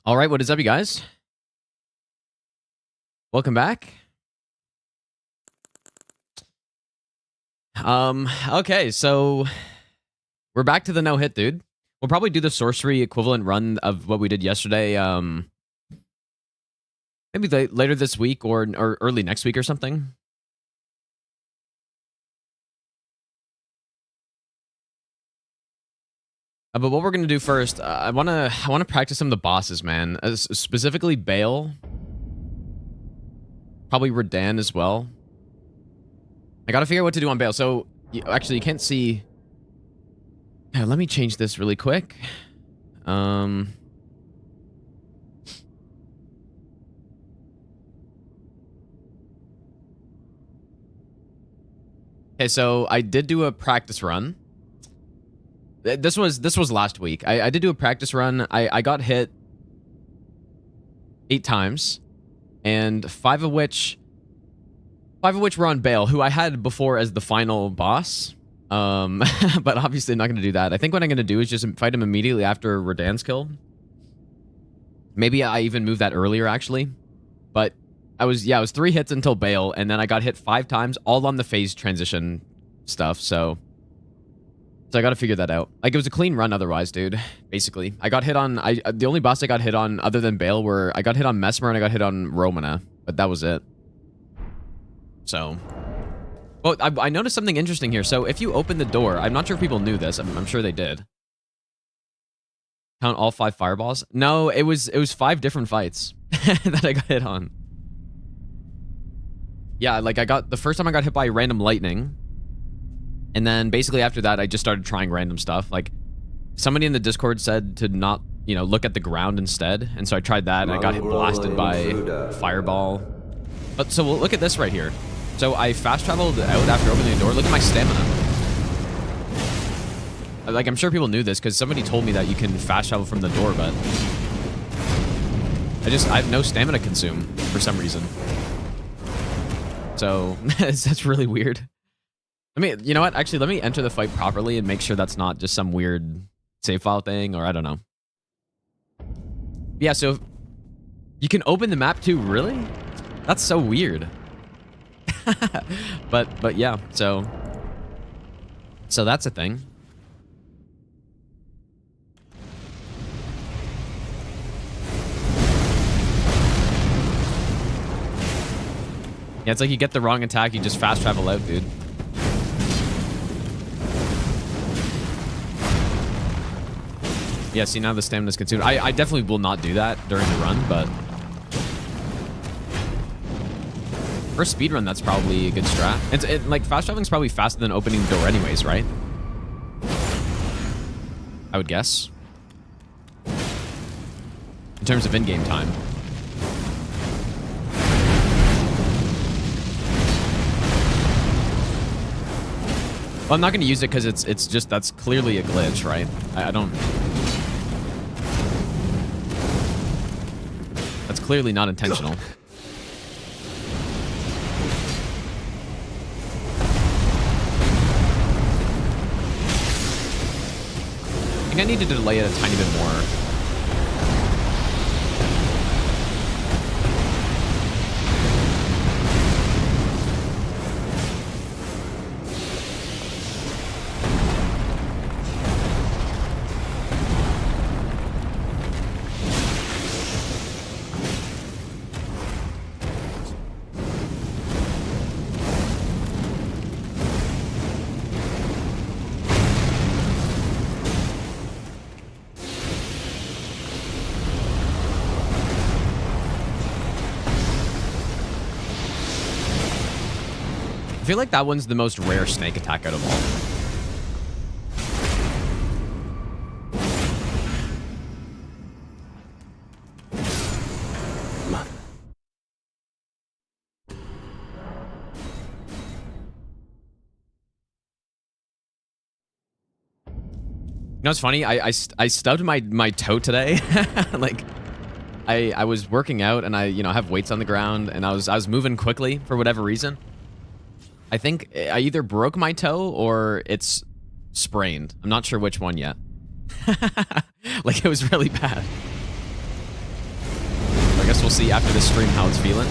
All right, what is up, you guys? Welcome back. Okay, so we're back to the no-hit, dude. We'll probably do the sorcery equivalent run of what we did yesterday, maybe later this week or early next week or something. But what we're gonna do first, I wanna practice some of the bosses, man. Specifically Bale, probably Redan as well. I gotta figure out what to do on Bale. So actually, you can't see. Yeah, let me change this really quick. Okay, so I did do a practice run. This was last week. I did do a practice run. I got hit 8 times, and five of which were on Bale, who I had before as the final boss. But obviously I'm not going to do that. I think what I'm going to do is just fight him immediately after Redan's kill. Maybe I even moved that earlier, actually. But I was 3 hits until Bale, and then I got hit 5 times, all on the phase transition stuff, so I got to figure that out. Like, it was a clean run otherwise, dude. Basically, I got hit on. The only boss I got hit on other than Bale were I got hit on Mesmer and I got hit on Romina, but that was it. So, well, I noticed something interesting here. So if you open the door, I'm not sure if people knew this. I'm sure they did. Count all 5 fireballs? No, it was 5 different fights that I got hit on. Yeah, like the first time I got hit by random lightning. And then basically after that, I just started trying random stuff. Like, somebody in the Discord said to not, look at the ground instead. And so I tried that, and I got hit blasted by fireball. But so look at this right here. So I fast traveled out after opening the door. Look at my stamina. Like, I'm sure people knew this because somebody told me that you can fast travel from the door, but I have no stamina consume for some reason. So that's really weird. I mean, you know what? Actually, let me enter the fight properly and make sure that's not just some weird save file thing, or I don't know. Yeah, so you can open the map too, really? That's so weird. but yeah, so that's a thing. Yeah, it's like you get the wrong attack, you just fast travel out, dude. Yeah, see, now the stamina's consumed. I definitely will not do that during the run, but for a speed run, that's probably a good strat. Like, fast traveling's probably faster than opening the door anyways, right? I would guess. In terms of in-game time. Well, I'm not going to use it because it's just, that's clearly a glitch, right? I don't... That's clearly not intentional. I think I need to delay it a tiny bit more. I feel like that one's the most rare snake attack out of all. You know what's funny? I stubbed my toe today. Like, I was working out and I have weights on the ground and I was moving quickly for whatever reason. I think I either broke my toe or it's sprained. I'm not sure which one yet. Like, it was really bad. I guess we'll see after this stream how it's feeling.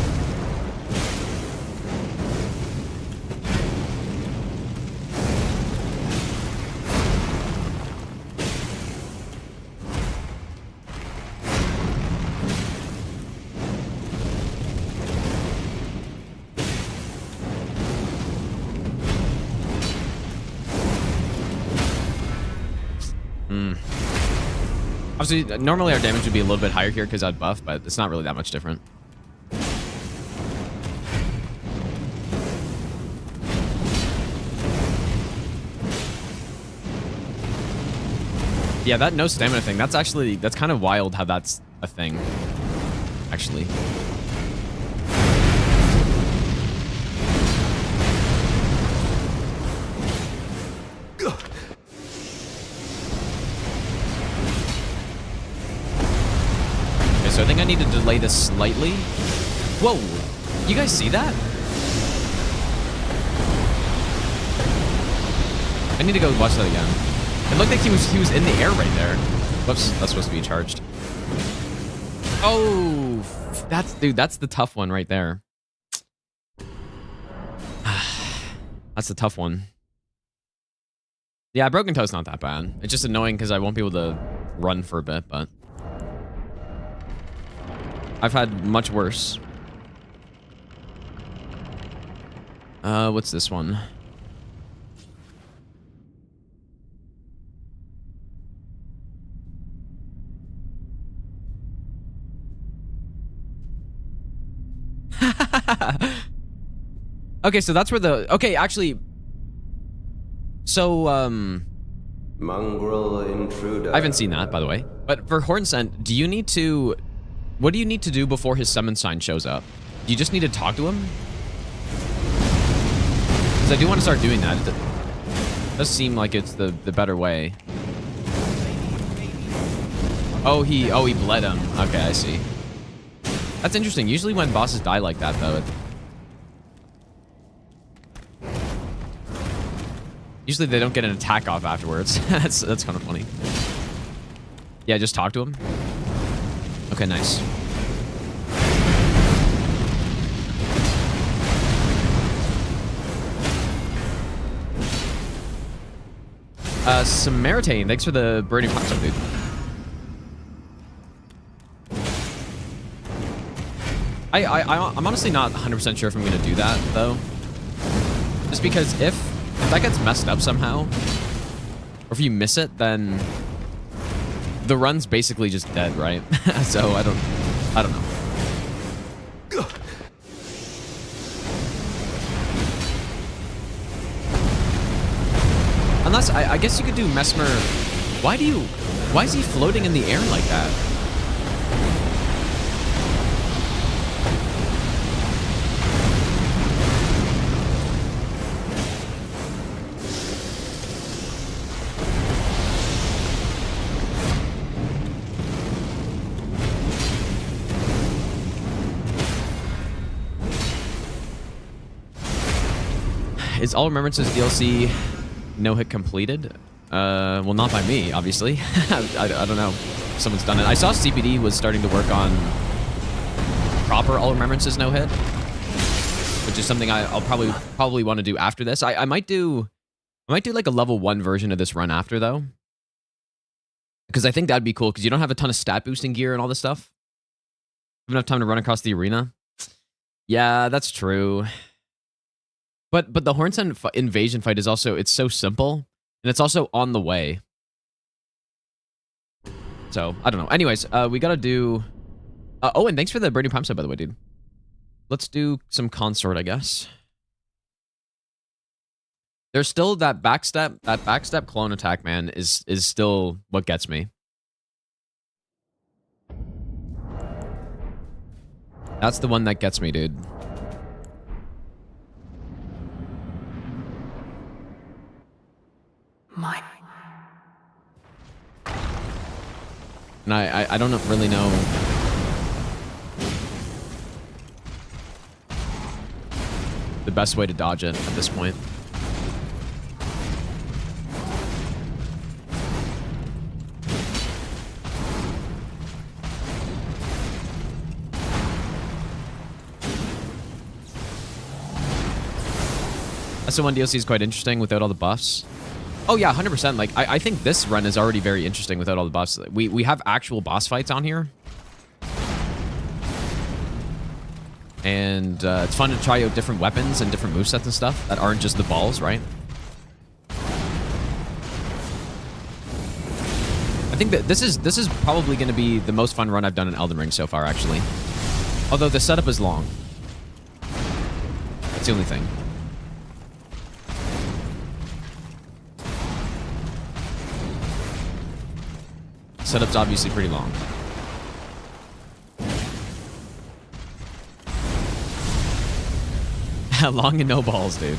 Obviously, normally our damage would be a little bit higher here because I'd buff, but it's not really that much different. Yeah, that no stamina thing, that's kind of wild how that's a thing, actually. So I think I need to delay this slightly. Whoa, you guys see that? I need to go watch that again. It looked like he was in the air right there. Whoops, that's supposed to be charged. Oh, that's the tough one right there. That's the tough one. Yeah, broken toe's not that bad. It's just annoying because I won't be able to run for a bit, but I've had much worse. What's this one? Okay, so that's where the... Okay, actually... So, Mongrel intruder. I haven't seen that, by the way. But for Horn Scent, do you need to... What do you need to do before his summon sign shows up? Do you just need to talk to him? Because I do want to start doing that. It does seem like it's the better way. Oh, he bled him. Okay, I see. That's interesting. Usually when bosses die like that, though, usually they don't get an attack off afterwards. That's kind of funny. Yeah, just talk to him. Okay, nice. Samaritan, thanks for the birdie pops up, dude. I'm honestly not 100% sure if I'm gonna do that though. Just because if that gets messed up somehow, or if you miss it, then the run's basically just dead, right? So I don't know. Unless I guess you could do Mesmer. Why is he floating in the air like that? Is All Remembrances DLC no-hit completed? Well, not by me, obviously. I don't know if someone's done it. I saw CBD was starting to work on proper All Remembrances no-hit, which is something I'll probably want to do after this. I might do like a level 1 version of this run after, though. Because I think that'd be cool, because you don't have a ton of stat boosting gear and all this stuff. You have enough time to run across the arena. Yeah, that's true. But the Hornsent invasion fight is also, it's so simple, and it's also on the way. So, I don't know. Anyways, we gotta do... oh, and thanks for the brand new prime sub, by the way, dude. Let's do some Consort, I guess. There's still that backstep clone attack, man, is still what gets me. That's the one that gets me, dude. And I don't really know the best way to dodge it at this point. SO1 DLC is quite interesting without all the buffs. Oh yeah, 100%. Like, I think this run is already very interesting without all the buffs. We have actual boss fights on here. And it's fun to try out different weapons and different movesets and stuff that aren't just the balls, right? I think that this is probably going to be the most fun run I've done in Elden Ring so far, actually. Although the setup is long. That's the only thing. Setup's obviously pretty long. Long and no balls, dude.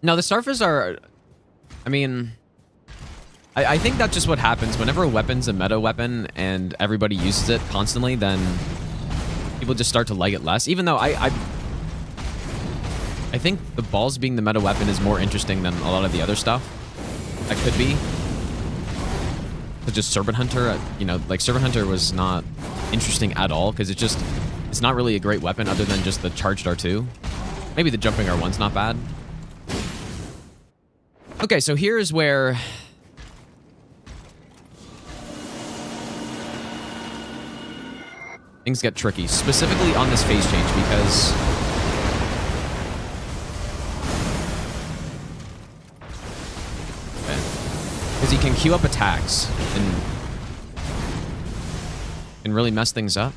No, the Starfish are... I mean... I think that's just what happens. Whenever a weapon's a meta weapon and everybody uses it constantly, then people just start to like it less. Even though I think the balls being the meta weapon is more interesting than a lot of the other stuff that could be. Such as Serpent Hunter, you know, like Serpent Hunter was not interesting at all because it's not really a great weapon other than just the charged R2. Maybe the jumping R1's not bad. Okay, so here's where... things get tricky, specifically on this phase change, because he can queue up attacks and really mess things up.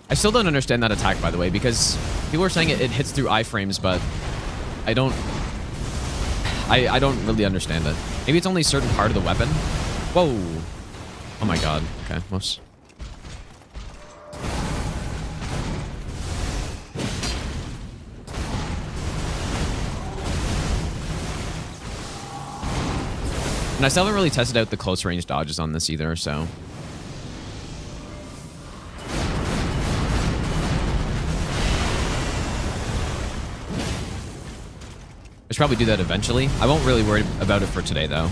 I still don't understand that attack, by the way, because people are saying it hits through iframes, but I don't really understand it. Maybe it's only a certain part of the weapon. Whoa. Oh my god. Okay, whoops. And I still haven't really tested out the close range dodges on this either, so... I should probably do that eventually. I won't really worry about it for today, though.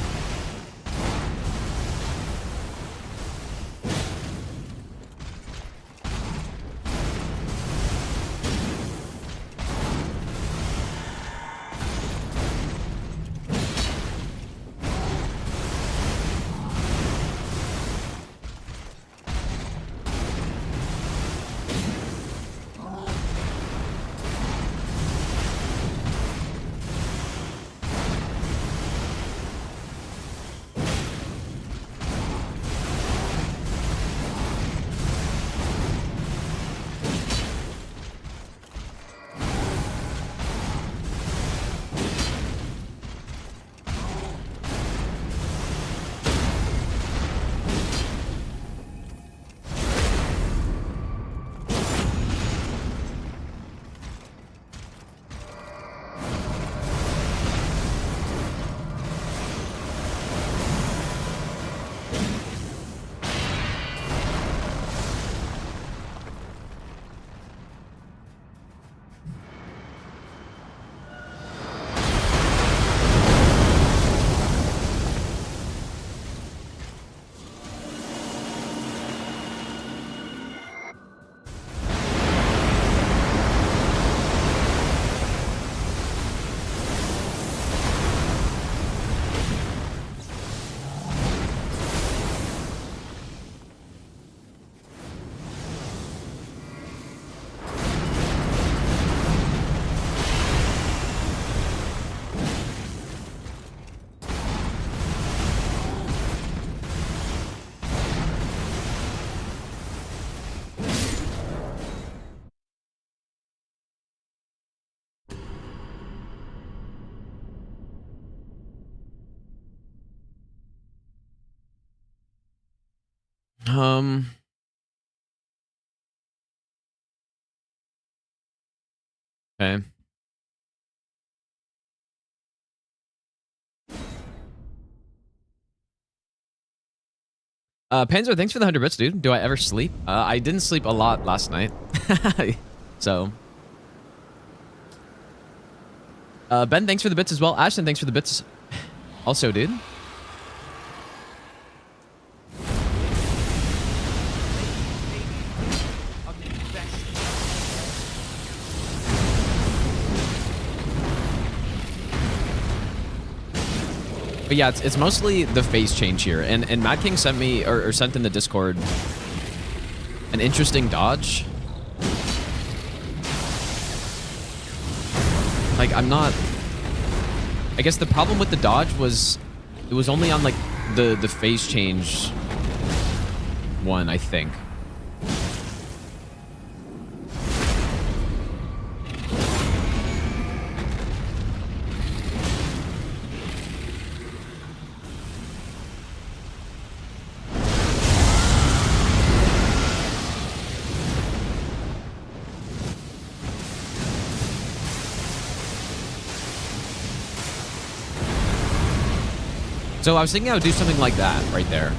Okay. Panzer, thanks for the 100 bits, dude. Do I ever sleep? I didn't sleep a lot last night. So. Ben, thanks for the bits as well. Ashton, thanks for the bits also, dude. But yeah, it's mostly the phase change here. And Mad King sent me, or sent in the Discord, an interesting dodge. Like, I'm not... I guess the problem with the dodge was... It was only on, like, the phase change one, I think. So I was thinking I would do something like that right there.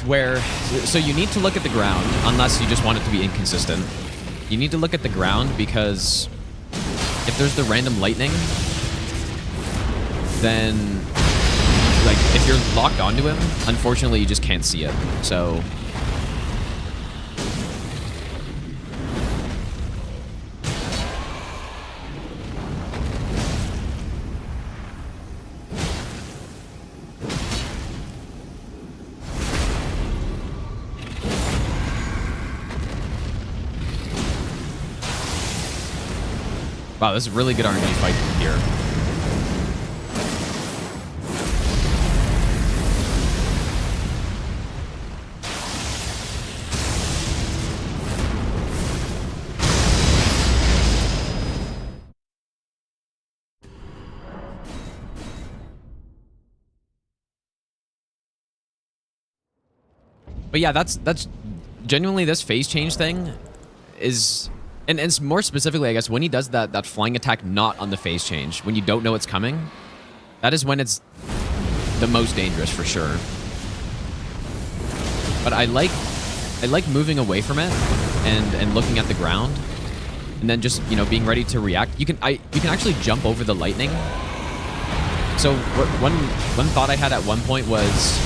Where, so you need to look at the ground, unless you just want it to be inconsistent. You need to look at the ground because if there's the random lightning, then, like, if you're locked onto him, unfortunately you just can't see it. So... Wow, this is a really good RNG fight here. But yeah, that's genuinely this phase change thing is... And it's more specifically, I guess, when he does that flying attack not on the phase change, when you don't know it's coming, that is when it's the most dangerous for sure. But I like moving away from it and looking at the ground, and then just, you know, being ready to react. You can actually jump over the lightning. So one thought I had at one point was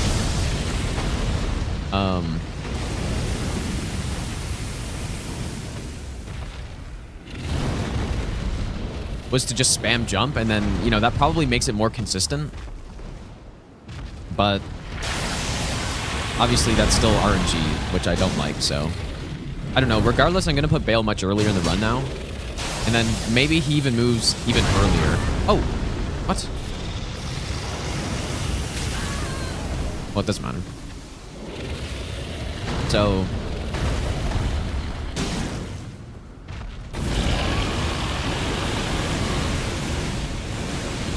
to just spam jump, and then, you know, that probably makes it more consistent. But obviously that's still RNG, which I don't like, so I don't know. Regardless, I'm gonna put Bale much earlier in the run now, and then maybe he even moves even earlier. Oh, what? Well, it doesn't matter. So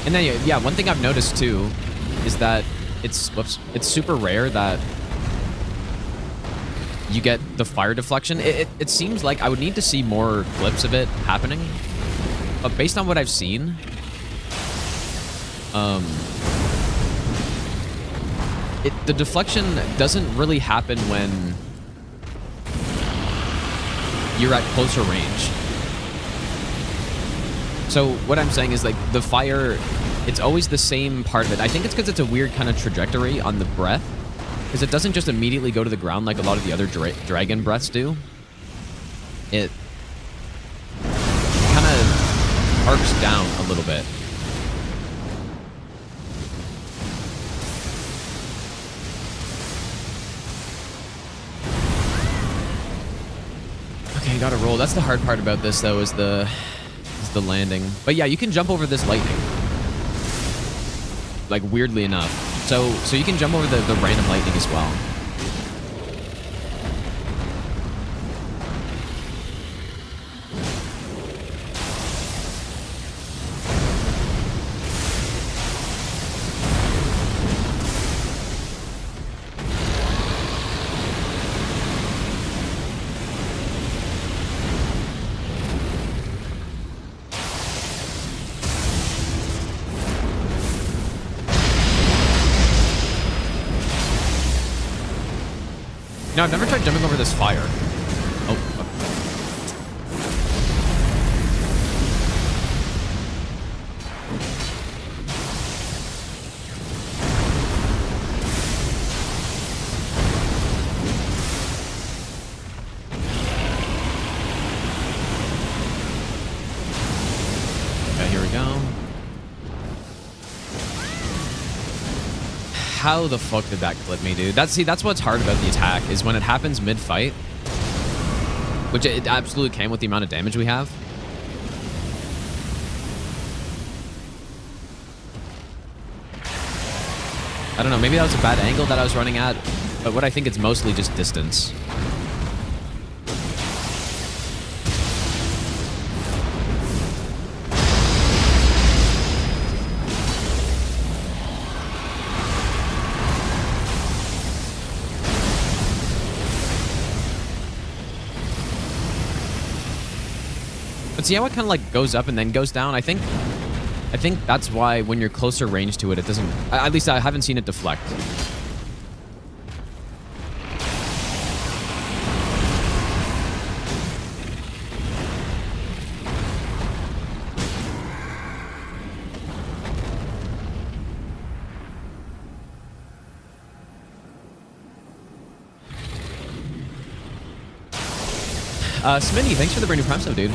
and then, yeah, one thing I've noticed too is that it's super rare that you get the fire deflection. It seems like I would need to see more clips of it happening, but based on what I've seen, the deflection doesn't really happen when you're at closer range. So what I'm saying is, like, the fire, it's always the same part of it. I think it's because it's a weird kind of trajectory on the breath, because it doesn't just immediately go to the ground like a lot of the other dragon breaths do. It kind of arcs down a little bit. Okay, gotta roll. That's the hard part about this, though, is the landing. But yeah, you can jump over this lightning, like, weirdly enough. So you can jump over the random lightning as well. I've never tried jumping over this fire. Oh, fuck. Okay, here we go. How the fuck did that clip me, dude? That's what's hard about the attack, is when it happens mid-fight, which it absolutely can with the amount of damage we have. I don't know, maybe that was a bad angle that I was running at, but what I think it's mostly just distance. But see how it kind of like goes up and then goes down? I think that's why when you're closer range to it, it doesn't... At least I haven't seen it deflect. Smitty, thanks for the brand new Prime sub, dude.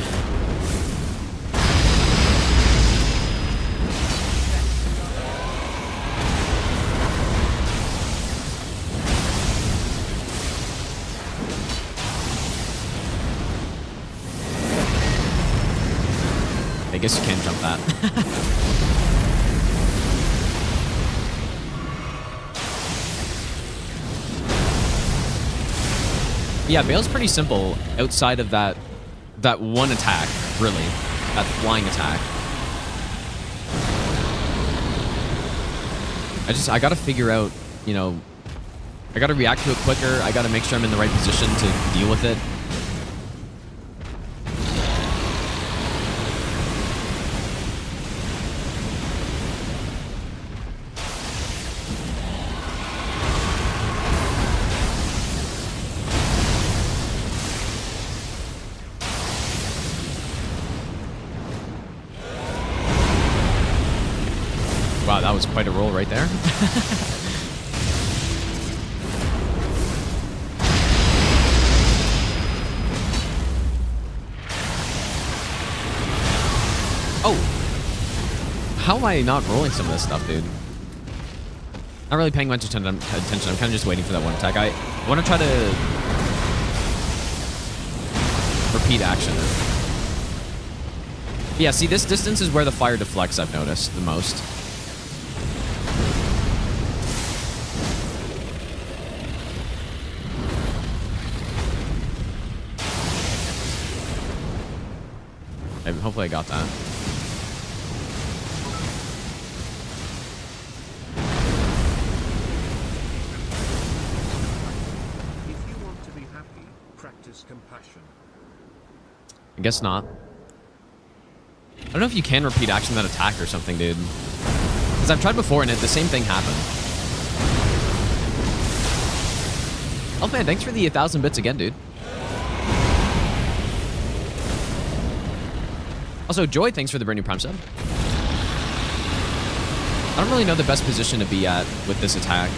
I guess you can't jump that. Yeah, Bale's pretty simple outside of that one attack, really. That flying attack. I gotta figure out, you know, I gotta react to it quicker. I gotta make sure I'm in the right position to deal with it. Wow, that was quite a roll right there. Oh! How am I not rolling some of this stuff, dude? Not really paying much attention. I'm kind of just waiting for that one attack. I want to try to repeat action. Yeah, see, this distance is where the fire deflects, I've noticed the most. Hopefully I got that. If you want to be happy, practice compassion. I guess not. I don't know if you can repeat action that attack or something, dude. Because I've tried before and the same thing happened. Oh man, thanks for the 1,000 bits again, dude. Also, Joy, thanks for the brand new Prime sub. I don't really know the best position to be at with this attack.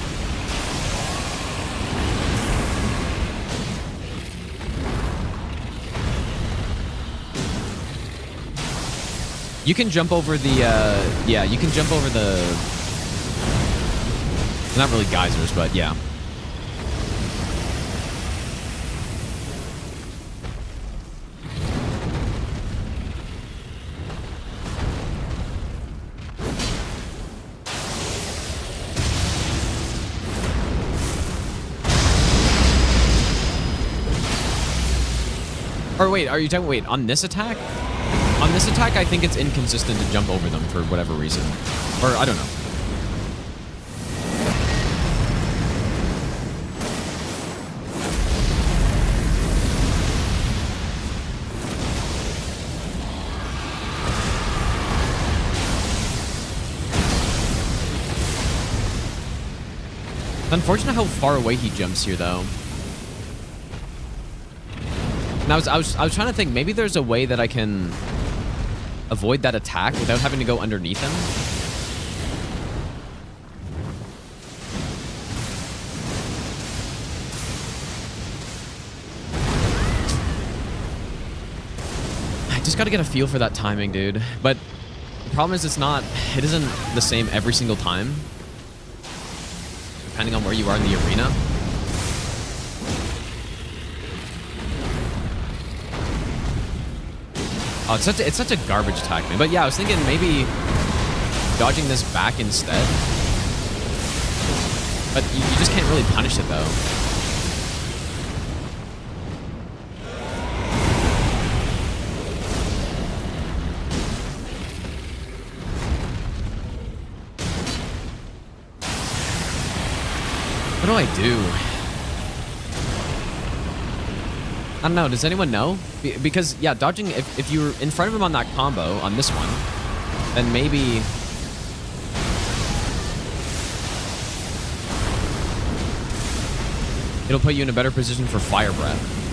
You can jump over the, yeah, you can jump over the... Not really geysers, but yeah. Or wait, are you talking, wait, on this attack? On this attack, I think it's inconsistent to jump over them for whatever reason. Or, I don't know. It's unfortunate how far away he jumps here, though. And I was trying to think, maybe there's a way that I can avoid that attack without having to go underneath him. I just got to get a feel for that timing, dude. But the problem is it isn't the same every single time, depending on where you are in the arena. Oh, it's such a garbage attack, man. But yeah, I was thinking maybe dodging this back instead. But you just can't really punish it, though. What do I do? I don't know. Does anyone know? Because, yeah, dodging, if you're in front of him on that combo, on this one, then maybe... it'll put you in a better position for Fire Breath.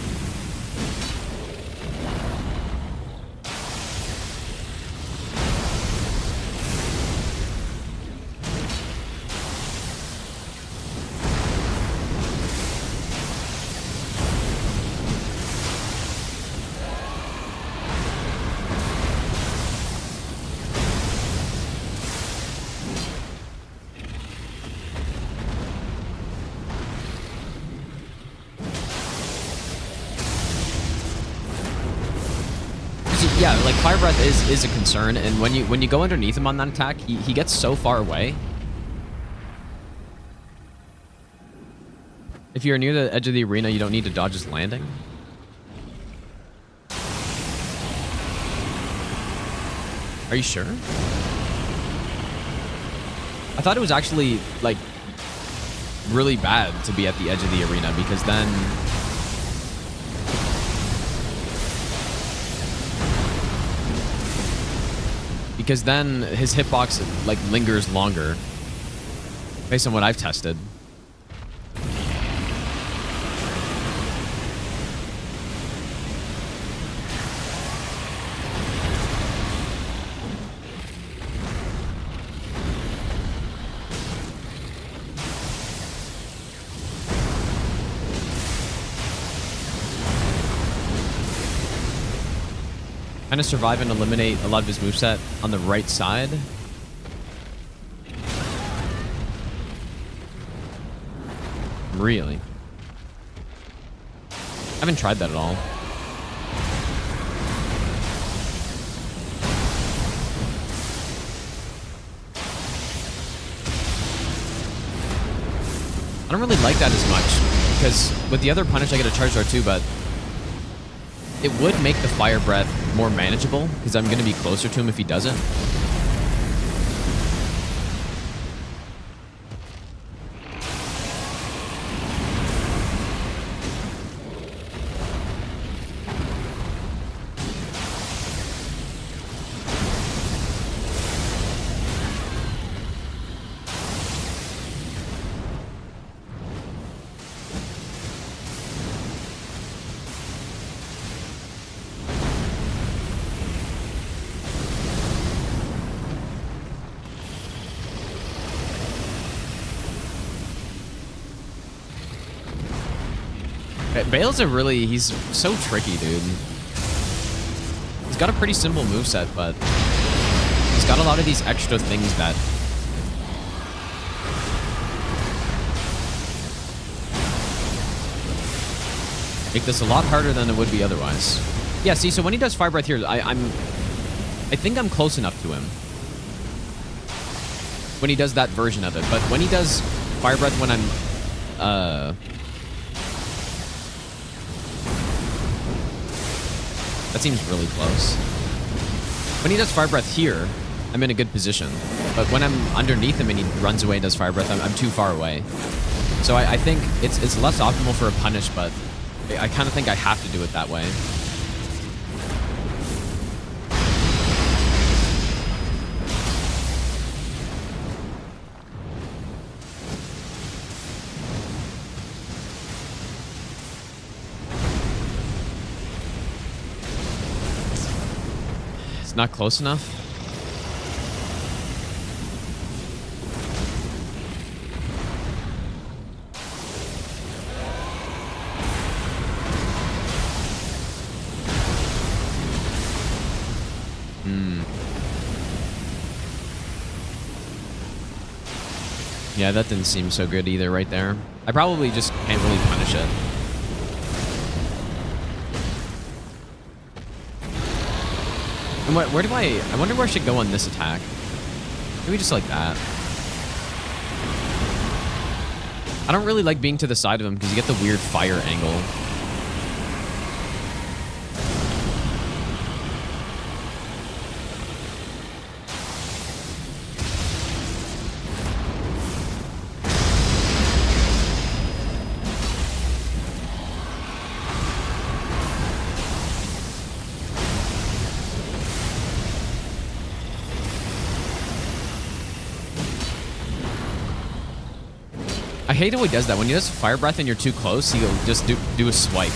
Yeah, like Fire Breath is a concern, and when you go underneath him on that attack, he gets so far away. If you're near the edge of the arena, you don't need to dodge his landing. Are you sure? I thought it was actually, like, really bad to be at the edge of the arena, because then... because then his hitbox, like, lingers longer, based on what I've tested. Kind of survive and eliminate a lot of his moveset on the right side. Really? I haven't tried that at all. I don't really like that as much, because with the other punish I get a charge R2, but it would make the Fire Breath more manageable, because I'm going to be closer to him if he doesn't. Bale's he's so tricky, dude. He's got a pretty simple moveset, but he's got a lot of these extra things that make this a lot harder than it would be otherwise. Yeah, see, so when he does Fire Breath here, I think I'm close enough to him when he does that version of it, but when he does Fire Breath when I'm that seems really close. When he does Fire Breath here, I'm in a good position. But when I'm underneath him and he runs away and does Fire Breath, I'm too far away. So I think it's less optimal for a punish, but I kind of think I have to do it that way. It's not close enough. Yeah, that didn't seem so good either right there. I probably just can't really punish it. And where do I wonder where I should go on this attack. Maybe just like that. I don't really like being to the side of him because you get the weird fire angle. I hate how he does that. When he does fire breath and you're too close, he'll just do a swipe.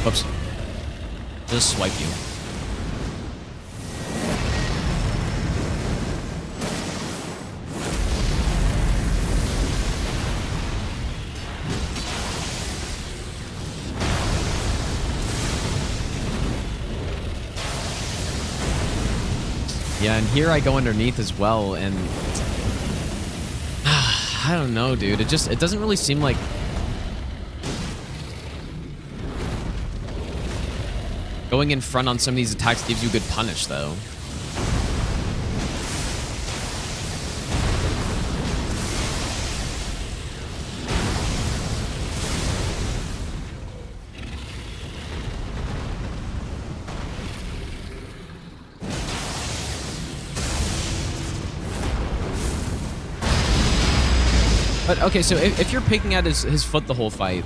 Whoops. Just swipe you. Yeah, and here I go underneath as well, and I don't know, dude. It doesn't really seem like going in front on some of these attacks gives you a good punish, though. But okay, so if you're picking at his foot the whole fight,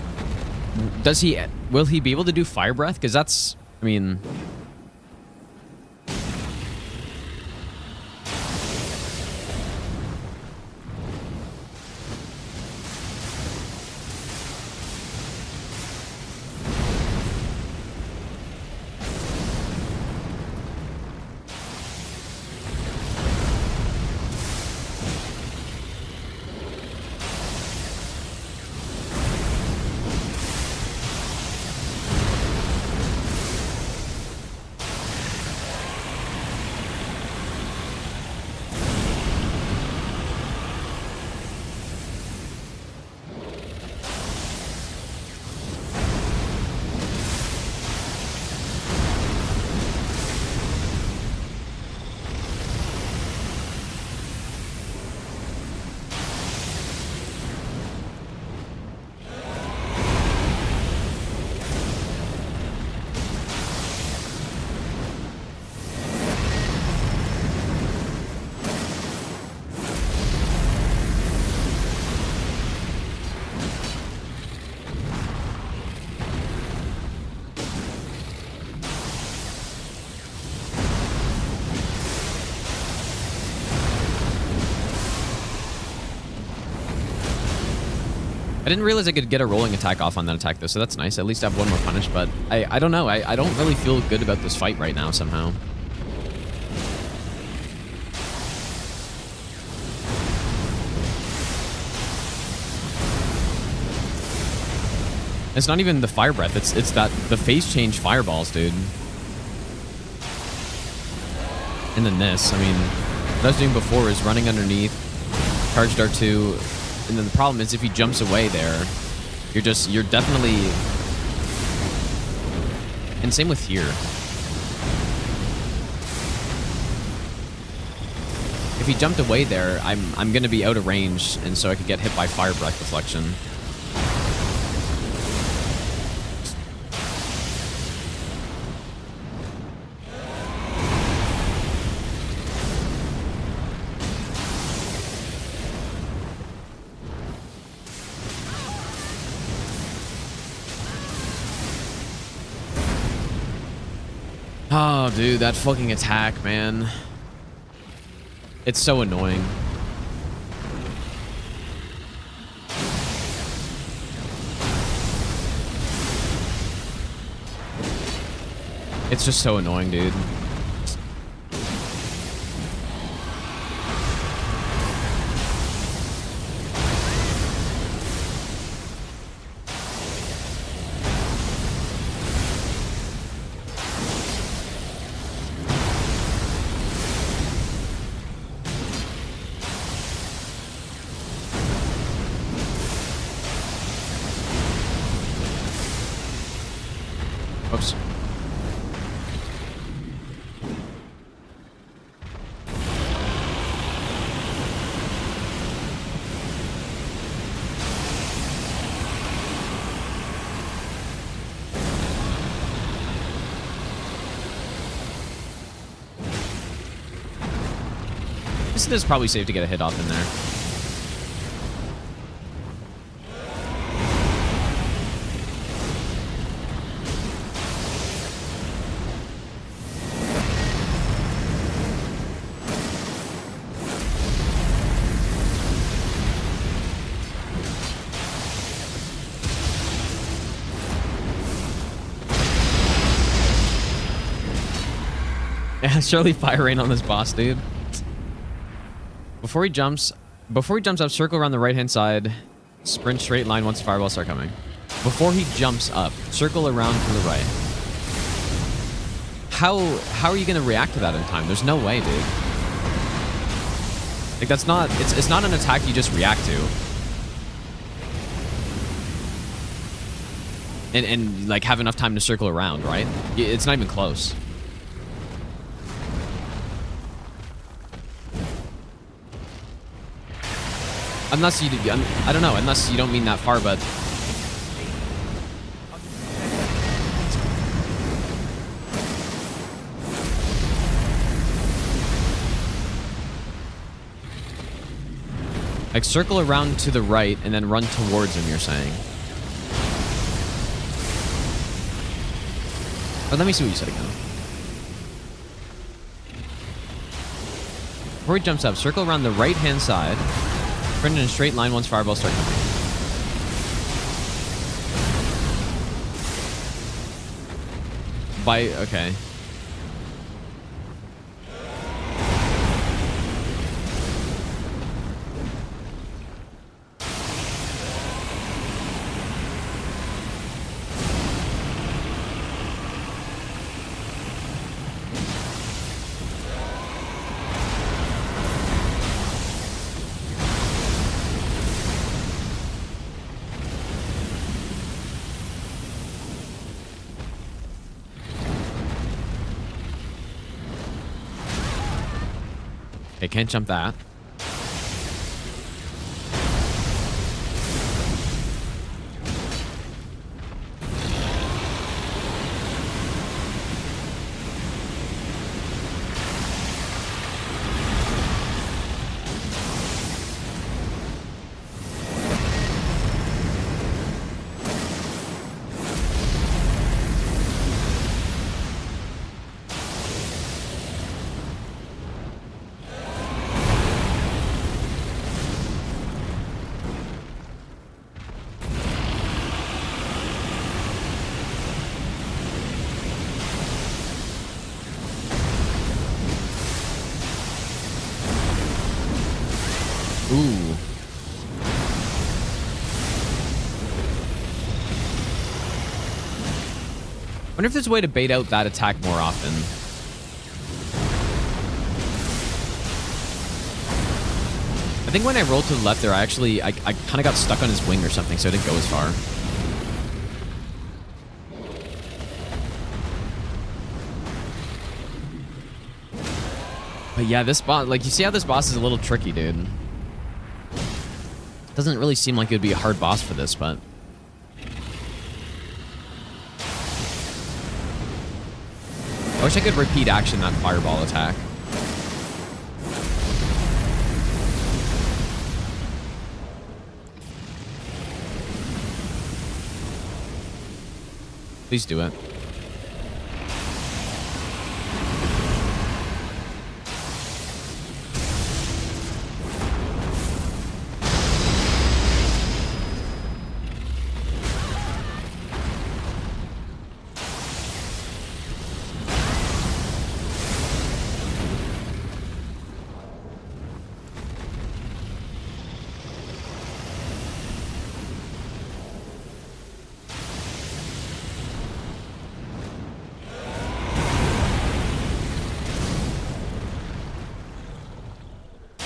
will he be able to do fire breath? Because that's, I mean, I didn't realize I could get a rolling attack off on that attack, though, so that's nice. At least I have one more punish, but I don't know. I don't really feel good about this fight right now, somehow. It's not even the fire breath. It's that the phase change fireballs, dude. And then this, I mean, what I was doing before is running underneath, charged R2, and then the problem is if he jumps away there, you're definitely, and same with here. If he jumped away there, I'm gonna be out of range, and so I could get hit by fire breath deflection. Oh, dude, that fucking attack, man. It's so annoying. It's just so annoying, dude. Oops. This is probably safe to get a hit off in there. Yeah, surely fire rain on this boss, dude. Before he jumps up, circle around the right-hand side, sprint straight line once fireballs start coming. Before he jumps up, circle around to the right. How are you gonna react to that in time? There's no way, dude. Like that's not it's not an attack you just react to. And like have enough time to circle around, right? It's not even close. Unless you, I don't know, unless you don't mean that far, but... Like, circle around to the right and then run towards him, you're saying. But let me see what you said again. Before he jumps up, circle around the right-hand side. Sprint in a straight line once fireballs start coming. Okay. Okay, can't jump that. Ooh. Wonder if there's a way to bait out that attack more often. I think when I rolled to the left there, I kind of got stuck on his wing or something, so I didn't go as far. But yeah, this boss, like, you see how this boss is a little tricky, dude. Doesn't really seem like it would be a hard boss for this, but... I wish I could repeat action that fireball attack. Please do it.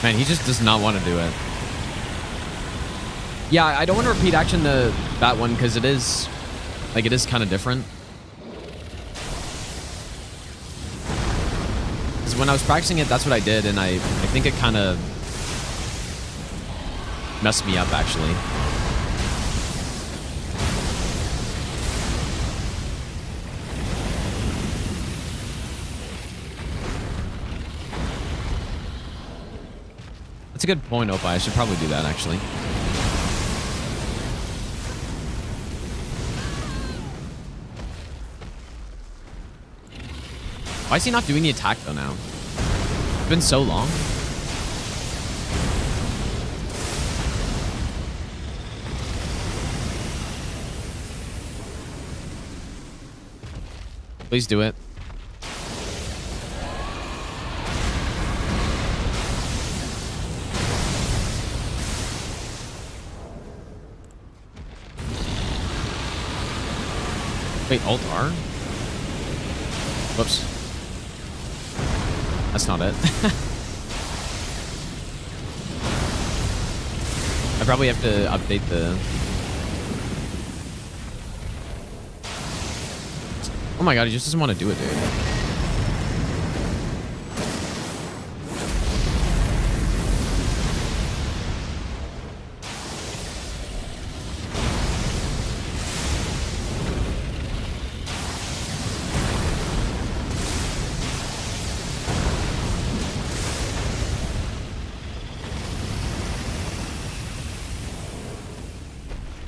Man, he just does not want to do it. Yeah, I don't want to repeat action that one because it is kind of different. Because when I was practicing it, that's what I did, and I think it kind of messed me up, actually. That's a good point, Opie. I should probably do that, actually. Why is he not doing the attack, though, now? It's been so long. Please do it. Wait, Alt R? Whoops. That's not it. I probably have to update the... Oh my god, he just doesn't want to do it, dude.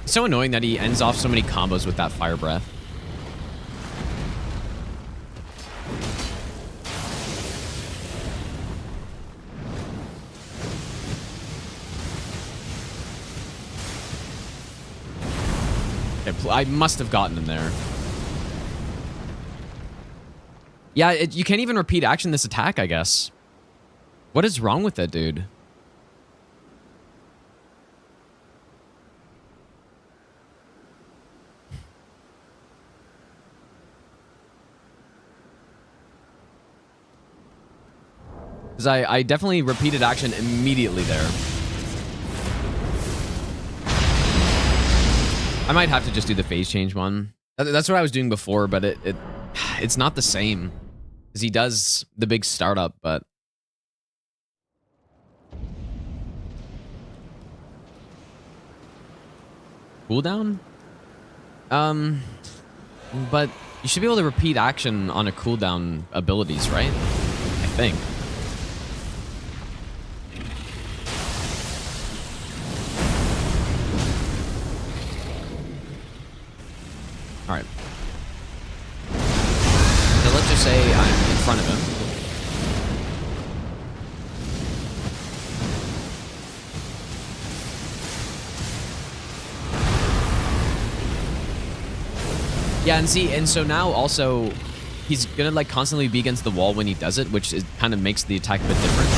It's so annoying that he ends off so many combos with that fire breath. Okay, I must have gotten him there. Yeah, you can't even repeat action this attack, I guess. What is wrong with that dude? Because I definitely repeated action immediately there. I might have to just do the phase change one. That's what I was doing before, but it's not the same. Because he does the big startup, but... Cooldown? But you should be able to repeat action on a cooldown abilities, right? I think. All right. So let's just say I'm in front of him. Yeah, and so now also he's gonna like constantly be against the wall when he does it, which kind of makes the attack a bit different.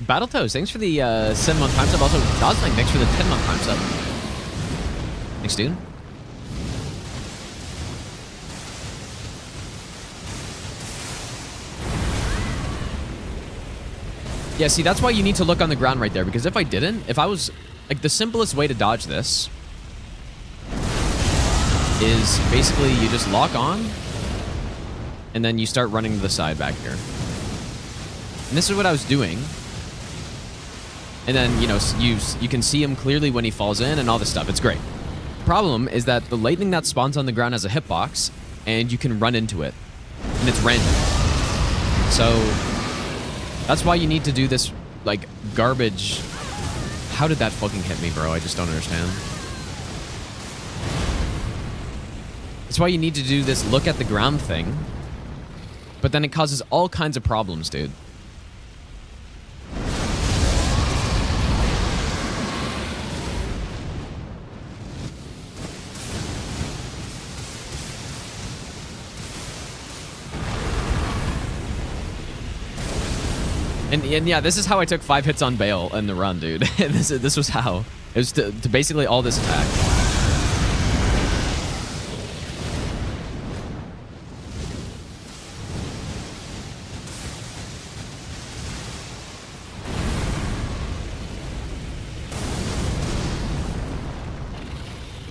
Battletoads, thanks for the 7-month time sub. Also, Dodgeling, thanks for the 10-month time sub. Thanks, dude. Yeah, see, that's why you need to look on the ground right there, because if I didn't, if I was... Like, the simplest way to dodge this is basically you just lock on, and then you start running to the side back here. And this is what I was doing. And then, you know, you can see him clearly when he falls in and all this stuff. It's great. Problem is that the lightning that spawns on the ground has a hitbox, and you can run into it. And it's random. So, that's why you need to do this, like, garbage... How did that fucking hit me, bro? I just don't understand. That's why you need to do this look at the ground thing. But then it causes all kinds of problems, dude. And yeah, this is how I took 5 hits on Bale in the run, dude. this was how. It was to basically all this attack.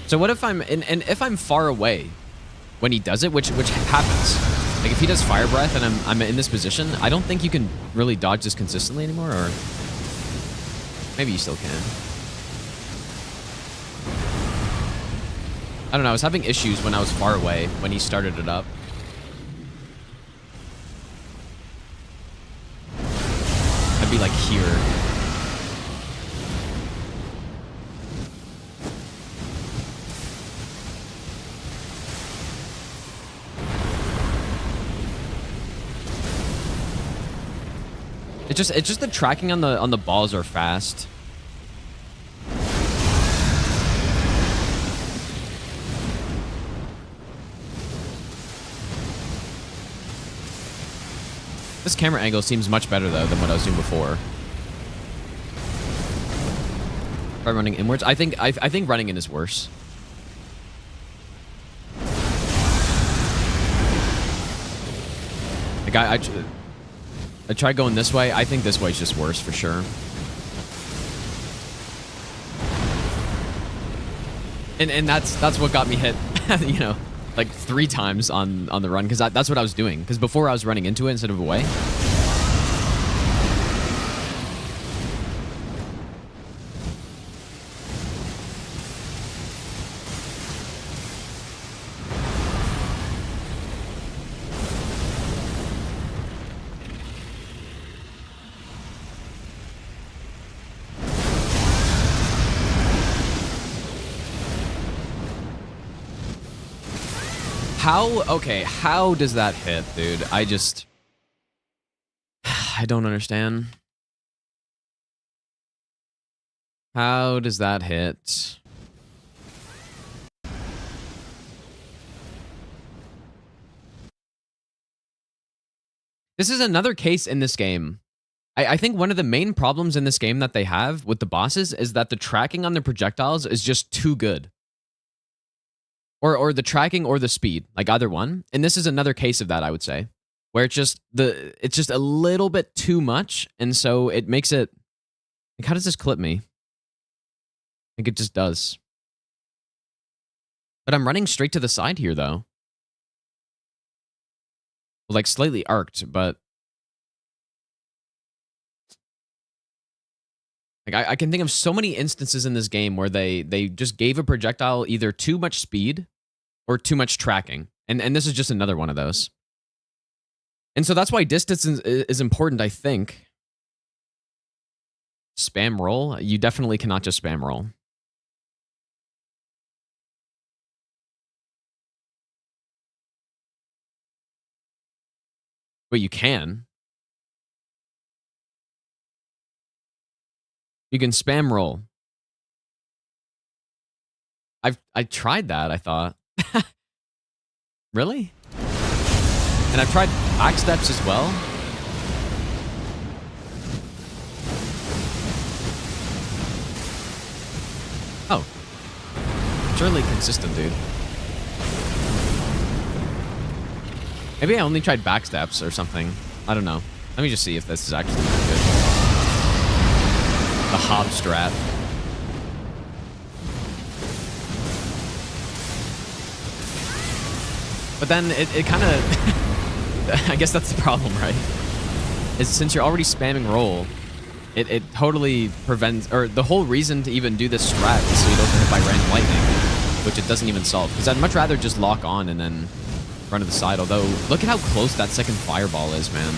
So what if I'm and if I'm far away when he does it, which happens. Like if he does fire breath and I'm in this position, I don't think you can really dodge this consistently anymore, or maybe you still can. I don't know, I was having issues when I was far away when he started it up. I'd be like here. It's just the tracking on the balls are fast. This camera angle seems much better though than what I was doing before. Try running inwards. I think running in is worse. Like I tried going this way. I think this way is just worse for sure. And that's what got me hit, you know, like 3 times on the run, because that's what I was doing. Because before I was running into it instead of away. How does that hit, dude? I don't understand. How does that hit? This is another case in this game. I think one of the main problems in this game that they have with the bosses is that the tracking on the projectiles is just too good. Or the tracking or the speed, like either one. And this is another case of that, I would say, where it's just a little bit too much, and so it makes it like, how does this clip me? I think it just does. But I'm running straight to the side here though. Like slightly arced, but like I can think of so many instances in this game where they just gave a projectile either too much speed or too much tracking. And this is just another one of those. And so that's why distance is important, I think. Spam roll? You definitely cannot just spam roll. But you can. You can spam roll. I tried that, I thought. Really? And I've tried back steps as well. Oh. Surely consistent, dude. Maybe I only tried back steps or something. I don't know. Let me just see if this is actually good. The Hob strat. But then it kind of... I guess that's the problem, right? Is since you're already spamming roll, it totally prevents... Or the whole reason to even do this strat is so you don't get hit by random lightning, which it doesn't even solve. Because I'd much rather just lock on and then run to the side. Although, look at how close that second fireball is, man.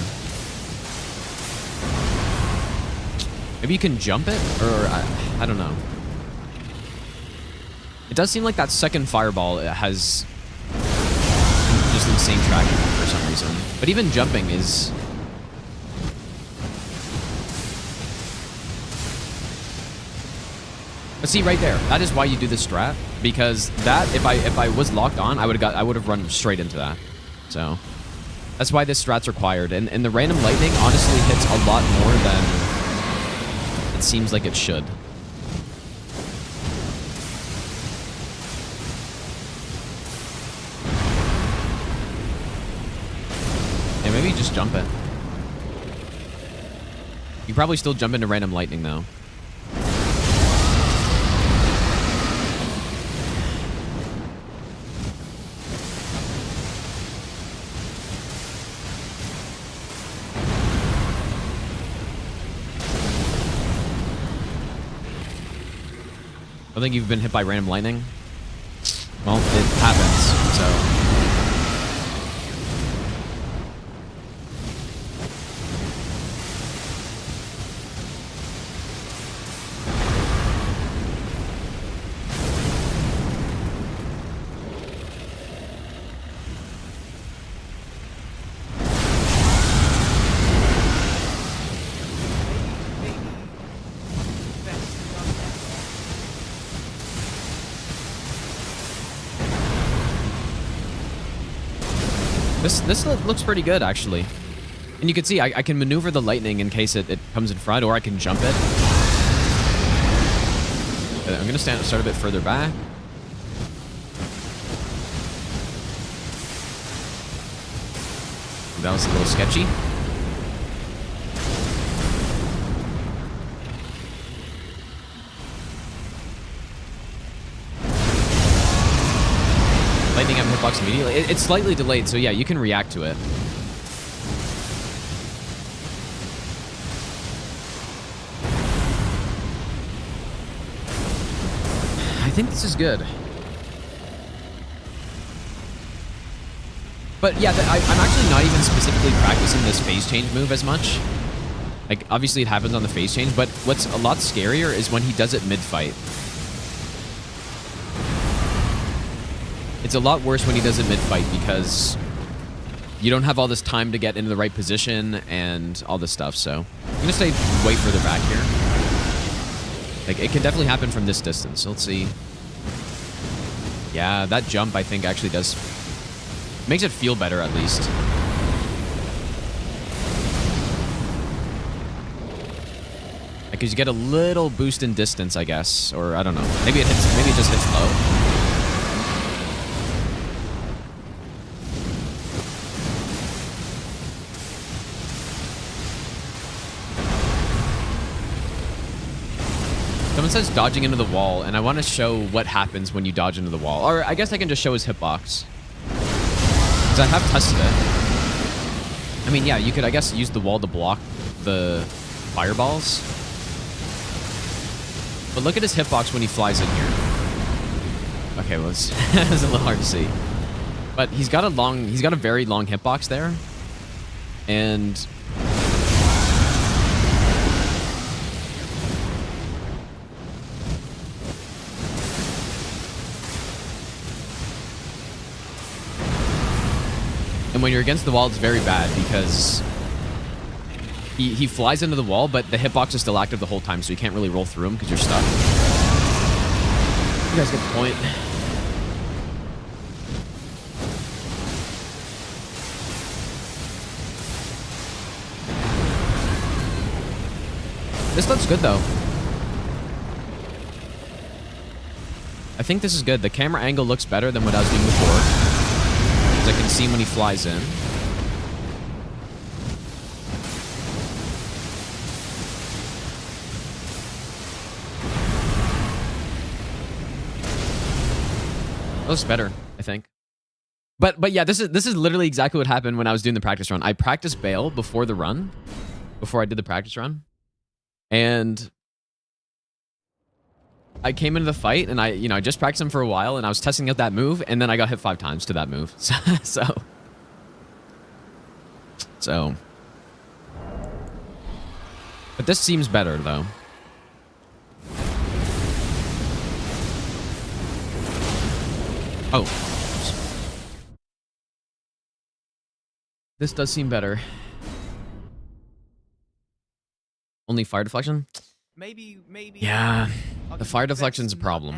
Maybe you can jump it? Or, I don't know. It does seem like that second fireball has just insane tracking for some reason. But even jumping is... But see, right there, that is why you do this strat, because that, if I was locked on, I would have run straight into that. So that's why this strat's required. And the random lightning honestly hits a lot more than it seems like it should. Yeah, maybe just jump it. You probably still jump into random lightning though. I think you've been hit by random lightning. Well, it happens, so... This looks pretty good, actually. And you can see, I can maneuver the lightning in case it comes in front, or I can jump it. I'm going to start a bit further back. That was a little sketchy. Lightning up hitbox immediately. It's slightly delayed, so yeah, you can react to it. I think this is good. But yeah, I'm actually not even specifically practicing this phase change move as much. Like, obviously it happens on the phase change, but what's a lot scarier is when he does it mid-fight. It's a lot worse when he does it mid-fight because you don't have all this time to get into the right position and all this stuff, so I'm going to stay way further back here. Like, it can definitely happen from this distance, so let's see. Yeah, that jump, I think, actually does... makes it feel better, at least. Because you get a little boost in distance, I guess, or I don't know. Maybe it just hits low. Someone says dodging into the wall, and I want to show what happens when you dodge into the wall. Or I guess I can just show his hitbox. Because I have tested it. I mean, yeah, you could, I guess, use the wall to block the fireballs. But look at his hitbox when he flies in here. Okay, well, it's a little hard to see. But he's got a very long hitbox there. And... and when you're against the wall, it's very bad because he flies into the wall, but the hitbox is still active the whole time, so you can't really roll through him because you're stuck. You guys get the point. This looks good, though. I think this is good. The camera angle looks better than what I was doing before. I can see him when he flies in. It looks better, I think. But yeah, this is literally exactly what happened when I was doing the practice run. I practiced Bale before the run, before I did the practice run, and I came into the fight and I just practiced him for a while and I was testing out that move and then I got hit 5 times to that move. So. But this seems better though. Oh. This does seem better. Only fire deflection? Maybe. Yeah, I the could fire do deflection's a best problem.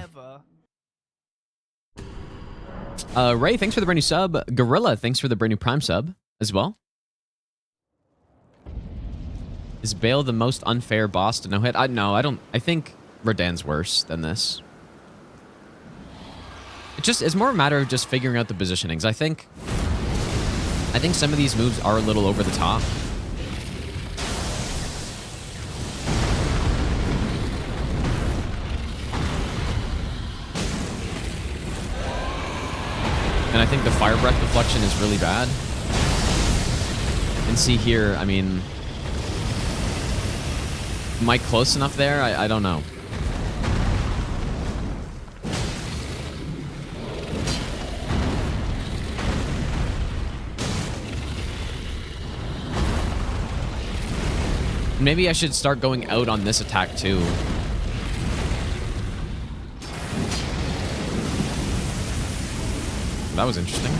ever. Ray, thanks for the brand new sub. Gorilla, thanks for the brand new Prime sub as well. Is Bale the most unfair boss to no hit? No, I don't. I think Rodan's worse than this. It's more a matter of just figuring out the positionings. I think some of these moves are a little over the top. And I think the fire breath deflection is really bad. And see here, I mean, am I close enough there? I don't know. Maybe I should start going out on this attack too. That was interesting.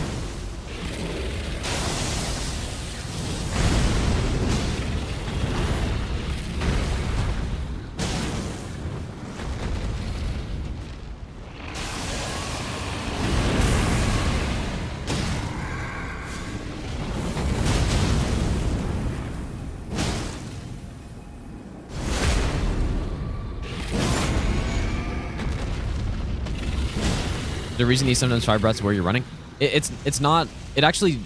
The reason he sometimes fire breaths where you're running, it's not. It actually,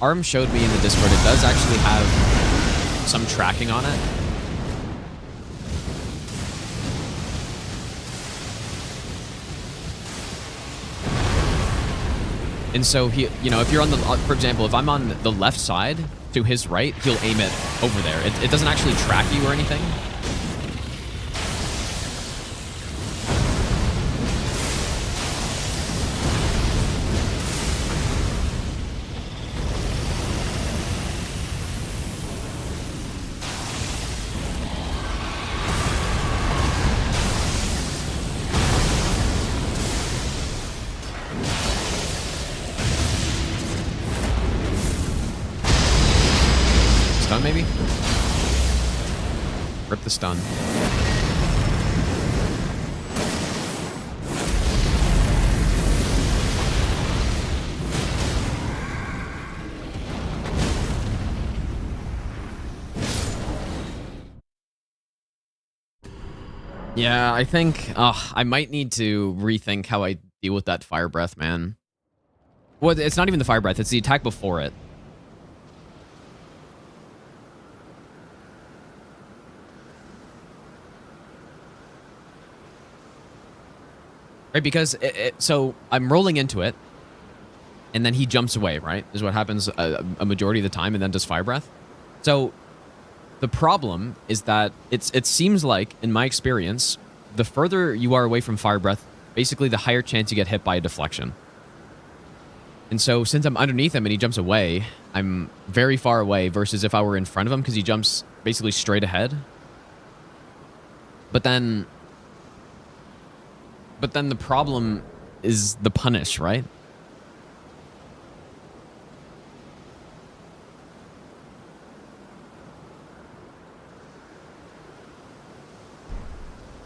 Arm showed me in the Discord. It does actually have some tracking on it. And so he, you know, if you're on the, for example, if I'm on the left side to his right, he'll aim it over there. It doesn't actually track you or anything. Stun maybe? Rip the stun. Yeah, I think I might need to rethink how I deal with that fire breath, man. Well, it's not even the fire breath, it's the attack before it. Right, because so I'm rolling into it, and then he jumps away, right? Is what happens a majority of the time, and then does fire breath. So the problem is that it seems like, in my experience, the further you are away from fire breath, basically the higher chance you get hit by a deflection. And so since I'm underneath him and he jumps away, I'm very far away versus if I were in front of him because he jumps basically straight ahead. But then the problem is the punish, right?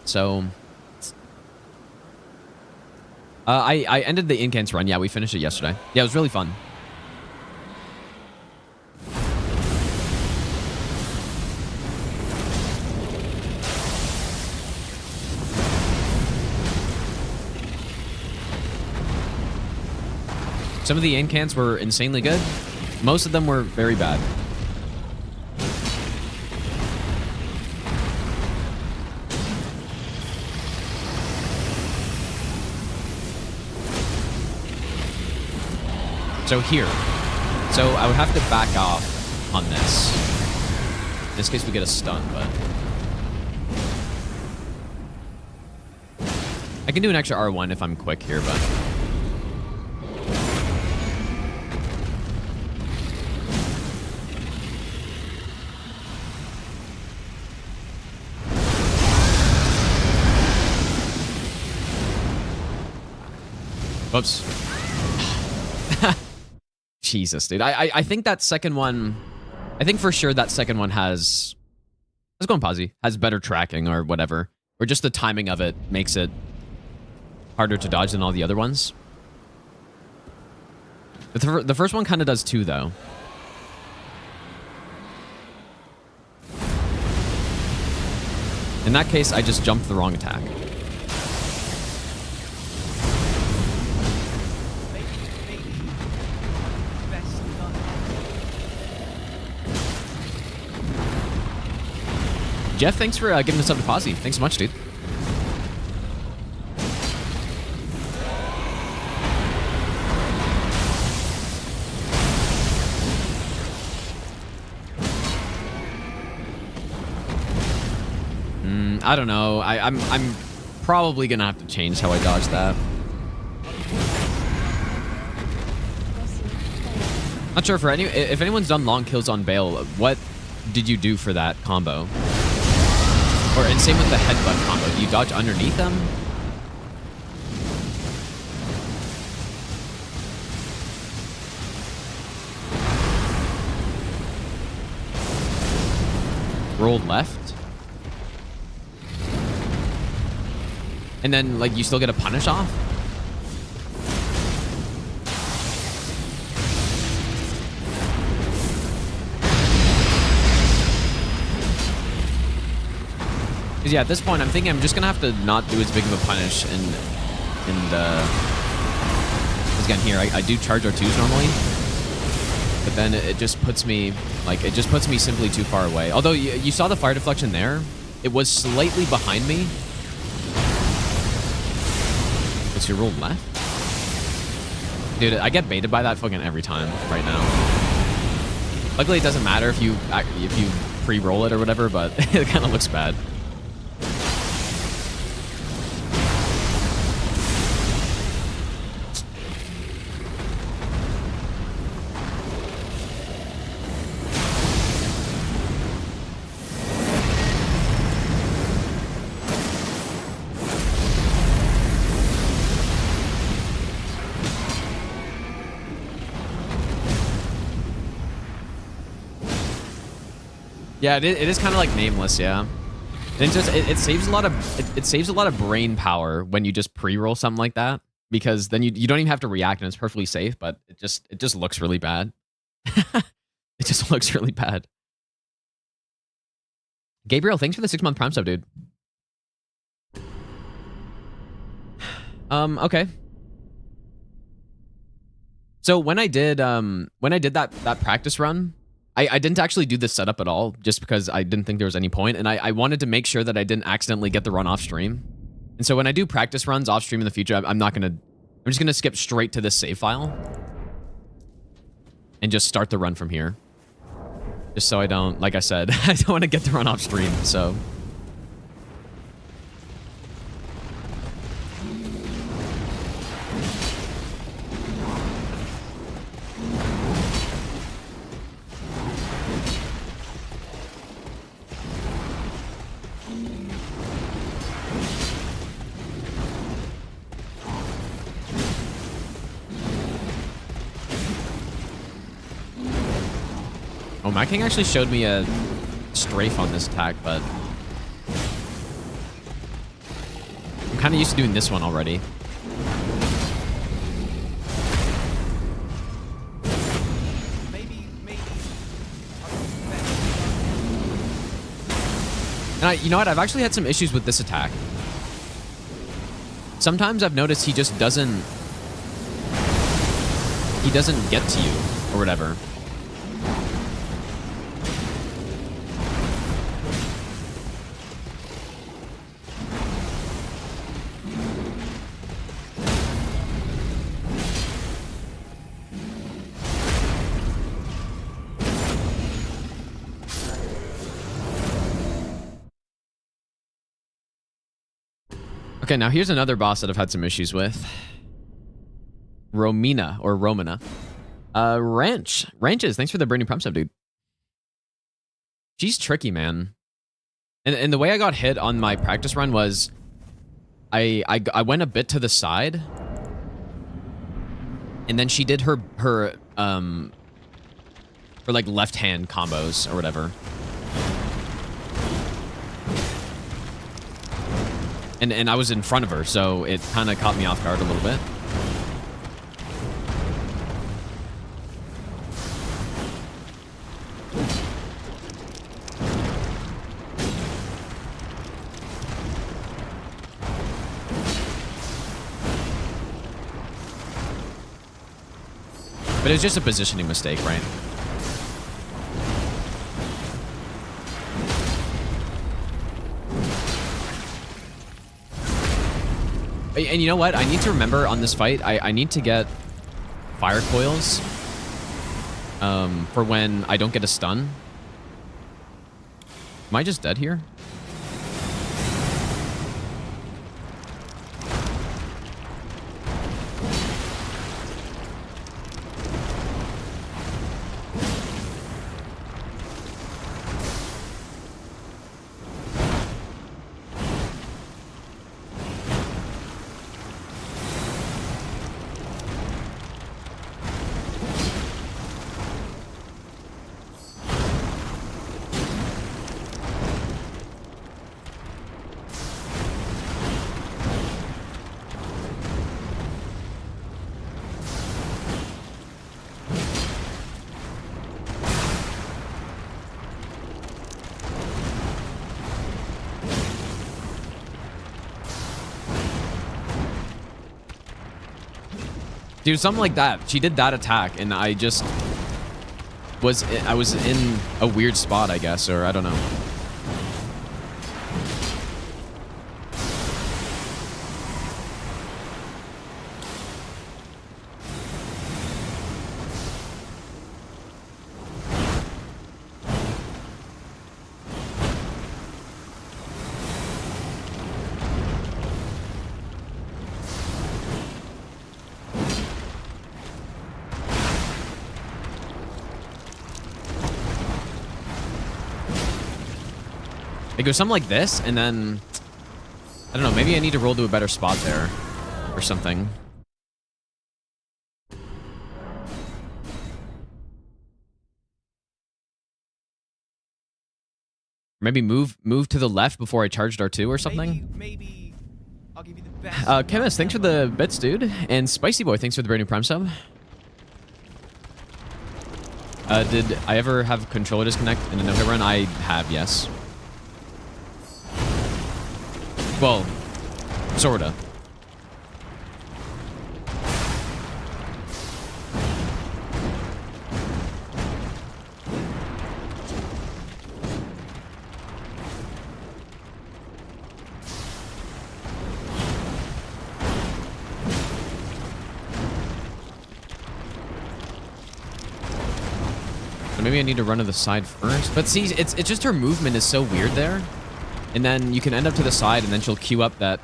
So I ended the incants run. Yeah, we finished it yesterday. Yeah, it was really fun. Some of the incants were insanely good. Most of them were very bad. So here. So I would have to back off on this. In this case, we get a stun, but I can do an extra R1 if I'm quick here, but whoops. Jesus, dude. I think that second one, I think for sure that second one has, let's go on Posy, has better tracking or whatever. Or just the timing of it makes it harder to dodge than all the other ones. The first one kind of does too, though. In that case, I just jumped the wrong attack. Jeff, thanks for giving us up to Posy. Thanks so much, dude. I don't know. I'm probably gonna have to change how I dodge that. Not sure if anyone's done long kills on Bale, what did you do for that combo? And same with the headbutt combo. Do you dodge underneath them? Roll left? And then, like, you still get a punish off? Because, yeah, at this point, I'm thinking I'm just going to have to not do as big of a punish. And again, here, I do charge R2s normally. But then it just puts me, like, it just puts me simply too far away. Although, you saw the fire deflection there. It was slightly behind me. What's your roll left? Dude, I get baited by that fucking every time right now. Luckily, it doesn't matter if you pre-roll it or whatever, but it kind of looks bad. Yeah, it is kind of like nameless, yeah. And it saves a lot of brain power when you just pre-roll something like that, because then you don't even have to react and it's perfectly safe, but it just looks really bad. It just looks really bad. Gabriel, thanks for the 6-month Prime sub, dude. Okay. So when I did that practice run, I didn't actually do this setup at all, just because I didn't think there was any point, and I wanted to make sure that I didn't accidentally get the run off stream. And so when I do practice runs off stream in the future, I'm just gonna skip straight to this save file and just start the run from here. Just so I don't, like I said, I don't want to get the run off stream, so. Oh, my king actually showed me a strafe on this attack, but I'm kind of used to doing this one already. And you know what? I've actually had some issues with this attack. Sometimes I've noticed he just doesn't get to you or whatever. Okay, now here's another boss that I've had some issues with. Romina, or Romina. Ranches, thanks for the brand new prime sub, dude. She's tricky, man. And the way I got hit on my practice run was I went a bit to the side, and then she did her for like left hand combos or whatever. And I was in front of her, so it kind of caught me off guard a little bit. But it was just a positioning mistake, right? And you know what? I need to remember on this fight, I need to get fire coils for when I don't get a stun. Am I just dead here? Dude, something like that. She did that attack, and I just was in a weird spot, I guess, or I don't know. It goes something like this, and then I don't know, maybe I need to roll to a better spot there or something. Maybe move to the left before I charged R2 or something. Maybe I'll give you the best. Chemist, thanks for the bits, dude. And Spicy Boy, thanks for the brand new Prime sub. Did I ever have controller disconnect in a no-hit run? I have, yes. Well, sorta. So maybe I need to run to the side first. But see, it's just her movement is so weird there. And then you can end up to the side, and then she'll queue up that.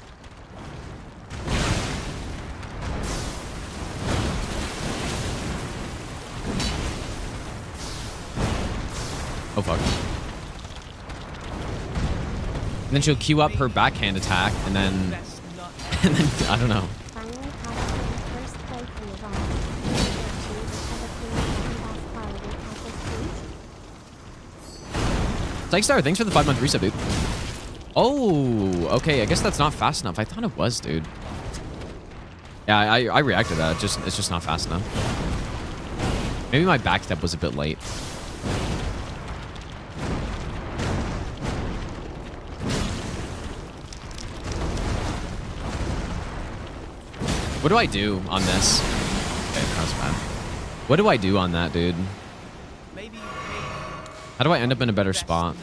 Oh, fuck. And then she'll queue up her backhand attack, and then... and then, I don't know. Psychstar, thanks for the 5-month reset, dude. Oh, okay. I guess that's not fast enough. I thought it was, dude. Yeah, I reacted to that. It's just not fast enough. Maybe my backstep was a bit late. What do I do on this? Okay, that was bad. What do I do on that, dude? How do I end up in a better spot?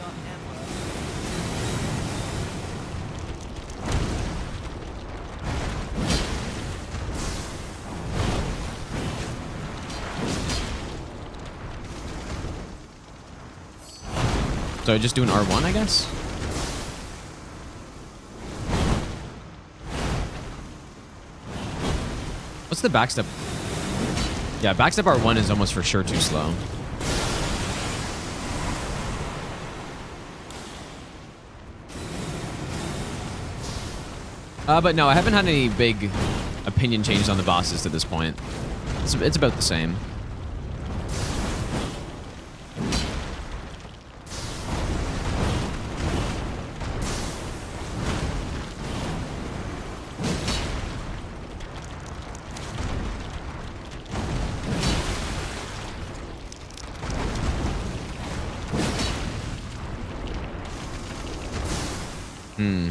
So I just do an R1, I guess? What's the backstep? Yeah, backstep R1 is almost for sure too slow. But no, I haven't had any big opinion changes on the bosses to this point. It's about the same. Hmm.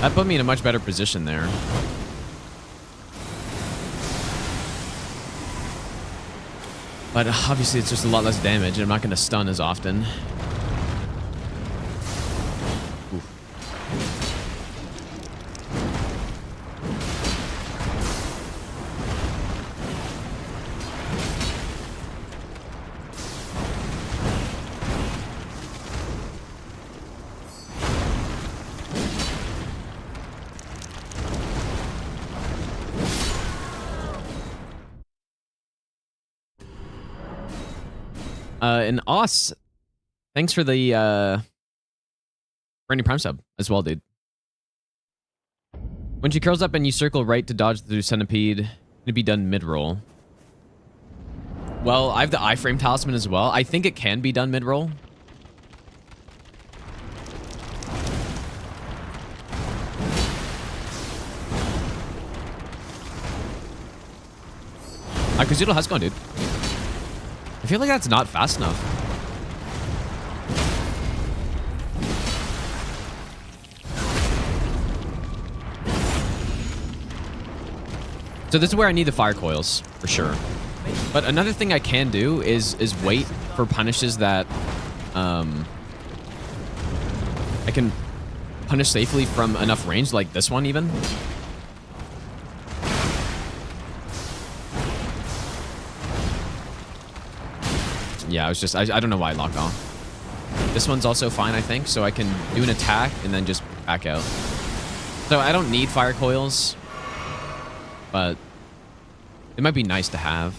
That put me in a much better position there. But obviously it's just a lot less damage, and I'm not going to stun as often. And Os, thanks for the brand new Prime sub as well, dude. When she curls up and you circle right to dodge through Centipede, it'd be done mid-roll. Well, I have the iframe talisman as well. I think it can be done mid-roll. Kazuto, how's it going, dude? I feel like that's not fast enough. So this is where I need the fire coils, for sure. But another thing I can do is wait for punishes that I can punish safely from enough range, like this one even. Yeah, I don't know why I locked off. This one's also fine, I think, so I can do an attack and then just back out. So I don't need fire coils, but it might be nice to have.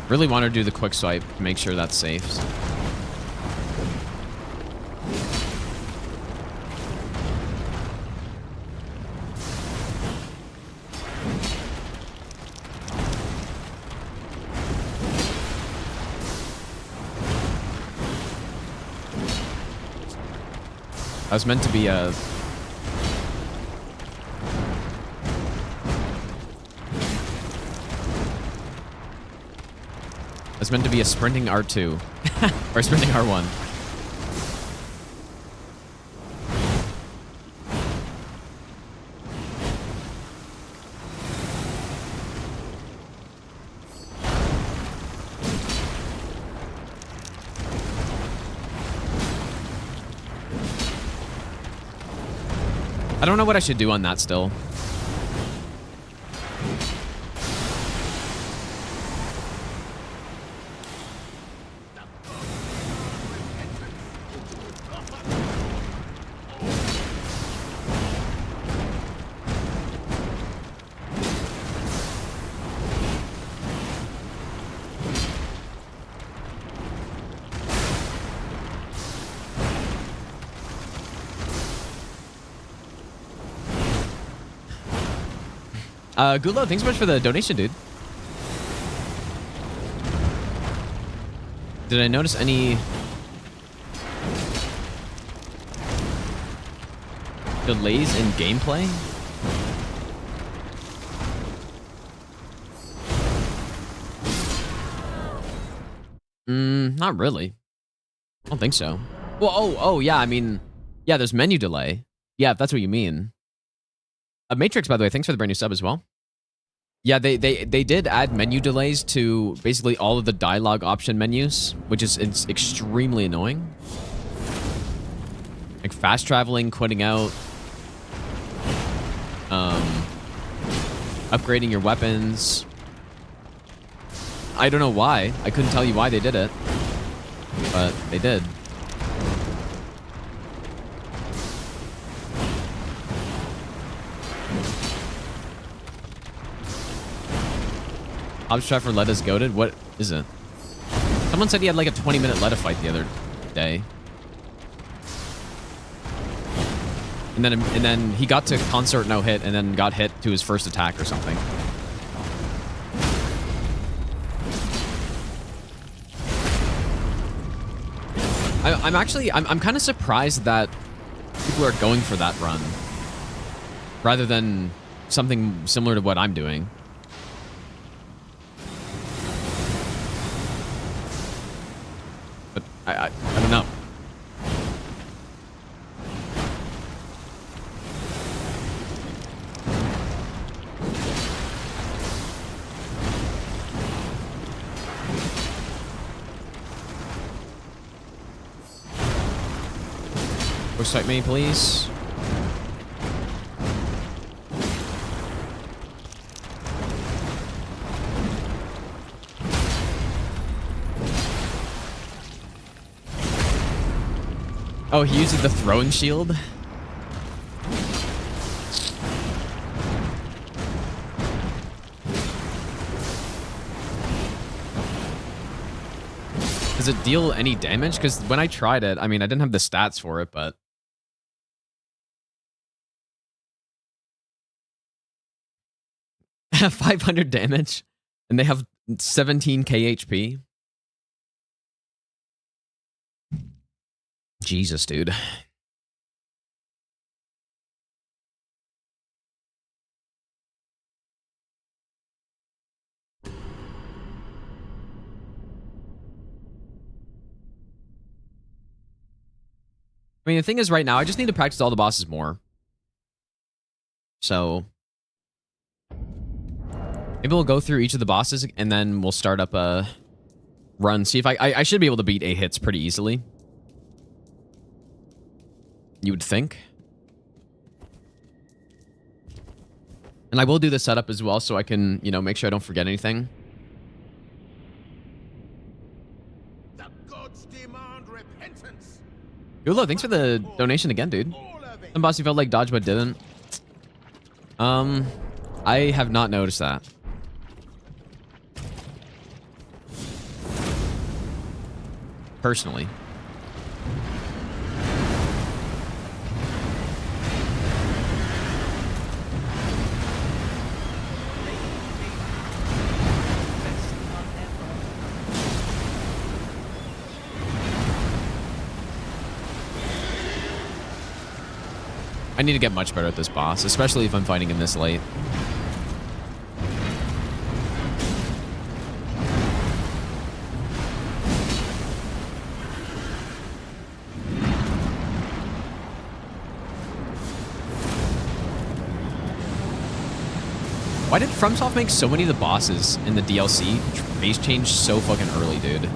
Really want to do the quick swipe to make sure that's safe. I was meant to be a... It's meant to be a sprinting R2. Or sprinting R1. I don't know what I should do on that still. Gulo, thanks so much for the donation, dude. Did I notice any delays in gameplay? Not really. I don't think so. Well, oh, yeah, I mean, yeah, there's menu delay. Yeah, if that's what you mean. Matrix, by the way, thanks for the brand new sub as well. Yeah, they did add menu delays to basically all of the dialogue option menus, which is extremely annoying. Like fast traveling, quitting out, upgrading your weapons. I don't know why. I couldn't tell you why they did it, but they did. Obstraffer led us goated? What is it? Someone said he had like a 20-minute Leda fight the other day. And then he got to Consort no hit and then got hit to his first attack or something. I'm kind of surprised that people are going for that run rather than something similar to what I'm doing. But I don't know. Ghost type me, please. Oh, he uses the throwing shield? Does it deal any damage? Because when I tried it, I mean, I didn't have the stats for it, but... 500 damage, and they have 17k HP. Jesus, dude. I mean, the thing is, right now, I just need to practice all the bosses more. So... maybe we'll go through each of the bosses, and then we'll start up a run. See if I should be able to beat 8 hits pretty easily. You would think. And I will do the setup as well, so I can, you know, make sure I don't forget anything. The gods demand repentance. Gula, thanks for the donation again, dude. Some boss you felt like dodge but didn't. I have not noticed that. Personally. I need to get much better at this boss, especially if I'm fighting him this late. Why did FromSoft make so many of the bosses in the DLC base change so fucking early, dude?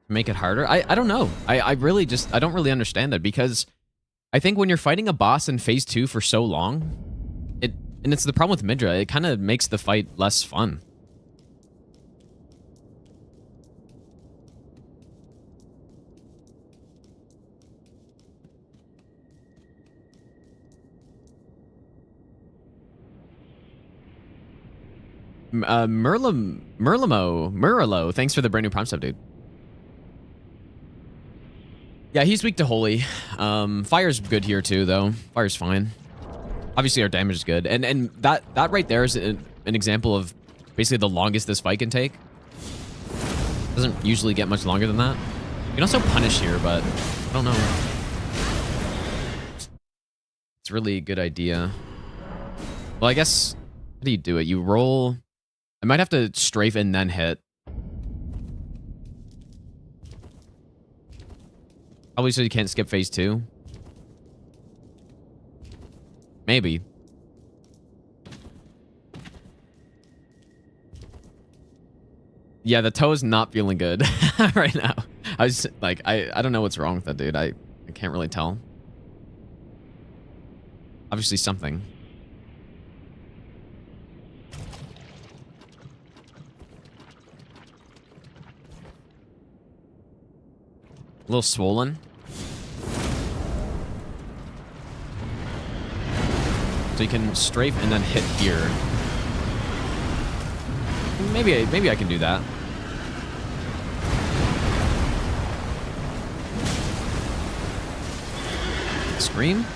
Make it harder? I don't know. I really just, I don't really understand that, because I think when you're fighting a boss in phase 2 for so long, and it's the problem with Midra, it kind of makes the fight less fun. Murilo, thanks for the brand new prime sub, dude. Yeah, he's weak to holy. Fire's good here too, though. Fire's fine. Obviously, our damage is good, and that right there is an example of basically the longest this fight can take. Doesn't usually get much longer than that. You can also punish here, but I don't know. It's really a good idea. Well, I guess, how do you do it? You roll. I might have to strafe and then hit. Probably so you can't skip phase 2. Maybe. Yeah, the toe is not feeling good right now. I was like, I don't know what's wrong with that, dude. I can't really tell. Obviously something. A little swollen. So you can strafe and then hit here. Maybe I can do that. Scream?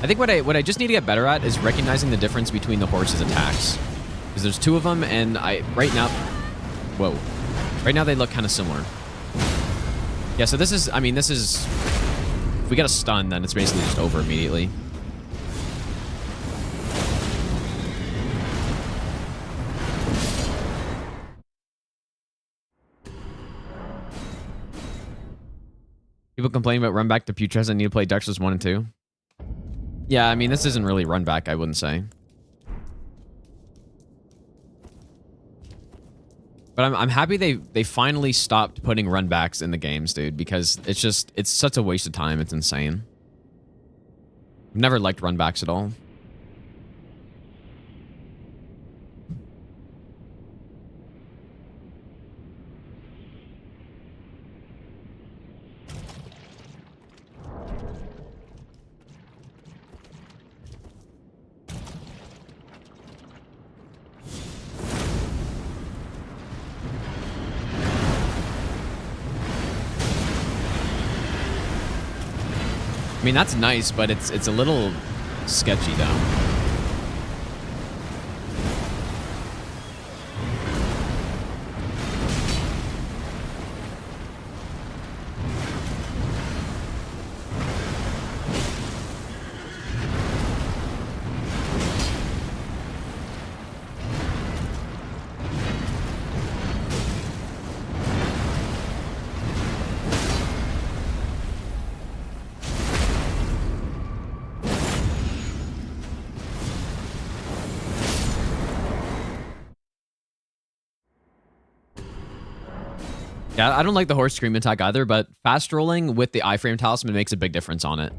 I think what I just need to get better at is recognizing the difference between the horse's attacks. Because there's two of them, and right now they look kind of similar. Yeah, so this is, if we get a stun, then it's basically just over immediately. People complain about run back to Putres and need to play Dexter's 1 and 2. Yeah, I mean, this isn't really run back, I wouldn't say. But I'm happy they finally stopped putting run backs in the games, dude, because it's such a waste of time. It's insane. I've never liked run backs at all. I mean, that's nice, but it's a little sketchy, though. Yeah, I don't like the horse scream attack either, but fast rolling with the iframe talisman makes a big difference on it.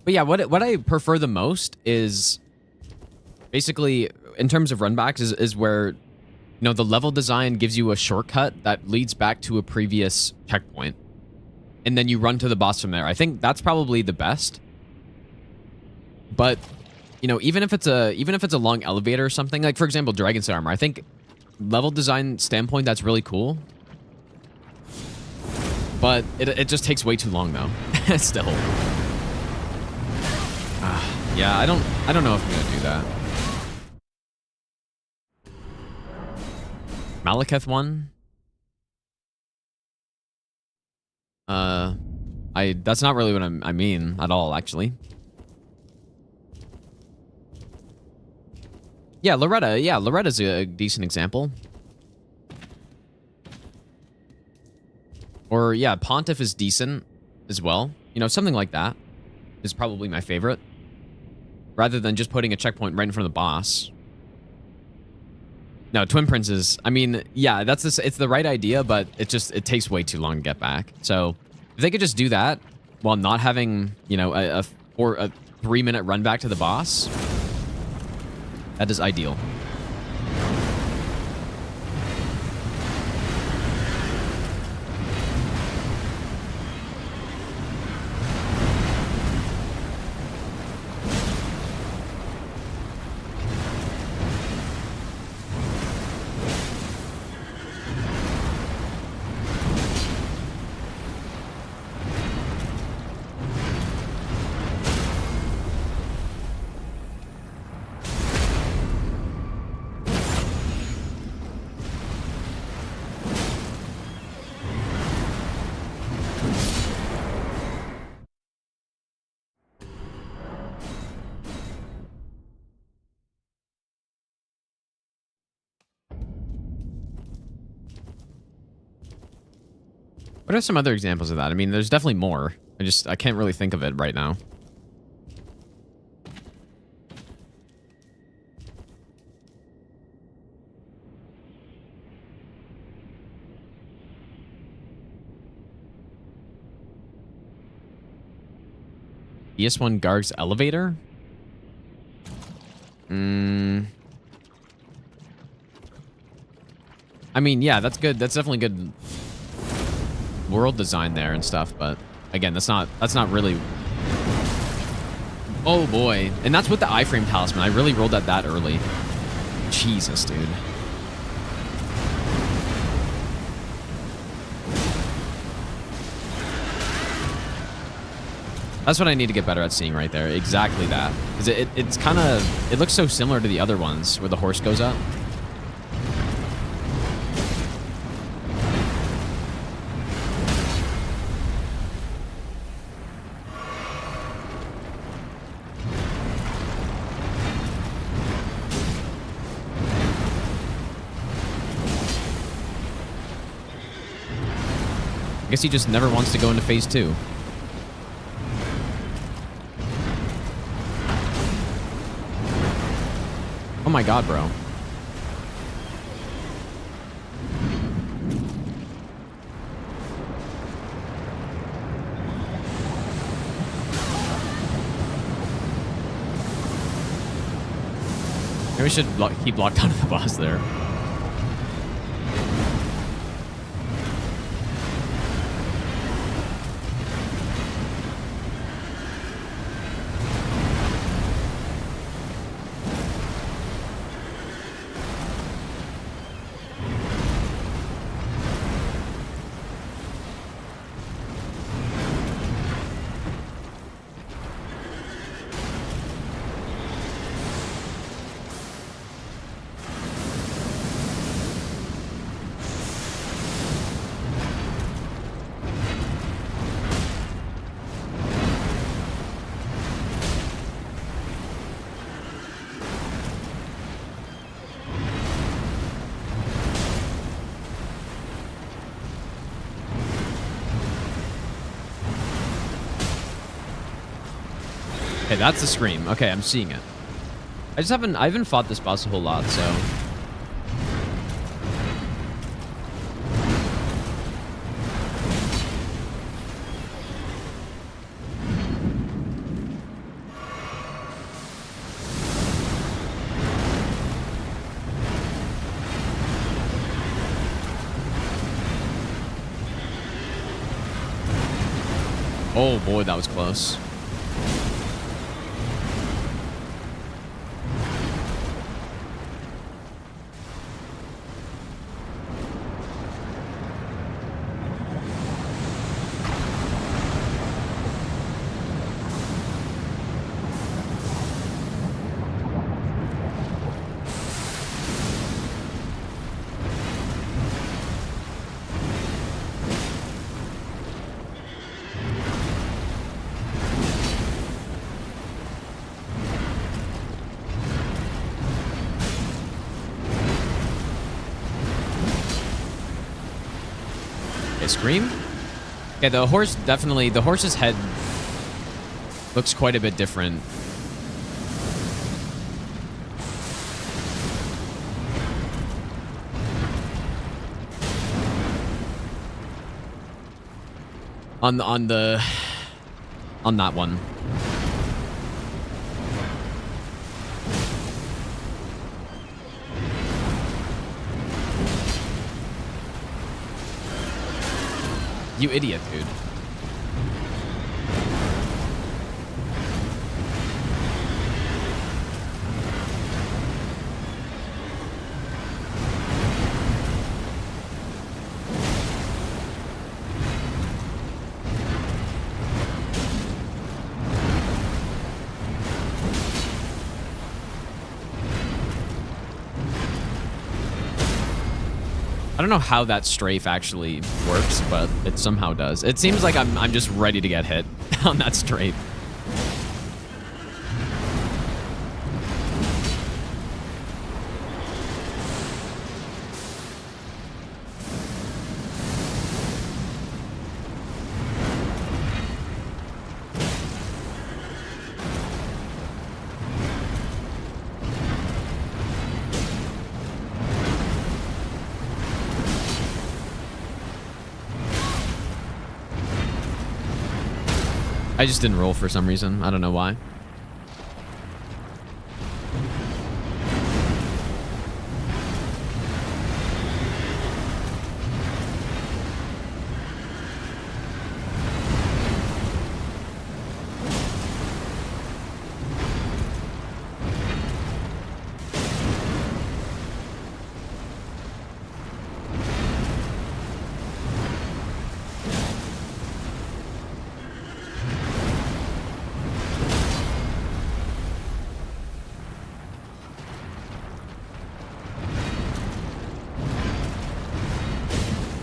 But yeah, what I prefer the most is basically, in terms of runbacks, is where, you know, the level design gives you a shortcut that leads back to a previous checkpoint, and then you run to the boss from there. I think that's probably the best. But, you know, even if it's a long elevator or something, like for example, Dragon's Armor, I think level design standpoint, that's really cool. But it just takes way too long though. Still. Yeah, I don't know if I'm gonna do that. Malekith 1. That's not really what I mean at all, actually. Yeah, Loretta. Yeah, Loretta's a decent example. Or, yeah, Pontiff is decent as well. You know, something like that is probably my favorite. Rather than just putting a checkpoint right in front of the boss. No, Twin Princes, I mean, yeah, it's the right idea, but it takes way too long to get back. So, if they could just do that while not having, you know, a 3-minute run back to the boss, that is ideal. What are some other examples of that? I mean, there's definitely more. I can't really think of it right now. ES1 Garg's elevator? I mean, yeah, that's good. That's definitely good world design there and stuff, but again, that's not really. Oh boy. And that's with the iframe talisman. I really rolled at that early. Jesus, dude. That's what I need to get better at seeing right there. Exactly that. Because it's kind of... It looks so similar to the other ones where the horse goes up. I guess he just never wants to go into phase 2. Oh my god, bro. Maybe we should keep locked onto the boss there. Okay, that's the scream. Okay, I'm seeing it. I haven't fought this boss a whole lot, so. Oh boy, that was close. Scream? Yeah, the horse's head looks quite a bit different. On that one. You idiot, dude. I don't know how that strafe actually works, but it somehow does. It seems like I'm just ready to get hit on that strafe. I just didn't roll for some reason. I don't know why.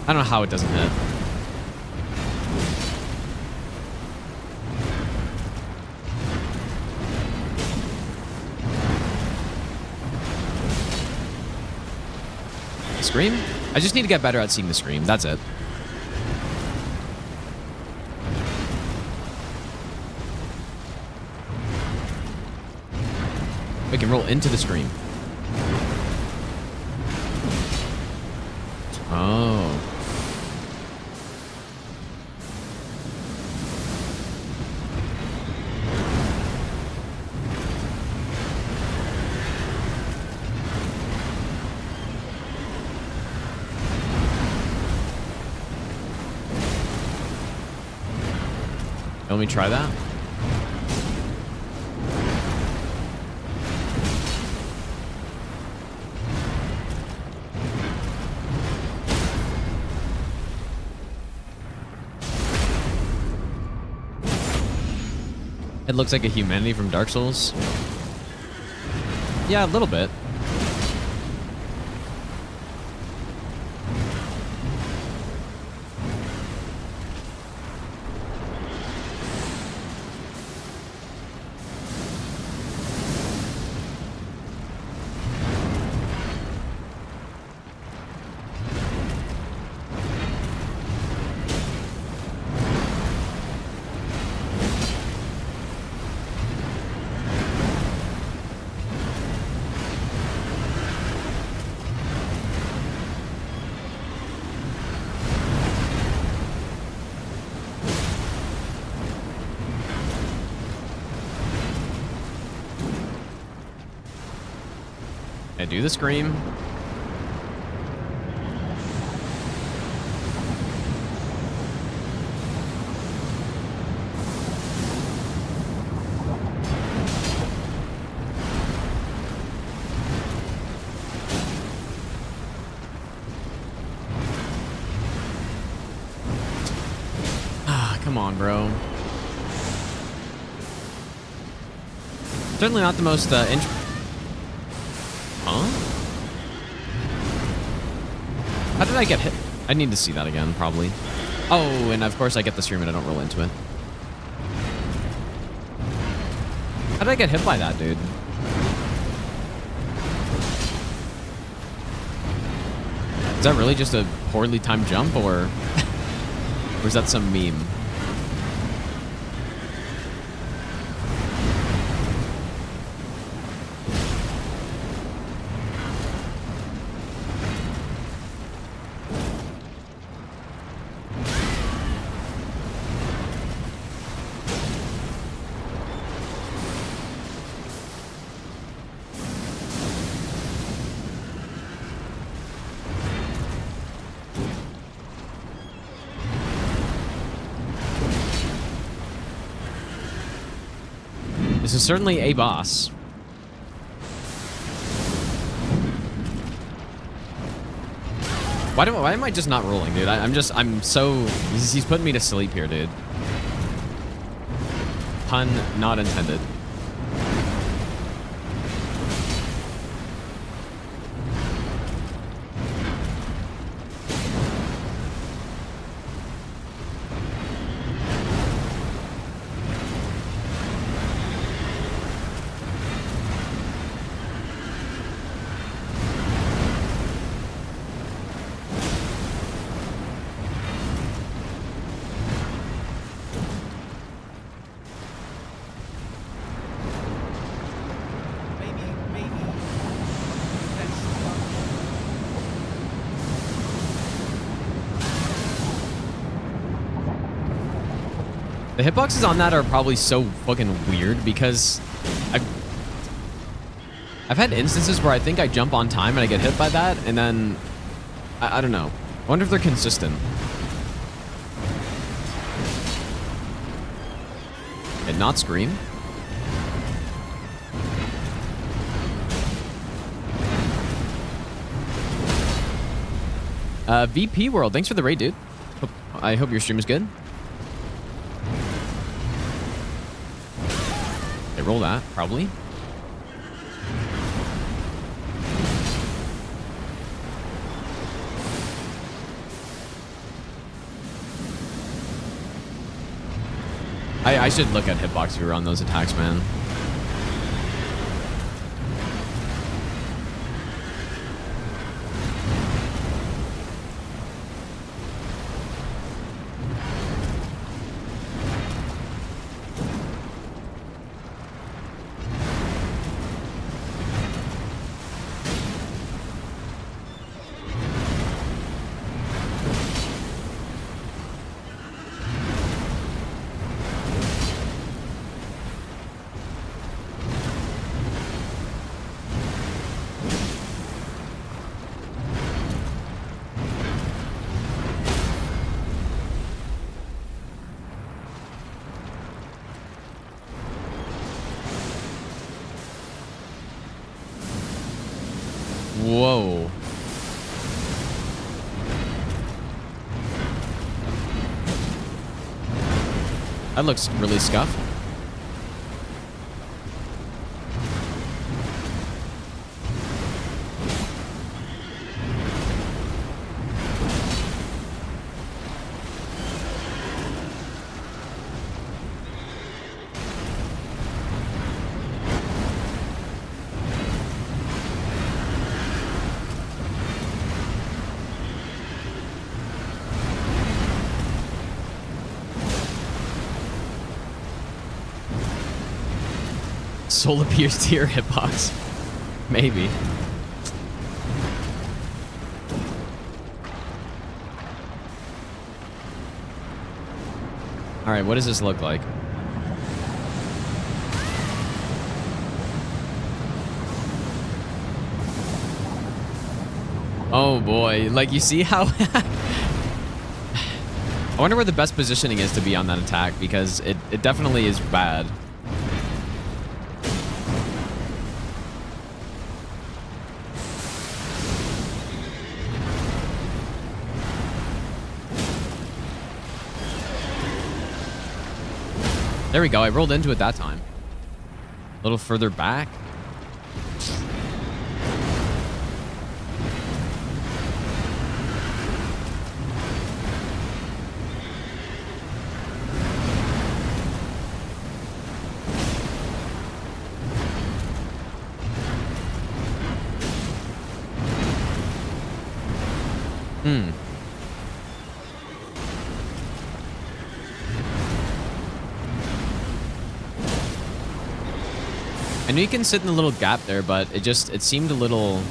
I don't know how it doesn't hit. Scream? I just need to get better at seeing the scream. That's it. We can roll into the scream. Oh. Let me try that. It looks like a humanity from Dark Souls. Yeah, a little bit. I do the scream. Ah, come on, bro. Certainly not the most Huh? How did I get hit? I need to see that again, probably. Oh, and of course I get the stream and I don't roll into it. How did I get hit by that, dude? Is that really just a poorly timed jump, or is that some meme? This is certainly a boss. Why am I just not rolling, dude? I'm so... He's putting me to sleep here, dude. Pun not intended. The hitboxes on that are probably so fucking weird because I've had instances where I think I jump on time and I get hit by that, and then I don't know. I wonder if they're consistent. And not scream. VP World, thanks for the raid, dude. I hope your stream is good. Roll that, probably. I should look at hitbox viewer on those attacks, man. Whoa. That looks really scuffed. Soul appears to your hitbox. Maybe. Alright, what does this look like? Oh boy, like you see how... I wonder where the best positioning is to be on that attack, because it definitely is bad. There we go. I rolled into it that time. A little further back. I knew you can sit in the little gap there, but it seemed a little...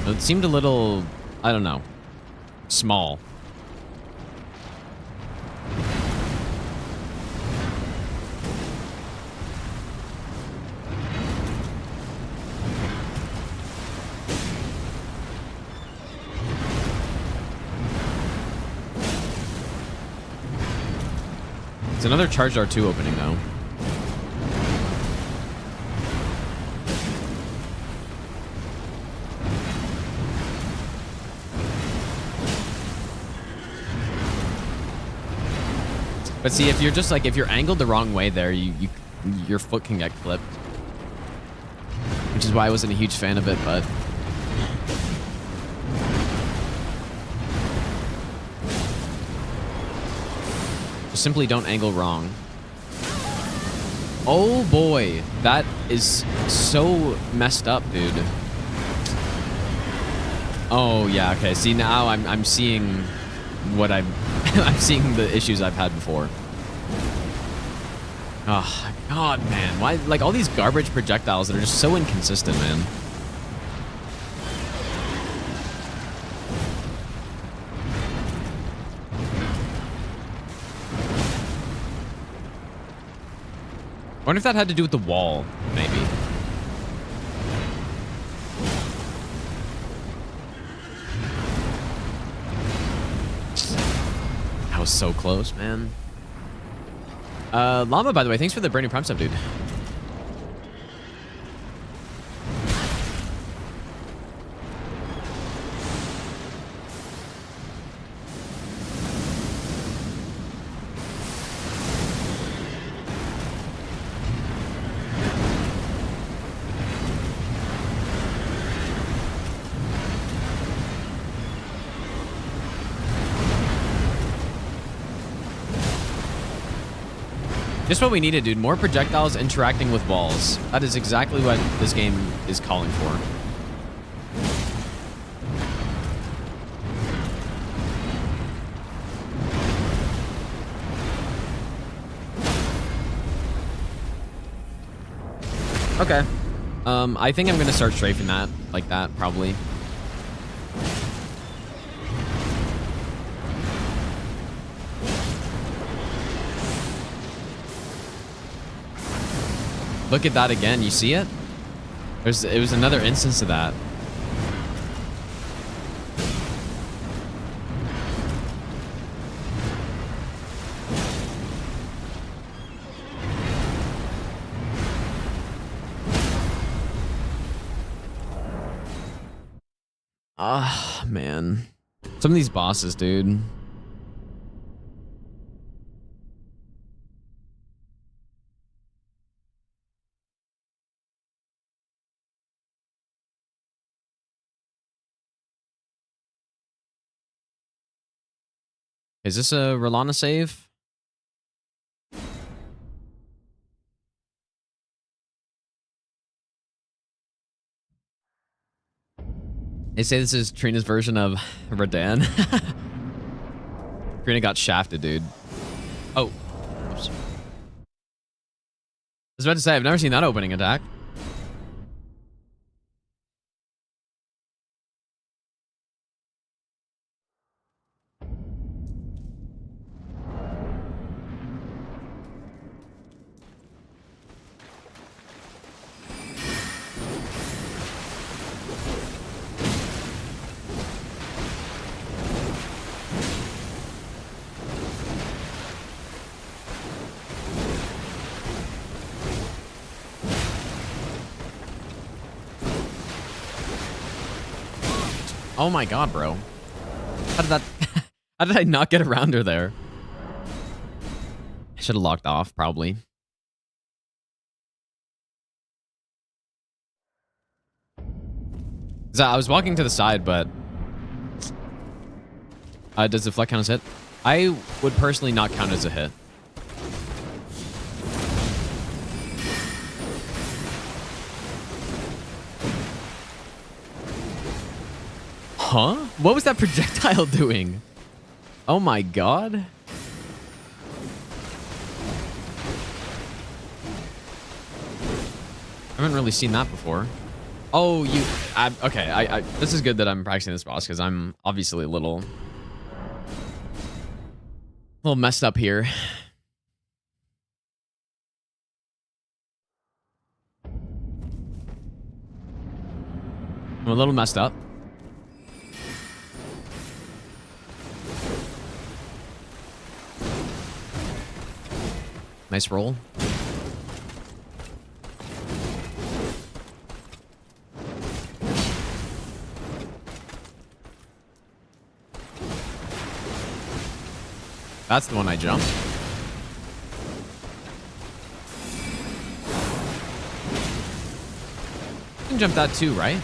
It seemed a little, I don't know, small. It's another charged R2 opening, though. But see, if you're just like, if you're angled the wrong way there, your foot can get clipped. Which is why I wasn't a huge fan of it, but... Just simply don't angle wrong. Oh boy, that is so messed up, dude. Oh yeah, okay. See, now I'm seeing what I'm seeing the issues I've had before. Oh god, man. Why, like, all these garbage projectiles that are just so inconsistent, man. I wonder if that had to do with the wall, maybe. That was so close, man. Llama, by the way, thanks for the brand new Prime sub, dude. Just what we needed, dude. More projectiles interacting with walls. That is exactly what this game is calling for. Okay. I think I'm gonna start strafing that like that, probably. Look at that again. You see it? It was another instance of that. Ah, man. Some of these bosses, dude. Is this a Rolana save? They say this is Trina's version of Radan. Trina got shafted, dude. Oh. Oops. I was about to say, I've never seen that opening attack. Oh my god, bro. How did that... How did I not get around her there? I should have locked off, probably. I was walking to the side, but... does the fleck count as hit? I would personally not count as a hit. Huh? What was that projectile doing? Oh my god. I haven't really seen that before. Oh, okay, this is good that I'm practicing this boss because I'm obviously a little messed up here. I'm a little messed up. Nice roll. That's the one I jumped. You can jump that too, right?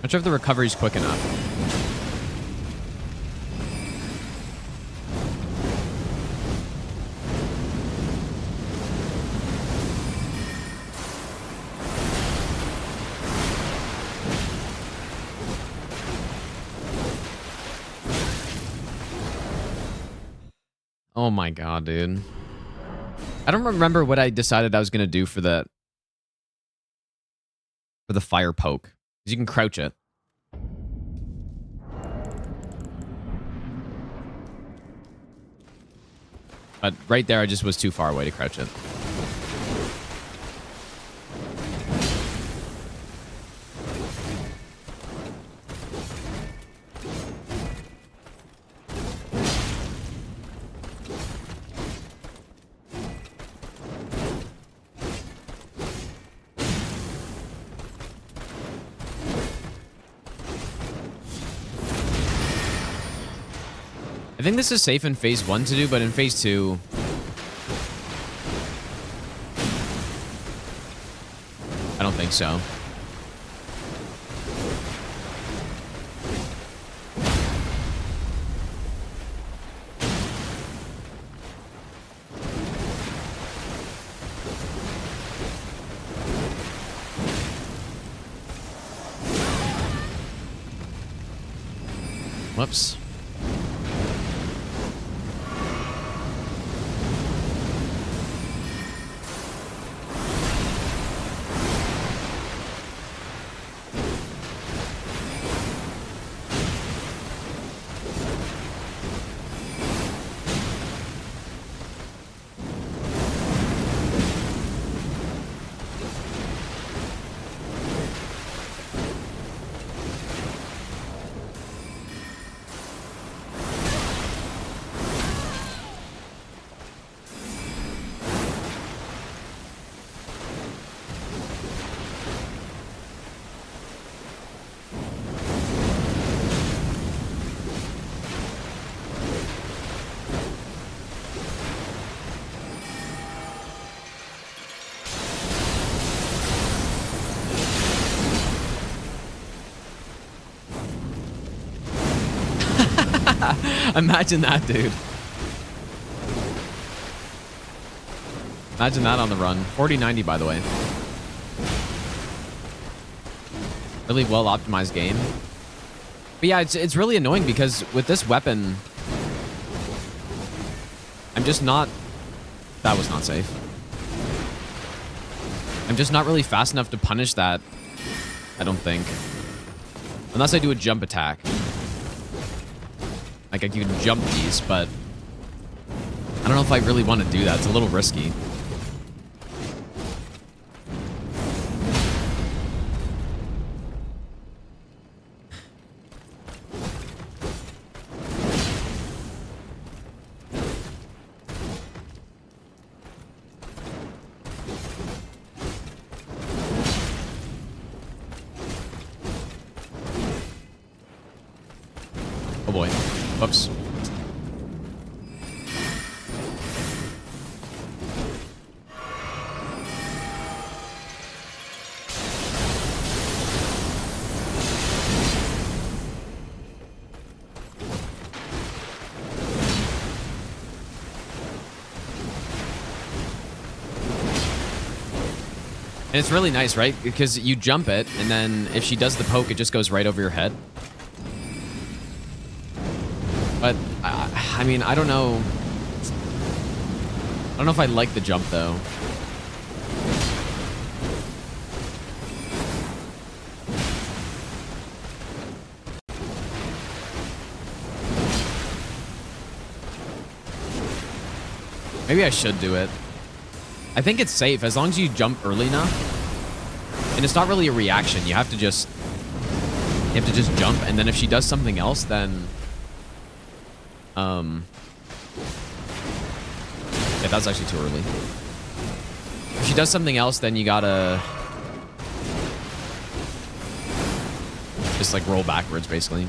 Not sure if the recovery's quick enough. Oh my god, dude. I don't remember what I decided I was gonna do for the fire poke. Because you can crouch it. But right there, I just was too far away to crouch it. I think this is safe in phase 1 to do, but in phase 2... I don't think so. Whoops. Imagine that, dude. Imagine that on the run. 4090, by the way. Really well optimized game. But yeah, it's really annoying because with this weapon, I'm just not... That was not safe. I'm just not really fast enough to punish that, I don't think. Unless I do a jump attack. Like, I can jump these, but I don't know if I really want to do that. It's a little risky. Oh boy. Whoops. And it's really nice, right? Because you jump it, and then if she does the poke, it just goes right over your head. But, I mean, I don't know. I don't know if I like the jump, though. Maybe I should do it. I think it's safe as long as you jump early enough. And it's not really a reaction. You have to just jump, and then if she does something else, then yeah, that's actually too early. If she does something else, then you gotta just like roll backwards, basically.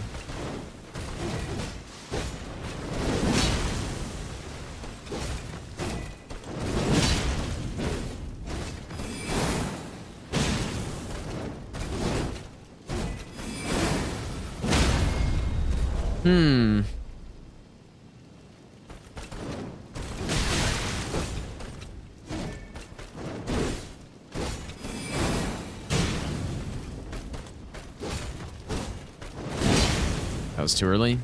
That was too early.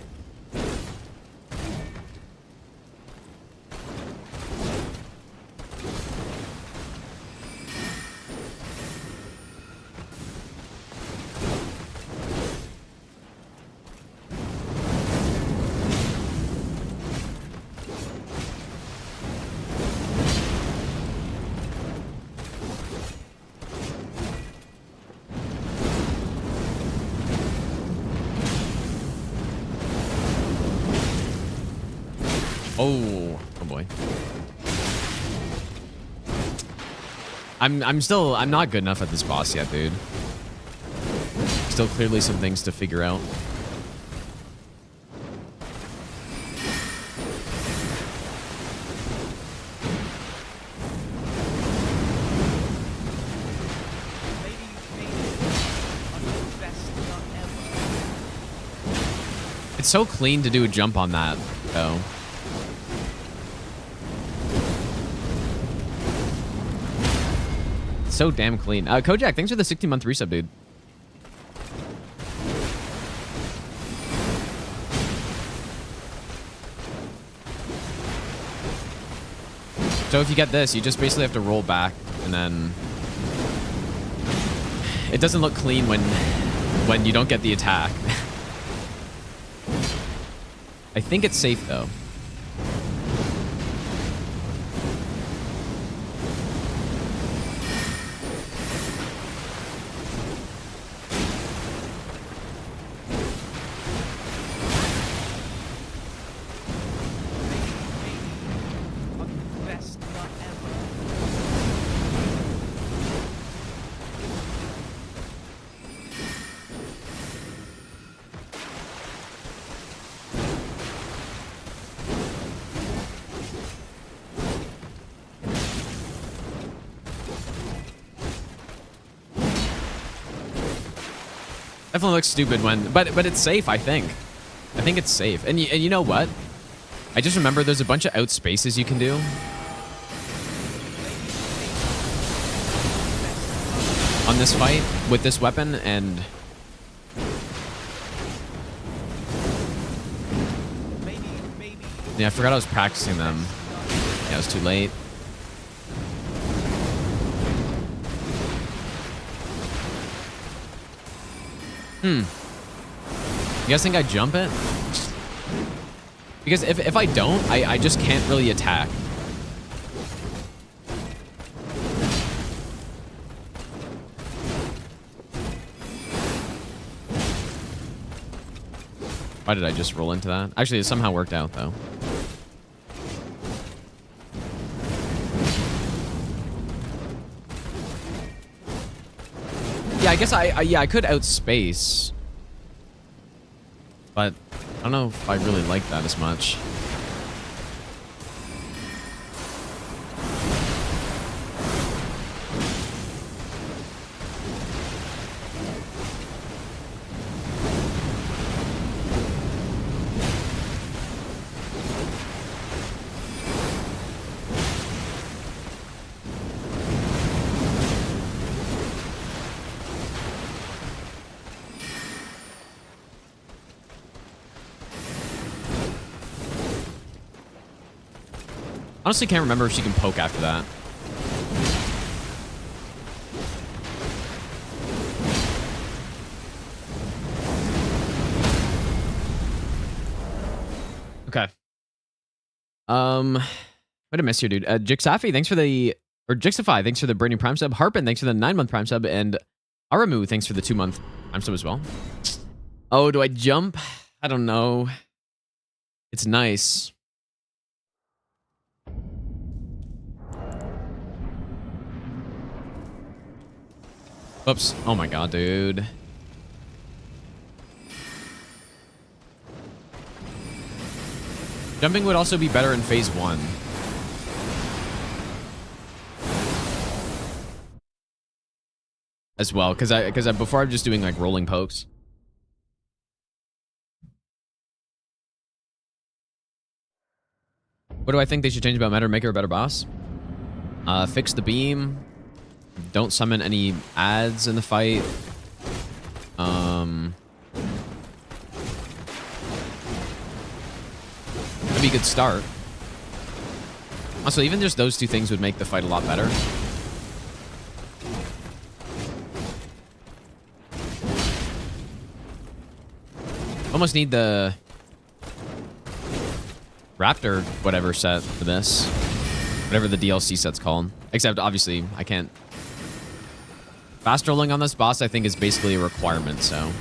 Oh boy. I'm not good enough at this boss yet, dude. Still clearly some things to figure out. It's so clean to do a jump on that, though. So damn clean. Kojak, thanks for the 16-month resub, dude. So if you get this, you just basically have to roll back, and then it doesn't look clean when you don't get the attack. I think it's safe though. Best nut ever. Definitely looks stupid when, but it's safe. I think it's safe. And you know what? I just remember there's a bunch of outspaces you can do. On this fight with this weapon, and Maybe. yeah, I forgot I was practicing them. Yeah, it was too late. You guys think I jump it? Because if I don't, I just can't really attack. Why did I just roll into that? Actually, it somehow worked out, though. Yeah, I guess I could outspace. But I don't know if I really like that as much. Honestly, can't remember if she can poke after that. Okay. What a miss here, dude. Jixafi, thanks for the, or Jixify, thanks for the Branding Prime sub. Harpin, thanks for the 9-month Prime sub, and Aramu, thanks for the 2-month Prime sub as well. Oh, do I jump? I don't know. It's nice. Oops. Oh my god, dude. Jumping would also be better in phase 1. As well, because before I'm just doing like rolling pokes. What do I think they should change about meta to make her a better boss? Fix the beam. Don't summon any ads in the fight. That'd be a good start. Also, even just those two things would make the fight a lot better. Almost need the Raptor whatever set for this. Whatever the DLC set's called. Except, obviously, I can't. Fast rolling on this boss, I think, is basically a requirement, so.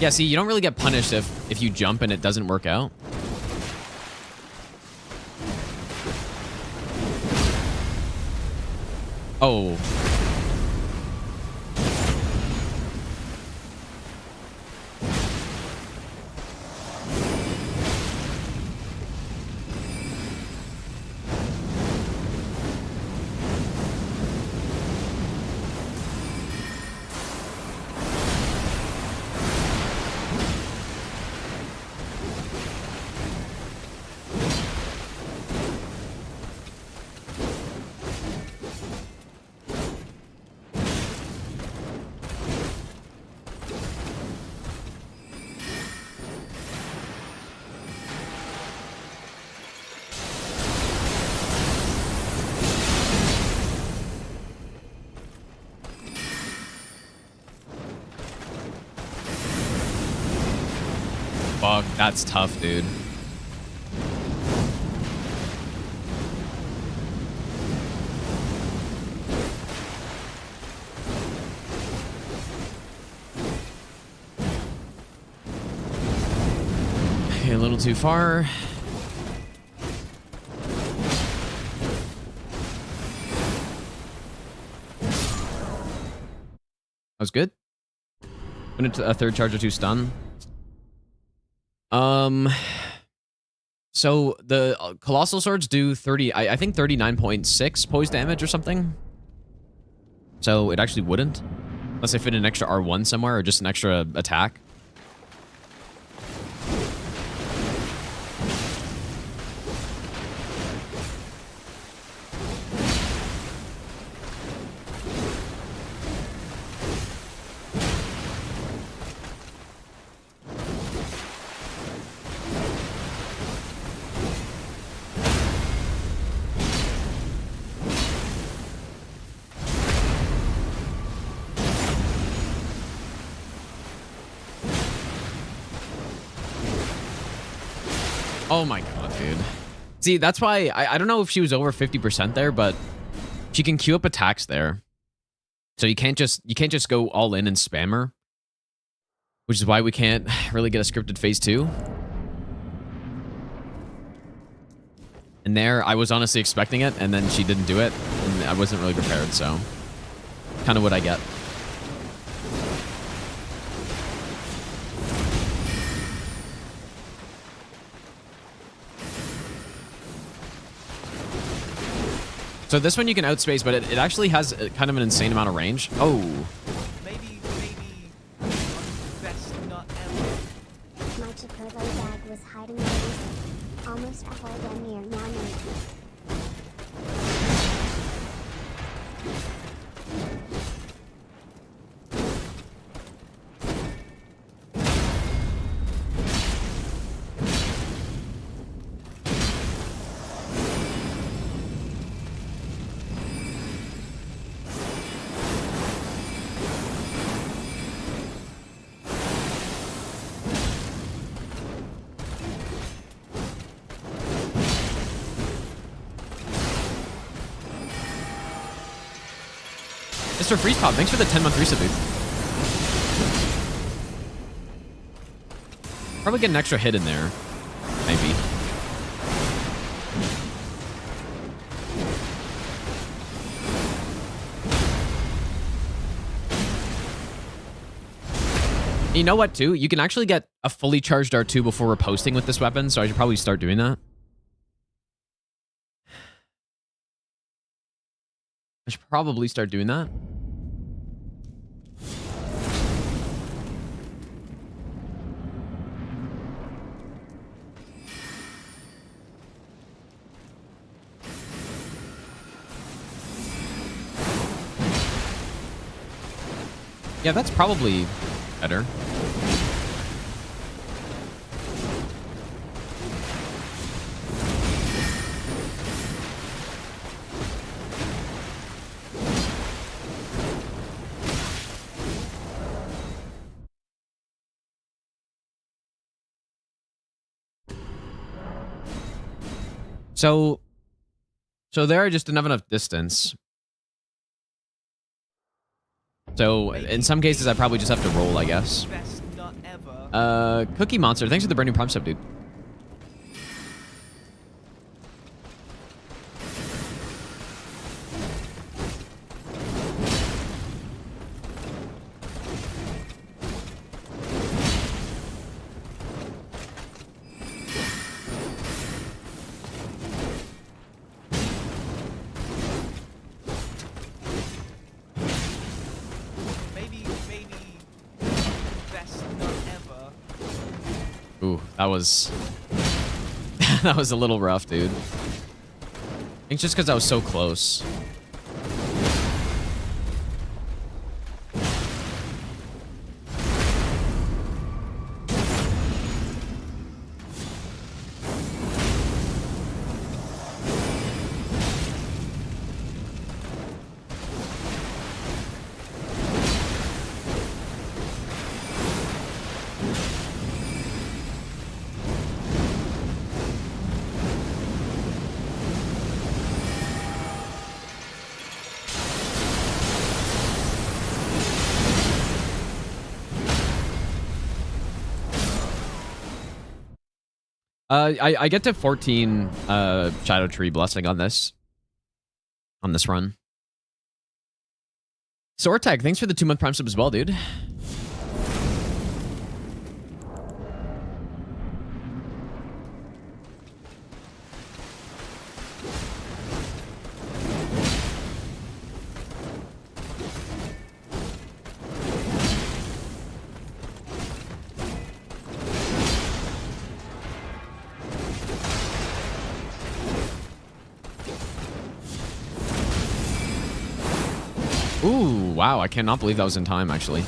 Yeah, see, you don't really get punished if you jump and it doesn't work out. Oh. Oh, that's tough, dude. Okay, a little too far. That was good. Put into a third charge or two stun. So the Colossal Swords do 30, I think 39.6 poise damage or something. So it actually wouldn't. Unless I fit an extra R1 somewhere or just an extra attack. Oh my god, dude. See, that's why I don't know if she was over 50% there, but she can queue up attacks there. So you can't just go all in and spam her. Which is why we can't really get a scripted phase 2. And there, I was honestly expecting it, and then she didn't do it. And I wasn't really prepared, so kind of what I get. So this one you can outspace, but it actually has kind of an insane amount of range. Oh. Maybe best not ever. My Chipotle bag was hiding away, almost a whole damn year now. Mr. Freeze Pop, thanks for the 10-month reset, dude. Probably get an extra hit in there. Maybe. You know what, too? You can actually get a fully charged R2 before reposting with this weapon, so I should probably start doing that. I should probably start doing that. Yeah, that's probably better. So there I just didn't have enough distance. So in some cases I probably just have to roll, I guess. Best not ever. Cookie Monster, thanks for the brand new prime sub, dude. Maybe best not ever. Ooh, that was that was a little rough, dude. I think just because I was so close. I get to 14 Shadow Tree Blessing on this run. Sortag, thanks for the 2-month Prime sub as well, dude. Ooh, wow, I cannot believe that was in time, actually.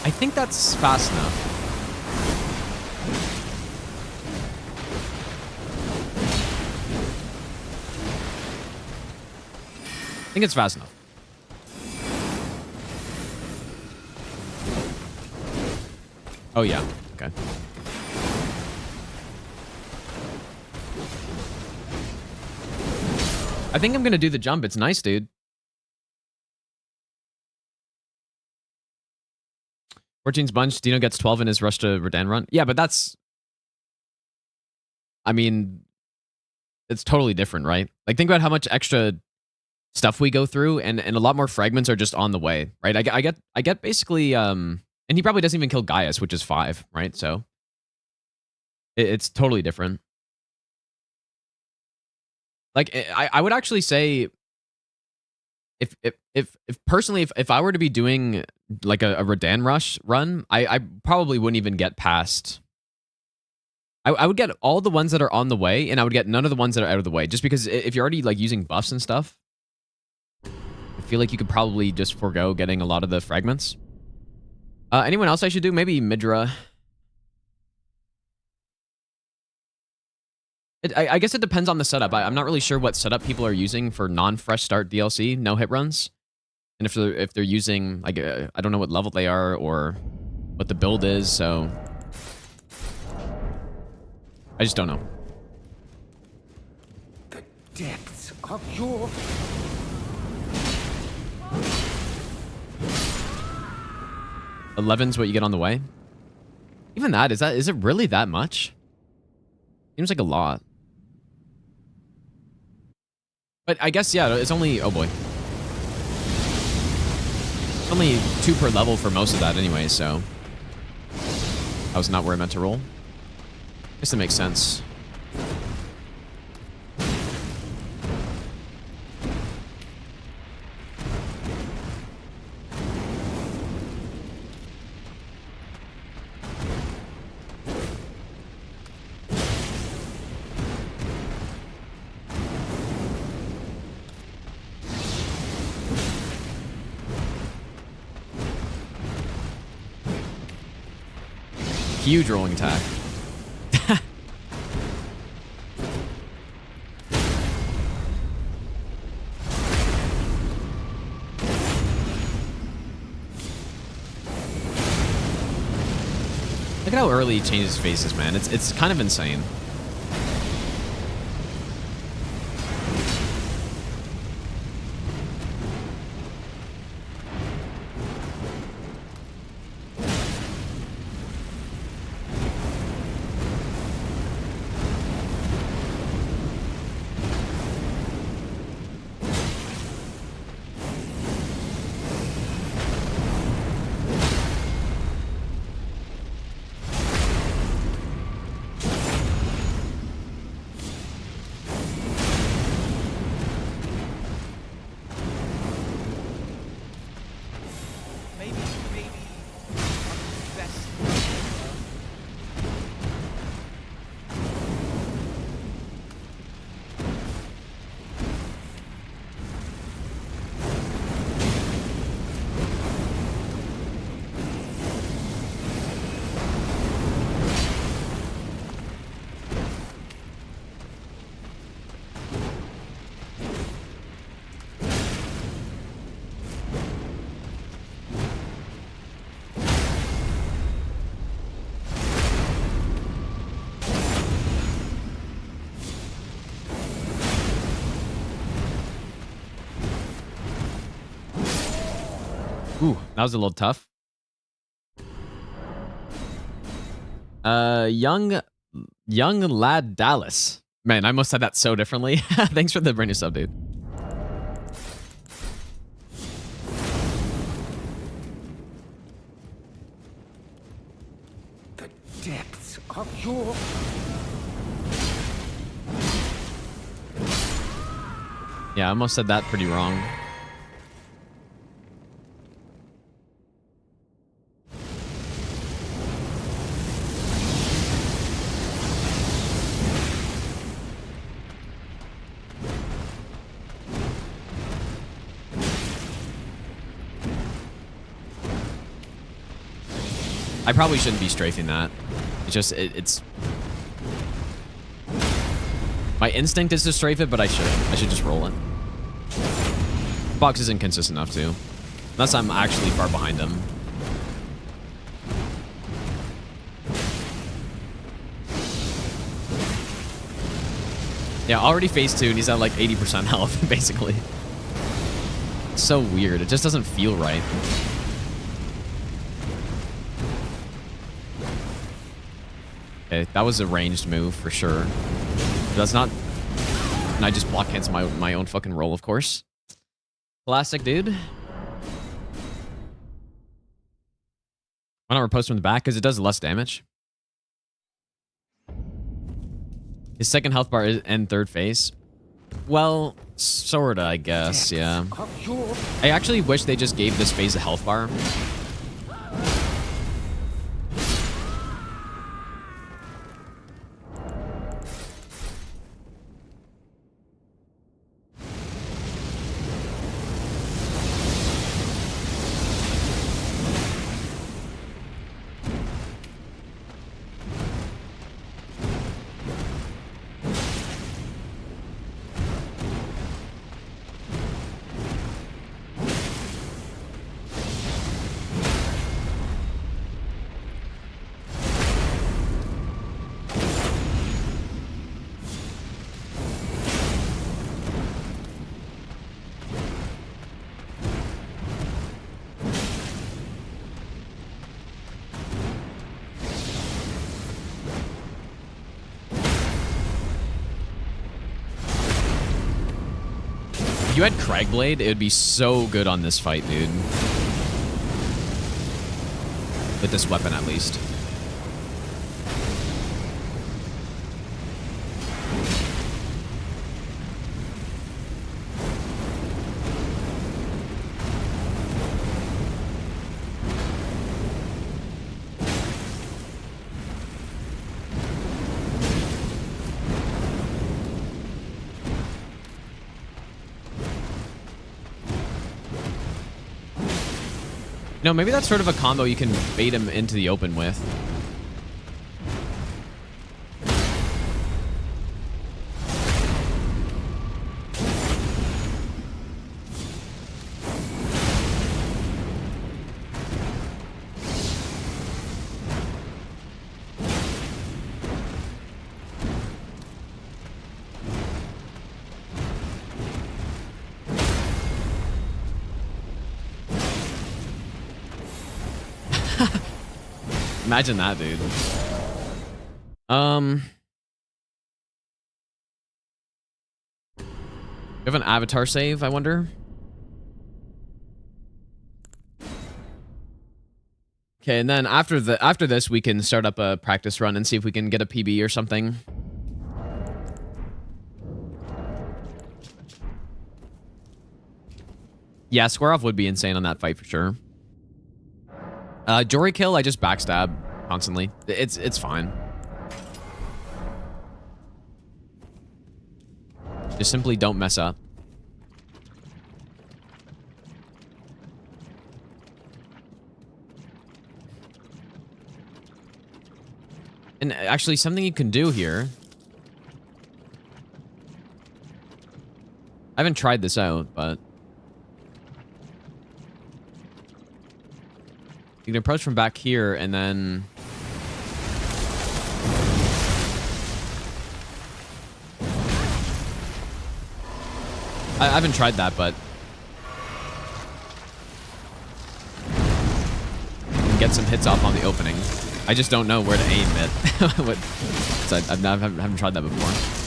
I think that's fast enough. I think it's fast enough. Oh yeah, okay. I think I'm gonna do the jump. It's nice, dude. Fortune's bunch. Dino gets 12 in his rush to Redan run. Yeah, but that's... I mean, it's totally different, right? Like, think about how much extra stuff we go through, and a lot more fragments are just on the way, right? I get basically... and he probably doesn't even kill Gaius, which is 5, right? So, it's totally different. Like, I would actually say... If personally, if I were to be doing like a Redan rush run, I probably wouldn't even get past. I would get all the ones that are on the way, and I would get none of the ones that are out of the way. Just because if you're already like using buffs and stuff, I feel like you could probably just forego getting a lot of the fragments. Anyone else I should do? Maybe Midra. I guess it depends on the setup. I'm not really sure what setup people are using for non-fresh start DLC, no hit runs. And if they're using, like, I don't know what level they are or what the build is, so... I just don't know. The depths of your... 11's what you get on the way? Even that, is it really that much? Seems like a lot. But I guess, yeah, it's only... Oh, boy. It's only 2 per level for most of that anyway, so... That was not where I meant to roll. I guess that makes sense. Huge rolling attack. Look at how early he changes faces, man. It's kind of insane. Ooh, that was a little tough. Young lad Dallas. Man, I must have said that so differently. Thanks for the brand new sub, dude. The depths of your... Yeah, I almost said that pretty wrong. I probably shouldn't be strafing that. It's just, it's... My instinct is to strafe it, but I shouldn't. I should just roll it. Box isn't consistent enough to. Unless I'm actually far behind him. Yeah, already phase 2 and he's at like 80% health, basically. It's so weird. It just doesn't feel right. Okay, that was a ranged move for sure. That's not... And I just block cancel my own fucking roll, of course. Classic, dude. Why not riposte from the back? Because it does less damage. His second health bar is end third phase. Well, sorta, I guess, yeah. I actually wish they just gave this phase a health bar. If you had Cragblade, it would be so good on this fight, dude. With this weapon, at least. No, maybe that's sort of a combo you can bait him into the open with. Imagine that, dude. You have an avatar save, I wonder? Okay, and then after this, we can start up a practice run and see if we can get a PB or something. Yeah, square off would be insane on that fight for sure. Jory kill, I just backstab constantly. It's fine. Just simply don't mess up. And actually, something you can do here. I haven't tried this out, but you can approach from back here and then... I haven't tried that, but... and get some hits off on the opening. I just don't know where to aim it. So I haven't tried that before.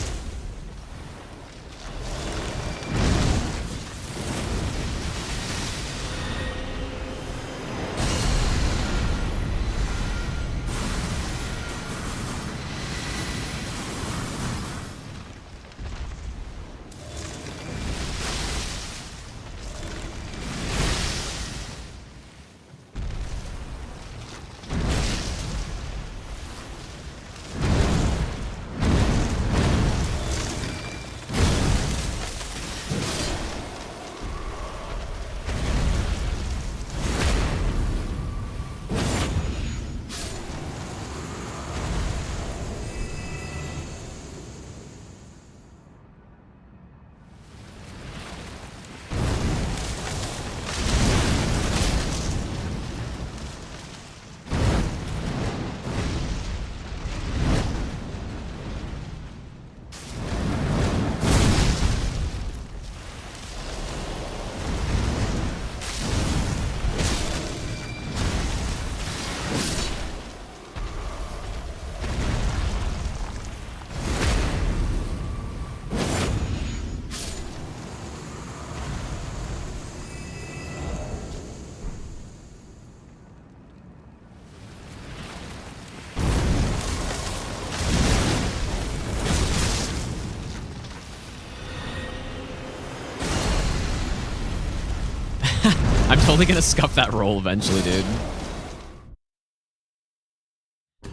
I'm totally gonna scuff that roll eventually, dude.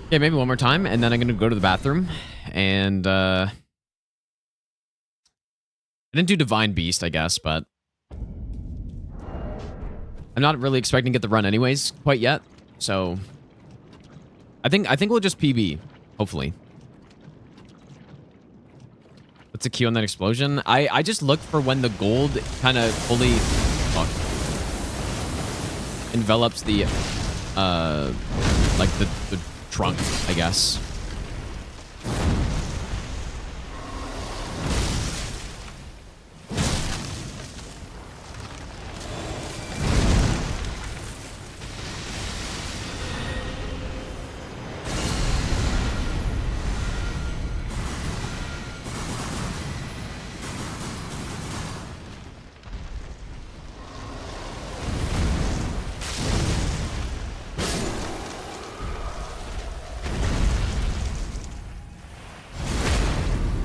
Okay, maybe one more time, and then I'm gonna go to the bathroom. And I didn't do Divine Beast, I guess, but I'm not really expecting to get the run anyways quite yet. So I think we'll just PB, hopefully. What's the Q on that explosion? I just looked for when the gold kind of fully envelops the like the trunk, I guess.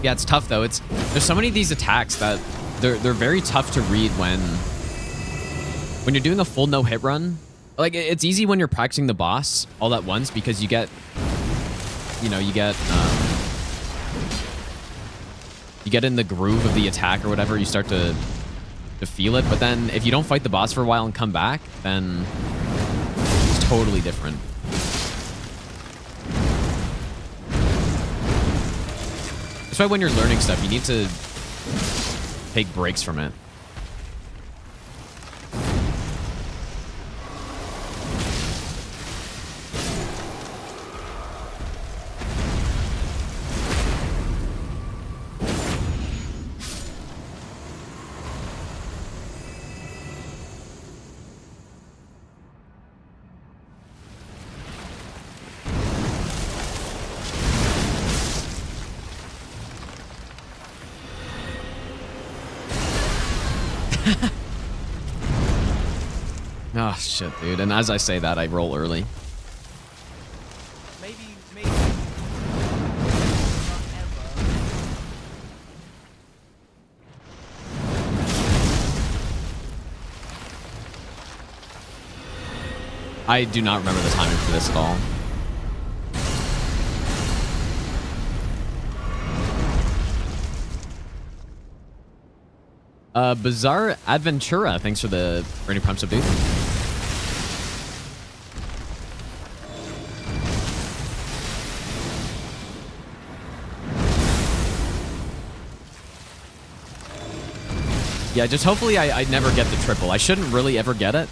Yeah, it's tough though. There's so many of these attacks that they're very tough to read when you're doing a full no hit run. Like it's easy when you're practicing the boss all at once because you get in the groove of the attack or whatever. You start to feel it, but then if you don't fight the boss for a while and come back, then it's totally different. That's why when you're learning stuff, you need to take breaks from it. Oh, shit, dude. And as I say that, I roll early. Maybe not ever. I do not remember the timing for this at all. Bizarre Adventura, thanks for the Bernie Prime sub, dude. Yeah, just hopefully I never get the triple. I shouldn't really ever get it.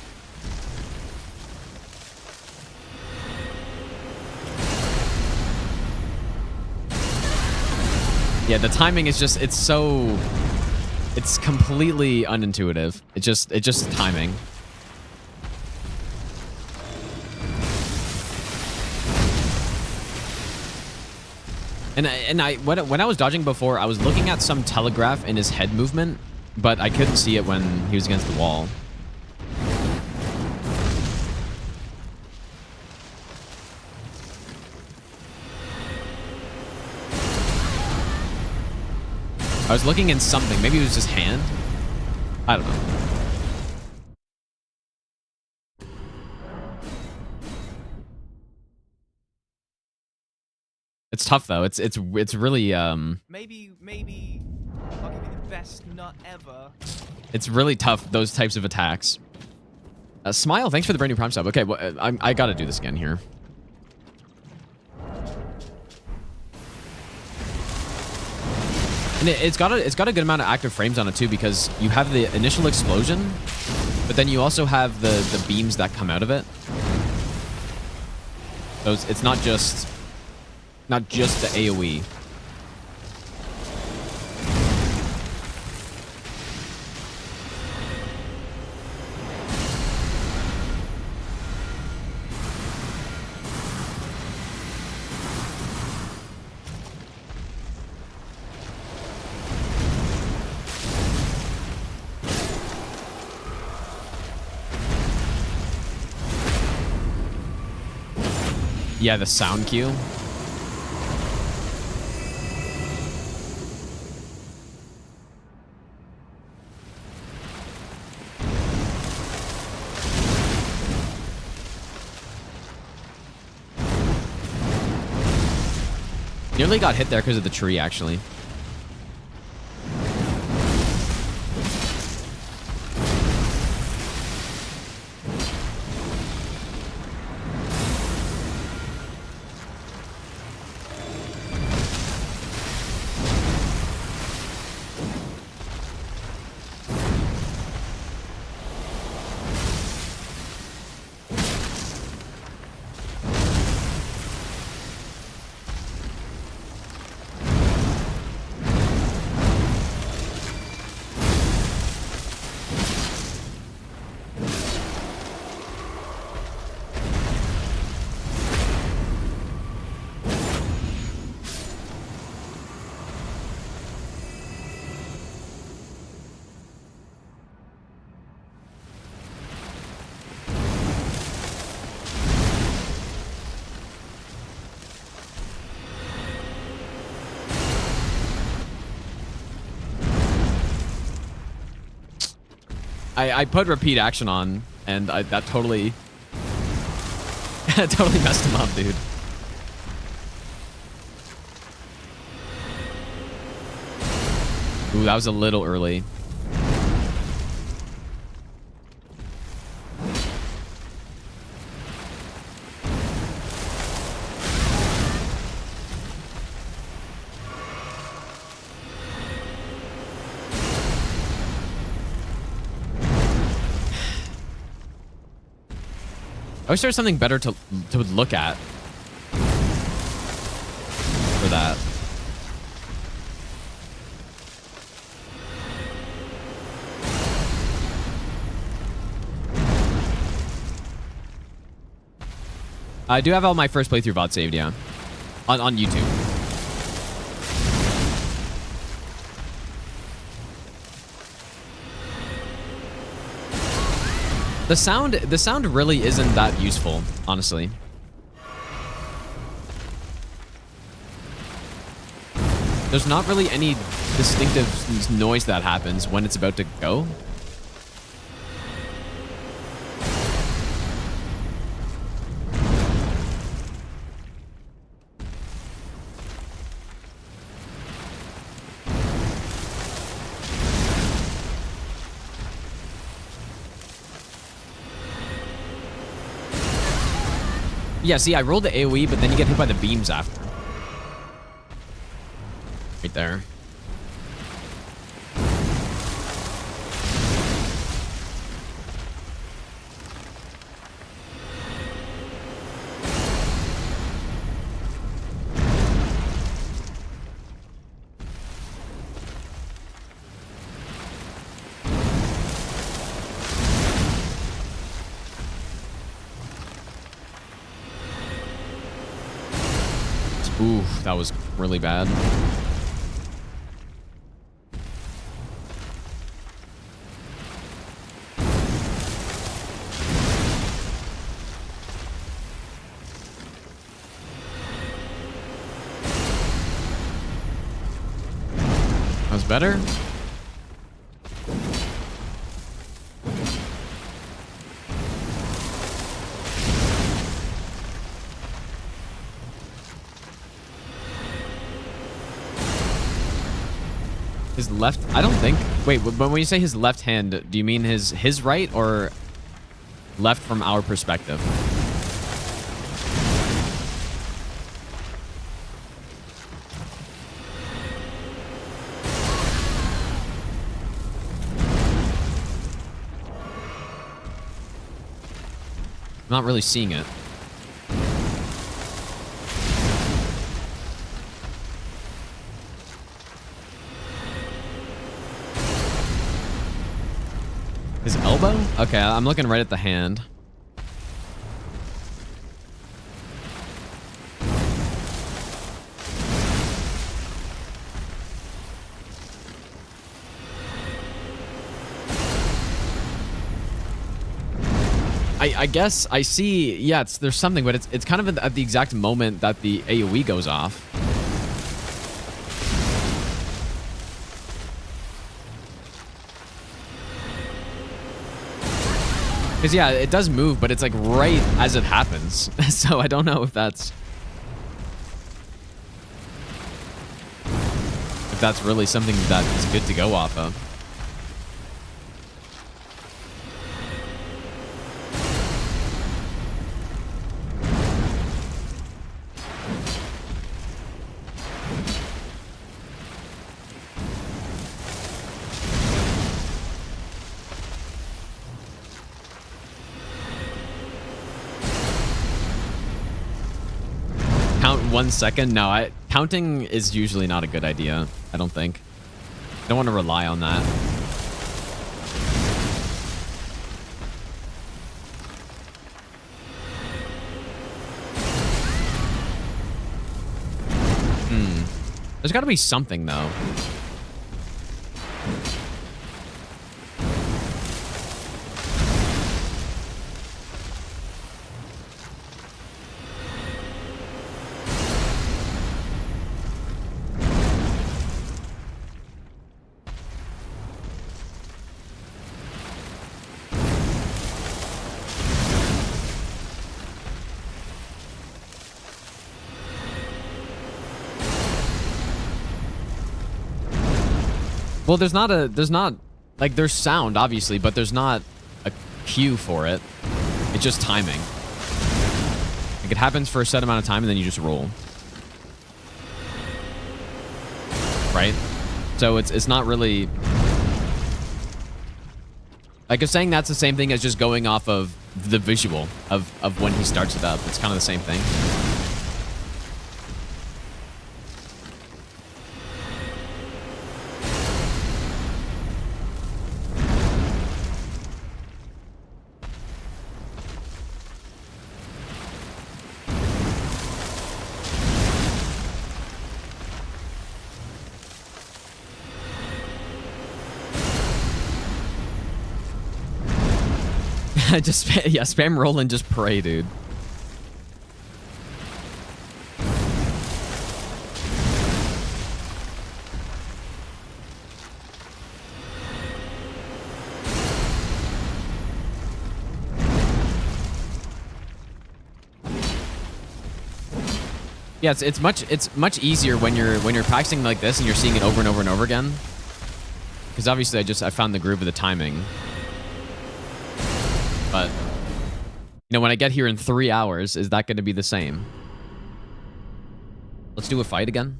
Yeah, the timing is just, it's completely unintuitive. It's just timing. When I was dodging before, I was looking at some telegraph in his head movement, but I couldn't see it when he was against the wall. I was looking in something. Maybe it was just hand. I don't know. It's tough though. It's really Maybe I'll give you the best nut ever. it's really tough, those types of attacks. Smile, thanks for the brand new Prime sub. Okay, well, I gotta do this again here. And it's got a good amount of active frames on it too, because you have the initial explosion, but then you also have the beams that come out of it. So it's not just the AoE. Yeah, the sound cue. Nearly got hit there because of the tree, actually. I put repeat action on, and that totally totally messed him up, dude. Ooh, that was a little early. I wish there was something better to look at for that. I do have all my first playthrough VOD saved, yeah, on YouTube. The sound really isn't that useful, honestly. There's not really any distinctive noise that happens when it's about to go. Yeah, see, I rolled the AoE, but then you get hit by the beams after. Right there. Ooh, that was really bad. That was better. His left, I don't think. Wait, but when you say his left hand, do you mean his right or left from our perspective? I'm not really seeing it. His elbow? Okay, I'm looking right at the hand. I guess I see, yeah, there's something, but it's kind of at the exact moment that the AoE goes off. Because, yeah, it does move, but it's like right as it happens. So I don't know if that's really something that is good to go off of. Count 1 second? No, counting is usually not a good idea, I don't think. I don't want to rely on that. There's got to be something, though. Well, there's sound, obviously, but there's not a cue for it. It's just timing. Like, it happens for a set amount of time, and then you just roll. Right? So it's not really... Like, if saying that's the same thing as just going off of the visual of when he starts it up. It's kind of the same thing. Just, yeah, spam roll and just pray, dude. Yeah, it's much easier when you're practicing like this and you're seeing it over and over and over again. Because obviously I found the groove of the timing. But, you know, when I get here in 3 hours, is that going to be the same? Let's do a fight again.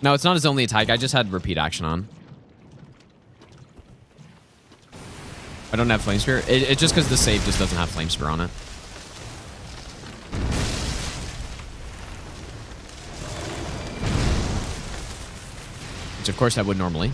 No, it's not his only attack. I just had repeat action on. I don't have Flame Spear. It's just because the save just doesn't have Flame Spear on it. which of course I would normally.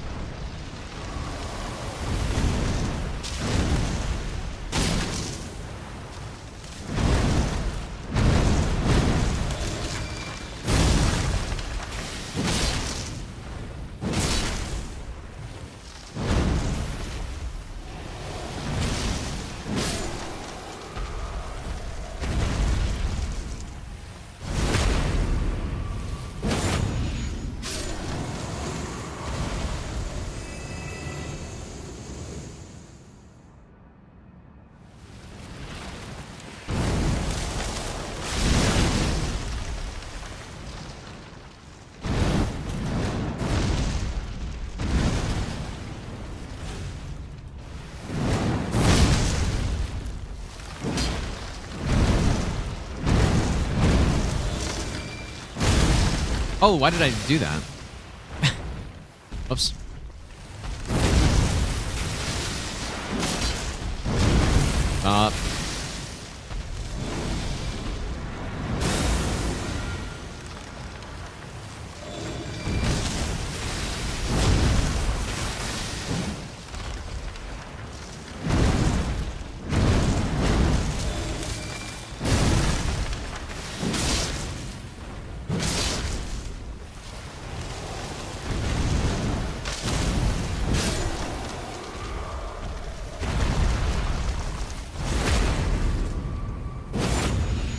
Oh, why did I do that? Oops. Stop.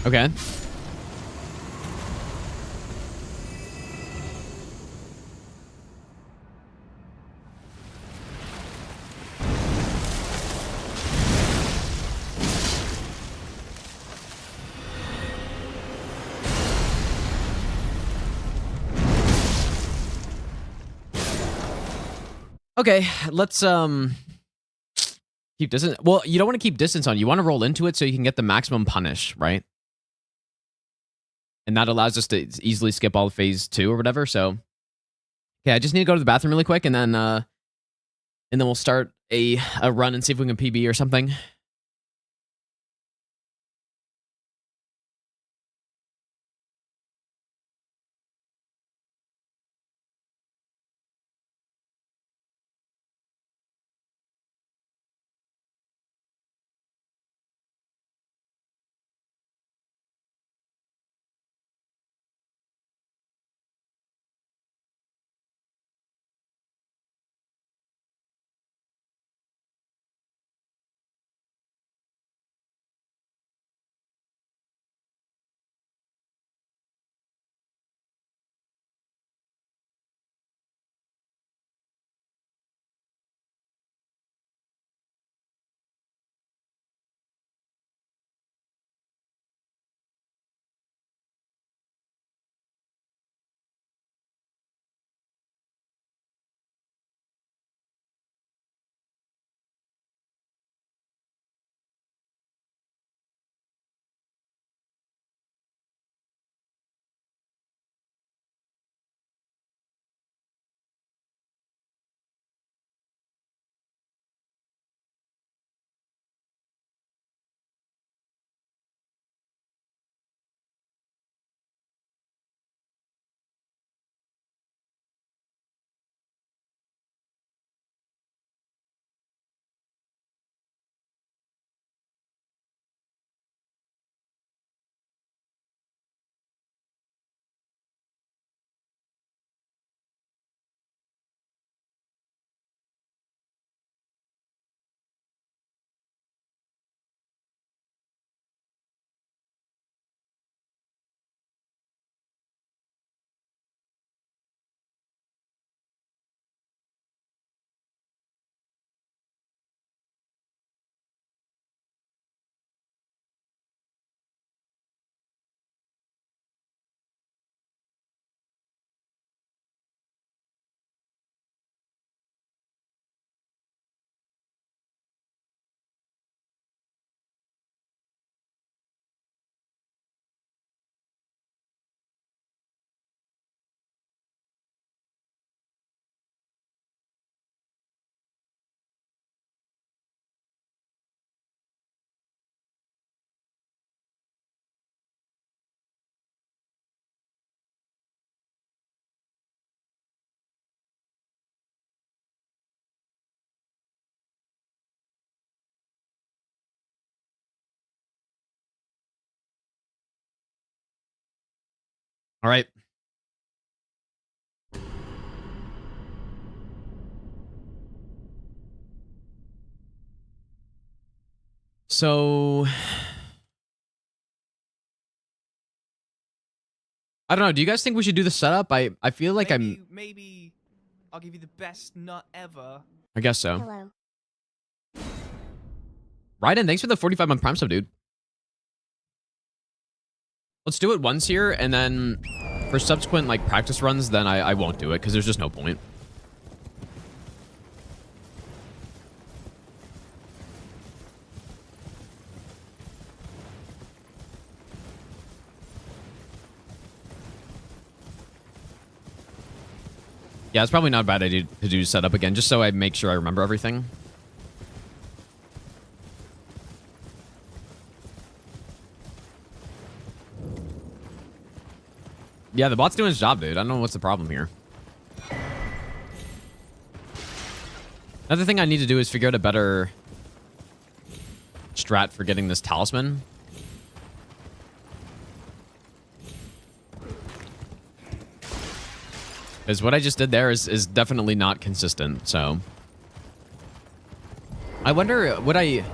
Okay. Okay, let's keep distance. Well, you don't want to keep distance on. You want to roll into it so you can get the maximum punish, right? And that allows us to easily skip all of phase 2 or whatever. So, okay, I just need to go to the bathroom really quick, and then we'll start a run and see if we can PB or something. All right. So I don't know. Do you guys think we should do the setup? I feel like Maybe I'll give you the best nut ever. I guess so. Hello. Raiden, thanks for the 45-month Prime sub, dude. Let's do it once here, and then for subsequent like practice runs, then I won't do it because there's just no point. Yeah, it's probably not a bad idea to do setup again, just so I make sure I remember everything. Yeah, the bot's doing his job, dude. I don't know what's the problem here. Another thing I need to do is figure out a better strat for getting this talisman. Because what I just did there is definitely not consistent, so... I wonder, would I...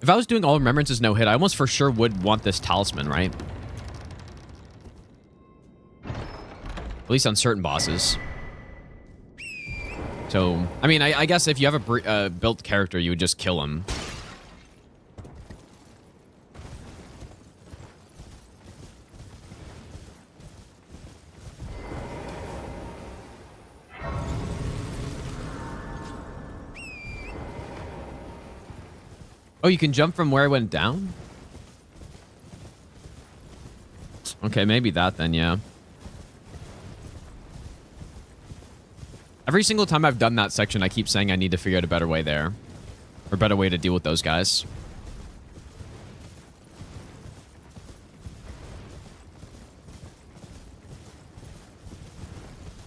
If I was doing all remembrances no hit, I almost for sure would want this talisman, right? At least on certain bosses. So, I mean, I guess if you have a built character, you would just kill him. Oh, you can jump from where I went down? Okay, maybe that then, yeah. Every single time I've done that section, I keep saying I need to figure out a better way there. Or a better way to deal with those guys.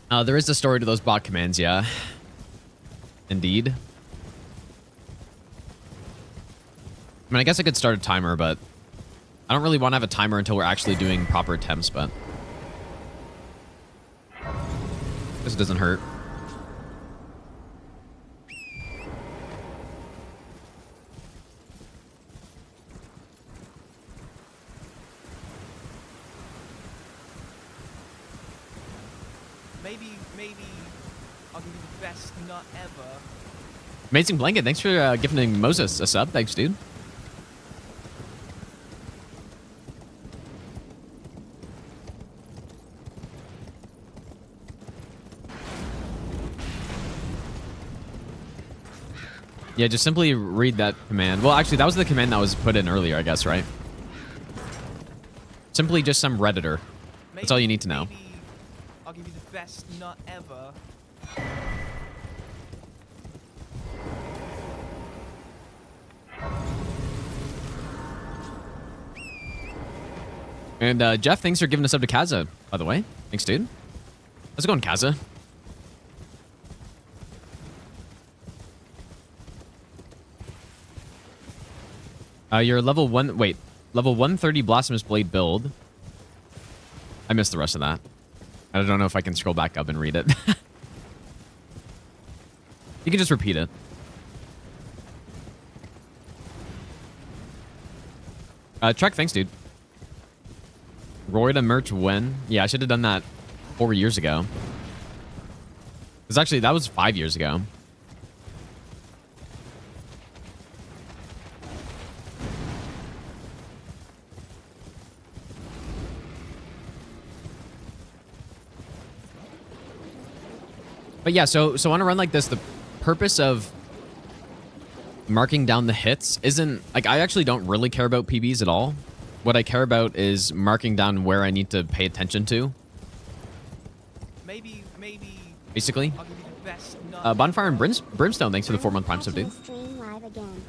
There is a story to those bot commands, yeah. Indeed. I mean, I guess I could start a timer, but I don't really want to have a timer until we're actually doing proper attempts, but... This doesn't hurt. Maybe I'll give you the best nut ever. Amazing Blanket, thanks for gifting Moses a sub. Thanks, dude. Yeah, just simply read that command. Well, actually, that was the command that was put in earlier, I guess, right? Simply just some Redditor. That's all you need to know. Maybe I'll give you the best nut ever. And Jeff, thanks for giving us up to Kaza, by the way. Thanks, dude. How's it going, Kaza? You're level 1... Wait. Level 130 Blasphemous Blade build. I missed the rest of that. I don't know if I can scroll back up and read it. You can just repeat it. Trek, thanks, dude. Roy to merch when? Yeah, I should have done that 4 years ago. It's actually, that was 5 years ago. But yeah, so on a run like this, the purpose of marking down the hits isn't... Like, I actually don't really care about PBs at all. What I care about is marking down where I need to pay attention to. Maybe. Basically. I'll give you the best nut Bonfire and Brimstone, thanks for the 4-month Prime sub, dude. Stream live again.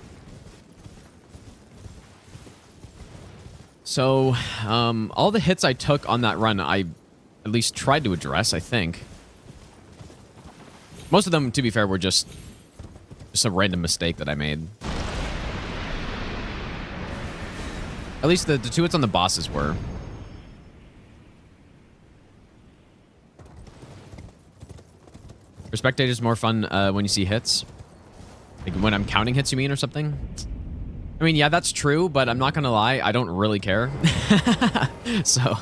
So, all the hits I took on that run, I at least tried to address, I think. Most of them, to be fair, were just a random mistake that I made. At least the two hits on the bosses were. For spectators, more fun when you see hits. Like when I'm counting hits, you mean, or something? I mean, yeah, that's true, but I'm not gonna lie, I don't really care. So,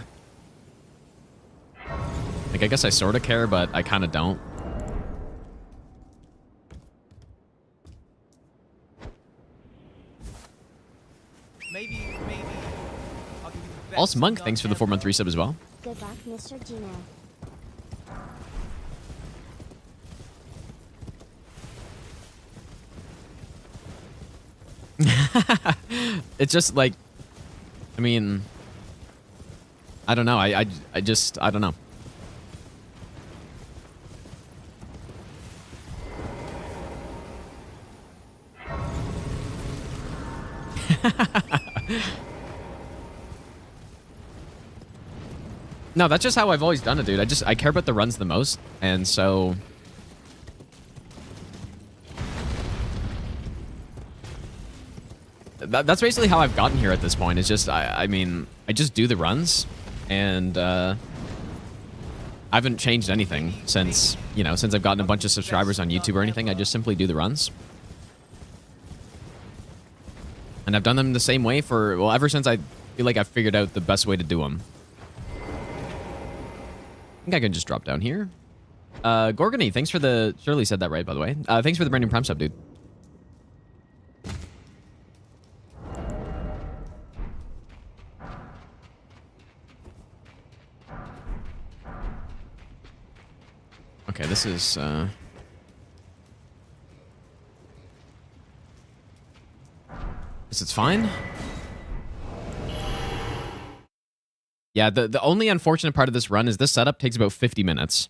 like, I guess I sort of care, but I kind of don't. Maybe I'll give you the best. Also, Monk, nut thanks for the ever. 4-month resub as well. Good luck, Mr. Gino. It's just like, I mean, I don't know. I just, I don't know. No, that's just how I've always done it, dude. I care about the runs the most, and so that's basically how I've gotten here at this point. It's just, I mean, I just do the runs, and I haven't changed anything since, you know, since I've gotten a bunch of subscribers on YouTube or anything. I just simply do the runs. And I've done them the same way for, well, ever since I feel like I've figured out the best way to do them. I think I can just drop down here. Gorgony, thanks for the, Shirley said that right, by the way. Thanks for the brand new Prime sub, dude. Okay, this is, this is fine. Yeah, the only unfortunate part of this run is this setup takes about 50 minutes.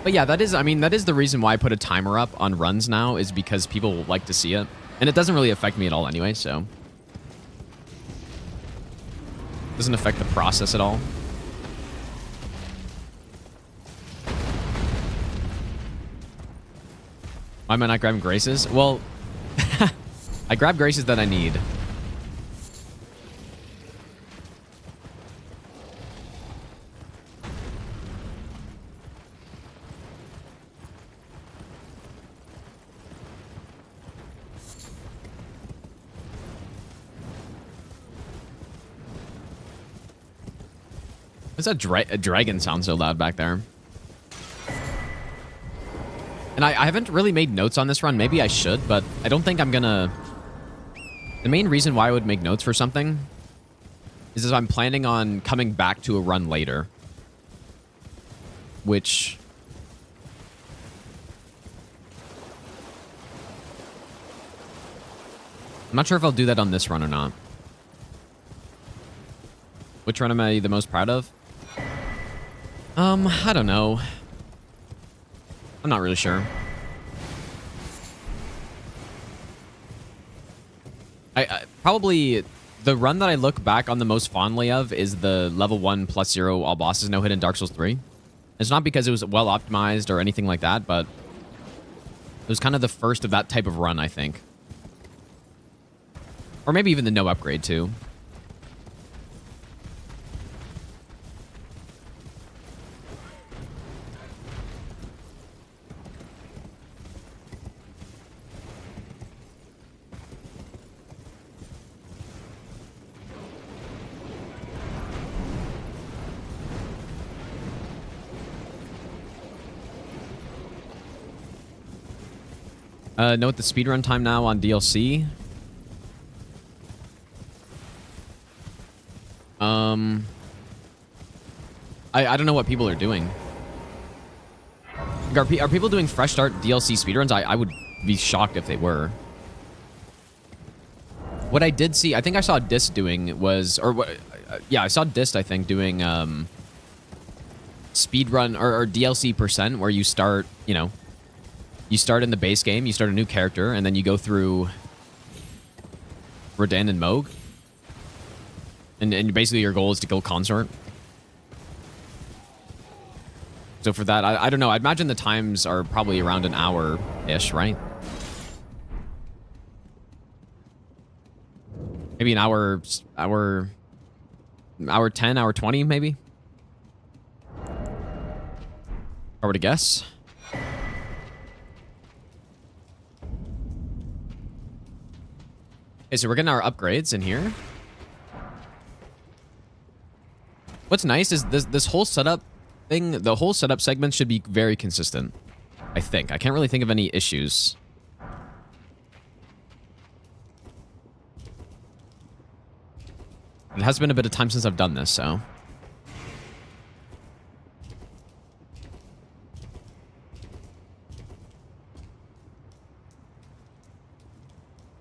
But yeah, that is, I mean, that is the reason why I put a timer up on runs now, is because people like to see it. And it doesn't really affect me at all anyway, so. Doesn't affect the process at all. Why am I not grabbing graces? Well, I grab graces that I need. What's that a dragon sound so loud back there? And I haven't really made notes on this run. Maybe I should, but I don't think I'm gonna... The main reason why I would make notes for something is if I'm planning on coming back to a run later. Which... I'm not sure if I'll do that on this run or not. Which run am I the most proud of? I don't know. I'm not really sure. I probably the run that I look back on the most fondly of is the level 1 +0 all bosses no hit in Dark Souls 3. It's not because it was well optimized or anything like that, but it was kind of the first of that type of run, I think. Or maybe even the no upgrade too. Note the speedrun time now on DLC. I don't know what people are doing. Are people doing fresh start DLC speedruns? I would be shocked if they were. What I did see, I think I saw Dist doing was, or what? Yeah, I saw Dist, I think, doing speedrun or DLC %, where you start, you know, you start in the base game, you start a new character, and then you go through Rodan and Moog. And basically your goal is to kill Consort. So for that, I don't know. I'd imagine the times are probably around an hour-ish, right? Maybe an hour 10, hour 20, maybe? I were to guess. Okay, so we're getting our upgrades in here. What's nice is this whole setup thing, the whole setup segment should be very consistent. I think. I can't really think of any issues. It has been a bit of time since I've done this, so.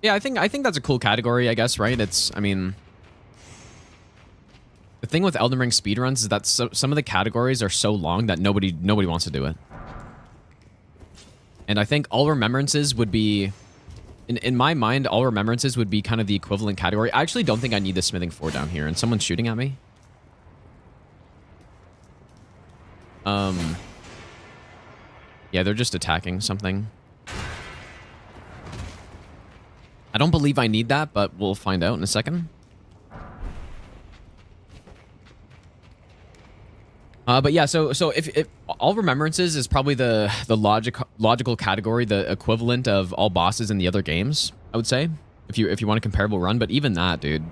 Yeah, I think that's a cool category, I guess, right? It's, I mean, the thing with Elden Ring speedruns is that some of the categories are so long that nobody wants to do it. And I think All Remembrances would be, in my mind, All Remembrances would be kind of the equivalent category. I actually don't think I need the Smithing 4 down here, and someone's shooting at me. Yeah, they're just attacking something. I don't believe I need that, but we'll find out in a second. But yeah, so if All Remembrances is probably the logical category, the equivalent of all bosses in the other games, I would say, if you want a comparable run. But even that, dude,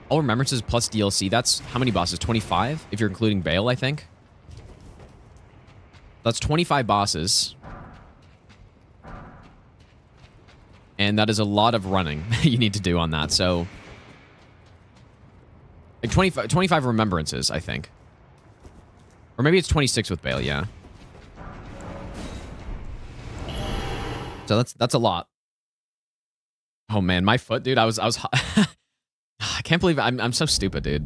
All Remembrances plus DLC, that's how many bosses? 25, if you're including Bale, I think. That's 25 bosses. And that is a lot of running you need to do on that. So, like 25 remembrances, I think. Or maybe it's 26 with Bale, yeah. So that's a lot. Oh man, my foot, dude. I was I can't believe I'm so stupid, dude.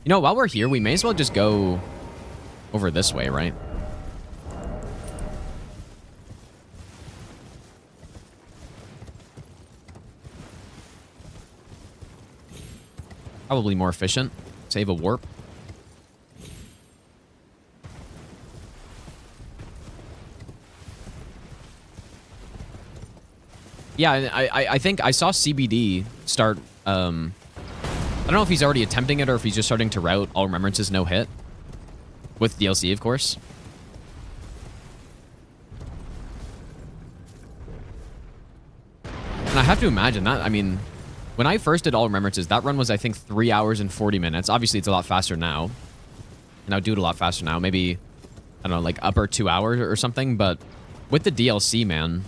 You know, while we're here, we may as well just go over this way, right? Probably more efficient. Save a warp. Yeah, I think I saw CBD start, I don't know if he's already attempting it or if he's just starting to route All Remembrances no hit. With DLC, of course. And I have to imagine that, I mean, when I first did All Remembrances, that run was, I think, 3 hours and 40 minutes. Obviously, it's a lot faster now. And I'll do it a lot faster now. Maybe, I don't know, like upper 2 hours or something. But with the DLC, man,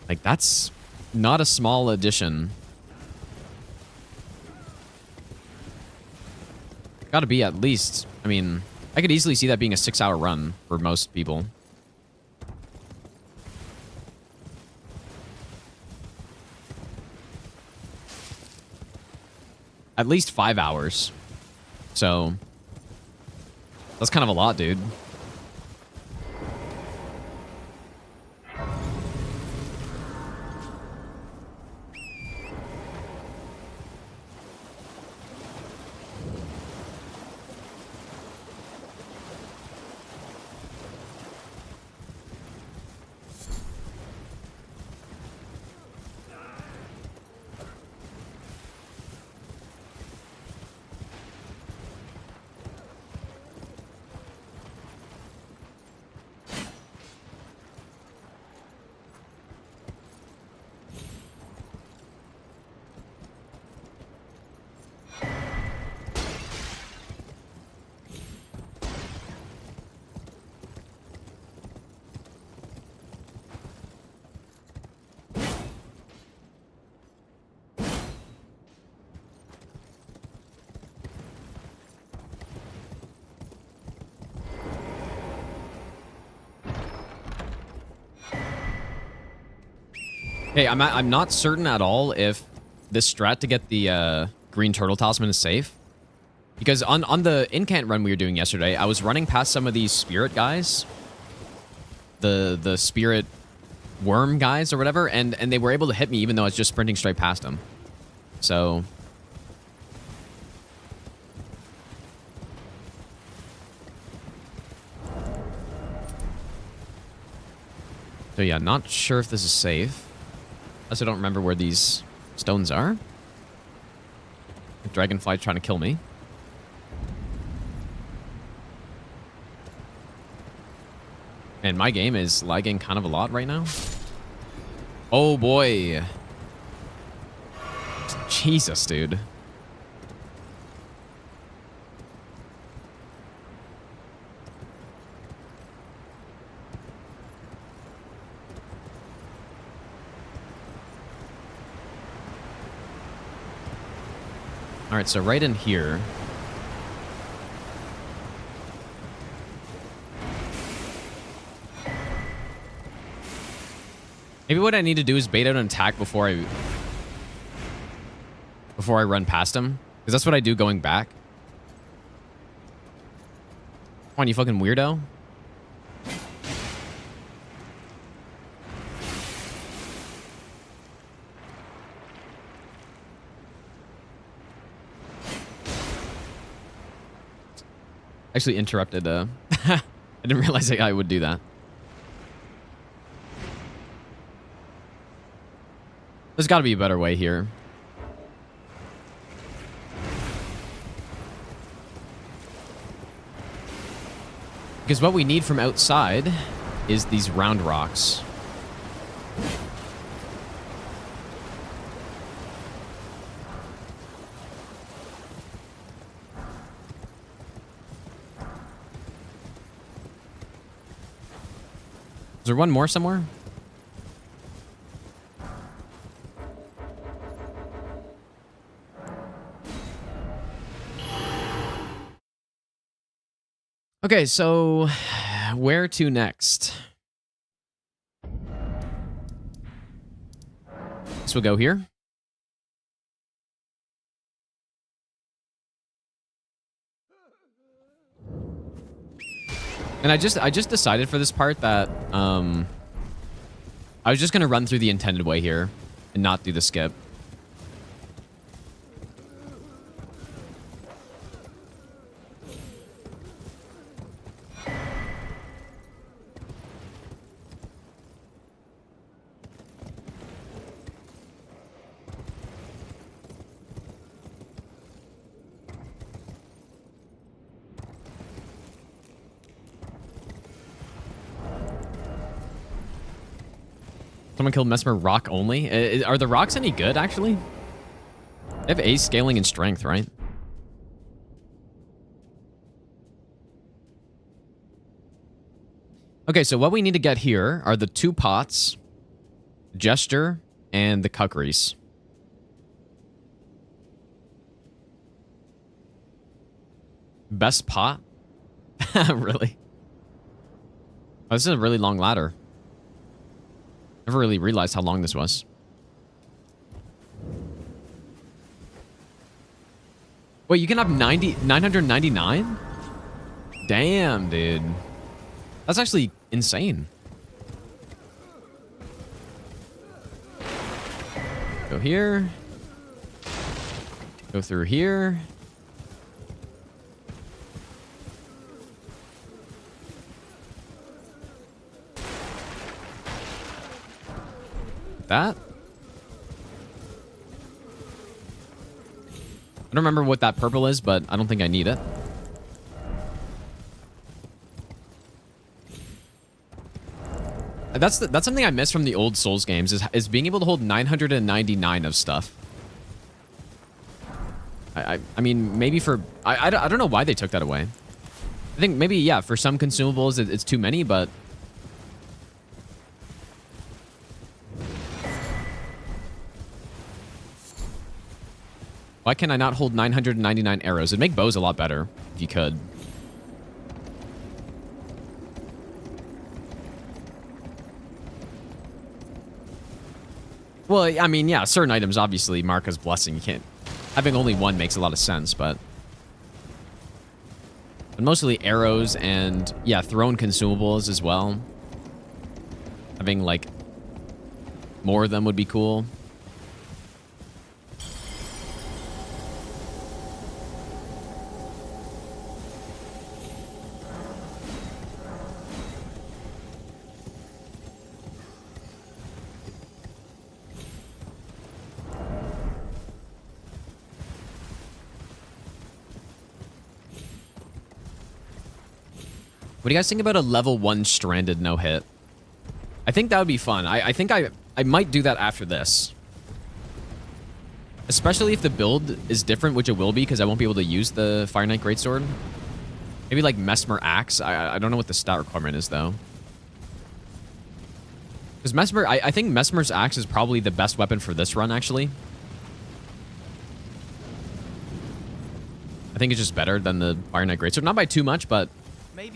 like, that's not a small addition. Gotta be at least, I mean, I could easily see that being a 6-hour run for most people. At least 5 hours. So, that's kind of a lot, dude. Hey, I'm not certain at all if this strat to get the green turtle talisman is safe. Because on the incant run we were doing yesterday, I was running past some of these spirit guys. The spirit worm guys or whatever, and they were able to hit me even though I was just sprinting straight past them. So yeah, not sure if this is safe. Unless I don't remember where these stones are. The dragonfly trying to kill me. And my game is lagging kind of a lot right now. Oh boy. Jesus, dude. All right, so right in here. Maybe what I need to do is bait out an attack before I run past him, because that's what I do going back. Come on, you fucking weirdo. Actually interrupted. I didn't realize I would do that. There's got to be a better way here. Because what we need from outside is these round rocks. Is there one more somewhere? Okay, so where to next? Guess we'll go here. And I just decided for this part that I was just gonna run through the intended way here and not do the skip. Someone killed Mesmer rock only? Are the rocks any good, actually? They have ace scaling and strength, right? Okay, so what we need to get here are the 2 pots, Gesture, and the Cuckeries. Best pot? Really? Oh, this is a really long ladder. Never really realized how long this was. Wait, you can have 999? Damn, dude. That's actually insane. Go here. Go through here. That. I don't remember what that purple is, but I don't think I need it. That's something I miss from the old Souls games is being able to hold 999 of stuff. I mean, maybe for I don't know why they took that away. I think maybe, yeah, for some consumables it's too many, but why can I not hold 999 arrows? It'd make bows a lot better if you could. Well, I mean, yeah, certain items obviously mark as blessing. You can't... Having only one makes a lot of sense, but mostly arrows and, yeah, thrown consumables as well. Having, like, more of them would be cool. What do you guys think about a level 1 stranded no hit? I think that would be fun. I think I might do that after this. Especially if the build is different, which it will be, because I won't be able to use the Fire Knight Greatsword. Maybe like Mesmer Axe. I don't know what the stat requirement is, though. Because Mesmer, I think Mesmer's Axe is probably the best weapon for this run, actually. I think it's just better than the Fire Knight Greatsword. Not by too much, but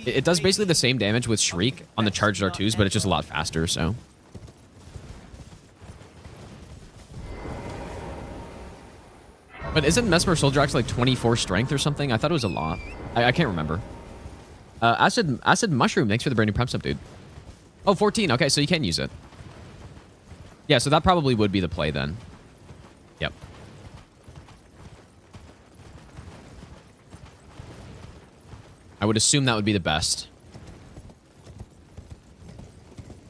it does basically the same damage with Shriek on the charged R2s, but it's just a lot faster, so. But isn't Mesmer Soldier Axe like 24 strength or something? I thought it was a lot. I can't remember. Acid Mushroom, thanks for the brand new prem sub, dude. Oh, 14. Okay, so you can use it. Yeah, so that probably would be the play then. Yep. I would assume that would be the best.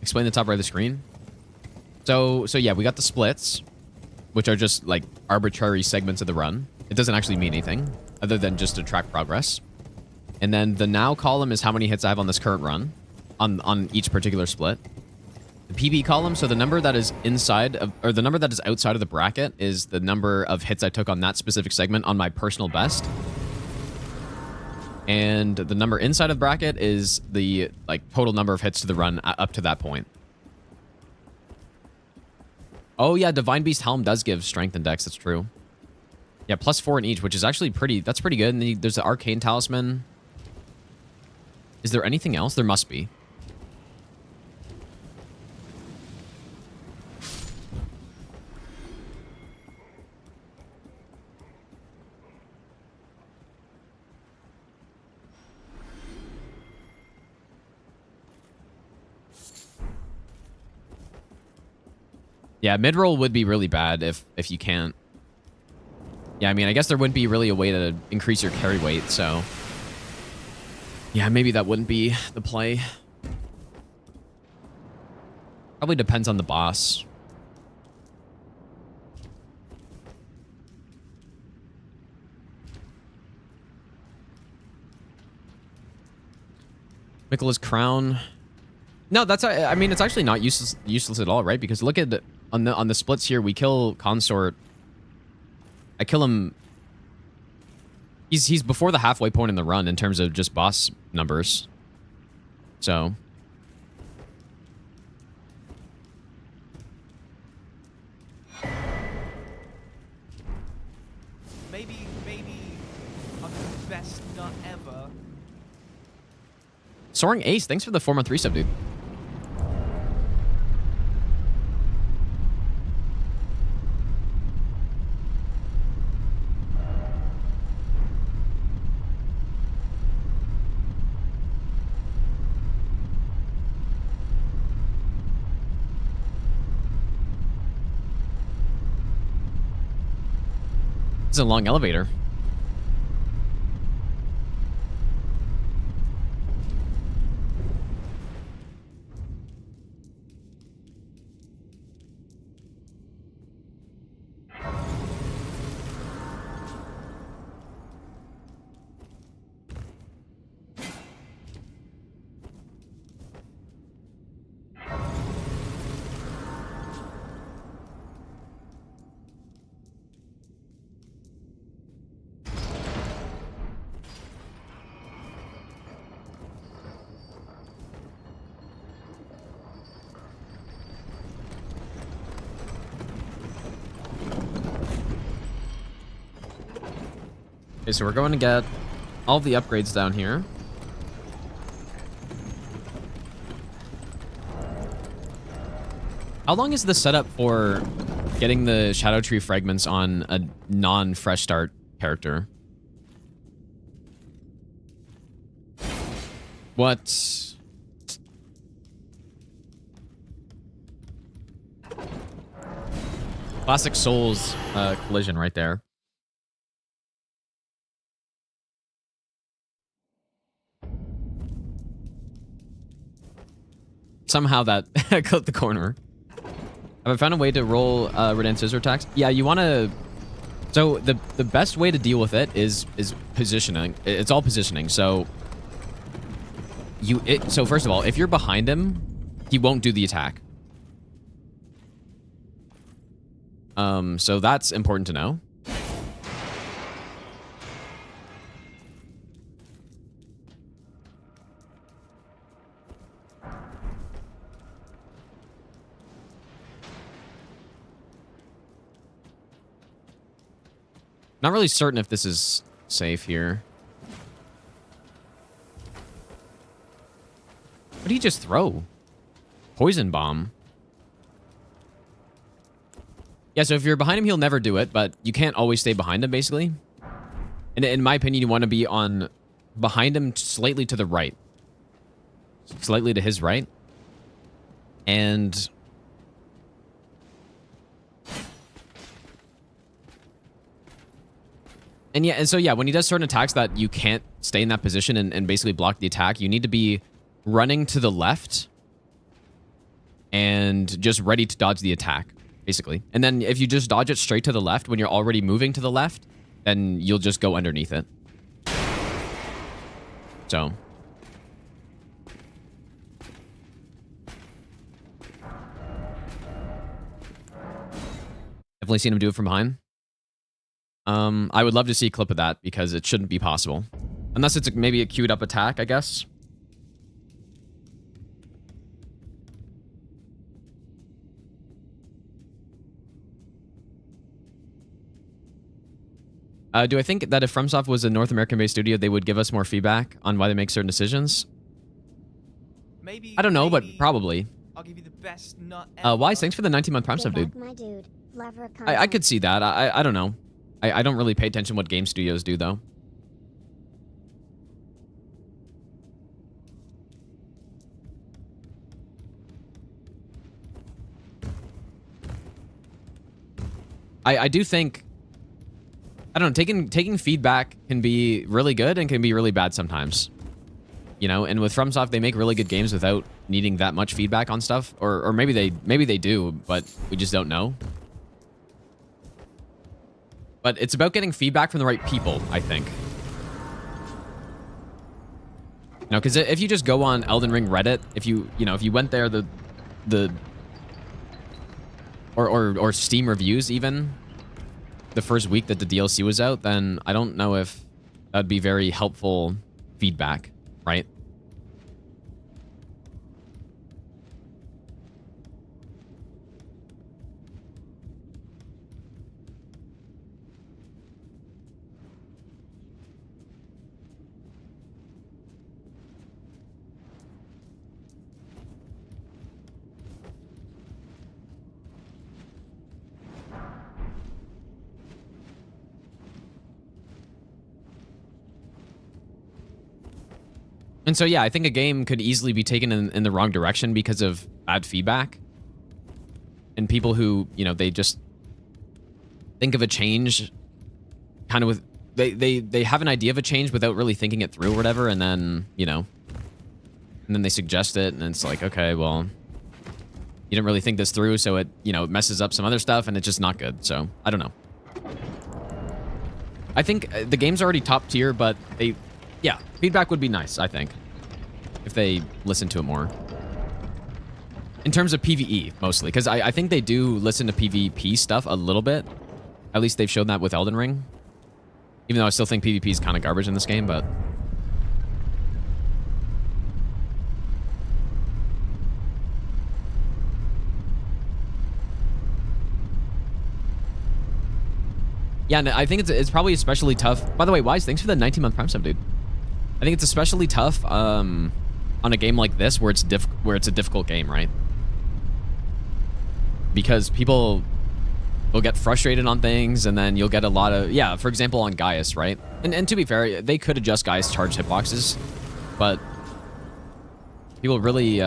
Explain the top right of the screen. So yeah, we got the splits, which are just like arbitrary segments of the run. It doesn't actually mean anything other than just to track progress. And then the now column is how many hits I have on this current run on each particular split. The PB column, so the number that is inside of, or the number that is outside of the bracket is the number of hits I took on that specific segment on my personal best. And the number inside of the bracket is the like total number of hits to the run up to that point. Oh yeah, Divine Beast Helm does give strength and dex, that's true. Yeah, +4 in each, which is actually that's pretty good. And then there's the Arcane Talisman. Is there anything else? There must be. Yeah, mid-roll would be really bad if you can't. Yeah, I mean, I guess there wouldn't be really a way to increase your carry weight, so... Yeah, maybe that wouldn't be the play. Probably depends on the boss. Miquella's Crown. No, that's... I mean, it's actually not useless at all, right? Because look at... On the splits here, we kill Consort. I kill him... He's before the halfway point in the run in terms of just boss numbers. So... Maybe I'm the best nut ever. Soaring Ace, thanks for the 4-month resub, dude. It's a long elevator. Okay, so we're going to get all the upgrades down here. How long is the setup for getting the Shadow Tree fragments on a non-fresh start character? What? Classic Souls collision right there. Somehow that clipped the corner. Have I found a way to roll Redan Scissor attacks? Yeah, you want to... So the best way to deal with it is positioning. It's all positioning. So So first of all, if you're behind him, he won't do the attack. So that's important to know. Not really certain if this is safe here. What did he just throw? Poison bomb. Yeah, so if you're behind him, he'll never do it, but you can't always stay behind him, basically. And in my opinion, you want to be on behind him slightly to the right. Slightly to his right. And yeah, and so yeah, when he does certain attacks that you can't stay in that position and basically block the attack, you need to be running to the left and just ready to dodge the attack, basically. And then if you just dodge it straight to the left when you're already moving to the left, then you'll just go underneath it. So. Definitely seen him do it from behind. I would love to see a clip of that because it shouldn't be possible. Unless it's maybe a queued up attack, I guess. Do I think that if FromSoft was a North American-based studio, they would give us more feedback on why they make certain decisions? Maybe. I don't know, but probably. I'll give you the best nut ever. Wise, thanks for the 19-month Prime sub, dude. My dude. Lever I could see that. I don't know. I don't really pay attention to what game studios do, though. I do think... I don't know, taking feedback can be really good and can be really bad sometimes. You know, and with FromSoft, they make really good games without needing that much feedback on stuff. Or maybe they do, but we just don't know. But it's about getting feedback from the right people, I think. You know, because if you just go on Elden Ring Reddit, if you went there, or Steam reviews even, the first week that the DLC was out, then I don't know if that'd be very helpful feedback, right? And so, yeah, I think a game could easily be taken in the wrong direction because of bad feedback. And people who, you know, they just think of a change kind of with... They have an idea of a change without really thinking it through or whatever, and then, you know... And then they suggest it, and it's like, okay, well... You didn't really think this through, so it, you know, it messes up some other stuff, and it's just not good. So, I don't know. I think the game's already top tier, but they... Yeah, feedback would be nice, I think, if they listen to it more. In terms of PvE, mostly, because I think they do listen to PvP stuff a little bit. At least they've shown that with Elden Ring. Even though I still think PvP is kind of garbage in this game, but... Yeah, and I think it's probably especially tough. By the way, Wise, thanks for the 19-month Prime sub, dude. I think it's especially tough on a game like this where it's a difficult game, right? Because people will get frustrated on things, and then you'll get a lot of... Yeah, for example, on Gaius, right? And to be fair, they could adjust Gaius charge hitboxes, but people really...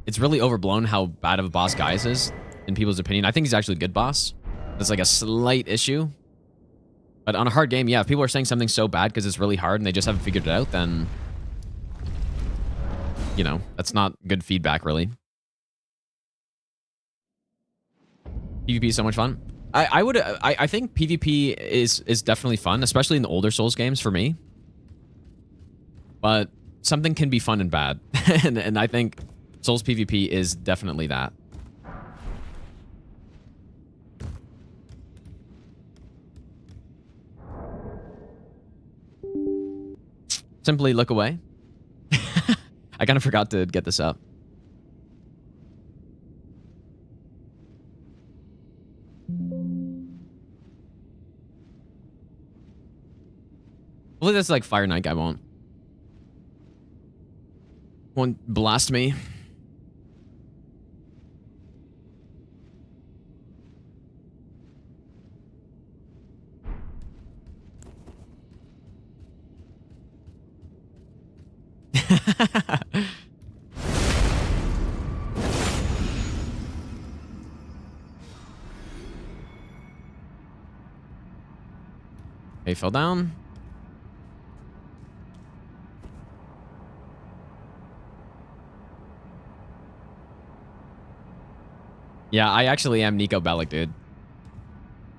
It's really overblown how bad of a boss Gaius is, in people's opinion. I think he's actually a good boss. It's like a slight issue. But on a hard game, yeah, if people are saying something so bad because it's really hard and they just haven't figured it out, then... You know, that's not good feedback, really. PvP is so much fun. I think PvP is definitely fun, especially in the older Souls games for me. But something can be fun and bad. and I think Souls PvP is definitely that. Simply look away. I kind of forgot to get this up. Hopefully this like Fire Knight guy won't blast me. He fell down. Yeah, I actually am Nico Bellic, dude.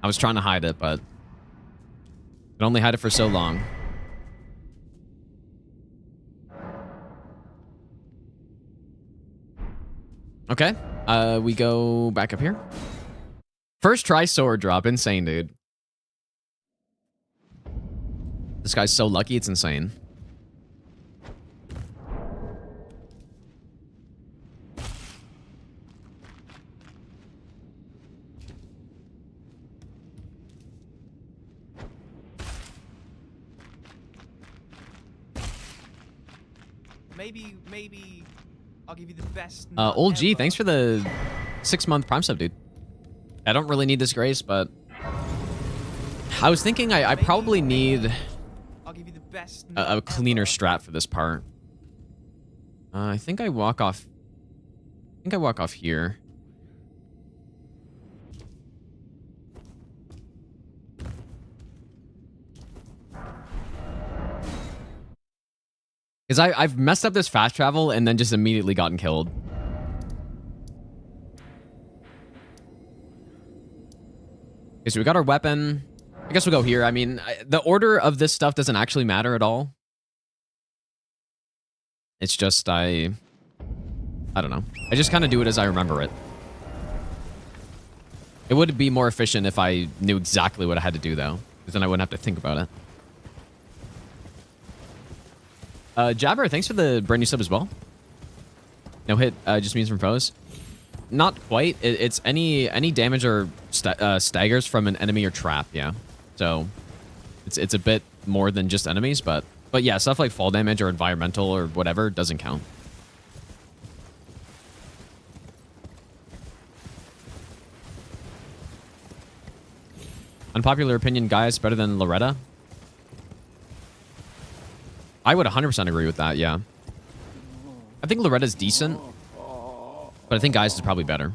I was trying to hide it, but could only hide it for so long. Okay, we go back up here. First try sword drop, insane, dude. This guy's so lucky, it's insane. Maybe I'll give you the best. Old G, thanks for the 6-month Prime sub, dude. I don't really need this grace, but I was thinking I probably need I'll give you the best a cleaner strat for this part. I think I walk off. I think I walk off here. Because I've messed up this fast travel and then just immediately gotten killed. Okay, so we got our weapon. I guess we'll go here. I mean, the order of this stuff doesn't actually matter at all. It's just I don't know. I just kind of do it as I remember it. It would be more efficient if I knew exactly what I had to do, though. Because then I wouldn't have to think about it. Jabber, thanks for the brand new sub as well. No hit just means from foes. Not quite. It's any damage or staggers from an enemy or trap, yeah. So it's a bit more than just enemies, but yeah, stuff like fall damage or environmental or whatever doesn't count. Unpopular opinion, guys, better than Loretta? I would 100% agree with that, yeah. I think Loretta's decent, but I think Guys is probably better.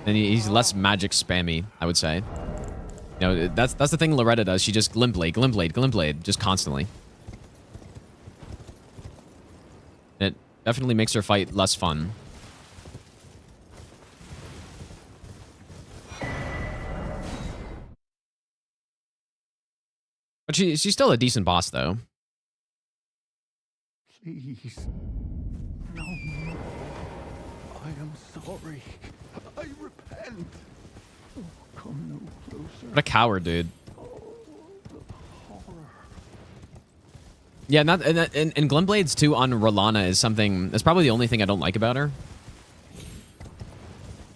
And he's less magic spammy, I would say. You know, that's the thing Loretta does. She just Glint Blade, just constantly. It definitely makes her fight less fun. But she's still a decent boss, though. Please. No. I am sorry. I repent. Oh, come no closer. What a coward, dude. Oh, the horror. Yeah, and Glintblades too on Rolana is something. That's probably the only thing I don't like about her,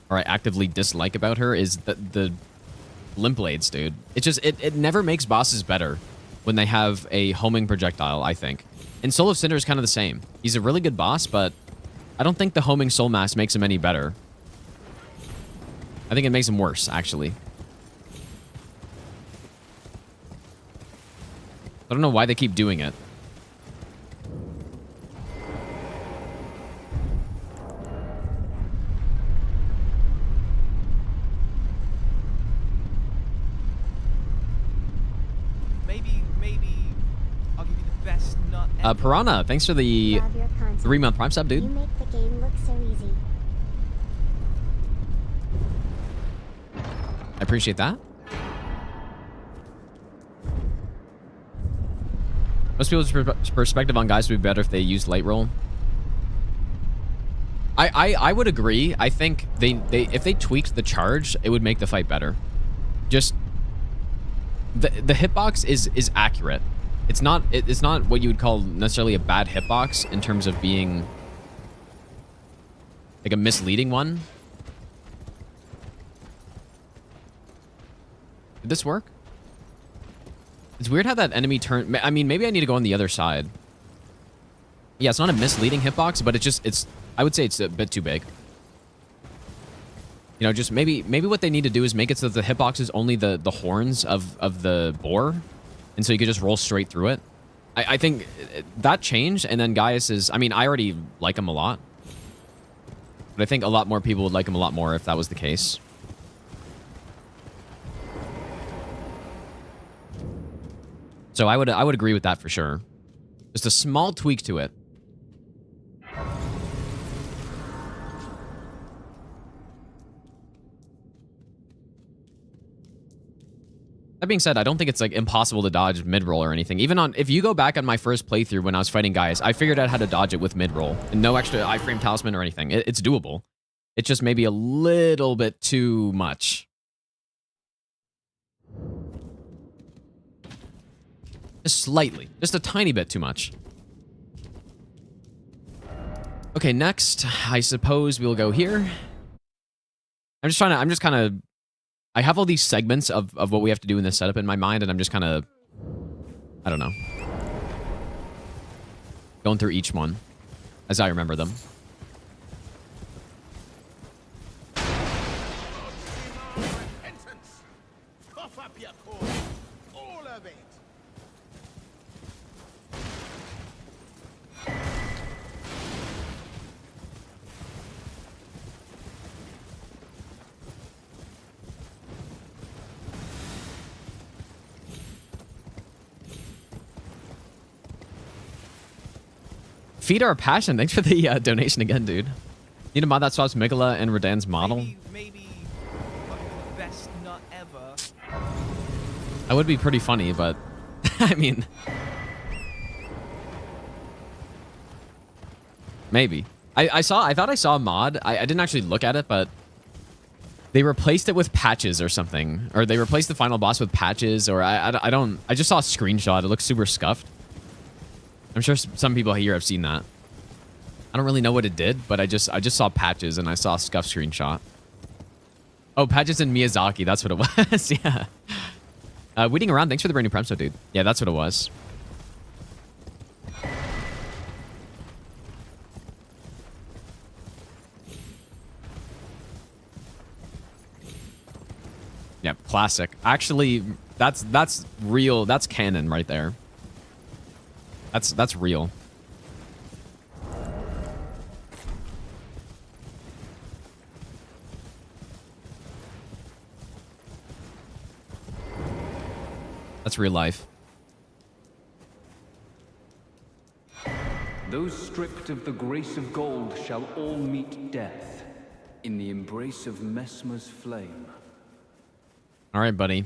or I actively dislike about her, is the Glintblades, dude. It's just it never makes bosses better when they have a homing projectile, I think. And Soul of Cinder is kind of the same. He's a really good boss, but I don't think the homing Soul Mass makes him any better. I think it makes him worse, actually. I don't know why they keep doing it. Maybe I'll give you the best nut ever. Piranha, thanks for the Love your content. 3-month Prime sub, dude. You make the game look so easy. I appreciate that. Most people's perspective on guys would be better if they used light roll. I would agree. I think they if they tweaked the charge, it would make the fight better. Just the hitbox is accurate. It's not what you would call necessarily a bad hitbox in terms of being like a misleading one. Did this work? It's weird how that enemy turned. I mean, maybe I need to go on the other side. Yeah, it's not a misleading hitbox, but it's I would say it's a bit too big. You know, just maybe what they need to do is make it so that the hitbox is only the horns of the boar, and so you could just roll straight through it. I think that changed, and then Gaius is. I mean, I already like him a lot, but I think a lot more people would like him a lot more if that was the case. So I would agree with that for sure. Just a small tweak to it. That being said, I don't think it's like impossible to dodge mid-roll or anything. Even on, if you go back on my first playthrough when I was fighting guys, I figured out how to dodge it with mid-roll. And no extra iframe talisman or anything. It's doable. It's just maybe a little bit too much. Just slightly. Just a tiny bit too much. Okay, next, I suppose we'll go here. I'm just kind of... I have all these segments of what we have to do in this setup in my mind, and I'm just kind of... I don't know. Going through each one as I remember them. Feed our passion. Thanks for the donation again, dude. Need a mod that swaps Migala and Radan's model? Maybe fucking the best nut ever. That would be pretty funny, but I mean, maybe. I thought I saw a mod. I didn't actually look at it, but they replaced it with patches or something, or they replaced the final boss with patches, or I just saw a screenshot. It looks super scuffed. I'm sure some people here have seen that. I don't really know what it did, but I just saw patches and I saw a scuff screenshot. Oh, patches in Miyazaki. That's what it was. Yeah. Weeding around. Thanks for the brand new Premso, dude. Yeah, that's what it was. Yeah, classic. Actually, that's real. That's canon right there. That's real. That's real life. Those stripped of the grace of gold shall all meet death in the embrace of Mesmer's flame. All right, buddy.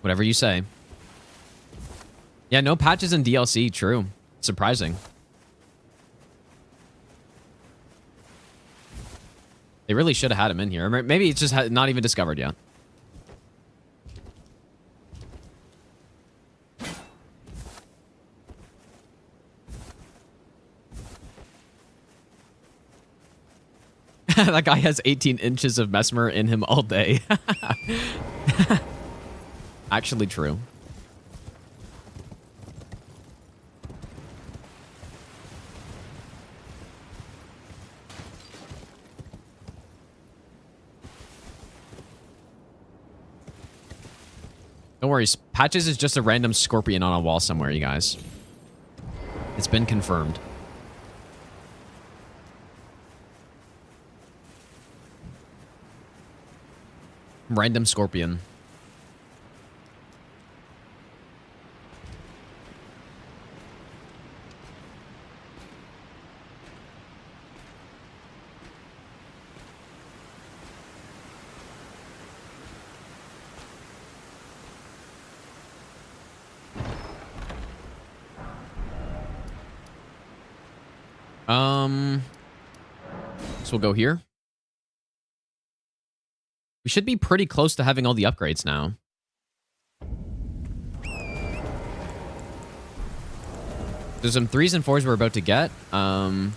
Whatever you say. Yeah, no patches in DLC. True. Surprising. They really should have had him in here. Maybe it's just not even discovered yet. That guy has 18 inches of Mesmer in him all day. Actually true. Don't worry, Patches is just a random scorpion on a wall somewhere, you guys. It's been confirmed. Random scorpion. So we'll go here. We should be pretty close to having all the upgrades now. There's some 3s and 4s we're about to get. Oh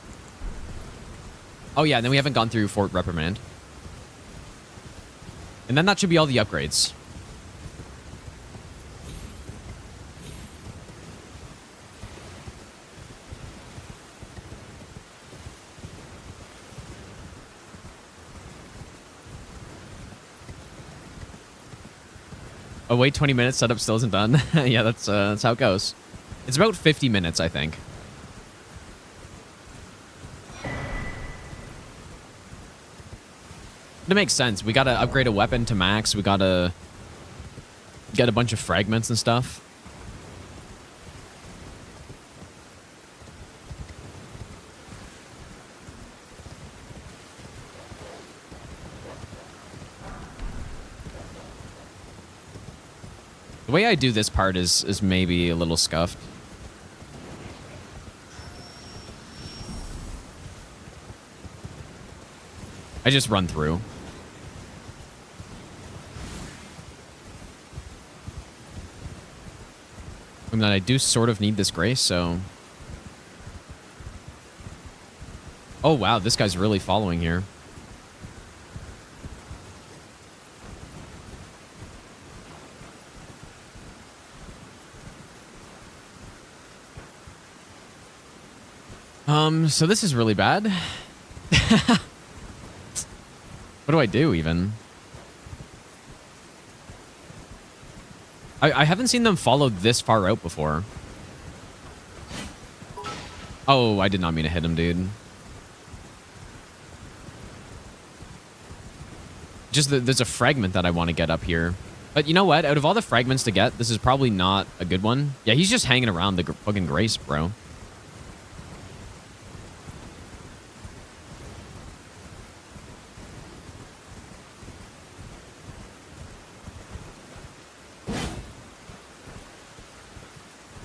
yeah, and then we haven't gone through Fort Reprimand. And then that should be all the upgrades. Oh wait, 20 minutes, setup still isn't done. Yeah, that's how it goes. It's about 50 minutes, I think. It makes sense. We gotta upgrade a weapon to max. We gotta get a bunch of fragments and stuff. The way I do this part is maybe a little scuffed. I just run through. And then I do sort of need this grace, so... Oh, wow, this guy's really following here. So this is really bad. What do I do, even? I haven't seen them follow this far out before. Oh, I did not mean to hit him, dude. Just there's a fragment that I want to get up here. But you know what? Out of all the fragments to get, this is probably not a good one. Yeah, he's just hanging around the fucking grace, bro.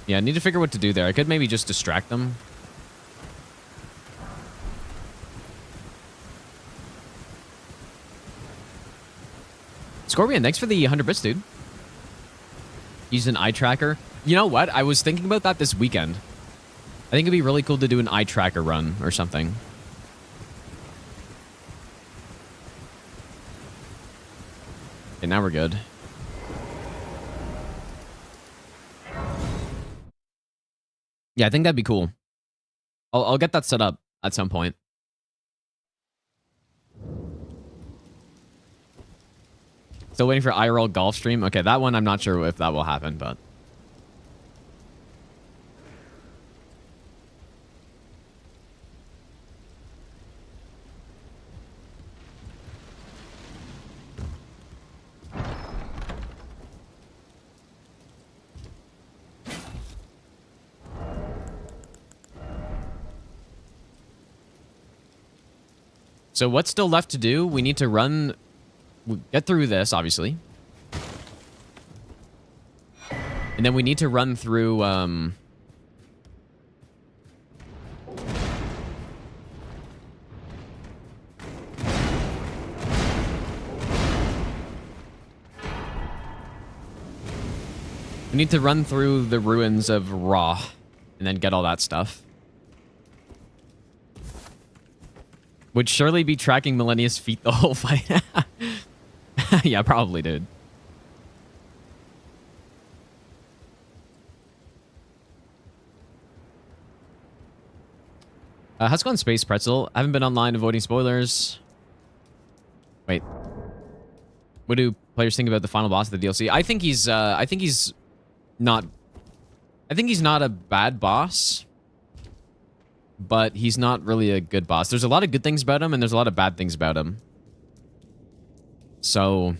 Yeah, I need to figure what to do there. I could maybe just distract them. Scorpion, thanks for the 100 bits, dude. Use an eye tracker. You know what? I was thinking about that this weekend. I think it'd be really cool to do an eye tracker run or something. Okay, now we're good. Yeah, I think that'd be cool. I'll get that set up at some point. Still waiting for IRL golf stream. Okay, that one I'm not sure if that will happen, but... So what's still left to do? We need to run... Get through this, obviously. And then we need to run through... We need to run through the ruins of Ra. And then get all that stuff. Would surely be tracking Millennia's feet the whole fight. Yeah, probably, dude. How's it going, Space Pretzel? I haven't been online, avoiding spoilers. Wait. What do players think about the final boss of the DLC? I think he's not a bad boss. But he's not really a good boss. There's a lot of good things about him, and there's a lot of bad things about him. So,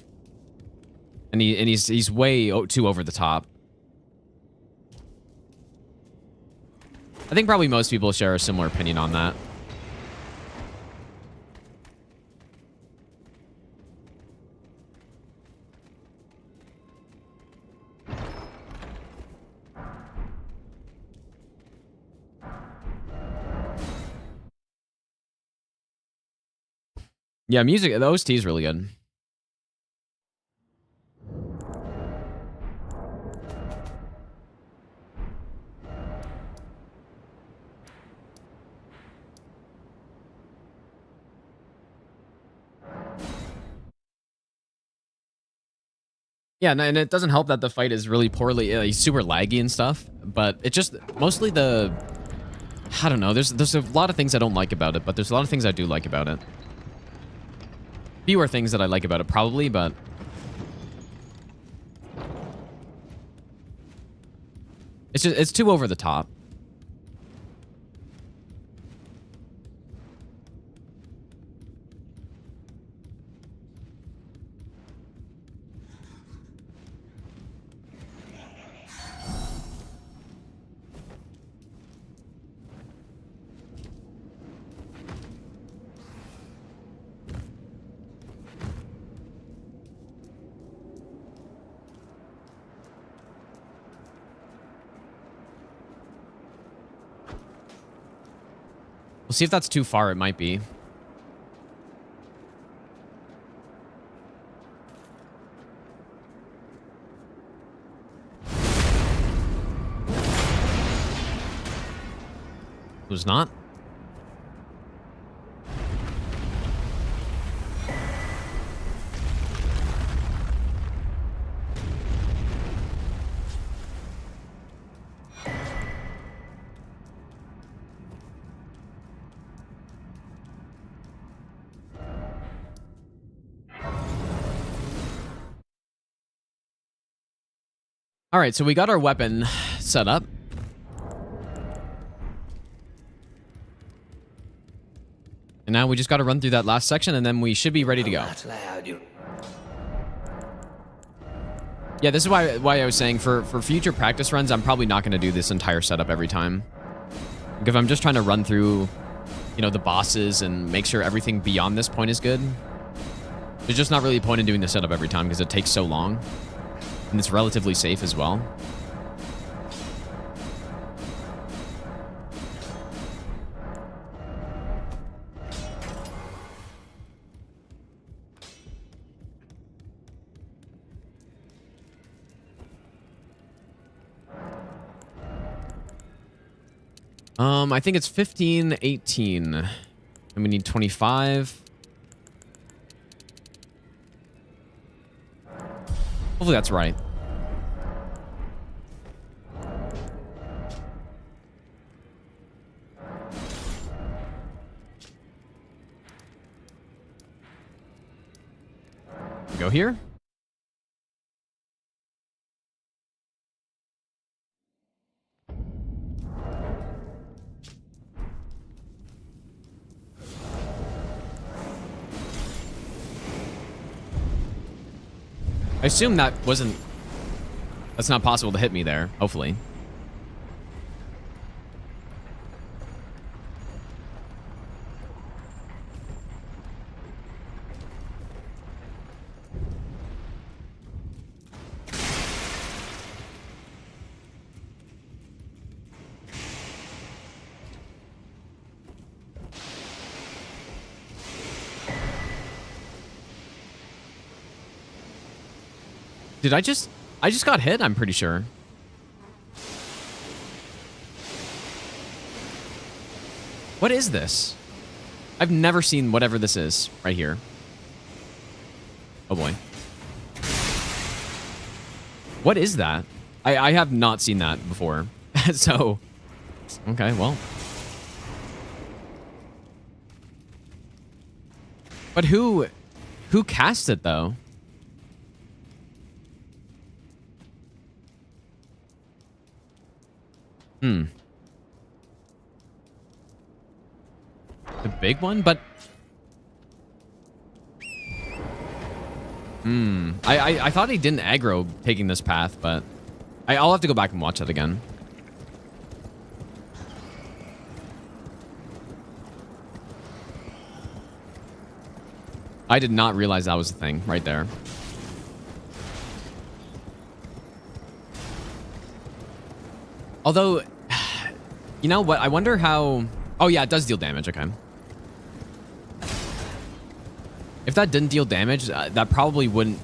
and he's way too over the top. I think probably most people share a similar opinion on that. Yeah, music, the OST is really good. Yeah, and it doesn't help that the fight is really poorly, super laggy and stuff, but it just, mostly the, I don't know, there's a lot of things I don't like about it, but there's a lot of things I do like about it. Fewer things that I like about it, probably, but... It's too over the top. We'll see if that's too far. It might be. It was not. All right, so we got our weapon set up. And now we just got to run through that last section, and then we should be ready to go. Yeah, this is why I was saying for future practice runs, I'm probably not going to do this entire setup every time. Because I'm just trying to run through, you know, the bosses and make sure everything beyond this point is good. There's just not really a point in doing the setup every time because it takes so long. And it's relatively safe as well. I think it's 15, 18. And we need 25. Hopefully that's right. Go here. I assume that wasn't... That's not possible to hit me there, hopefully. Did I just got hit, I'm pretty sure. What is this? I've never seen whatever this is right here. Oh boy. What is that? I have not seen that before. So, okay, well. But who cast it though? The big one? But... I thought he didn't aggro taking this path, but... I'll have to go back and watch that again. I did not realize that was the thing right there. Although, you know what? I wonder how... Oh, yeah, it does deal damage. Okay. If that didn't deal damage, that probably wouldn't...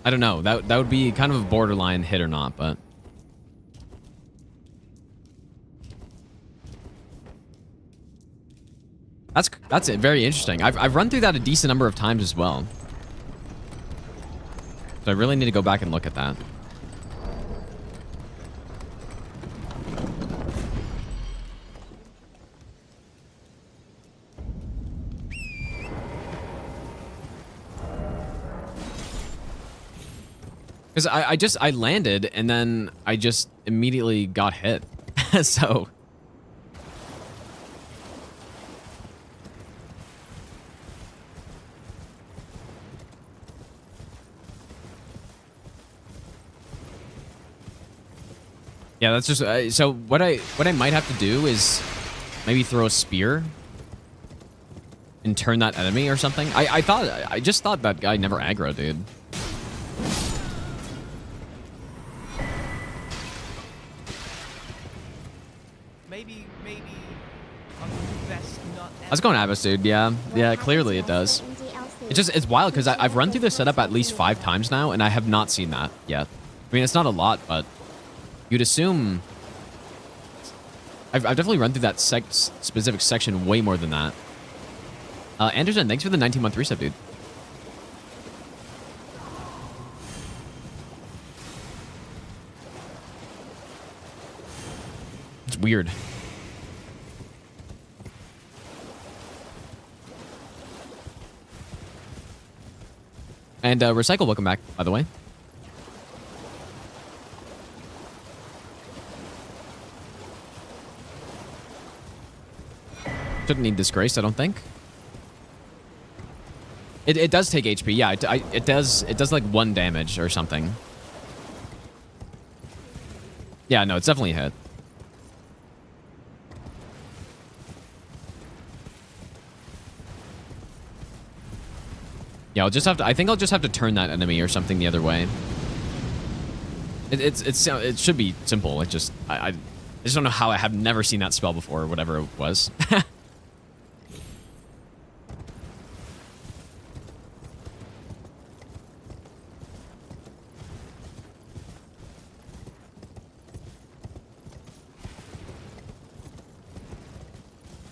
I don't know. That would be kind of a borderline hit or not, but... That's it. Very interesting. I've run through that a decent number of times as well. So I really need to go back and look at that. Because I landed and then I just immediately got hit. So... Yeah, that's just... so what I might have to do is maybe throw a spear and turn that enemy or something. I just thought that guy never aggro, dude. Maybe I'm the best nut ever. I was going Abyss, dude. Yeah, clearly it does. It's wild because I've run through this setup at least 5 times now, and I have not seen that yet. I mean, it's not a lot, but you'd assume... I've definitely run through that specific section way more than that. Anderson, thanks for the 19-month resub, dude. It's weird. And Recycle, welcome back, by the way. Shouldn't need Disgrace, I don't think. It does take HP, yeah. It does like 1 damage or something. Yeah, no, it's definitely a hit. Yeah, I'll just have to. I think I'll just have to turn that enemy or something the other way. It should be simple. I just don't know how I have never seen that spell before or whatever it was.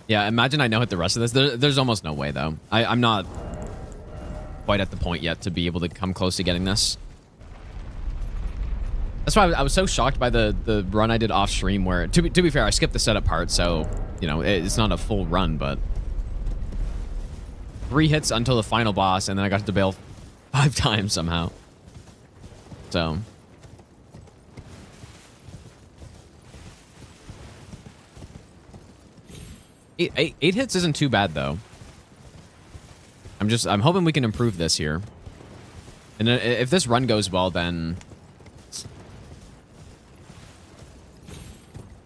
Yeah, imagine I know hit the rest of this. There's almost no way though. I'm not quite at the point yet to be able to come close to getting this. That's why I was so shocked by the run I did off stream where, to be fair, I skipped the setup part, so, you know, it's not a full run, but 3 hits until the final boss, and then I got to bail 5 times somehow. So... Eight hits isn't too bad though. I'm hoping we can improve this here. And if this run goes well, then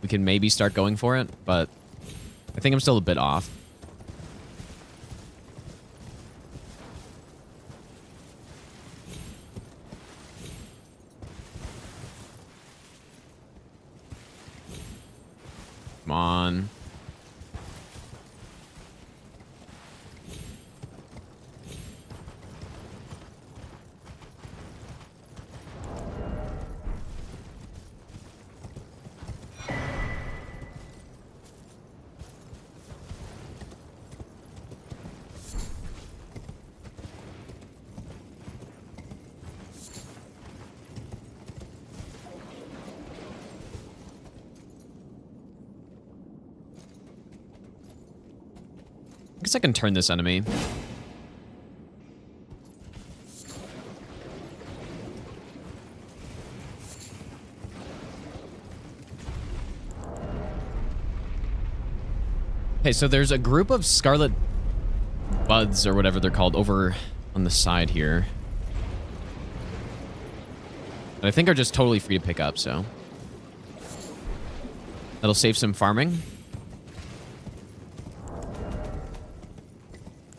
we can maybe start going for it, but I think I'm still a bit off. Come on. I guess I can turn this enemy. Okay, so there's a group of Scarlet Buds, or whatever they're called, over on the side here. That I think are just totally free to pick up, so... that'll save some farming.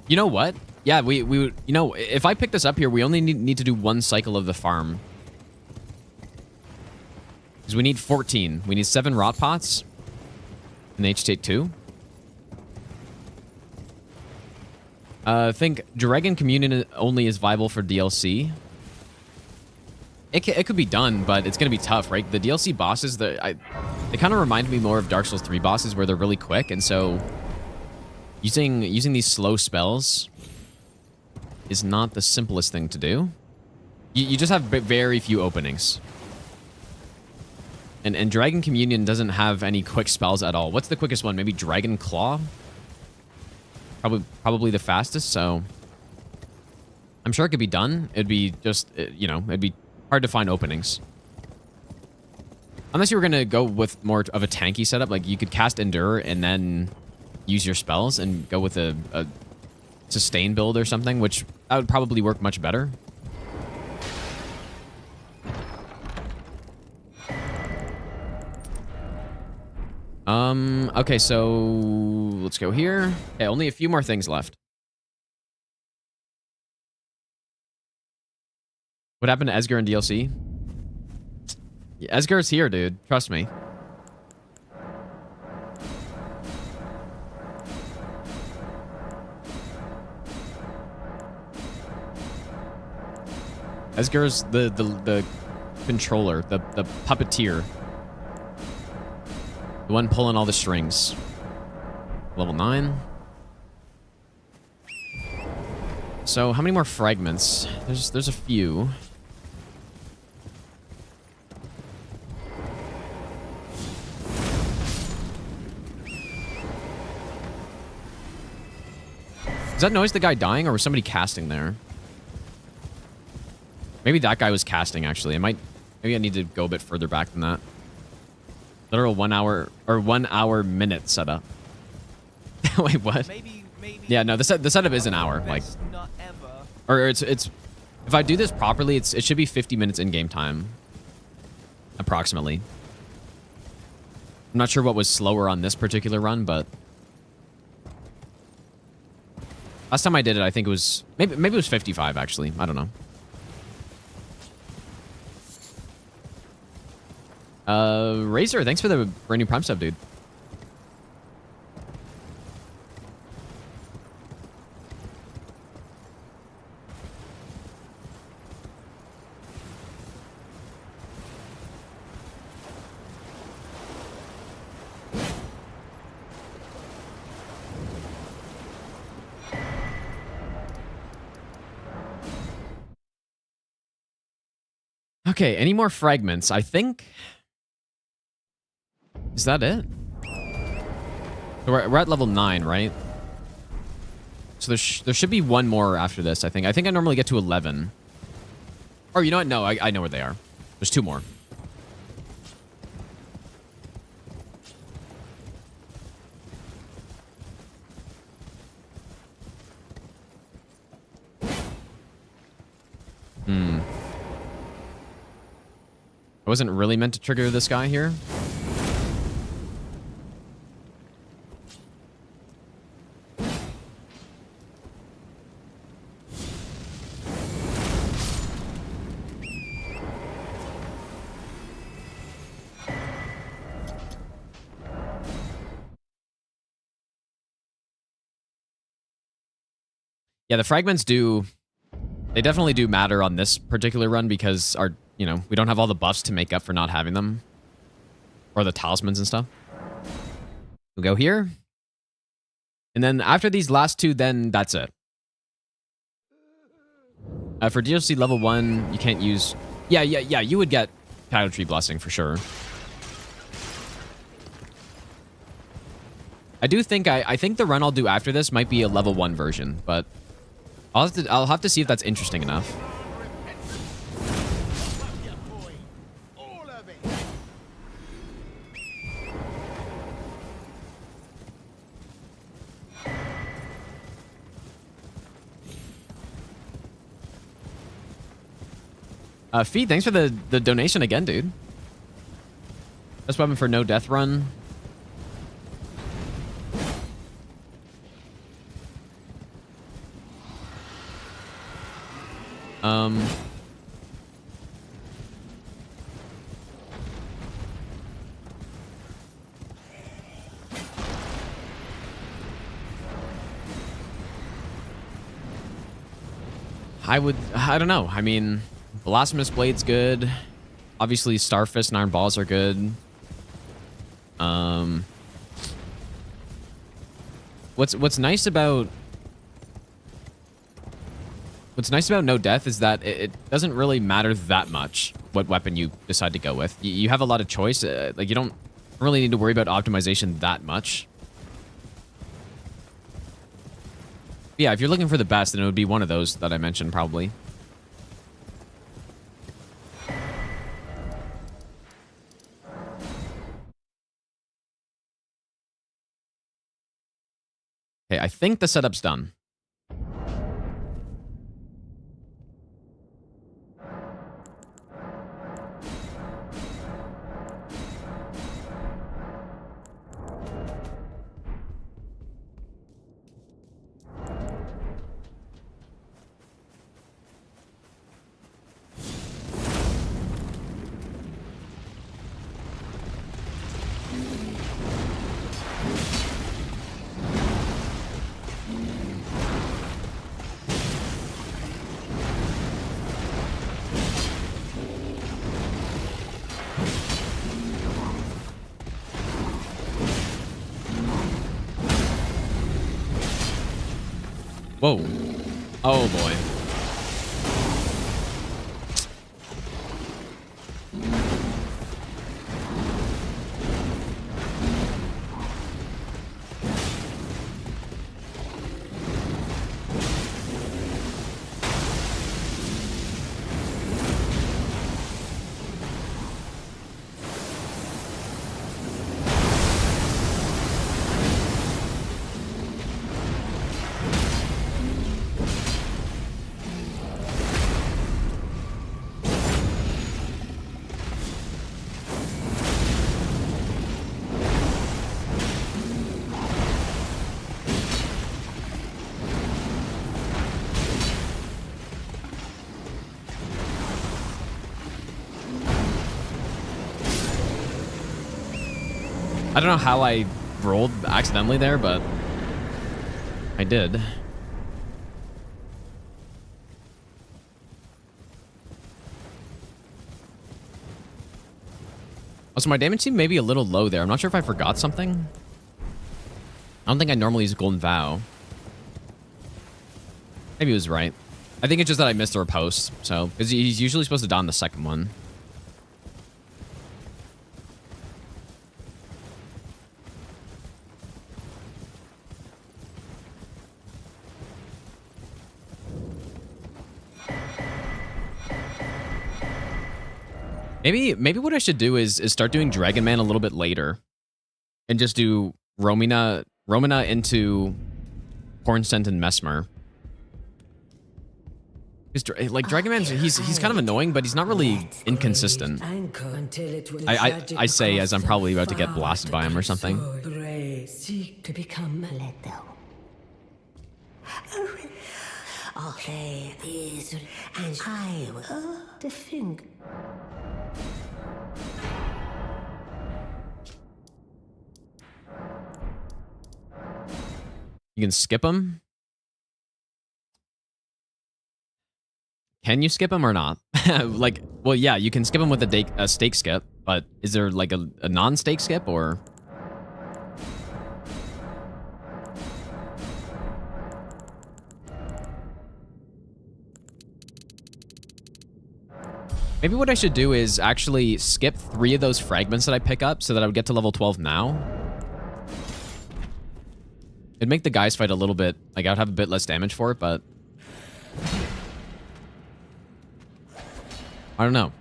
You know what? Yeah, we you know, if I pick this up here, we only need to do 1 cycle of the farm. Because we need 14. We need 7 rot pots. And they each take 2. I think Dragon Communion only is viable for DLC. It could be done, but it's going to be tough, right? The DLC bosses, they kind of remind me more of Dark Souls 3 bosses where they're really quick, and so using these slow spells is not the simplest thing to do. You just have very few openings. And Dragon Communion doesn't have any quick spells at all. What's the quickest one? Maybe Dragon Claw? Probably the fastest, so I'm sure it could be done. It'd be just, you know, it'd be hard to find openings. Unless you were going to go with more of a tanky setup, like you could cast Endure and then use your spells and go with a sustain build or something, which that would probably work much better. Okay, so let's go here. Okay, only a few more things left. What happened to Esgar in DLC? Yeah, Esgar's here, dude. Trust me. Esgar's the controller, the puppeteer. The one pulling all the strings. Level 9. So, how many more fragments? There's a few. Is that noise the guy dying, or was somebody casting there? Maybe that guy was casting, actually. Maybe I need to go a bit further back than that. Literal 1 hour or 1 hour minute setup. Wait, what? Maybe. Yeah, no, the setup is an hour. Like, Best not ever. or it's if I do this properly, it should be 50 minutes in game time, approximately. I'm not sure what was slower on this particular run, but last time I did it, I think it was maybe it was 55 actually. I don't know. Razor, thanks for the brand new Prime sub, dude. Okay, any more fragments? I think... Is that it? So we're at level 9, right? So there should be one more after this, I think. I think I normally get to 11. Or you know what? No, I know where they are. There's 2 more. I wasn't really meant to trigger this guy here. Yeah, the fragments they definitely do matter on this particular run because we don't have all the buffs to make up for not having them. Or the talismans and stuff. We'll go here. And then after these last 2, then that's it. For DLC level 1, you can't use... Yeah, you would get Shadow Tree Blessing for sure. I do think I think the run I'll do after this might be a level 1 version, but I'll have to see if that's interesting enough. Feed, thanks for the donation again, dude. Best weapon for no death run. I don't know. I mean, Blasphemous Blade's good. Obviously, Starfist and Iron Balls are good. What's nice about No Death is that it doesn't really matter that much what weapon you decide to go with. You have a lot of choice. Like, you don't really need to worry about optimization that much. Yeah, if you're looking for the best, then it would be one of those that I mentioned, probably. Okay, I think the setup's done. Whoa. Oh, boy. I don't know how I rolled accidentally there, but I did. Also, my damage seemed maybe a little low there. I'm not sure if I forgot something. I don't think I normally use Golden Vow. Maybe he was right. I think it's just that I missed a riposte. So, because he's usually supposed to don the second one. Maybe what I should do is start doing Dragon Man a little bit later, and just do Romina into Hornsent and Mesmer. Like Dragon Man's he's kind of annoying, but he's not really inconsistent. I say as I'm probably about to get blasted by him or something. To become a little. Okay, and I will defend. You can skip him. Can you skip him or not? Like, well, yeah, you can skip him with a stake skip, but is there like a non-stake skip or? Maybe what I should do is actually skip 3 of those fragments that I pick up so that I would get to level 12 now. It'd make the guys fight a little bit, like I'd have a bit less damage for it, but I don't know.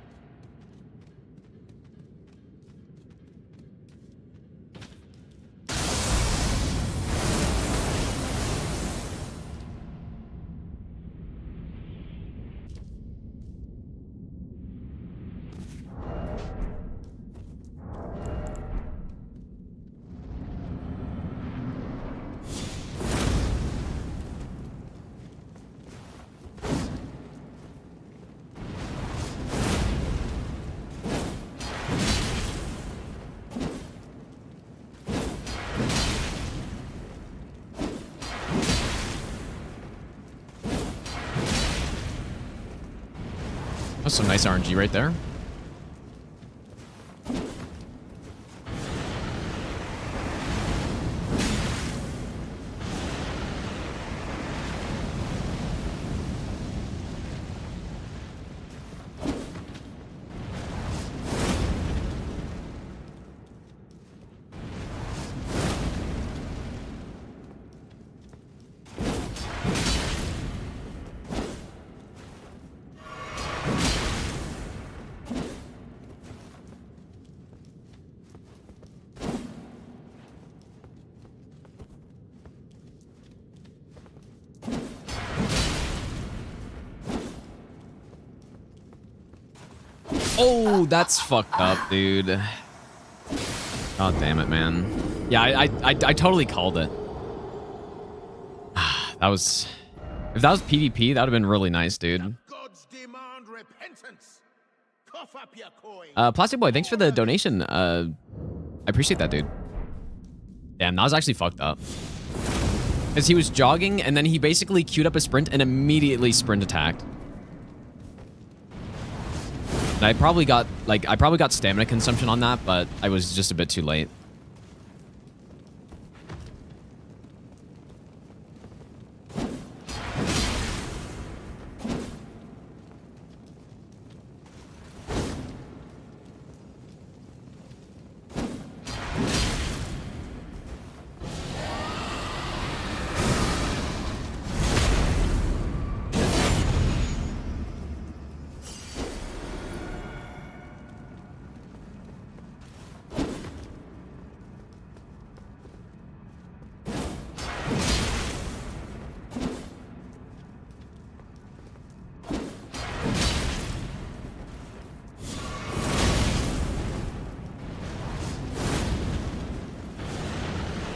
That's some nice RNG right there. Oh, that's fucked up, dude. God damn it, man. Yeah, I totally called it. That was... If that was PvP, that would have been really nice, dude. Gods demand repentance. Cough up your coin. Plastic Boy, thanks for the donation. I appreciate that, dude. Damn, that was actually fucked up. Because he was jogging, and then he basically queued up a sprint and immediately sprint attacked. And I probably got stamina consumption on that, but I was just a bit too late.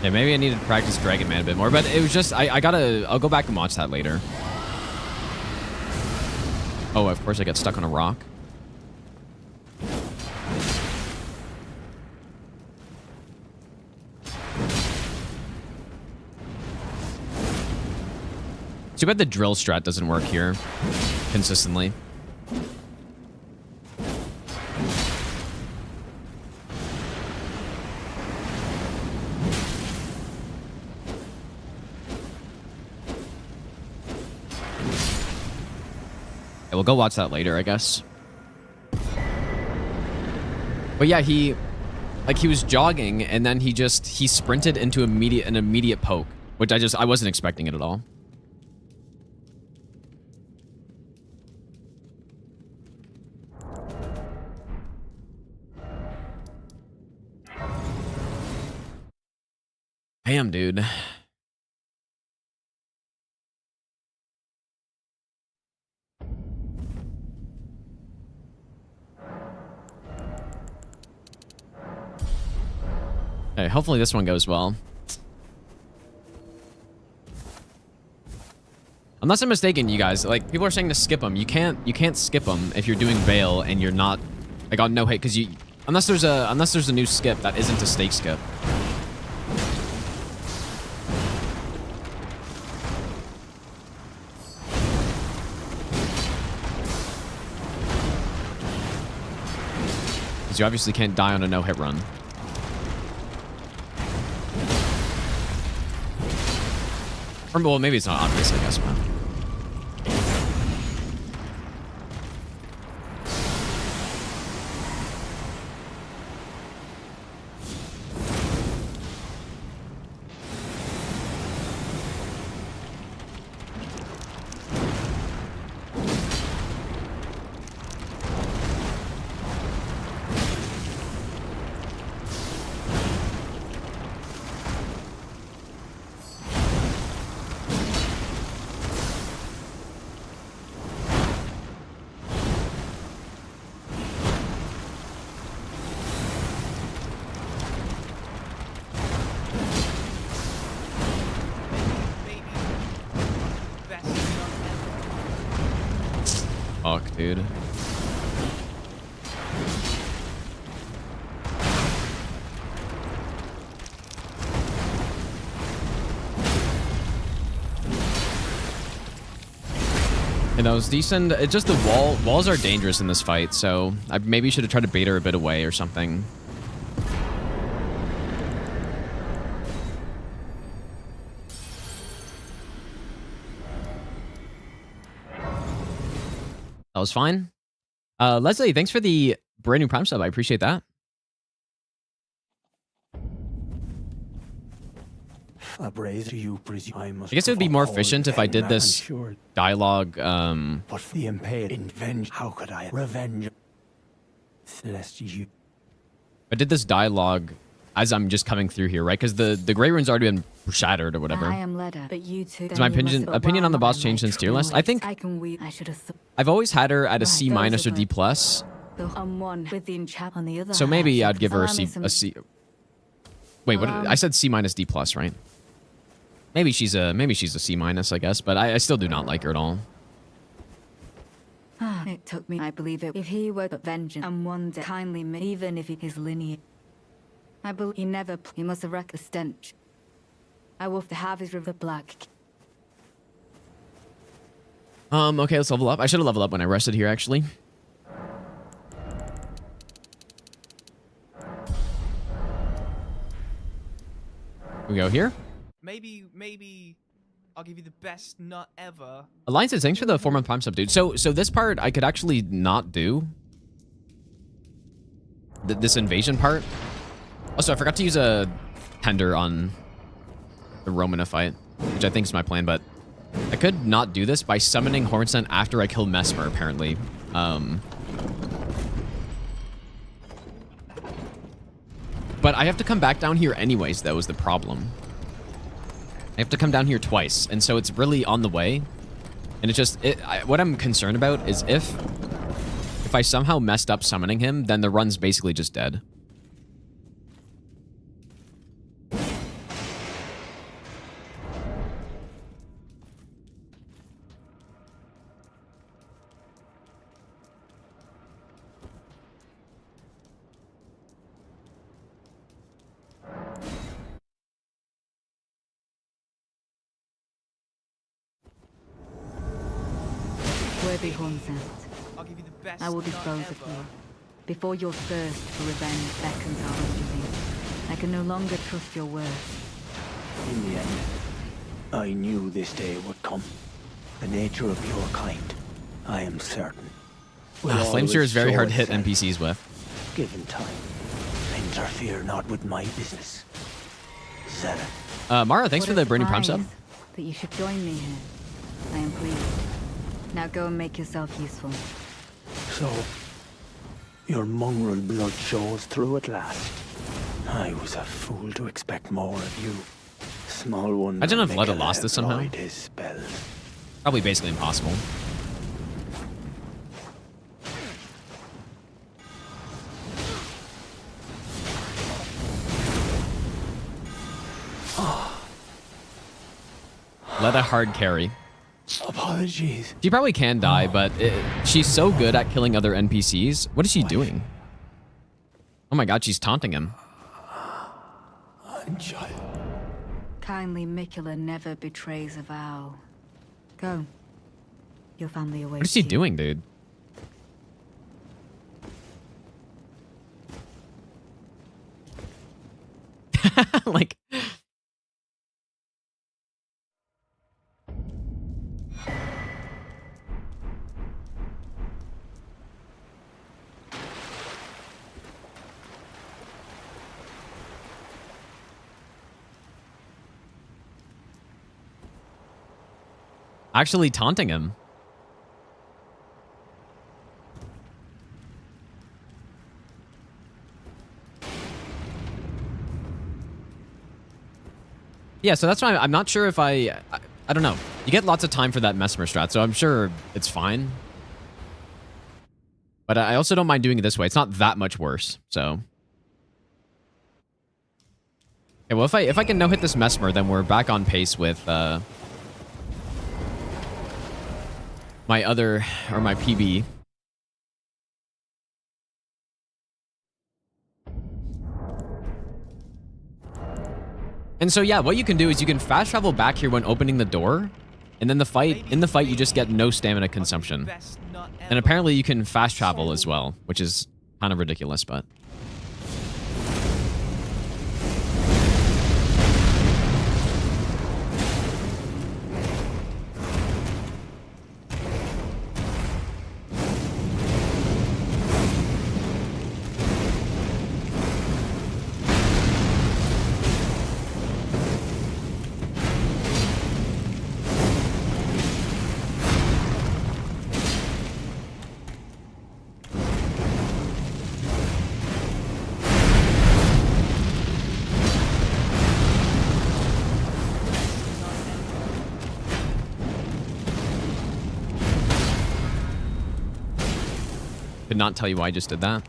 Yeah, maybe I needed to practice Dragon Man a bit more, but it was just, I'll go back and watch that later. Oh, of course I got stuck on a rock. Too bad the drill strat doesn't work here consistently. We'll go watch that later, I guess. But yeah, he was jogging and then he sprinted into an immediate poke, which I wasn't expecting it at all. Damn, dude. Okay, hopefully this one goes well. Unless I'm mistaken, you guys, like, people are saying to skip them. You can't skip them if you're doing Bale and you're not, like, on no hit, because unless there's a new skip that isn't a stake skip. Because you obviously can't die on a no hit run. Or, well, maybe it's not obvious, I guess, but... Fuck, dude. And that was decent. It's just the walls are dangerous in this fight, so I maybe should have tried to bait her a bit away or something. That was fine. Leslie, thanks for the brand new Prime sub. I appreciate that. I praise you, I guess it would be more efficient if I did this dialogue. But for the impaired revenge, how could I revenge? Celestial. I did this dialogue as I'm just coming through here, right? Because the Grey Rune's already been shattered or whatever. I am Leda, but you two. Has my opinion on the boss changed since tier list? I think I've always had her at a C- or D+. So maybe I'd give her a C. Wait, what? I said C- D+, right? Maybe she's a C-, I guess, but I still do not like her at all. It took me, I believe it. If he were but vengeance and one day kindly me, even if his lineage. I believe he never, he must have wrecked the stench. I will have his river black. Okay, let's level up. I should have leveled up when I rested here, actually. We go here. Maybe I'll give you the best nut ever. Alliance says, thanks for the 4-month Prime sub, dude. So this part I could actually not do. This invasion part. Also, I forgot to use a tender on the Romina fight, which I think is my plan, but I could not do this by summoning Hornsen after I kill Mesmer, apparently. But I have to come back down here anyways, though, is the problem. I have to come down here twice, and so it's really on the way. And it's just, what I'm concerned about is if I somehow messed up summoning him, then the run's basically just dead. Worthy Hornsent, I'll give you the best I will nut dispose ever. of you. Before your thirst for revenge beckons our injury, I can no longer trust your word. In the end, I knew this day would come. The nature of your kind, I am certain. will Flamesteer is always very show hard to hit itself. NPCs with. Given time, interfere not with my business. Zara. Mara, thanks for the brand new Prime sub. That you should join me here. I am pleased. Now go and make yourself useful. So, your mongrel blood shows through at last. I was a fool to expect more of you. Small one. I don't know if Leda lost this somehow. His spells. Probably basically impossible. Leda hard carry. Apologies. She probably can die, but she's so good at killing other NPCs. What is she doing? Oh my god, she's taunting him. Kindly Mikula never betrays a vow. Go. Your family awaits. What is she you. doing, dude? Like... actually taunting him. Yeah, so that's why I'm not sure if I don't know. You get lots of time for that Mesmer strat, so I'm sure it's fine. But I also don't mind doing it this way. It's not that much worse, so. Okay, well, if I can no-hit this Mesmer, then we're back on pace with my other, or my PB. And so, yeah, what you can do is you can fast travel back here when opening the door. And then in the fight, you just get no stamina consumption. Best not ever. And apparently you can fast travel as well, which is kind of ridiculous, but... Could not tell you why I just did that.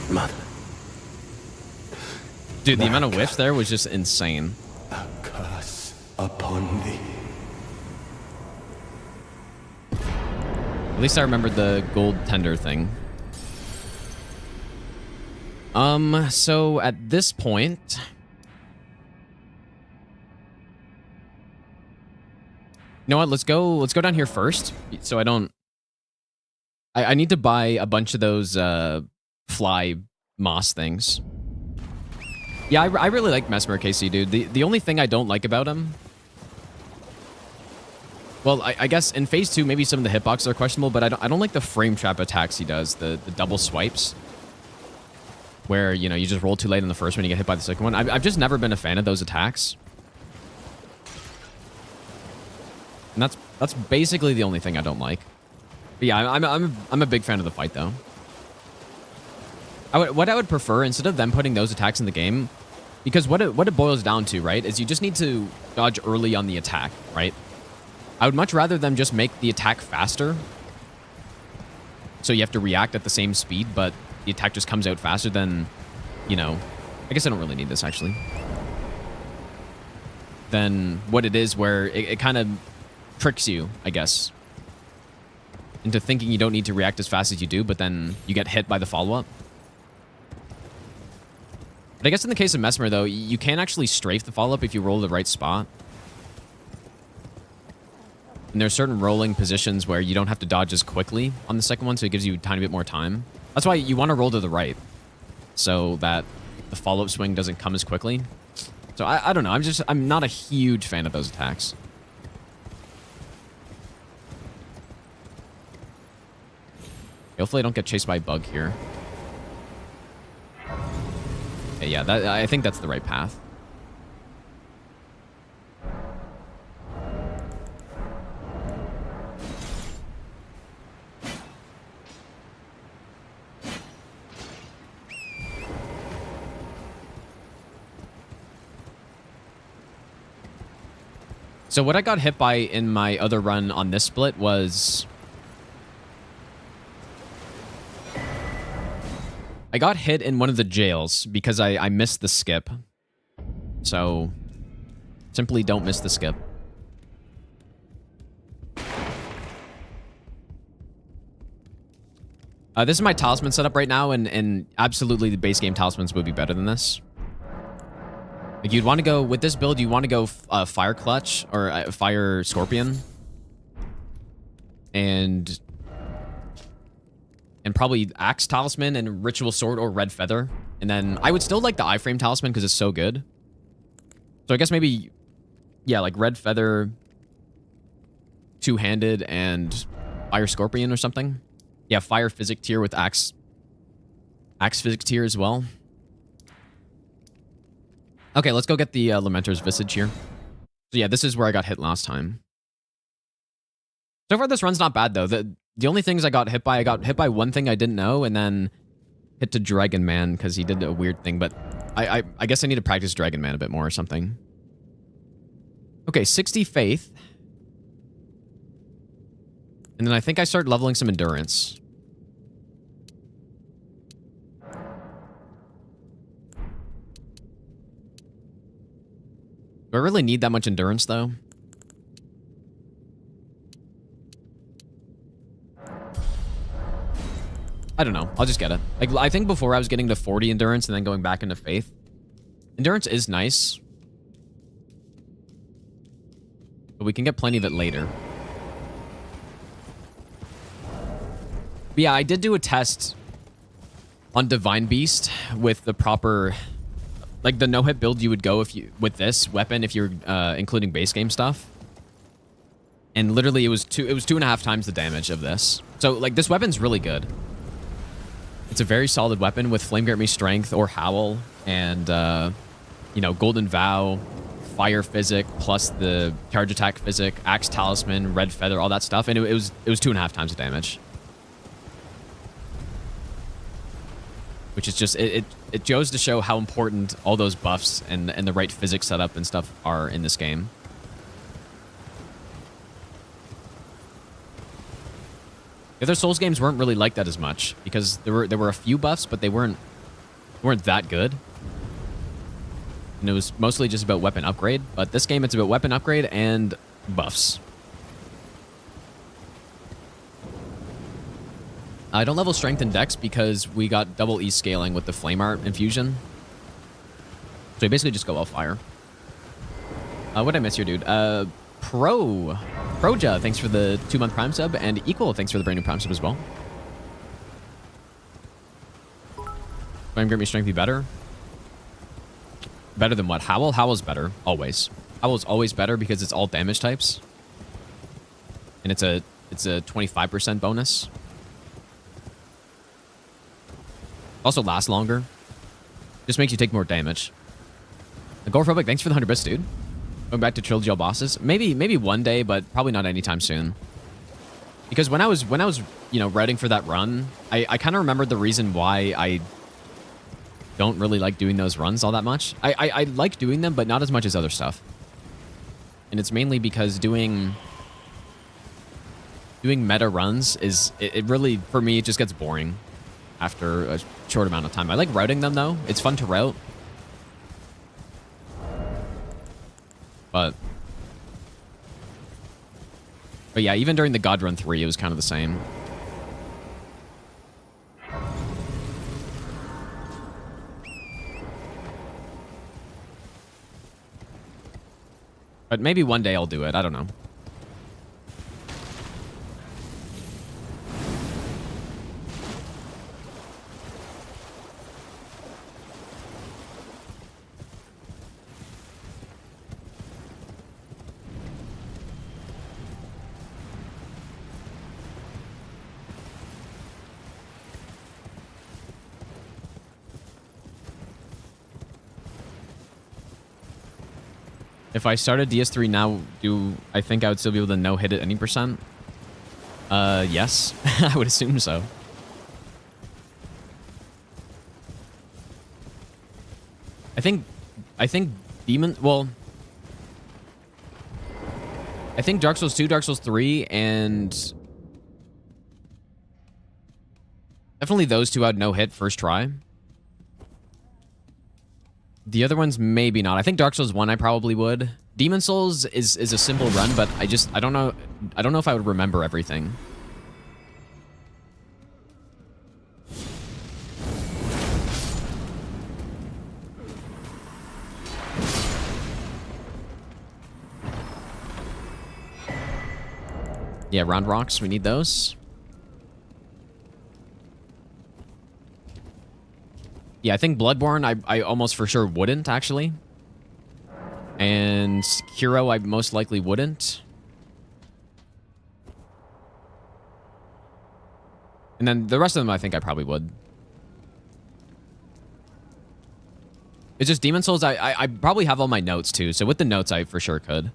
Mother. Dude, the amount of whiffs there was just insane. A curse upon thee. At least I remembered the gold tender thing. So at this point... You know what, let's go down here first, so I don't... I need to buy a bunch of those, fly moss things. Yeah, I really like Mesmer KC, dude. The only thing I don't like about him... Well, I guess in Phase 2, maybe some of the hitboxes are questionable, but I don't like the frame trap attacks he does, the double swipes. Where, you know, you just roll too late in the first one, you get hit by the second one. I've just never been a fan of those attacks. And that's basically the only thing I don't like. But yeah, I'm a big fan of the fight, though. What I would prefer, instead of them putting those attacks in the game, because what it boils down to, right, is you just need to dodge early on the attack, right? I would much rather them just make the attack faster. So you have to react at the same speed, but the attack just comes out faster than, you know... I guess I don't really need this, actually. Than what it is where it kind of tricks you, I guess, into thinking you don't need to react as fast as you do, but then you get hit by the follow-up. But I guess in the case of Mesmer, though, you can actually strafe the follow-up if you roll the right spot. And there's certain rolling positions where you don't have to dodge as quickly on the second one, so it gives you a tiny bit more time. That's why you want to roll to the right, so that the follow-up swing doesn't come as quickly. So I don't know, I'm not a huge fan of those attacks. Hopefully I don't get chased by a bug here. Okay, yeah, I think that's the right path. So what I got hit by in my other run on this split was... I got hit in one of the jails because I missed the skip. So, simply don't miss the skip. This is my talisman setup right now, and absolutely the base game talismans would be better than this. Like, you'd want to go, with this build, you want to go Fire Clutch, or Fire Scorpion. And probably Axe Talisman and Ritual Sword or Red Feather. And then I would still like the iframe Talisman because it's so good. So I guess maybe, yeah, like Red Feather, Two-Handed, and Fire Scorpion or something. Yeah, Fire Physic tier with Axe Physic tier as well. Okay, let's go get the Lamenter's Visage here. So yeah, this is where I got hit last time. So far, this run's not bad, though. The only things I got hit by one thing I didn't know, and then hit to Dragon Man because he did a weird thing, but I guess I need to practice Dragon Man a bit more or something. Okay, 60 Faith. And then I think I start leveling some Endurance. Do I really need that much Endurance, though? I don't know. I'll just get it. Like, I think before I was getting to 40 Endurance and then going back into Faith. Endurance is nice. But we can get plenty of it later. But yeah, I did do a test on Divine Beast with the proper, like the no-hit build you would go if you with this weapon if you're including base game stuff. And literally it was 2.5 times the damage of this. So like this weapon's really good. It's a very solid weapon with Flame Grant Me Strength or Howl and you know, Golden Vow, Fire Physic plus the Charge Attack Physic, Axe Talisman, Red Feather, all that stuff, and it was 2.5 times the damage. Which is just, it goes to show how important all those buffs and the right physics setup and stuff are in this game. The other Souls games weren't really like that as much because there were a few buffs, but they weren't that good. And it was mostly just about weapon upgrade, but this game it's about weapon upgrade and buffs. I don't level strength and dex because we got double E scaling with the flame art infusion. So you basically just go all fire. What did I miss here, dude? Proja, thanks for the 2-month Prime sub, and Equal, thanks for the brand new Prime sub as well. Flame Grant Me Strength be better? Better than what? Howl? Howl's better, always. Howl's always better because it's all damage types. And it's a 25% bonus. Also lasts longer. Just makes you take more damage. Agoraphobic, thanks for the 100 bits, dude. Going back to Trilogy all bosses. Maybe one day, but probably not anytime soon. Because when I was you know, writing for that run, I kind of remembered the reason why I don't really like doing those runs all that much. I like doing them, but not as much as other stuff. And it's mainly because doing meta runs is it really, for me, it just gets boring after a short amount of time. I like routing them though. It's fun to route. But yeah, even during the God Run 3, it was kind of the same. But maybe one day I'll do it. I don't know. If I started DS3 now, I think I would still be able to no-hit at any percent? Yes. I would assume so. I think Demon... Well... I think Dark Souls 2, Dark Souls 3, and definitely those two I'd no hit first try. The other ones, maybe not. I think Dark Souls 1 I probably would. Demon Souls is a simple run, but I don't know if I would remember everything. Yeah, round rocks, we need those. Yeah, I think Bloodborne I almost for sure wouldn't, actually. And Sekiro I most likely wouldn't. And then the rest of them I think I probably would. It's just Demon Souls, I probably have all my notes too, so with the notes I for sure could.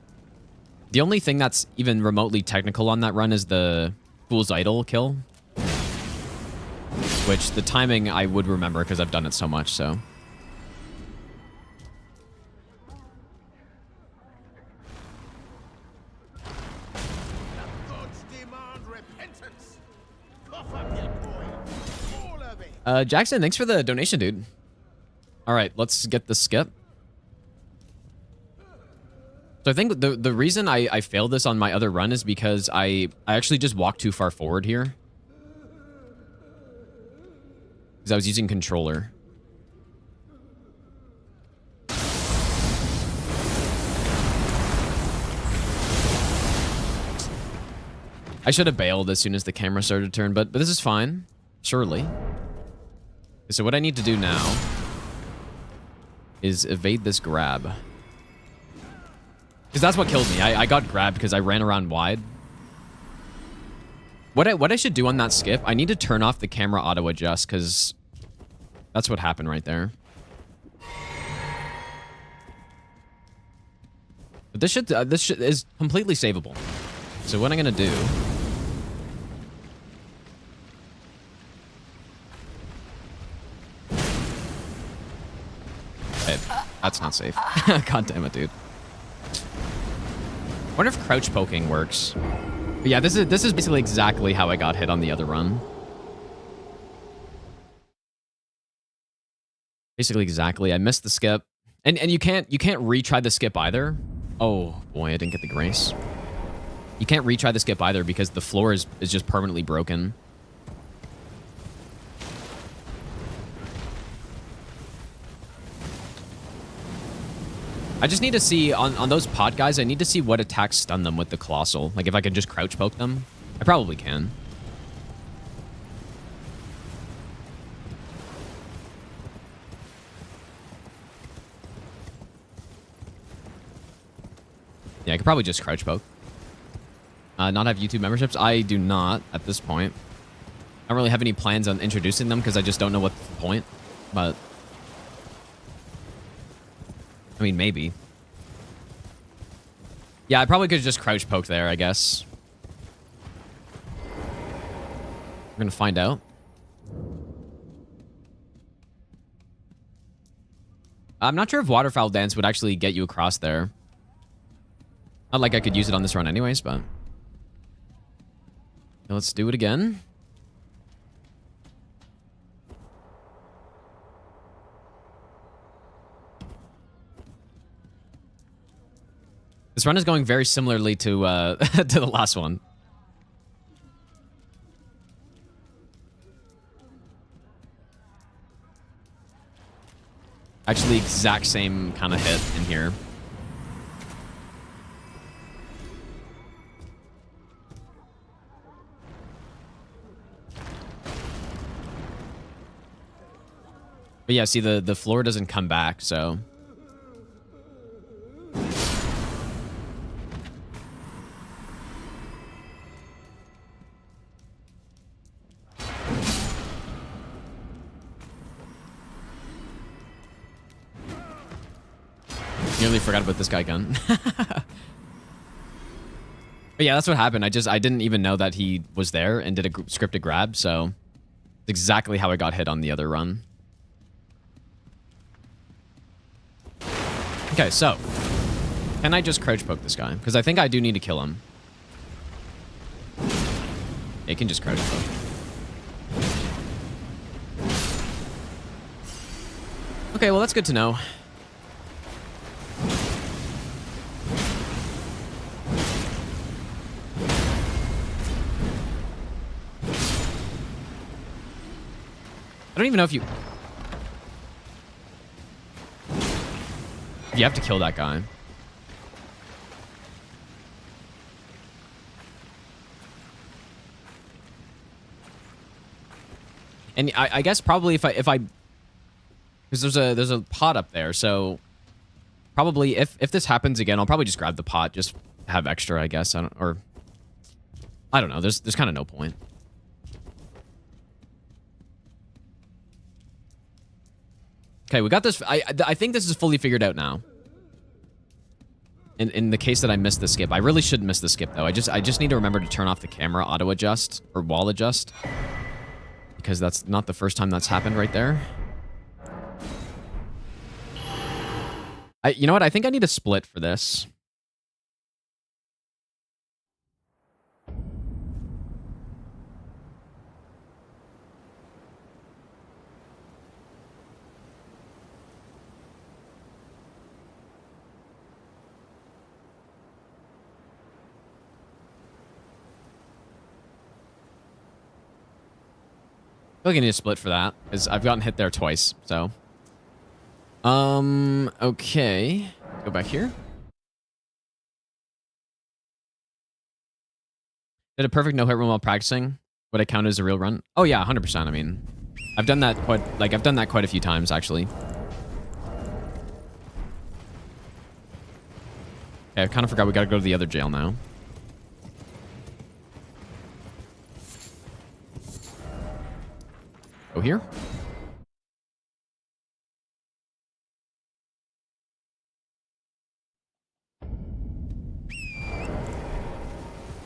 The only thing that's even remotely technical on that run is the Fool's Idol kill. Which the timing I would remember because I've done it so much, so. Jackson, thanks for the donation, dude. All right, let's get the skip. So I think the reason I failed this on my other run is because I actually just walked too far forward here. Because I was using controller. I should have bailed as soon as the camera started to turn, but this is fine. Surely. So what I need to do now is evade this grab. Because that's what killed me. I got grabbed because I ran around wide. What I should do on that skip, I need to turn off the camera auto adjust because that's what happened right there. But this is completely savable. So what I'm gonna do? Okay, that's not safe. God damn it, dude. I wonder if crouch poking works. But yeah, this is basically exactly how I got hit on the other run. Basically exactly. I missed the skip. And you can't retry the skip either. Oh boy, I didn't get the grace. You can't retry the skip either because the floor is just permanently broken. I just need to see, on those pot guys, I need to see what attacks stun them with the Colossal. Like, if I can just crouch poke them. I probably can. Yeah, I could probably just crouch poke. Not have YouTube memberships? I do not at this point. I don't really have any plans on introducing them because I just don't know what's the point. But I mean, maybe. Yeah, I probably could have just crouch poked there, I guess. We're gonna find out. I'm not sure if Waterfowl Dance would actually get you across there. Not like I could use it on this run anyways, but... let's do it again. This run is going very similarly to to the last one. Actually, exact same kind of hit in here. But yeah, see, the floor doesn't come back, so... Nearly forgot about this guy gun. But yeah, that's what happened. I didn't even know that he was there and did a scripted grab, so... it's exactly how I got hit on the other run. Okay, so Can I just crouch poke this guy? Because I think I do need to kill him. It can just crouch poke. Okay, well, that's good to know. I don't even know if you have to kill that guy. And I guess probably if I because there's a pot up there, so probably if this happens again, I'll probably just grab the pot, just have extra, I guess. I don't know. There's kind of no point. Okay, we got this. I think this is fully figured out now. In the case that I missed the skip, I really shouldn't miss the skip though. I just need to remember to turn off the camera auto adjust or wall adjust, because that's not the first time that's happened right there. You know what? I think I need a split for this. I feel like I need a split for that, because I've gotten hit there twice, so. Okay. Go back here. Did a perfect no-hit run while practicing? Would I count it as a real run? Oh yeah, 100%. I mean, I've done that quite a few times, actually. Okay, I kind of forgot we gotta go to the other jail now. Go here.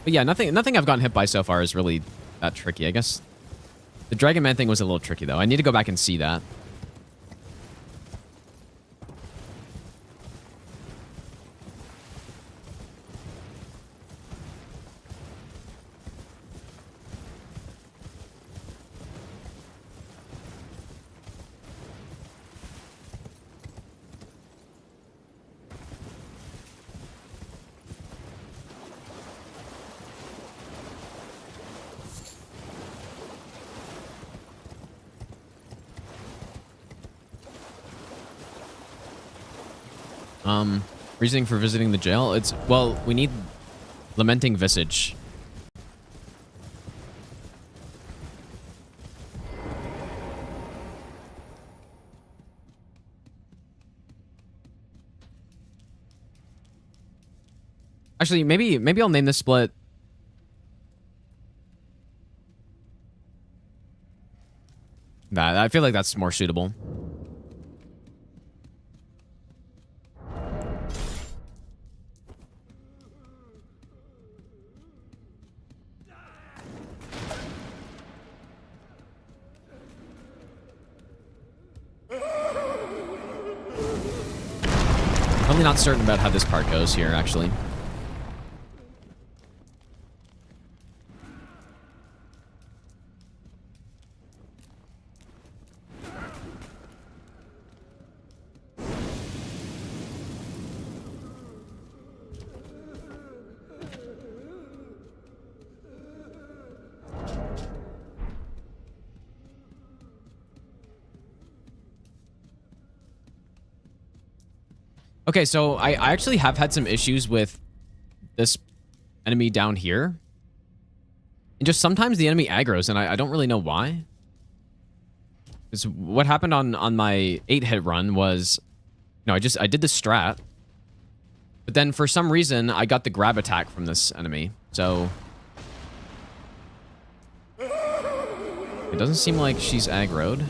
But yeah, nothing I've gotten hit by so far is really that tricky. I guess the Dragon Man thing was a little tricky, though. I need to go back and see that. Reasoning for visiting the jail? It's, well, we need Lamenting Visage. Actually, maybe I'll name this split. Nah, I feel like that's more suitable. Really not certain about how this part goes here, actually. Okay, so I actually have had some issues with this enemy down here. And just sometimes the enemy aggroes, and I don't really know why. Because what happened on my 8-hit run was, you know, I did the strat. But then for some reason, I got the grab attack from this enemy. So it doesn't seem like she's aggroed.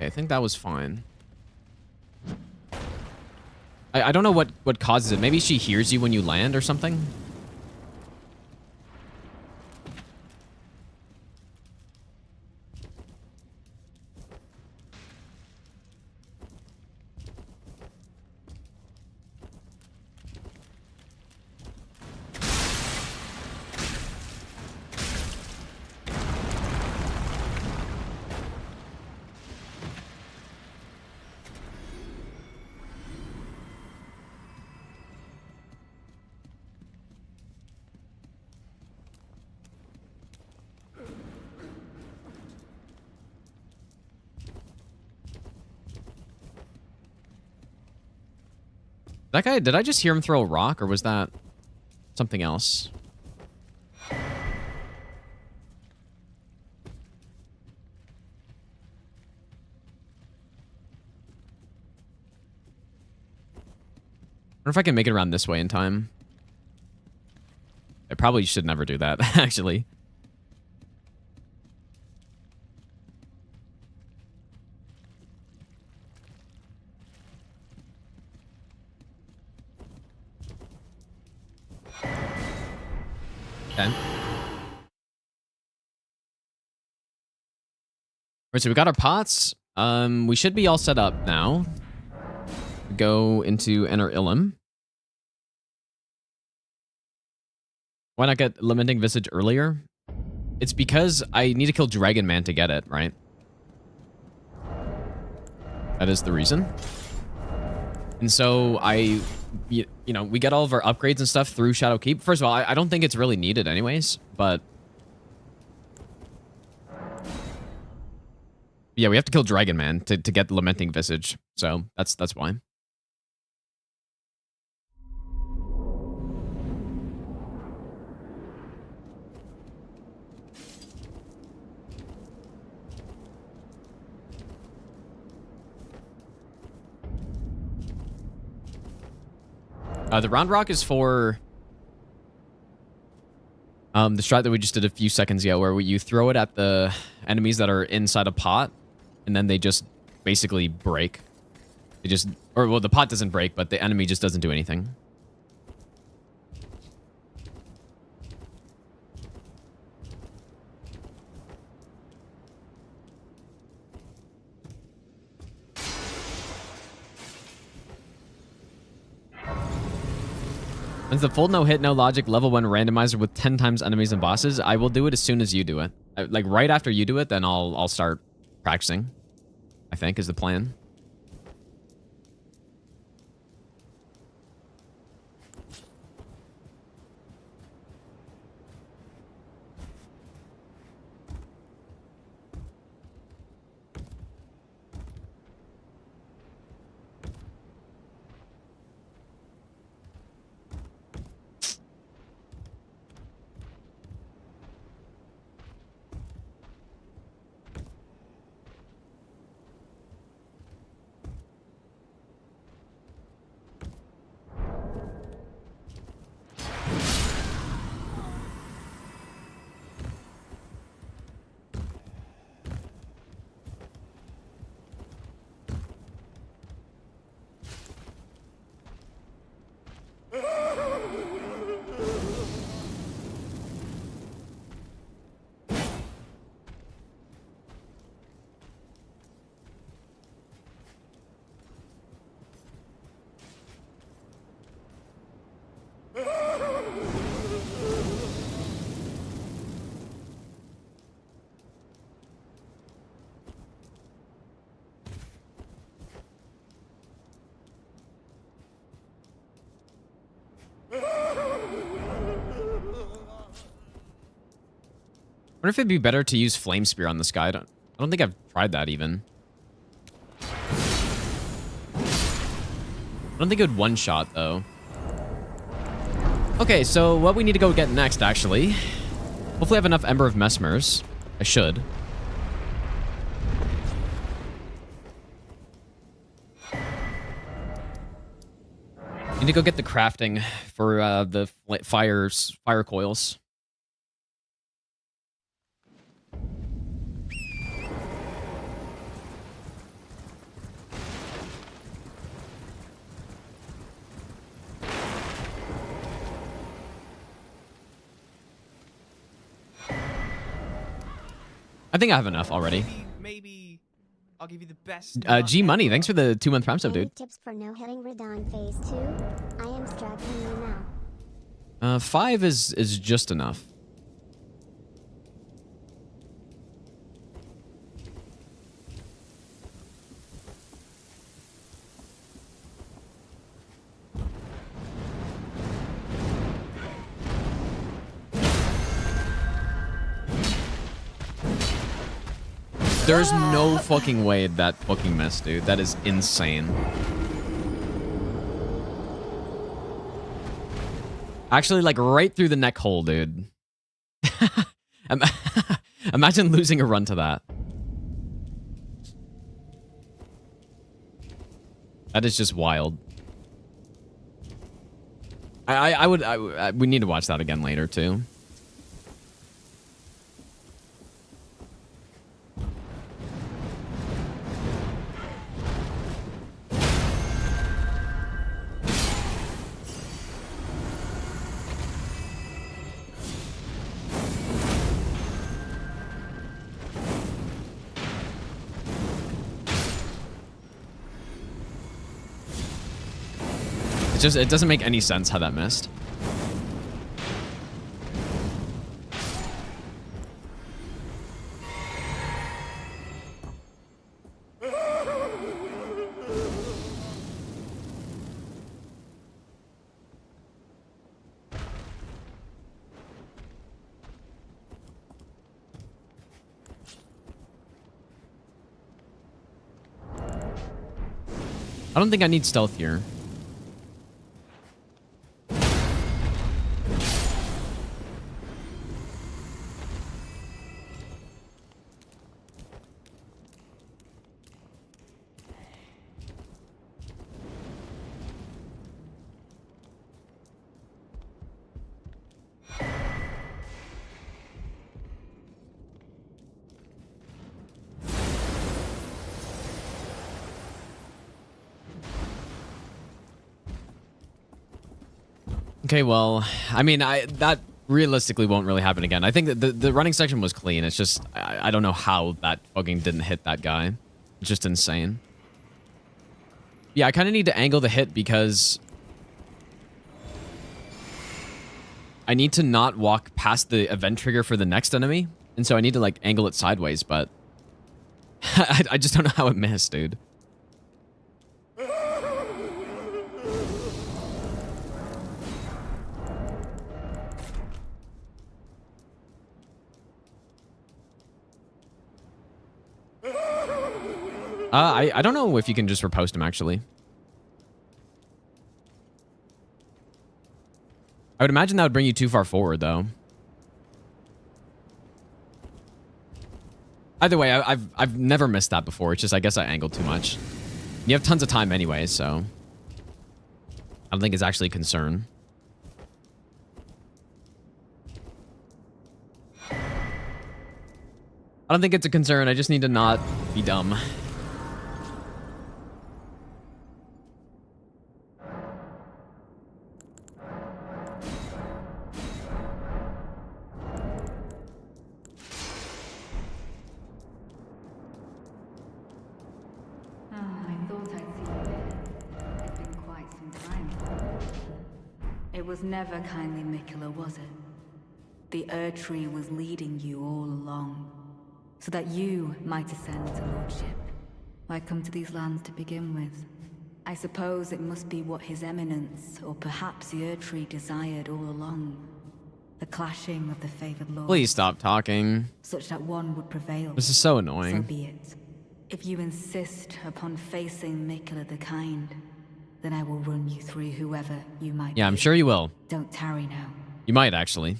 I think that was fine. I don't know what causes it. Maybe she hears you when you land or something. That guy, did I just hear him throw a rock, or was that something else? I wonder if I can make it around this way in time. I probably should never do that, actually. Okay. Alright, so we got our pots. We should be all set up now. Go into Enter Ilum. Why not get Lamenting Visage earlier? It's because I need to kill Dragon Man to get it, right? That is the reason. And so you know, we get all of our upgrades and stuff through Shadow Keep. First of all, I don't think it's really needed anyways, but yeah, we have to kill Dragon Man to get the Lamenting Visage. So that's why. The round rock is for the strat that we just did a few seconds ago, where you throw it at the enemies that are inside a pot, and then they just basically break. They just, or well, the pot doesn't break, but the enemy just doesn't do anything. When's the full no hit, no logic level 1 randomizer with 10 times enemies and bosses? I will do it as soon as you do it. Like right after you do it, then I'll start practicing. I think is the plan. I wonder if it'd be better to use Flame Spear on this guy. I don't think I've tried that even. I don't think it would one-shot, though. Okay, so what we need to go get next, actually. Hopefully I have enough Ember of Messmers. I should. Need to go get the crafting for the fire coils. I think I have enough already. Maybe I'll give you the best. G Money, thanks for the 2-month Prime sub, dude. Tips for no hitting Radon phase 2? I am struggling right now. 5 is just enough. There's no fucking way that fucking missed, dude. That is insane. Actually, like right through the neck hole, dude. Imagine losing a run to that. That is just wild. We need to watch that again later too. It doesn't make any sense how that missed. I don't think I need stealth here. Okay, well, I mean, that realistically won't really happen again. I think that the running section was clean. It's just, I don't know how that fucking didn't hit that guy. It's just insane. Yeah, I kind of need to angle the hit because I need to not walk past the event trigger for the next enemy. And so I need to, like, angle it sideways, but I just don't know how it missed, dude. I don't know if you can just repost him, actually. I would imagine that would bring you too far forward, though. Either way, I've never missed that before. It's just I guess I angled too much. You have tons of time anyway, so I don't think it's actually a concern. I don't think it's a concern. I just need to not be dumb. It was never kindly Mikula, was it? The Erdtree was leading you all along, so that you might ascend to lordship. Why come to these lands to begin with? I suppose it must be what His Eminence, or perhaps the Erdtree desired all along. The clashing of the favored lords. Please stop talking. Such that one would prevail. This is so annoying. So be it. If you insist upon facing Mikula the Kind, then I will run you through whoever you might be. Yeah, I'm sure you will. Don't tarry now. You might, actually.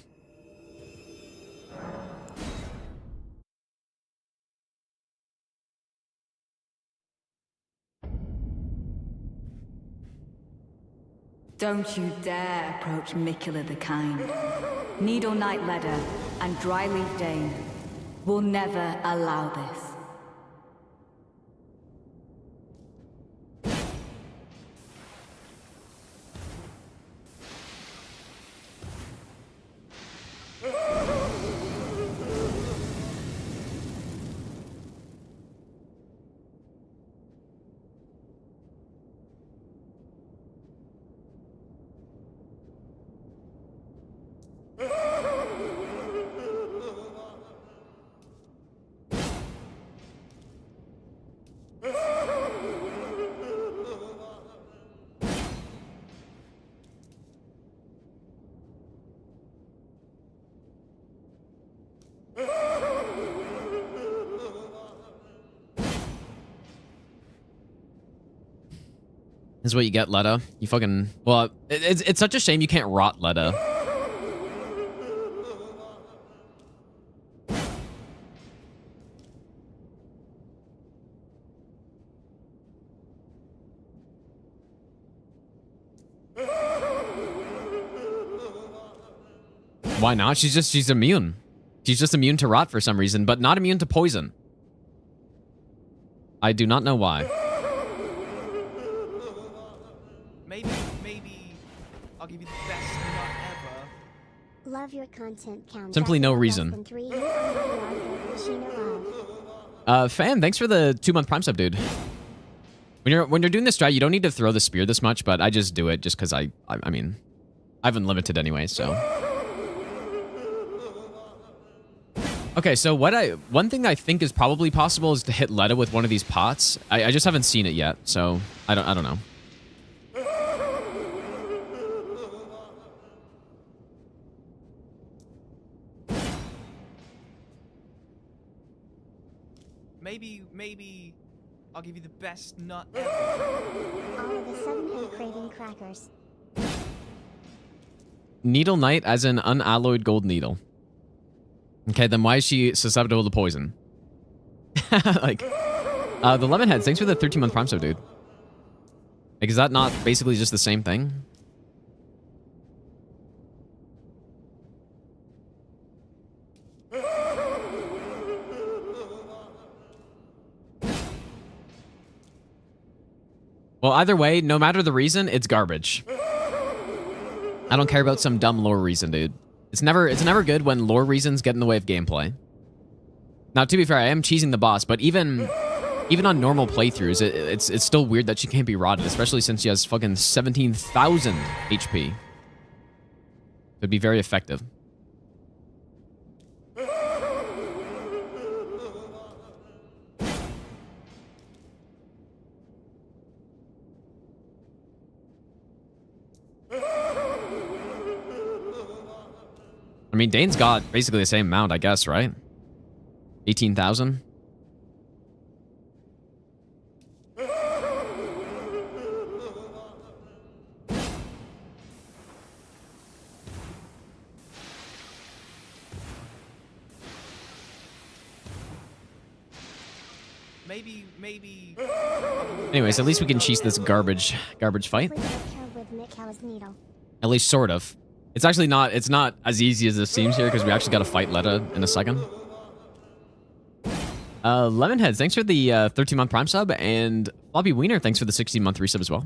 Don't you dare approach Mikula the Kind. Needle Knight Ledder and Dryleaf Dane will never allow this. This is what you get, Letta. You fucking... Well, it's such a shame you can't rot Letta. Why not? She's immune. She's just immune to rot for some reason, but not immune to poison. I do not know why. Maybe I'll give you the best nut ever. Love your content count. Simply no reason. Fan, thanks for the 2-month Prime sub, dude. When you're doing this strat, you don't need to throw the spear this much, but I just do it just because I mean, I've unlimited anyway, so. Okay, so one thing I think is probably possible is to hit Letta with one of these pots. I just haven't seen it yet, so I don't know. Maybe I'll give you the best nut ever. All of a sudden I'm craving crackers. Needle Knight as an unalloyed gold needle. Okay, then why is she susceptible to poison? Like, the Lemonheads, thanks for the 13-month Prime sub, dude. Like, is that not basically just the same thing? Well, either way, no matter the reason, it's garbage. I don't care about some dumb lore reason, dude. It's never good when lore reasons get in the way of gameplay. Now, to be fair, I am cheesing the boss, but even on normal playthroughs, it's still weird that she can't be rotted, especially since she has fucking 17,000 HP. It'd be very effective. I mean, Dane's got basically the same amount, I guess, right? 18,000? Maybe. Anyways, at least we can cheese this garbage fight. At least sort of. It's actually not, it's not as easy as it seems here because we actually got to fight Letta in a second. Lemonheads, thanks for the 13-month Prime sub, and Floppy Wiener, thanks for the 16-month resub as well.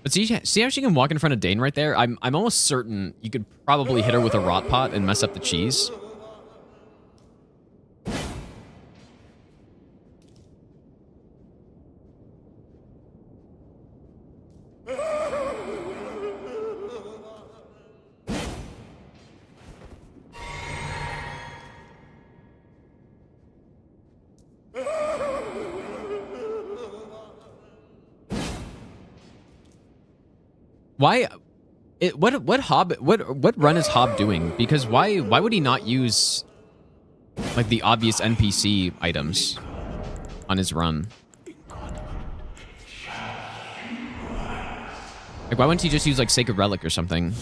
But see how she can walk in front of Dane right there? I'm almost certain you could probably hit her with a rot pot and mess up the cheese. Why? What run is Hob doing? Because why would he not use like the obvious NPC items on his run? Like, why wouldn't he just use like Sacred Relic or something?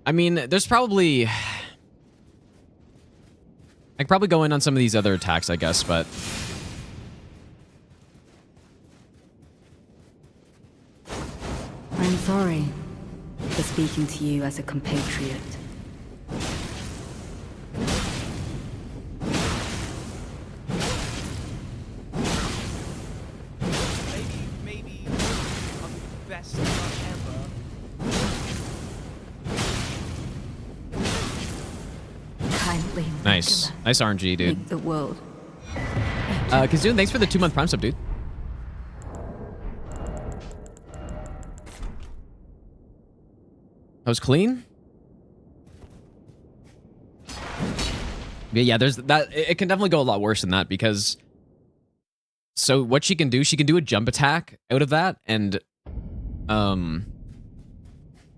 I mean, there's probably... I could probably go in on some of these other attacks, I guess, but... I'm sorry for speaking to you as a compatriot. Maybe I'm the best not ever. Kindly. Nice. Nice RNG, dude. Make the world. Kazun, thanks for the 2-month Prime sub, dude. That was clean? Yeah, there's that. It can definitely go a lot worse than that because... So what she can do a jump attack out of that, and...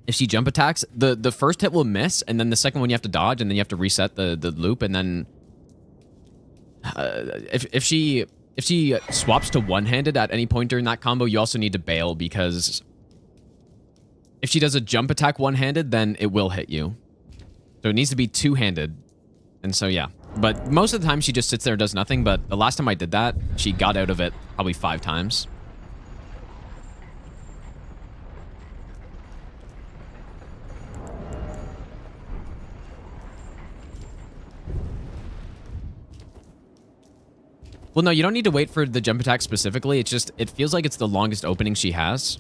If she jump attacks, the first hit will miss, and then the second one you have to dodge, and then you have to reset the loop, and then... If she swaps to one-handed at any point during that combo, you also need to bail because if she does a jump attack one-handed, then it will hit you. So it needs to be two-handed. And so, yeah. But most of the time, she just sits there and does nothing. But the last time I did that, she got out of it probably 5 times. Well, no, you don't need to wait for the jump attack specifically. It's just, it feels like it's the longest opening she has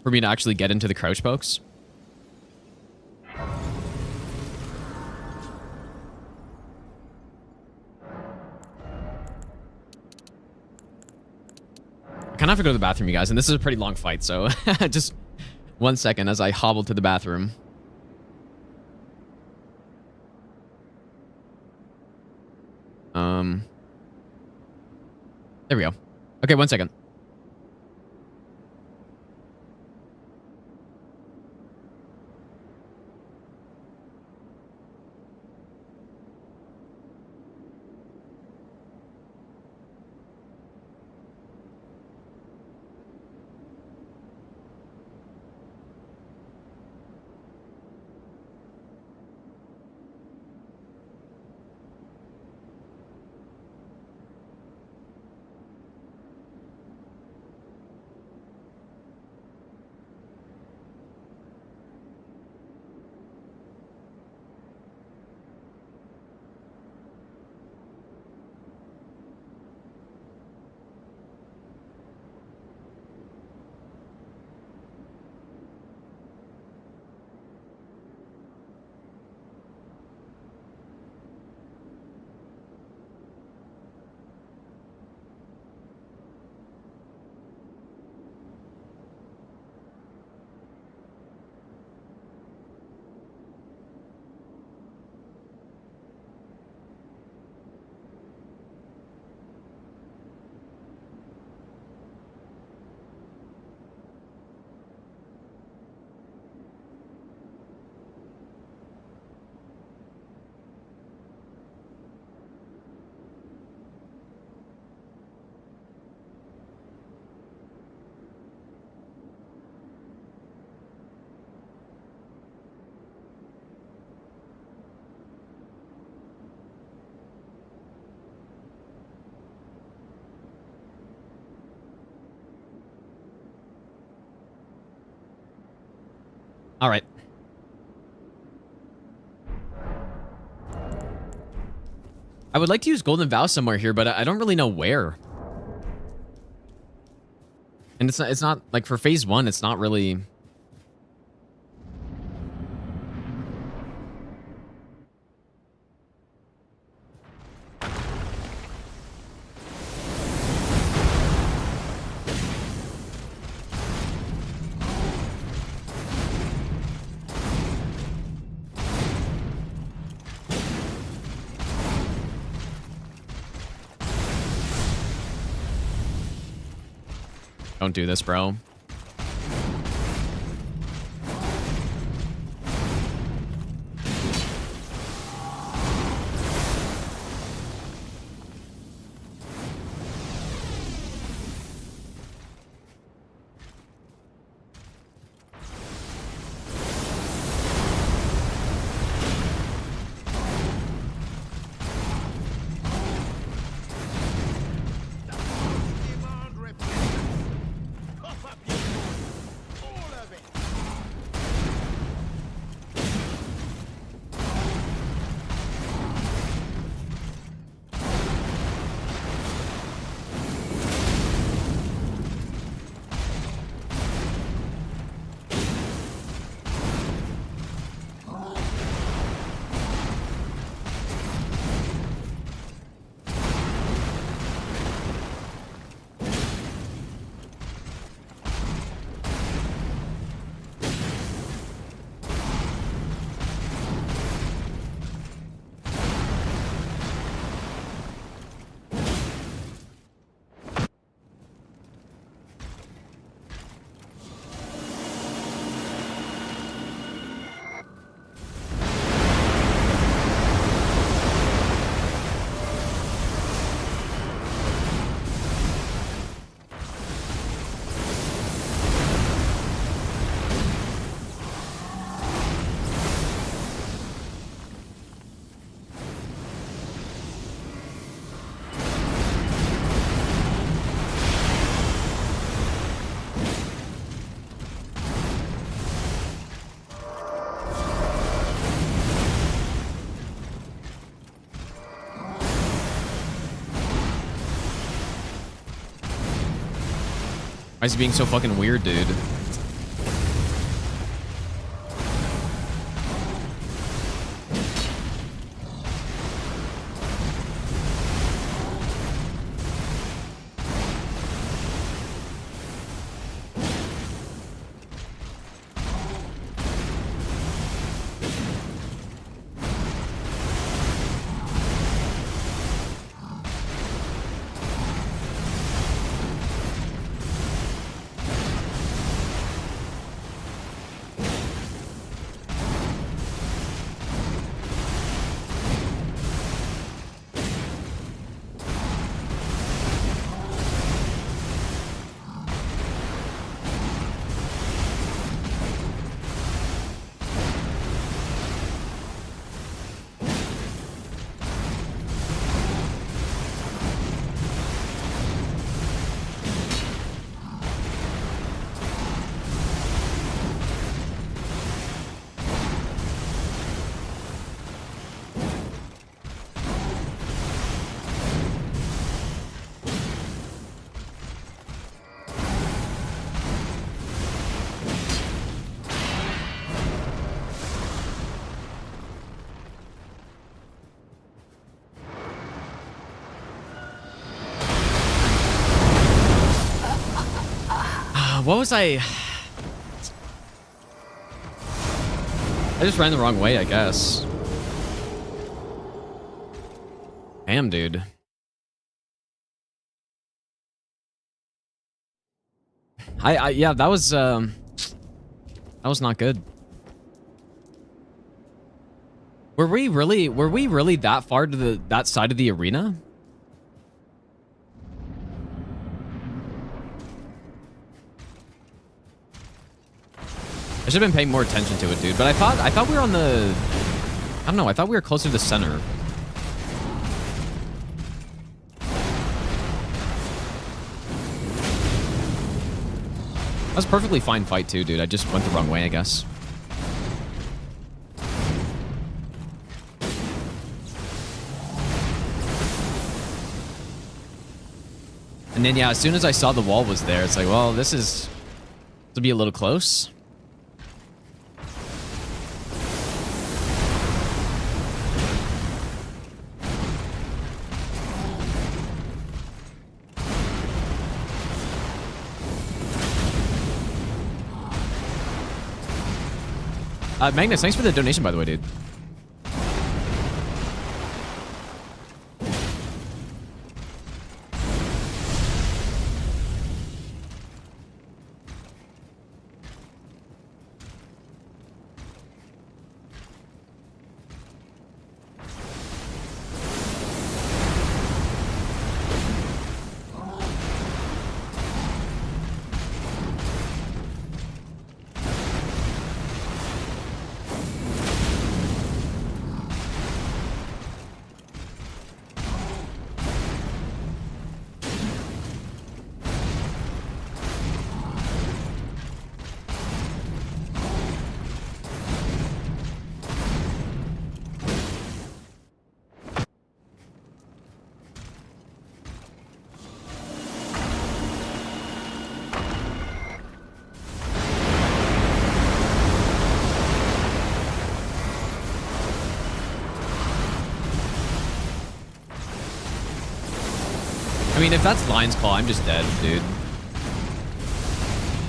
for me to actually get into the crouch pokes. I kind of have to go to the bathroom, you guys, and this is a pretty long fight, so just 1 second as I hobble to the bathroom. There we go. Okay, 1 second. All right. I would like to use Golden Vow somewhere here, but I don't really know where. And it's not like for phase 1, it's not really... Don't do this, bro. Why is he being so fucking weird, dude? What was I just ran the wrong way, I guess. Damn, dude. Yeah, that was not good. Were we really that far to that side of the arena? I should have been paying more attention to it, dude. But I thought we were on the... I don't know. I thought we were closer to the center. That was a perfectly fine fight, too, dude. I just went the wrong way, I guess. And then, yeah, as soon as I saw the wall was there, it's like, well, this will be a little close. Magnus, thanks for the donation, by the way, dude. I mean, if that's Lion's Claw, I'm just dead, dude.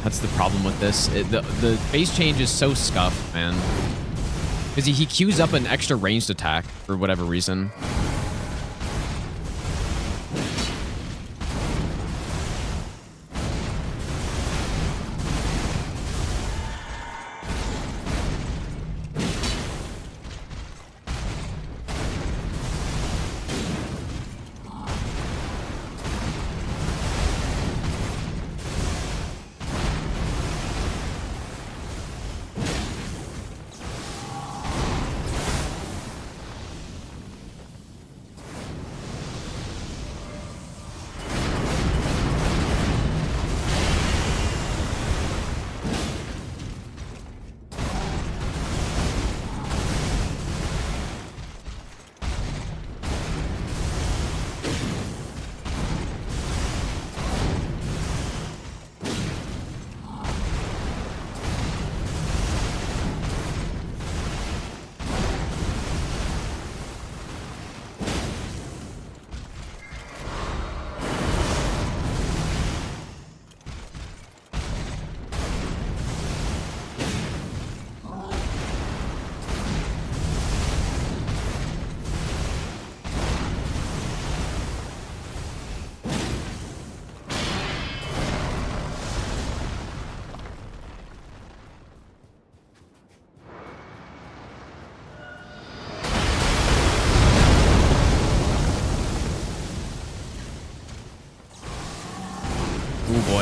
That's the problem with this. The base change is so scuffed, man. Because he queues up an extra ranged attack for whatever reason.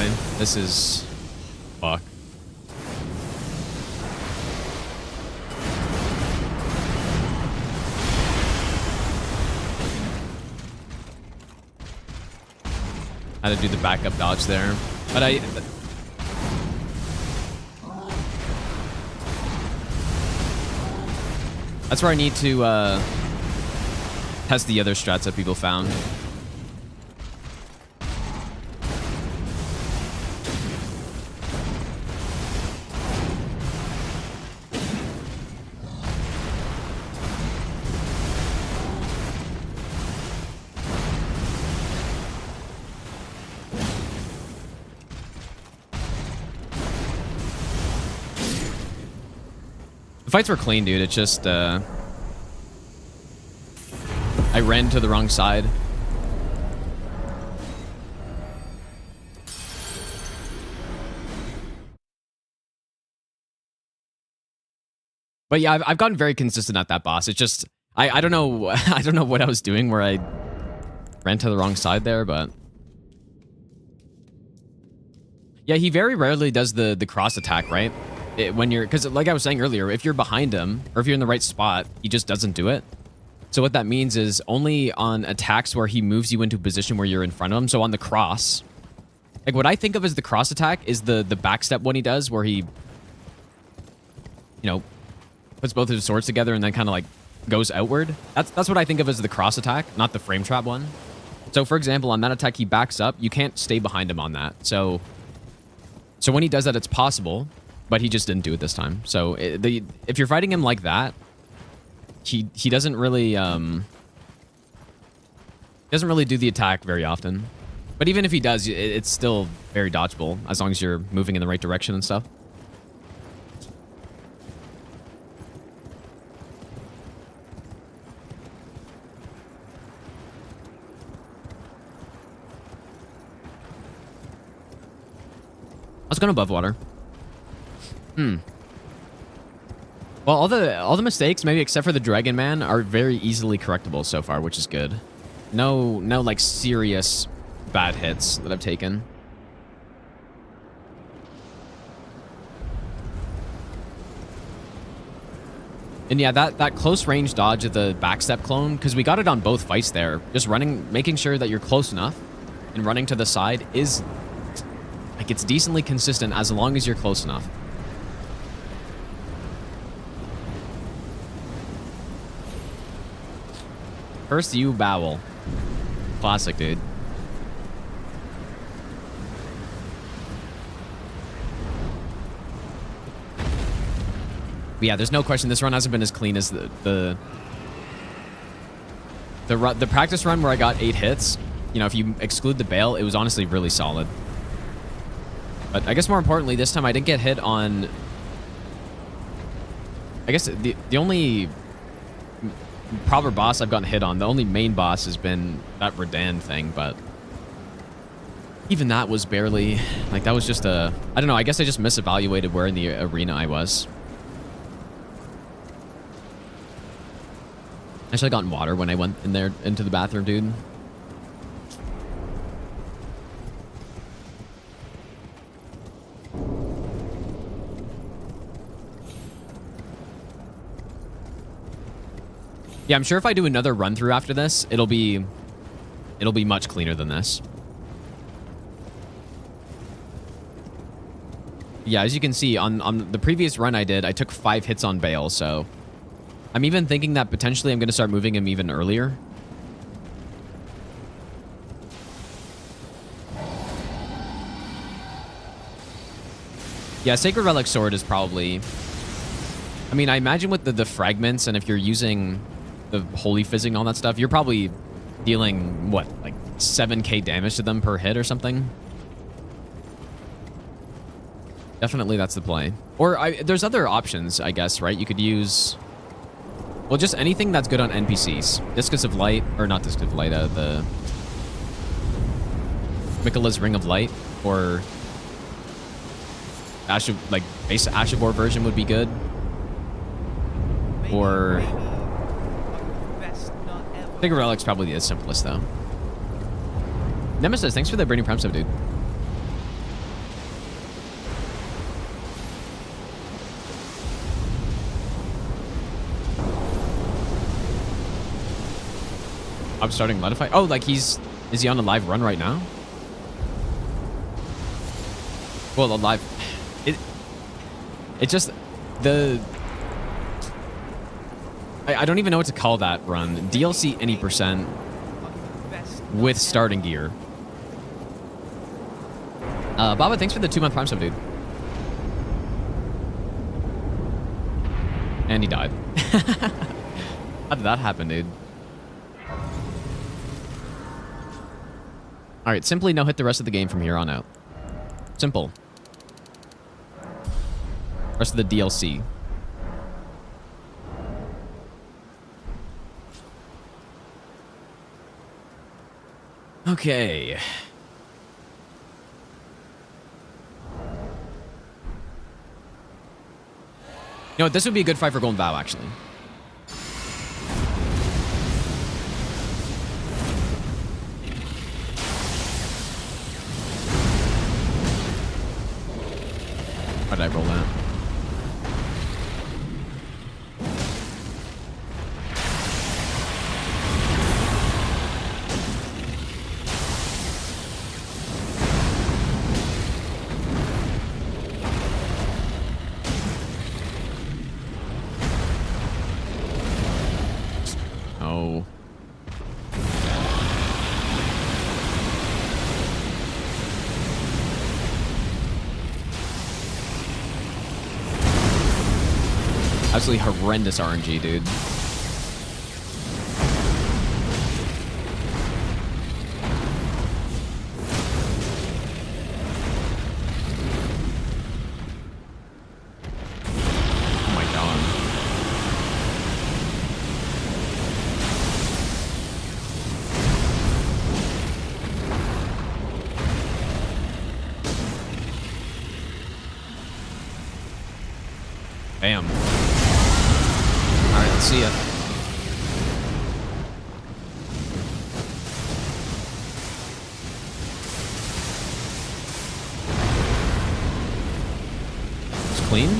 boy. This is... Fuck. Had to do the backup dodge there. But I... That's where I need to test the other strats that people found. The fights were clean, dude. It's just, I ran to the wrong side. But yeah, I've gotten very consistent at that boss. It's just, I don't know, I don't know what I was doing where I ran to the wrong side there, but... Yeah, he very rarely does the cross attack, right? When you're, because like I was saying earlier, if you're behind him or if you're in the right spot, he just doesn't do it. So what that means is only on attacks where he moves you into a position where you're in front of him. So on the cross, like what I think of as the cross attack is the backstep one he does where he, you know, puts both his swords together and then kind of like goes outward. That's what I think of as the cross attack, not the frame trap one. So for example, on that attack, he backs up. You can't stay behind him on that. So when he does that, it's possible. But he just didn't do it this time. So if you're fighting him like that, he doesn't really do the attack very often. But even if he does, it's still very dodgeable as long as you're moving in the right direction and stuff. Let's go above water. Well, all the mistakes, maybe except for the Dragon Man, are very easily correctable so far, which is good. No like serious bad hits that I've taken. And yeah, that close range dodge of the backstep clone, because we got it on both fights there. Just running, making sure that you're close enough and running to the side is like it's decently consistent as long as you're close enough. First you bowel. Classic, dude. But yeah, there's no question this run hasn't been as clean as the practice run where I got 8 hits. You know, if you exclude the Bale, it was honestly really solid. But I guess more importantly, this time I didn't get hit on... I guess the only proper boss I've gotten hit on, the only main boss has been that Redan thing, but even that was barely, like that was just a, I don't know, I guess I just misevaluated where in the arena I was. I should have gotten water when I went in there into the bathroom, dude. Yeah, I'm sure if I do another run through after this, it'll be much cleaner than this. Yeah, as you can see, on the previous run I did, I took 5 hits on Bale, so I'm even thinking that potentially I'm going to start moving him even earlier. Yeah, Sacred Relic Sword is probably... I mean, I imagine with the fragments, and if you're using the Holy Fizzing and all that stuff, you're probably dealing, what, like 7k damage to them per hit or something? Definitely that's the play. Or there's other options, I guess, right? You could use... Well, just anything that's good on NPCs. Discus of Light, or not Discus of Light, the... Miquella's Ring of Light, or... like, base Ashabor version would be good. Or... Sacred Relic's probably the simplest, though. Nemesis, thanks for the Burning Prime sub, dude. I'm starting Letify. Oh, like is he on a live run right now? Well, a live. It just I don't even know what to call that run. DLC any percent with starting gear. Baba, thanks for the 2-month Prime sub, dude. And he died. How did that happen, dude? Alright, simply no hit the rest of the game from here on out. Simple. Rest of the DLC. Okay. You know what? This would be a good fight for Golden Vow, actually. Why did I roll that? Oh. Absolutely horrendous RNG, dude. Oh my god. Bam. Alright, let's see ya. It's clean.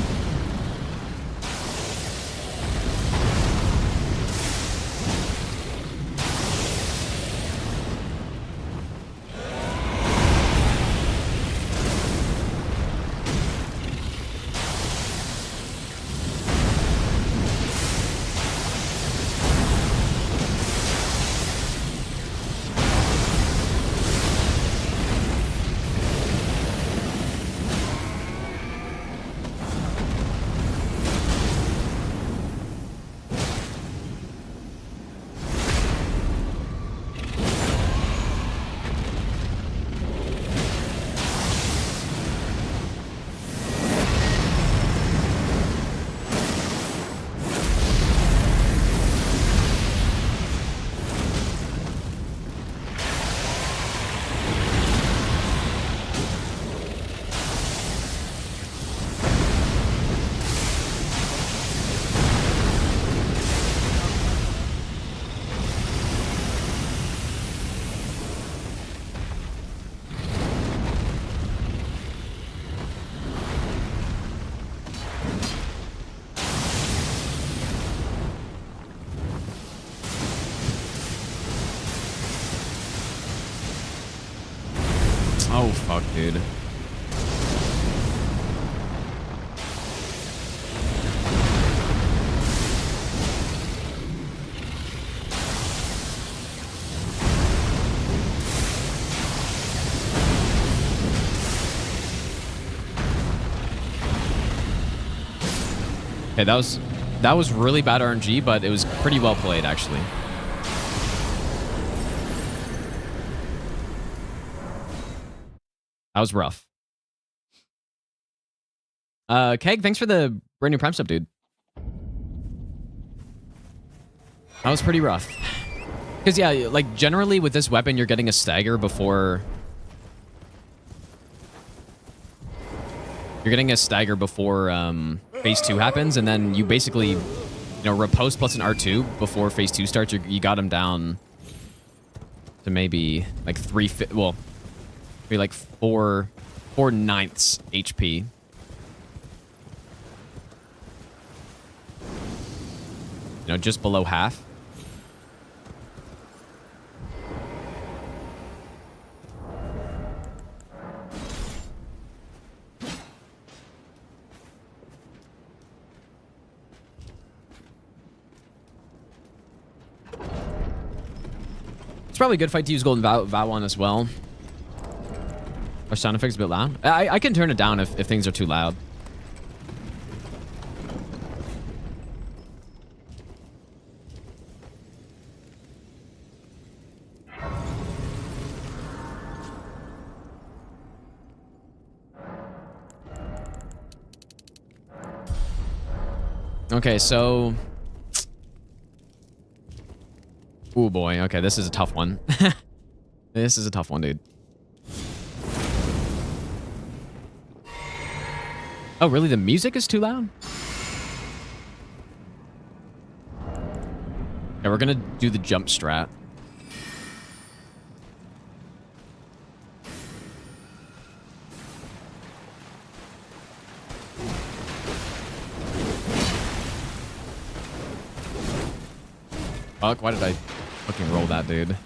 Oh, fuck, dude. Okay, that was really bad RNG, but it was pretty well played, actually. That was rough. Keg, thanks for the brand new Prime sub, dude. That was pretty rough. Because, yeah, like, generally with this weapon, you're getting a stagger before... You're getting a stagger before phase 2 happens, and then you basically, you know, riposte plus an R2 before phase 2 starts. You got him down to maybe like 4/9 HP. You know, just below half. probably a good fight to use Golden Vow on as well. Our sound effects a bit loud. I can turn it down if things are too loud. Okay, so... Oh boy, okay, this is a tough one. This is a tough one, dude. Oh, really? The music is too loud? Yeah, we're gonna do the jump strat. Fuck, why did I fucking roll that, dude?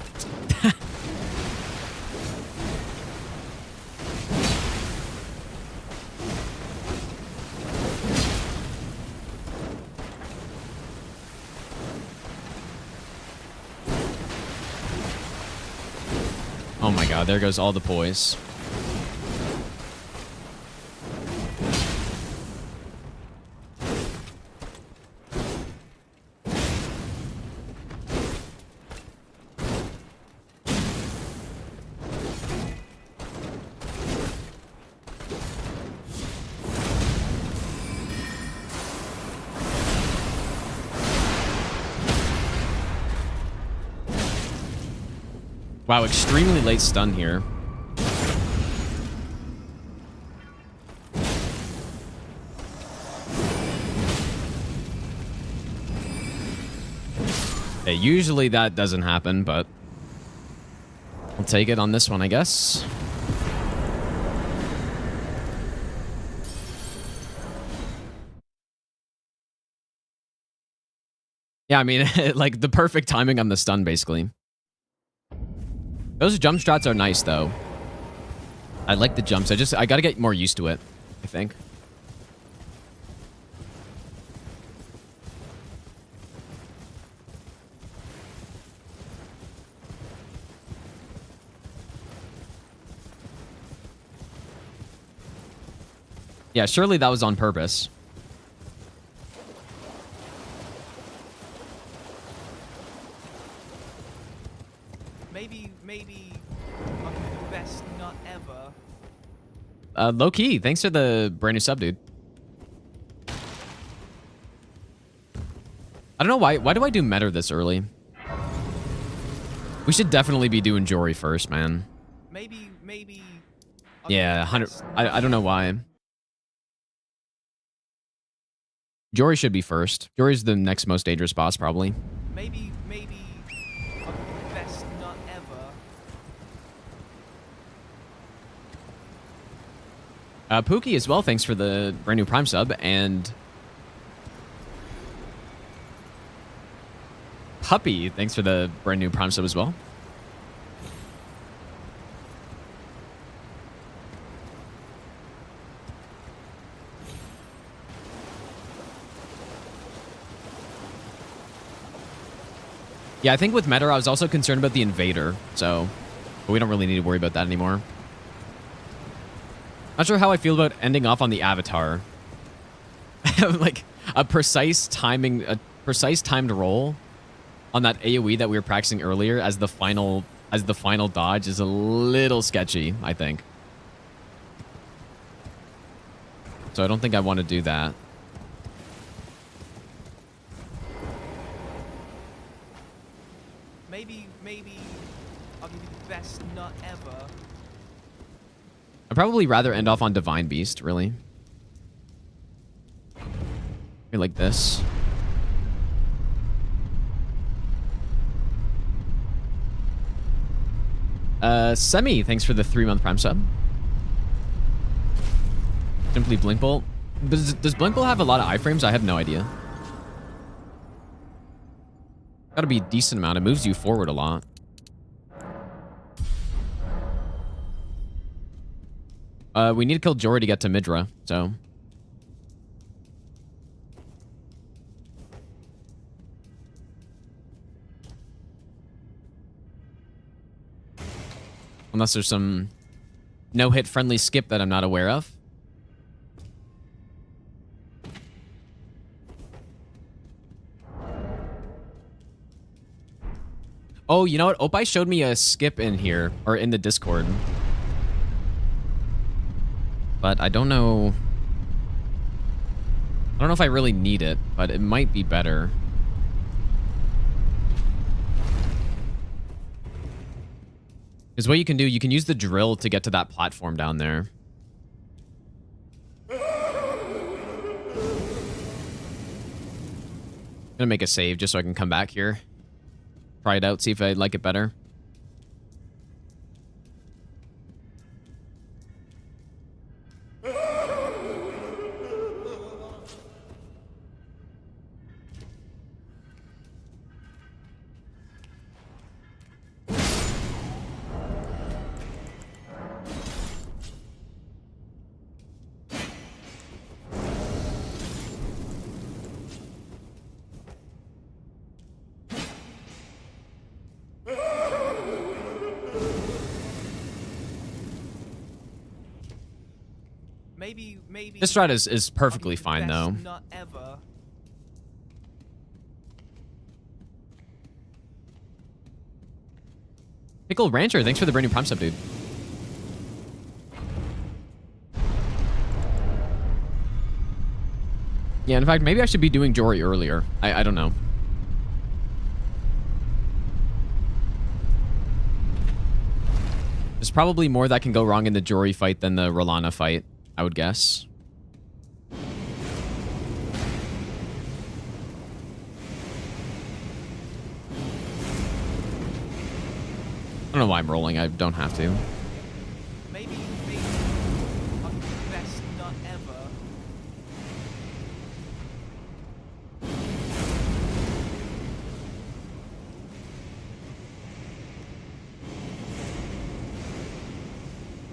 Oh my god, there goes all the poise. Wow, extremely late stun here. Hey, usually that doesn't happen, but I'll take it on this one, I guess. Yeah, I mean, like the perfect timing on the stun, basically. Those jump strats are nice, though. I like the jumps. I gotta get more used to it, I think. Yeah, surely that was on purpose. Maybe I'll give you the best nut ever. Low key, thanks for the brand new sub, dude. I don't know why do I do Meta this early? We should definitely be doing Jory first, man. Maybe. Yeah, 100. I don't know why. Jory should be first. Jory's the next most dangerous boss, probably. Maybe I'll give you the best nut ever. Pookie as well, thanks for the brand new Prime sub, and Puppy, thanks for the brand new Prime sub as well. Yeah, I think with Meta, I was also concerned about the Invader, but we don't really need to worry about that anymore. Not sure how I feel about ending off on the Avatar. Like a precise timed roll on that AoE that we were practicing earlier as the final dodge is a little sketchy, I think. So I don't think I want to do that. Maybe I'll give you the best nut ever. I'd probably rather end off on Divine Beast, really. Maybe like this. Semi, thanks for the 3-month Prime sub. Simply Blink Bolt. Does Blink Bolt have a lot of iframes? I have no idea. Gotta be a decent amount. It moves you forward a lot. We need to kill Jory to get to Midra, so... Unless there's some no-hit friendly skip that I'm not aware of. Oh, you know what? Opie showed me a skip in here, or in the Discord. But I don't know. I don't know if I really need it, but it might be better. Because what you can do, you can use the drill to get to that platform down there. I'm gonna make a save just so I can come back here. Try it out, see if I like it better. Maybe This strat is perfectly fine, though. Not ever. Pickle Rancher, thanks for the brand new Prime sub, dude. Yeah, in fact, maybe I should be doing Jory earlier. I don't know. There's probably more that can go wrong in the Jory fight than the Rolana fight, I would guess. I don't know why I'm rolling. I don't have to. Maybe best not ever.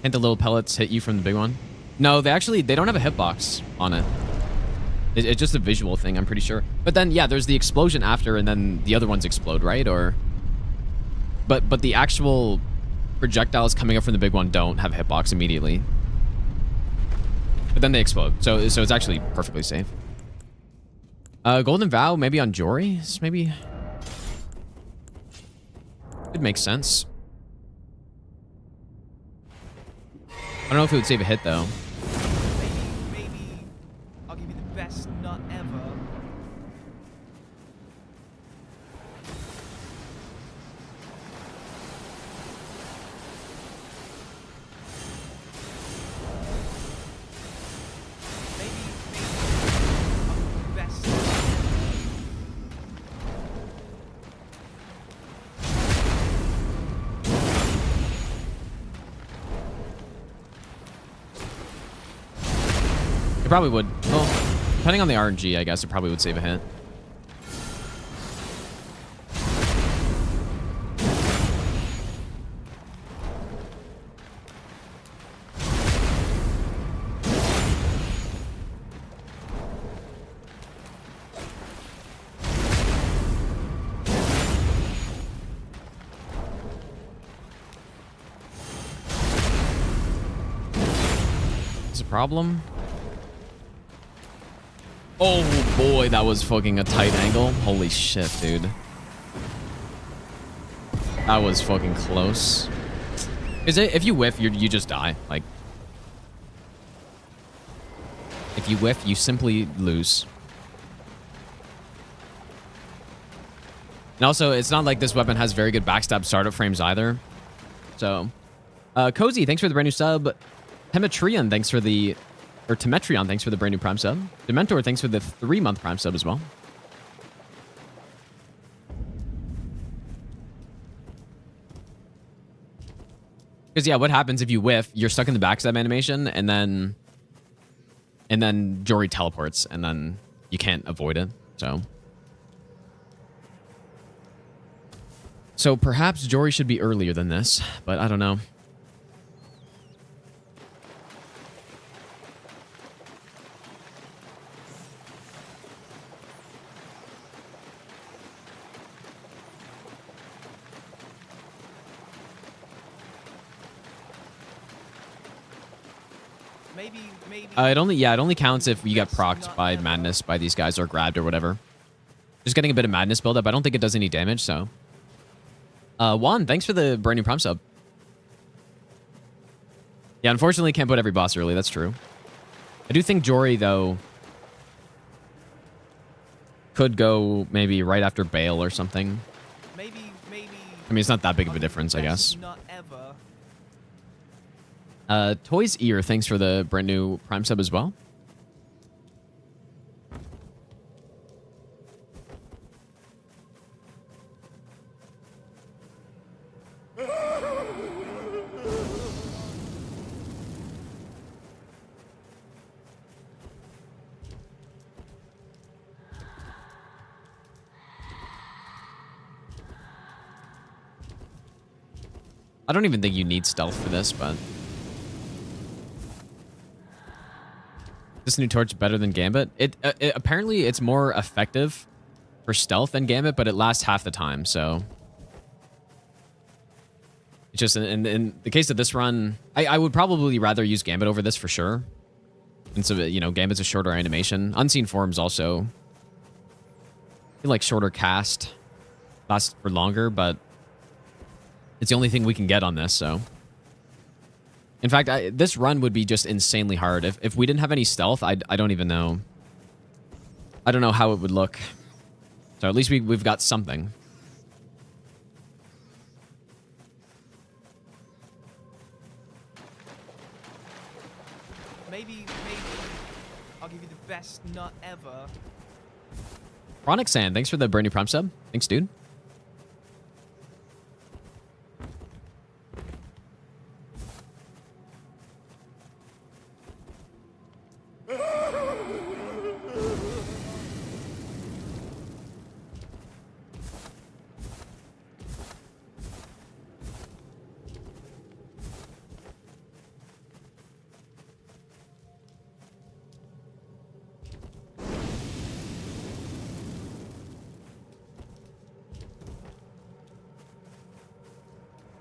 Can't the little pellets hit you from the big one? No, they don't have a hitbox on it. It's just a visual thing, I'm pretty sure. But then, yeah, there's the explosion after, and then the other ones explode, right? Or, but the actual projectiles coming up from the big one don't have a hitbox immediately. But then they explode, so it's actually perfectly safe. Golden Vow, maybe on Jory? Maybe. It makes sense. I don't know if it would save a hit, though. Maybe I'll give you the best not ever. It probably would. Well, depending on the RNG, I guess it probably would save a hit. Is a problem? Oh boy, that was fucking a tight angle. Holy shit, dude. That was fucking close. Is it? If you whiff, you just die. Like, if you whiff, you simply lose. And also, it's not like this weapon has very good backstab startup frames either. So, Cozy, thanks for the brand new sub. Temetrion, thanks for the... Or Temetrion, thanks for the brand new Prime sub. Dementor, thanks for the 3-month Prime sub as well. Because, yeah, what happens if you whiff? You're stuck in the backstab animation, and then Jory teleports, and then you can't avoid it, so... So perhaps Jory should be earlier than this, but I don't know. Maybe. It only counts if you get procced by madness by these guys or grabbed or whatever. Just getting a bit of madness buildup. I don't think it does any damage, so. Juan, thanks for the brand new prime sub. Yeah, unfortunately, can't put every boss early. That's true. I do think Jory, though, could go maybe right after Bale or something. Maybe. I mean, it's not that big of a difference, I guess. Not ever. Toys Ear, thanks for the brand new prime sub as well. I don't even think you need stealth for this, but... This new torch better than Gambit? Apparently, it's more effective for stealth than Gambit, but it lasts half the time, so... It's just, in the case of this run, I would probably rather use Gambit over this for sure. And so, you know, Gambit's a shorter animation. Unseen Forms also. I feel like shorter cast. Lasts for longer, but... It's the only thing we can get on this, so... In fact, this run would be just insanely hard. If we didn't have any stealth, I don't even know. I don't know how it would look. So at least we've got something. Maybe I'll give you the best nut ever. Chronic Sand, thanks for the brand new prime sub. Thanks, dude.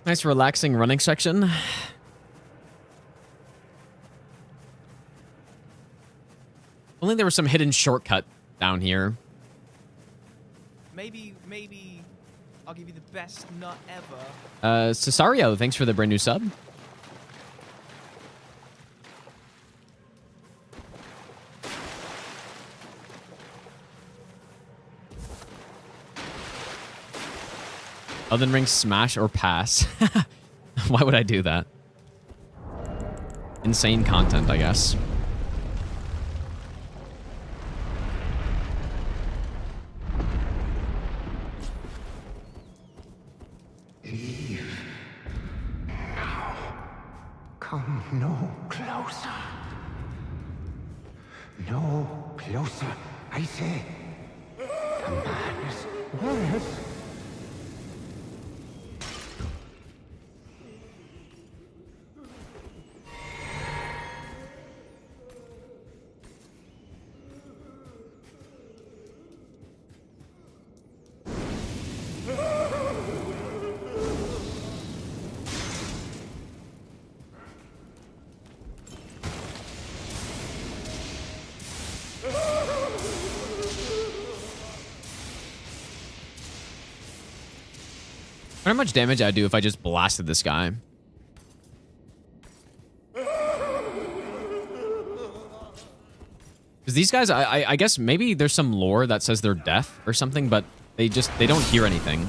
Nice relaxing running section. Only there was some hidden shortcut down here. Maybe I'll give you the best nut ever. Cesario, thanks for the brand new sub. Elden Ring smash or pass. Why would I do that? Insane content, I guess. Eve. Now. Come no closer. No closer, I say. The man is worse. How much damage I'd do if I just blasted this guy? Because these guys, I guess maybe there's some lore that says they're deaf or something, but they don't hear anything.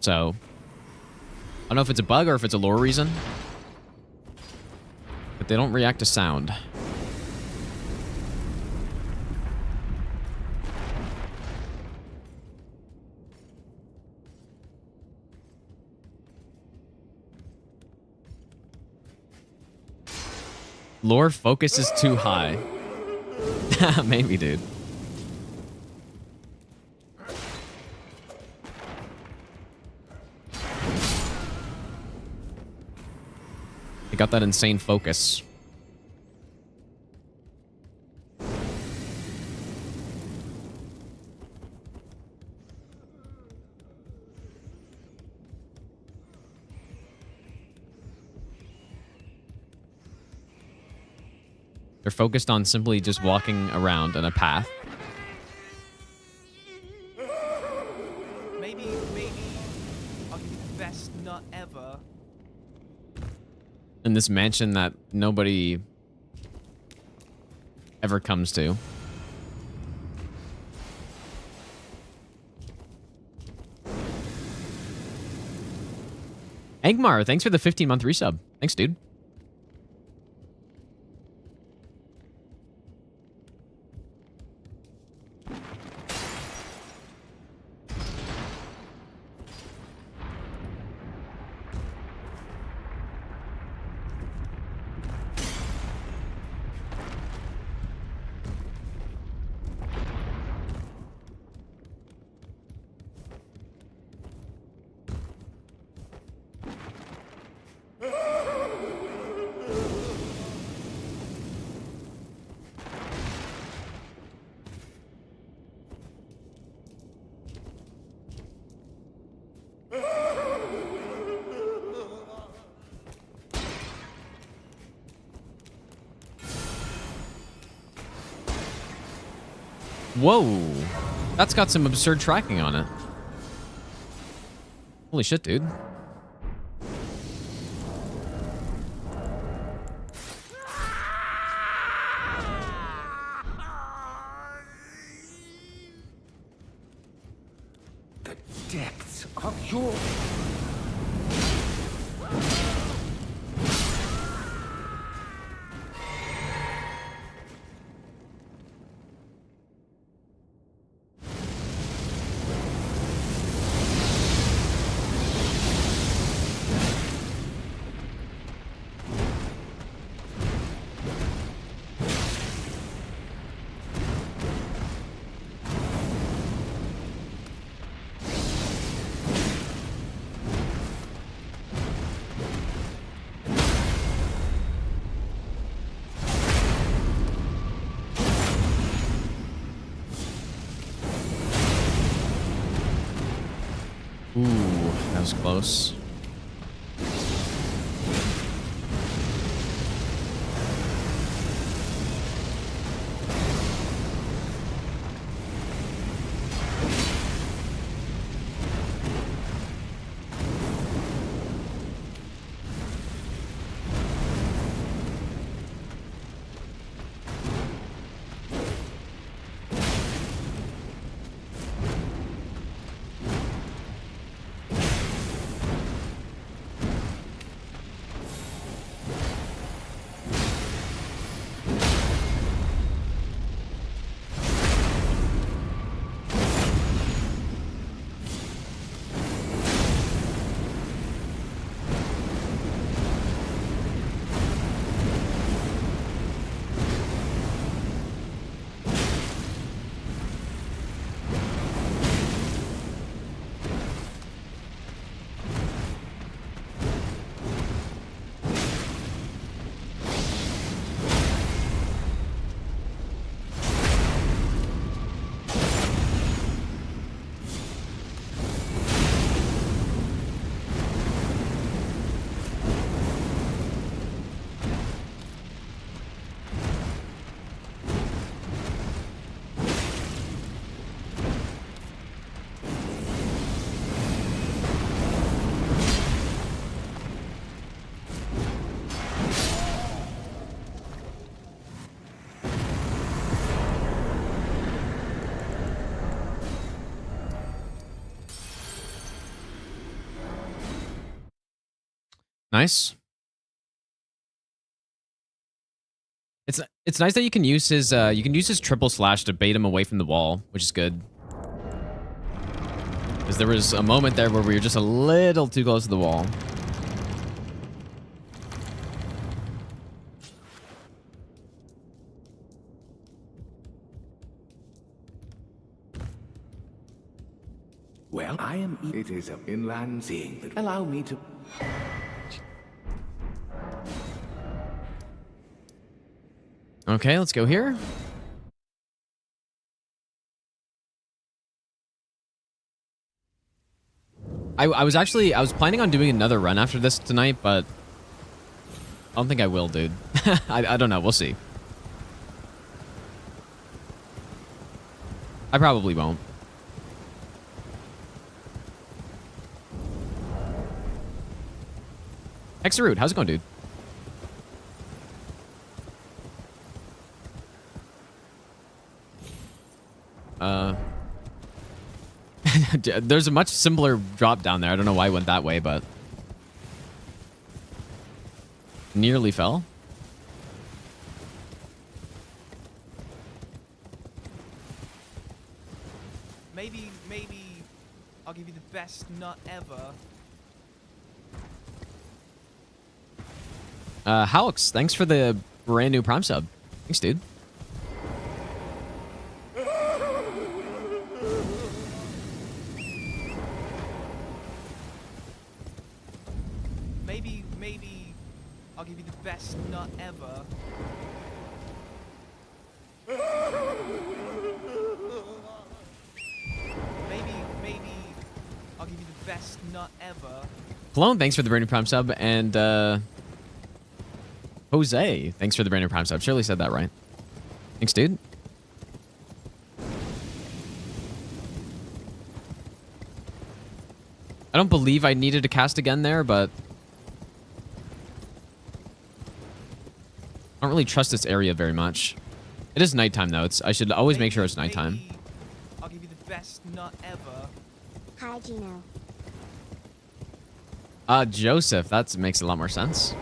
So, I don't know if it's a bug or if it's a lore reason. But they don't react to sound. Lore focus is too high. Maybe, dude. They got that insane focus. They're focused on simply just walking around on a path. Maybe I'll give you the best nut ever. In this mansion that nobody ever comes to. Angmar, thanks for the 15-month resub. Thanks, dude. Whoa. That's got some absurd tracking on it. Holy shit, dude. The depths of your... Ooh, that was close. Nice. It's nice that you can use his triple slash to bait him away from the wall, which is good. Because there was a moment there where we were just a little too close to the wall. Well, it is an inland seeing that allow me to... Okay, let's go here. I was planning on doing another run after this tonight, but I don't think I will, dude. I don't know. We'll see. I probably won't. Hexarute, how's it going, dude? There's a much simpler drop down there. I don't know why I went that way, but nearly fell. Maybe I'll give you the best nut ever. Halix, thanks for the brand new Prime sub. Thanks, dude. Maybe I'll give you the best nut ever. Maybe I'll give you the best nut ever. Clone, thanks for the brand new Prime sub, and Jose, thanks for the brand new Prime sub. Surely said that right. Thanks, dude. I don't believe I needed to cast again there, but I don't really trust this area very much. It is nighttime, though. I should always make sure it's nighttime. Maybe I'll give you the best nut ever. Hi, Gino. Joseph, that makes a lot more sense.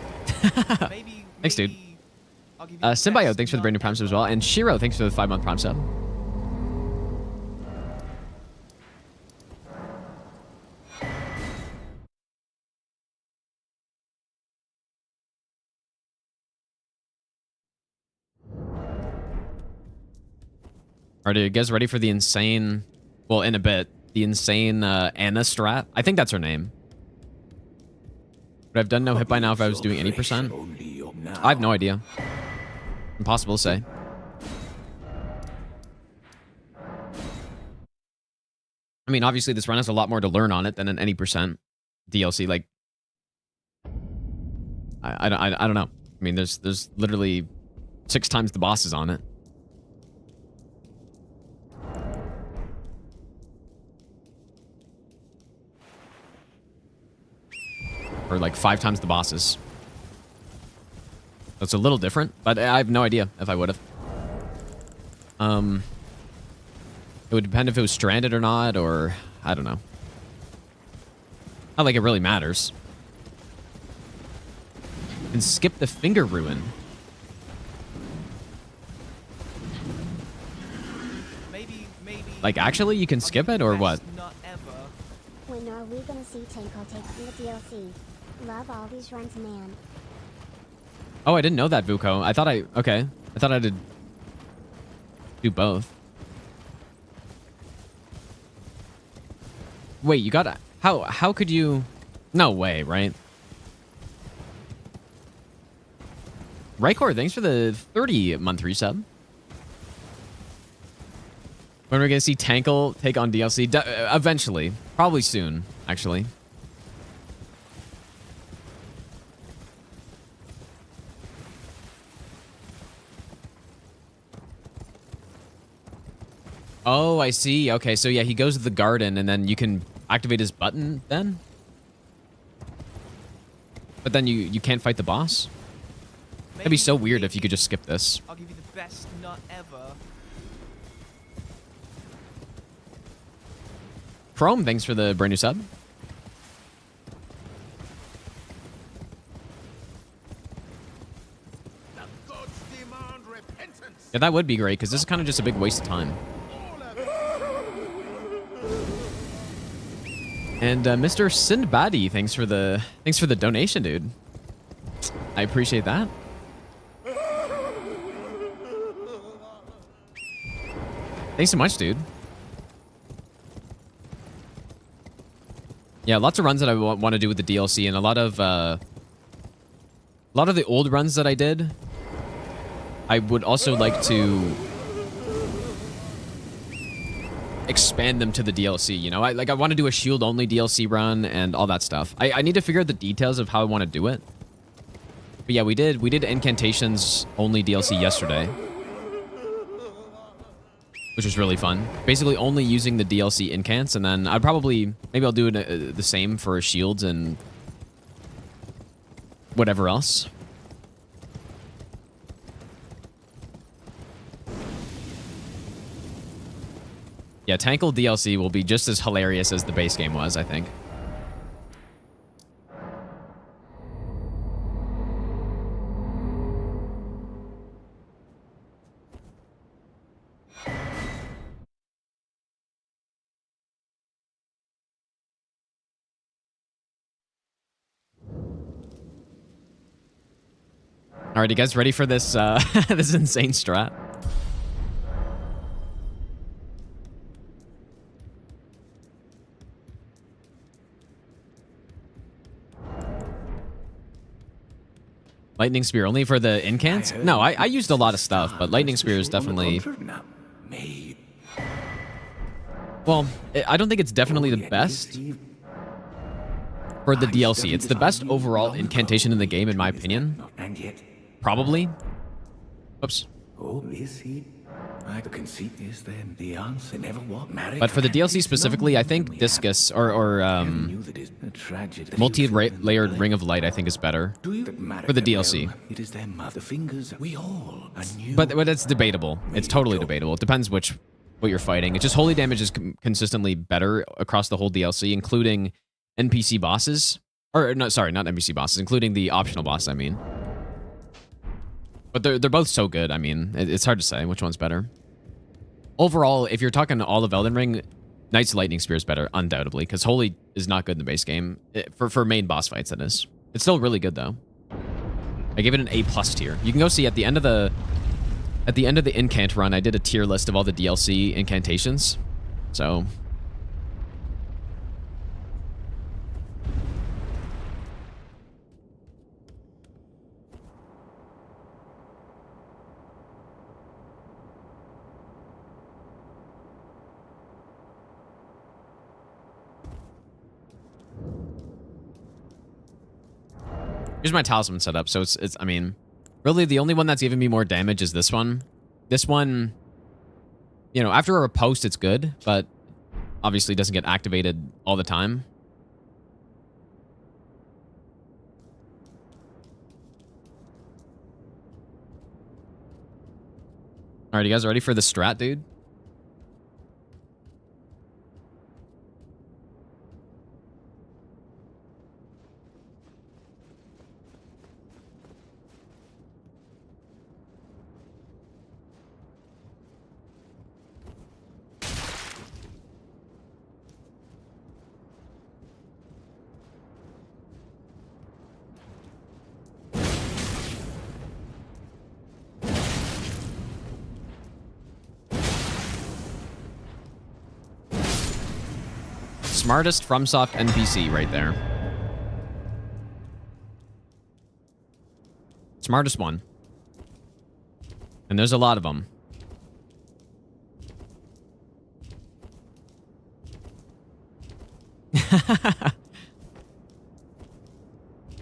Maybe, Thanks, dude. I'll give you the Symbio, best thanks for the brand new nut Prime sub as ever. well. And Shiro, thanks for the 5-month Prime sub. Are you guys ready for the insane... Well, in a bit. The insane Anna strat? I think that's her name. Would I've done no hit by now if I was doing any percent? I have no idea. Impossible to say. I mean, obviously this run has a lot more to learn on it than an any percent DLC. Like, I don't know. I mean, there's literally 6 times the bosses on it. Or like 5 times the bosses. That's a little different, but I have no idea if I would have. It would depend if it was stranded or not, or I don't know. Not like it really matters. And skip the finger ruin. Maybe Like, actually, you can skip it, or what? Nut ever. When are we gonna see Tanko take on the DLC? Love all these runs, man. Oh, I didn't know that, Vuko. Okay. I thought I did do both. Wait, you got... How could you... No way, right? Raikor, thanks for the 30-month resub. When are we going to see Tankle take on DLC? Eventually. Probably soon, actually. Oh, I see. Okay, so yeah, he goes to the garden, and then you can activate his button then? But then you can't fight the boss? That'd be so weird if you could just skip this. I'll give you the best nut ever. Chrome, thanks for the brand new sub. The gods demand repentance. Yeah, that would be great, because this is kind of just a big waste of time. And Mr. Sindbadi, thanks for the donation, dude. I appreciate that. Thanks so much, dude. Yeah, lots of runs that I want to do with the DLC, and a lot of the old runs that I did, I would also like to expand them to the DLC, you know? I want to do a shield-only DLC run and all that stuff. I need to figure out the details of how I want to do it. But yeah, we did Incantations only DLC yesterday. which was really fun. Basically only using the DLC incants, and then I'd probably, maybe I'll do the same for shields and whatever else. Yeah, Tankle DLC will be just as hilarious as the base game was, I think. Alright, you guys ready for this this insane strat? Lightning Spear only for the incants? No, I used a lot of stuff, but Lightning Spear is definitely... Well, I don't think it's definitely the best for the DLC. It's the best overall incantation in the game, in my opinion. Probably. Oops. But for the DLC specifically, I think Discus or multi-layered Ring of Light, I think is better for the DLC. But it's debatable. It's totally debatable. It depends what you're fighting. It's just holy damage is consistently better across the whole DLC, including NPC bosses. Or no, sorry, not NPC bosses, including the optional boss, I mean. But they're both so good. I mean, it's hard to say which one's better. Overall, if you're talking all of Elden Ring, Knight's Lightning Spear is better, undoubtedly, because Holy is not good in the base game. For main boss fights, that is. It's still really good, though. I gave it an A+ tier. You can go see at the end of the incant run, I did a tier list of all the DLC incantations. So... Here's my talisman setup, so it's I mean, really the only one that's giving me more damage is this one. This one, you know, after a riposte it's good, but obviously doesn't get activated all the time. Alright, you guys ready for the strat, dude? Smartest FromSoft NPC right there. Smartest one. And there's a lot of them.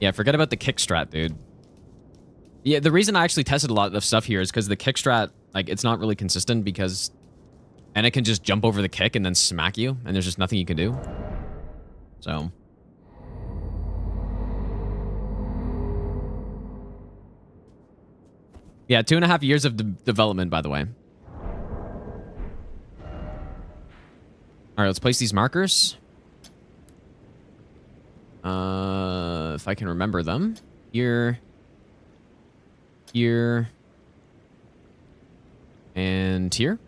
Yeah, forget about the kick strat, dude. Yeah, the reason I actually tested a lot of stuff here is because the kick strat, like, it's not really consistent because... And it can just jump over the kick and then smack you, and there's just nothing you can do. So... Yeah, 2.5 years of development, by the way. Alright, let's place these markers. If I can remember them. Here. Here. And here.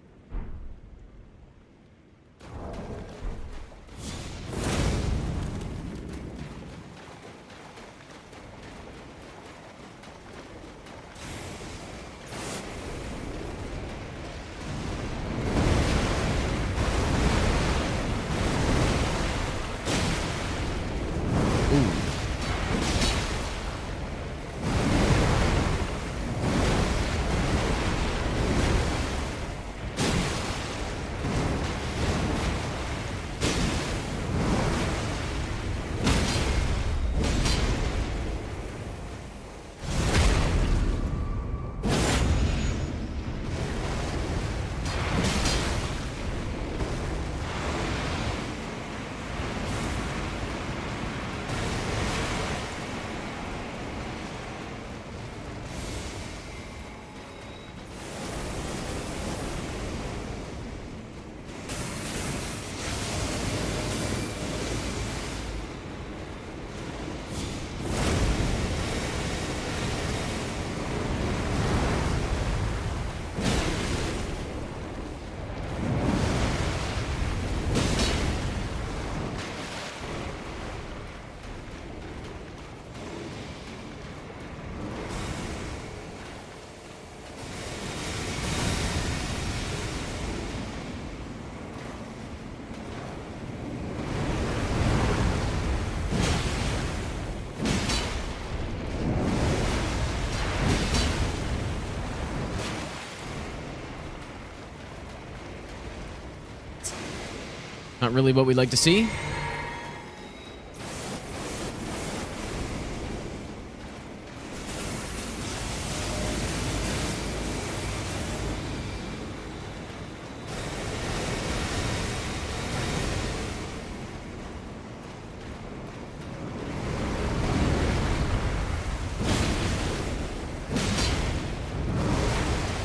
Not really what we'd like to see.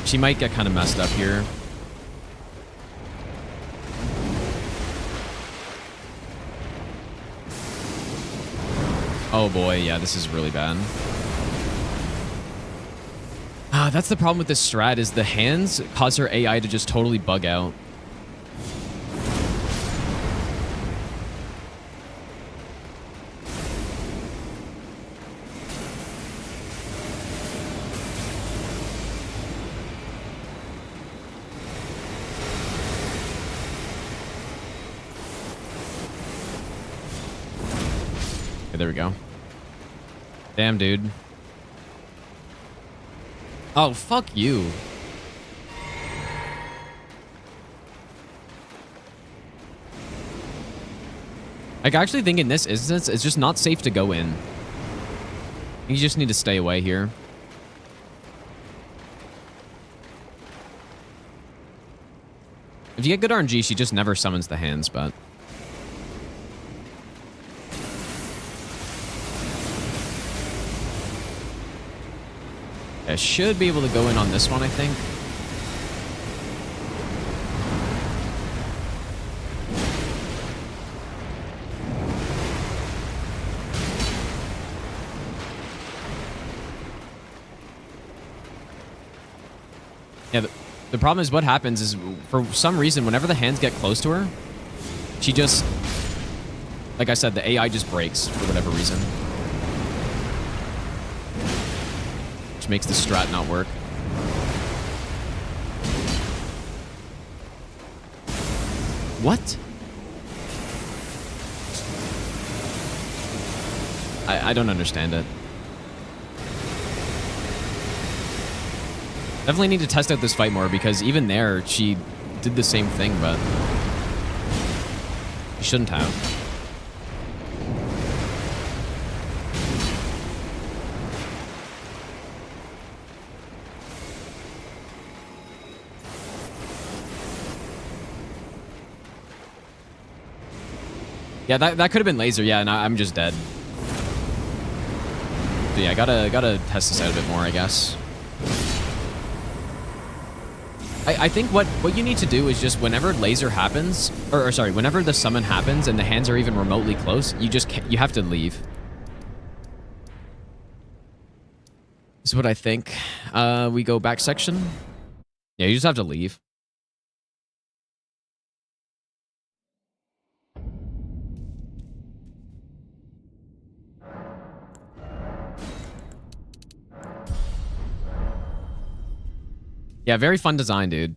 She might get kind of messed up here. Oh boy, yeah, this is really bad. That's the problem with this strat, is the hands cause her AI to just totally bug out. Okay, there we go. Damn, dude. Oh, fuck you. Like, I actually think in this instance, it's just not safe to go in. You just need to stay away here. If you get good RNG, she just never summons the hands, but... I should be able to go in on this one, I think. Yeah, the problem is what happens is, for some reason, whenever the hands get close to her, she just... Like I said, the AI just breaks for whatever reason. Makes the strat not work. What? I don't understand it. Definitely need to test out this fight more, because even there, she did the same thing, but she shouldn't have. Yeah, that could have been laser, yeah, and I'm just dead. So yeah, gotta test this out a bit more, I guess. I think what you need to do is just whenever laser happens, or sorry, whenever the summon happens and the hands are even remotely close, you have to leave. This is what I think. We go back section. Yeah, you just have to leave. Yeah, very fun design, dude.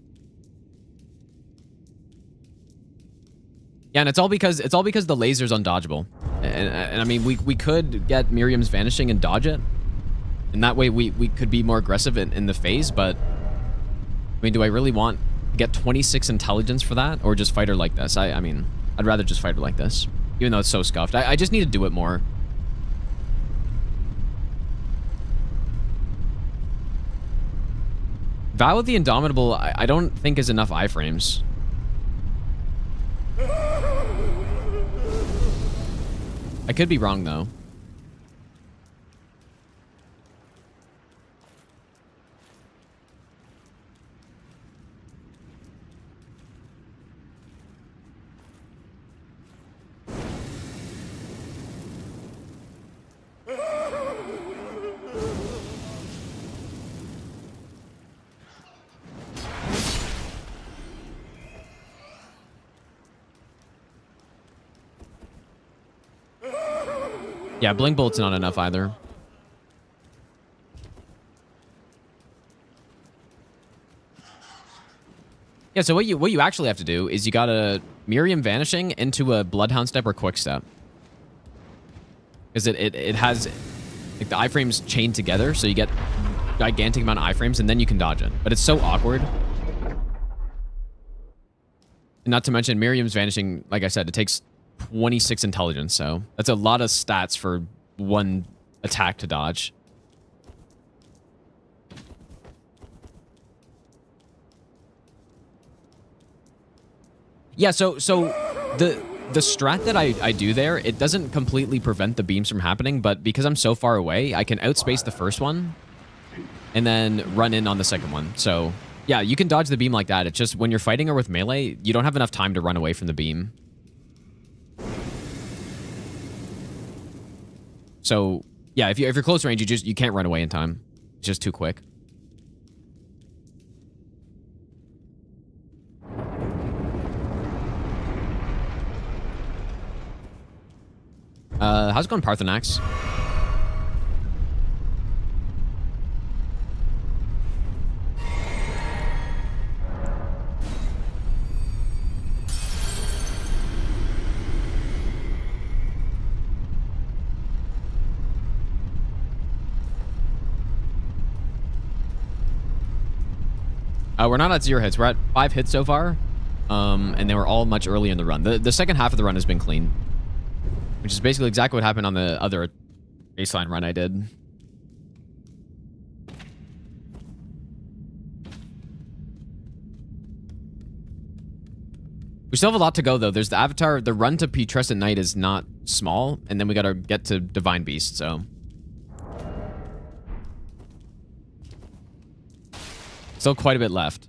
Yeah, and it's all because the laser's undodgeable. And I mean, we could get Miriam's vanishing and dodge it. And that way we could be more aggressive in the phase, but I mean, do I really want to get 26 intelligence for that, or just fight her like this? I mean, I'd rather just fight her like this, even though it's so scuffed. I just need to do it more. Vow of the Indomitable, I don't think is enough iframes. I could be wrong, though. Yeah, Blink Bolt's not enough either. Yeah, so what you actually have to do is you gotta Miriam Vanishing into a Bloodhound Step or Quick Step. Because it has, like, the iframes chained together, so you get gigantic amount of iframes, and then you can dodge it. But it's so awkward. Not to mention Miriam's vanishing, like I said, it takes 26 intelligence, so that's a lot of stats for one attack to dodge. Yeah, so the strat that I do there, it doesn't completely prevent the beams from happening, but because I'm so far away, I can outspace the first one and then run in on the second one. So yeah, you can dodge the beam like that. It's just when you're fighting her with melee, you don't have enough time to run away from the beam. So yeah, if you're close range, you can't run away in time. It's just too quick. How's it going, Parthenax? We're not at 0 hits. We're at 5 hits so far, and they were all much earlier in the run. The second half of the run has been clean, which is basically exactly what happened on the other baseline run I did. We still have a lot to go, though. There's the Avatar. The run to Putrescent Knight is not small, and then we gotta get to Divine Beast, so... Still quite a bit left.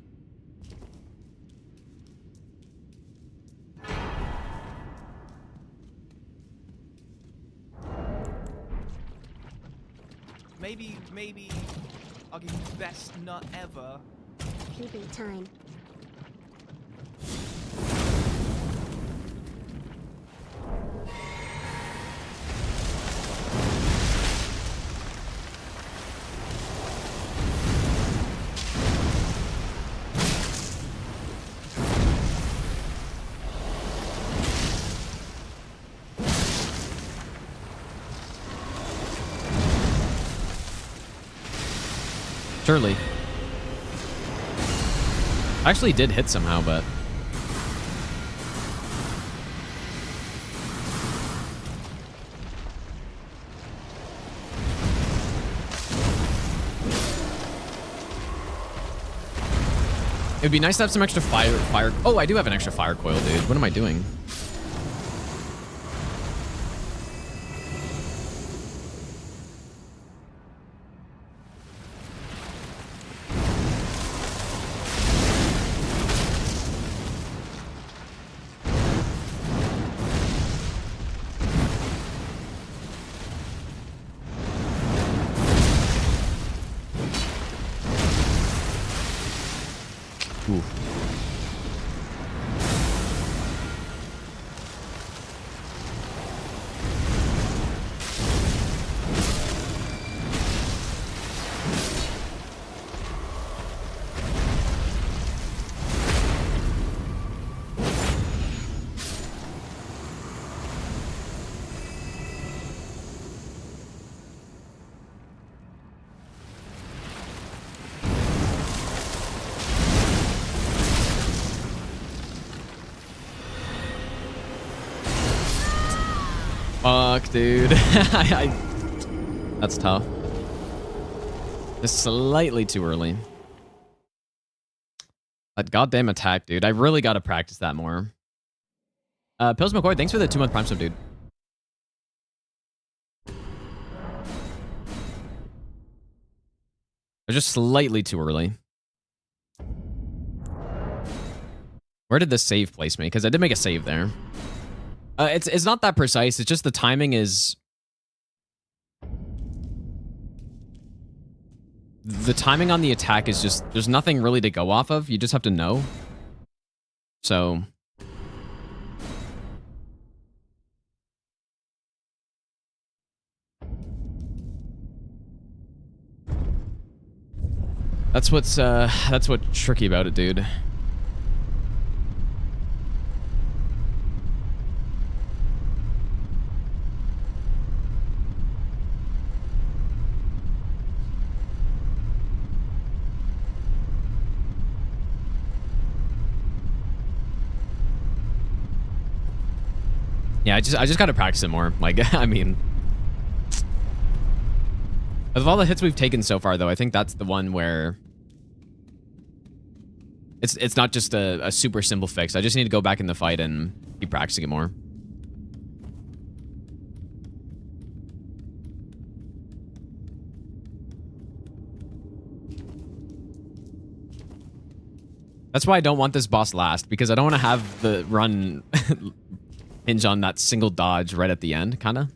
Maybe I'll give you the best nut ever. Keeping time. Surely. Actually did hit somehow, but... It'd be nice to have some extra fire... Oh, I do have an extra fire coil, dude. What am I doing? Fuck, dude. That's tough. It's slightly too early. That goddamn attack, dude. I really got to practice that more. Pills McCoy, thanks for the 2-month Prime sub, dude. They're just slightly too early. Where did the save place me? Because I did make a save there. It's not that precise. It's just the timing is... The timing on the attack is just... There's nothing really to go off of. You just have to know. So... That's what's tricky about it, dude. Yeah, I just gotta practice it more. Like, I mean, of all the hits we've taken so far, though, I think that's the one where it's not just a super simple fix. I just need to go back in the fight and keep practicing it more. That's why I don't want this boss last, because I don't want to have the run hinge on that single dodge right at the end, kind of.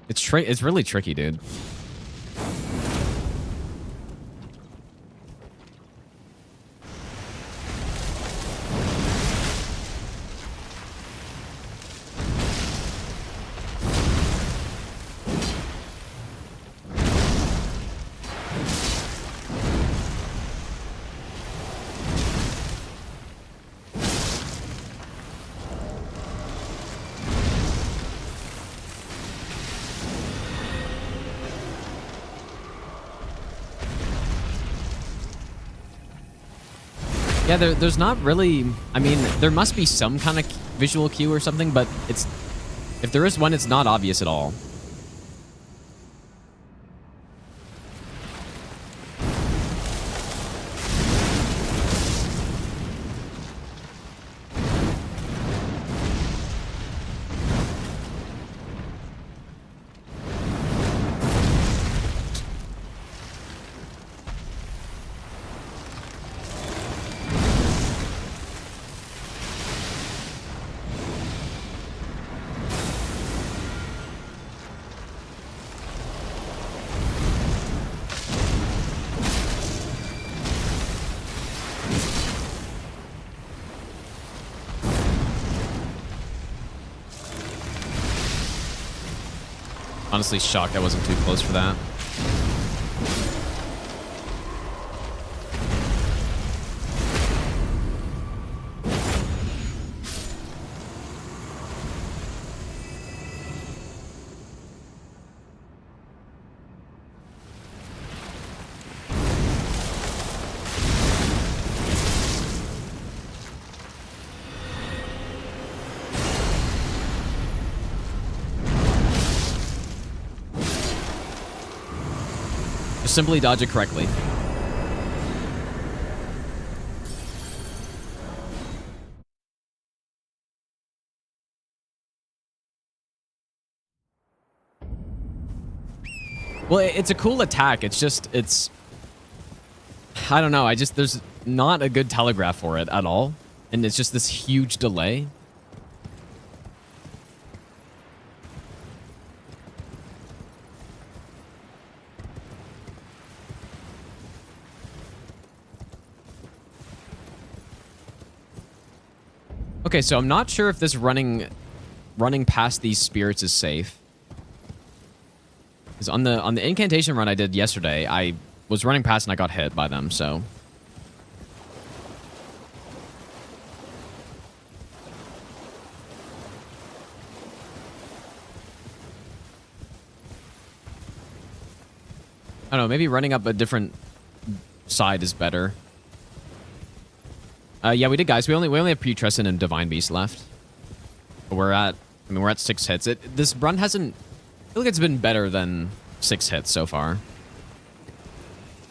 It's really tricky, dude. Yeah, there's not really... I mean, there must be some kind of visual cue or something, but it's... If there is one, it's not obvious at all. Honestly shocked I wasn't too close for that. Simply dodge it correctly. Well, it's a cool attack. It's just, I don't know. There's not a good telegraph for it at all. And it's just this huge delay. Okay, so I'm not sure if this running past these spirits is safe. Because on the incantation run I did yesterday, I was running past and I got hit by them, so... I don't know, maybe running up a different side is better. Yeah, we did, guys. We only have Putrescent and Divine Beast left. But we're at 6 hits. This run hasn't... I feel like it's been better than 6 hits so far.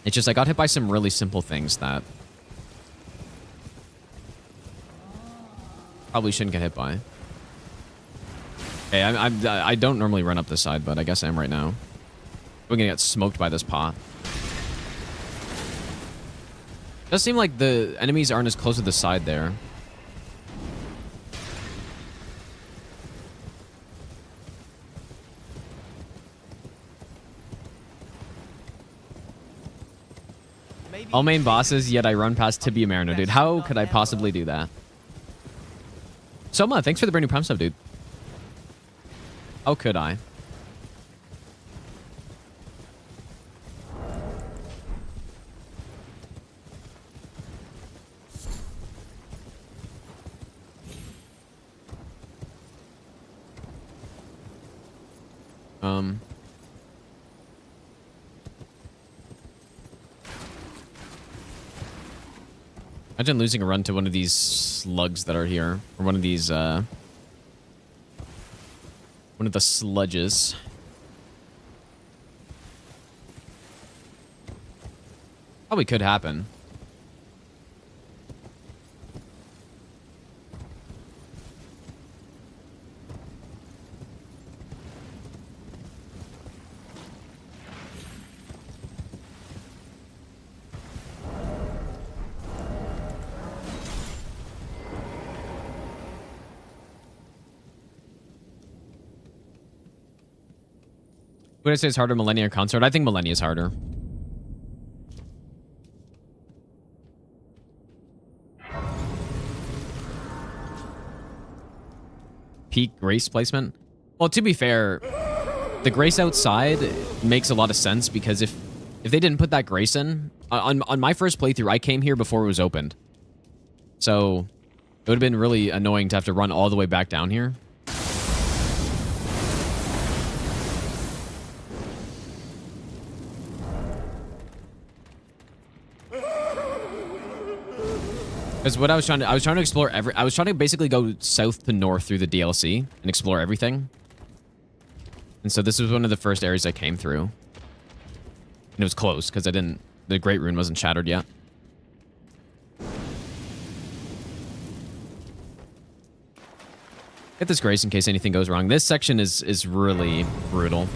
It's just I got hit by some really simple things that probably shouldn't get hit by. Okay, I don't normally run up this side, but I guess I am right now. We're gonna get smoked by this pot. Does seem like the enemies aren't as close to the side there. Maybe All main bosses, yet I run past Tibia Mariner, dude. How could I possibly do that? Soma, thanks for the brand new Prime sub, dude. How could I? Imagine losing a run to one of these slugs that are here. Or one of these, one of the sludges. Probably could happen. Would I say it's harder, Millennia or Consort? I think Millennia is harder. Peak Grace placement? Well, to be fair, the Grace outside makes a lot of sense because if they didn't put that Grace in, on my first playthrough, I came here before it was opened. So it would have been really annoying to have to run all the way back down here. Because what I was trying to explore I was trying to basically go south to north through the DLC and explore everything. And so this was one of the first areas I came through. And it was close because the Great Rune wasn't shattered yet. Get this Grace in case anything goes wrong. This section is really brutal.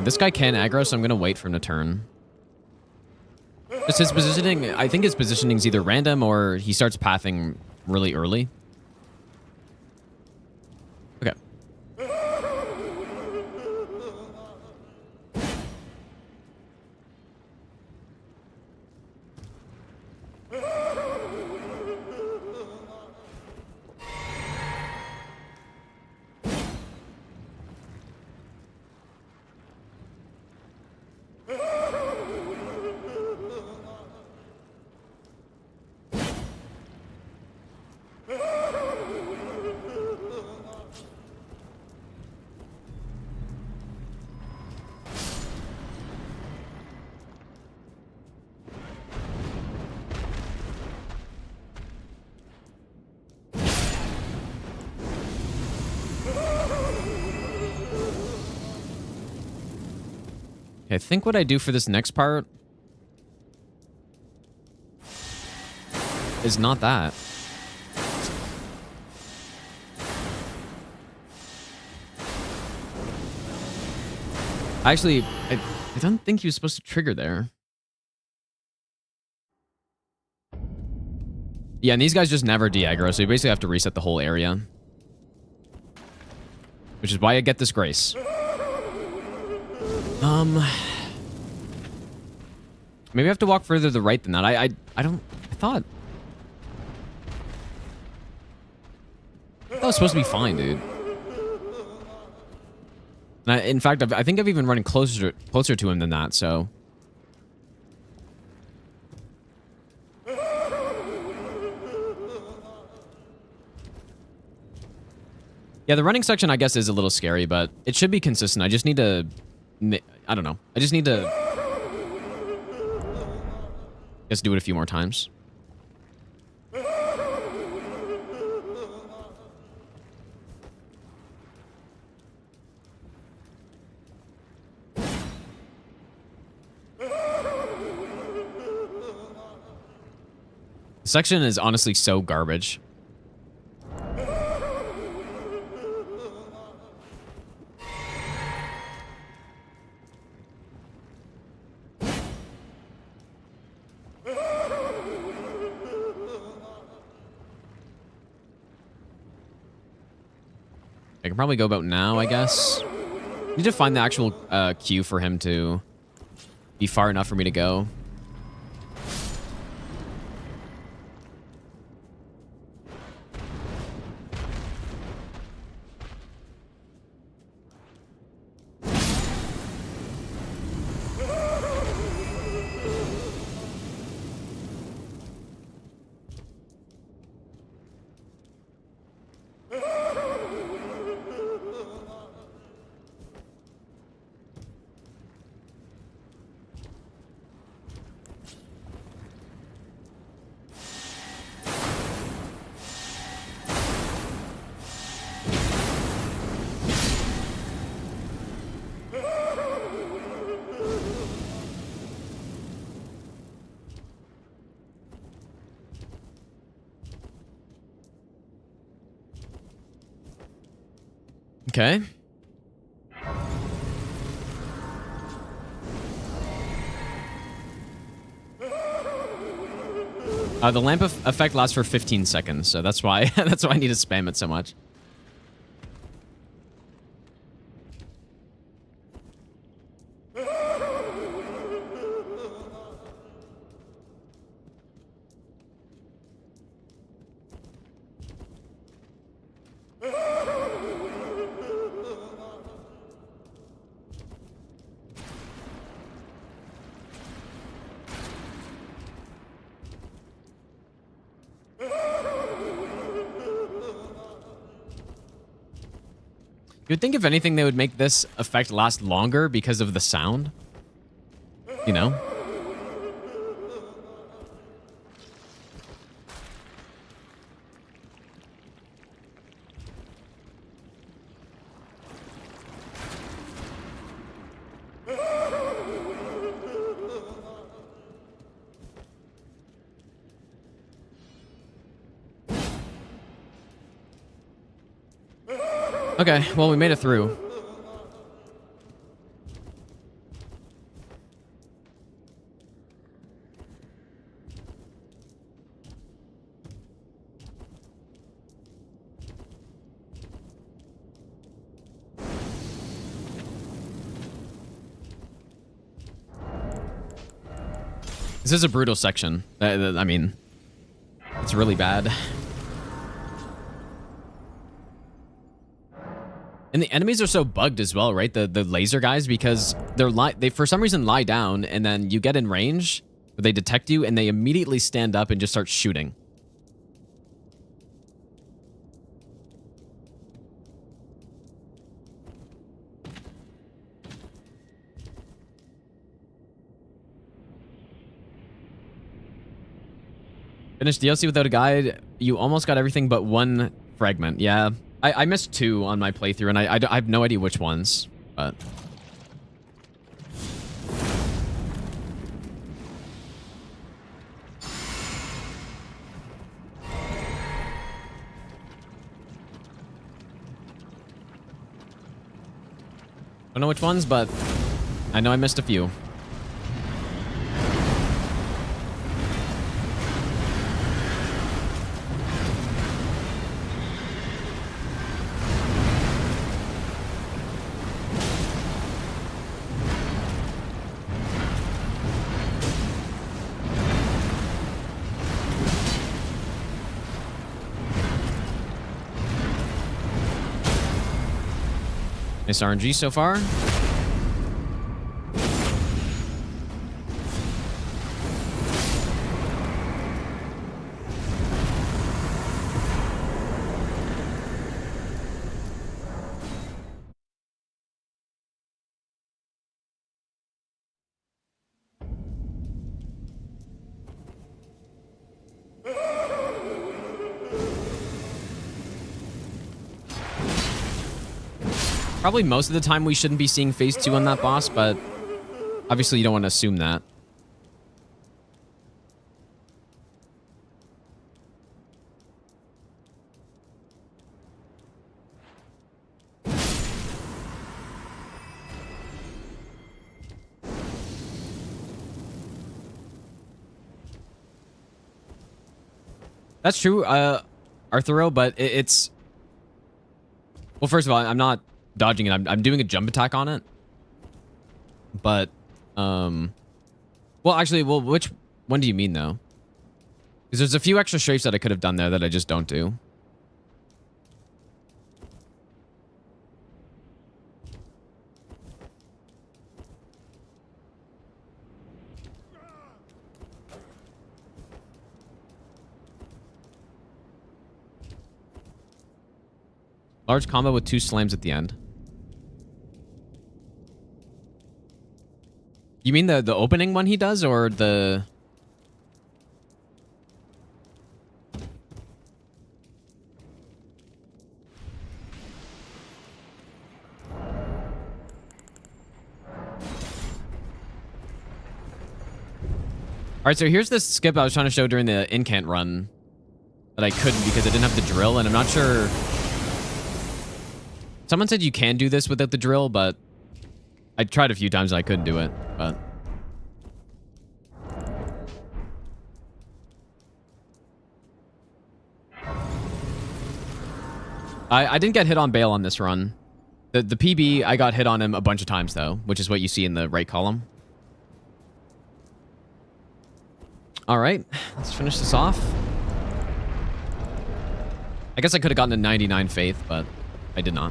This guy can aggro, so I'm going to wait for him to turn. Just his positioning, I think his positioning is either random or he starts pathing really early. Okay. I think what I do for this next part is not that. Actually, I don't think he was supposed to trigger there. Yeah, and these guys just never de-aggro, so you basically have to reset the whole area. Which is why I get this Grace. Maybe I have to walk further to the right than that. I thought that was supposed to be fine, dude. And in fact, I think I've even running closer to him than that, so. Yeah, the running section, I guess, is a little scary, but it should be consistent. I just need to... I don't know. I just need to... just do it a few more times. The section is honestly so garbage. I can probably go about now, I guess. Need to find the actual queue for him to be far enough for me to go. Okay. The lamp effect lasts for 15 seconds, so that's why that's why I need to spam it so much. You'd think if anything they would make this effect last longer because of the sound. You know? Okay, well, we made it through. This is a brutal section. I mean, it's really bad. And the enemies are so bugged as well, right? The laser guys, because they for some reason lie down, and then you get in range, but they detect you, and they immediately stand up and just start shooting. Finished DLC without a guide. You almost got everything but one fragment. Yeah. I missed 2 on my playthrough, and I have no idea which ones, but... Don't know which ones, but I know I missed a few. Nice RNG so far. Probably most of the time we shouldn't be seeing phase 2 on that boss, but obviously you don't want to assume that. That's true, Arthuro, but it's... Well, first of all, I'm not dodging it. I'm doing a jump attack on it. But, well, actually, well, which one do you mean, though? Because there's a few extra strafes that I could have done there that I just don't do. Large combo with 2 slams at the end. You mean the opening one he does, or the... Alright, so here's this skip I was trying to show during the incant run that I couldn't because I didn't have the drill, and I'm not sure... Someone said you can do this without the drill, but I tried a few times and I couldn't do it, but... I didn't get hit on Bale on this run. The PB, I got hit on him a bunch of times, though, which is what you see in the right column. All right, let's finish this off. I guess I could have gotten a 99 faith, but I did not.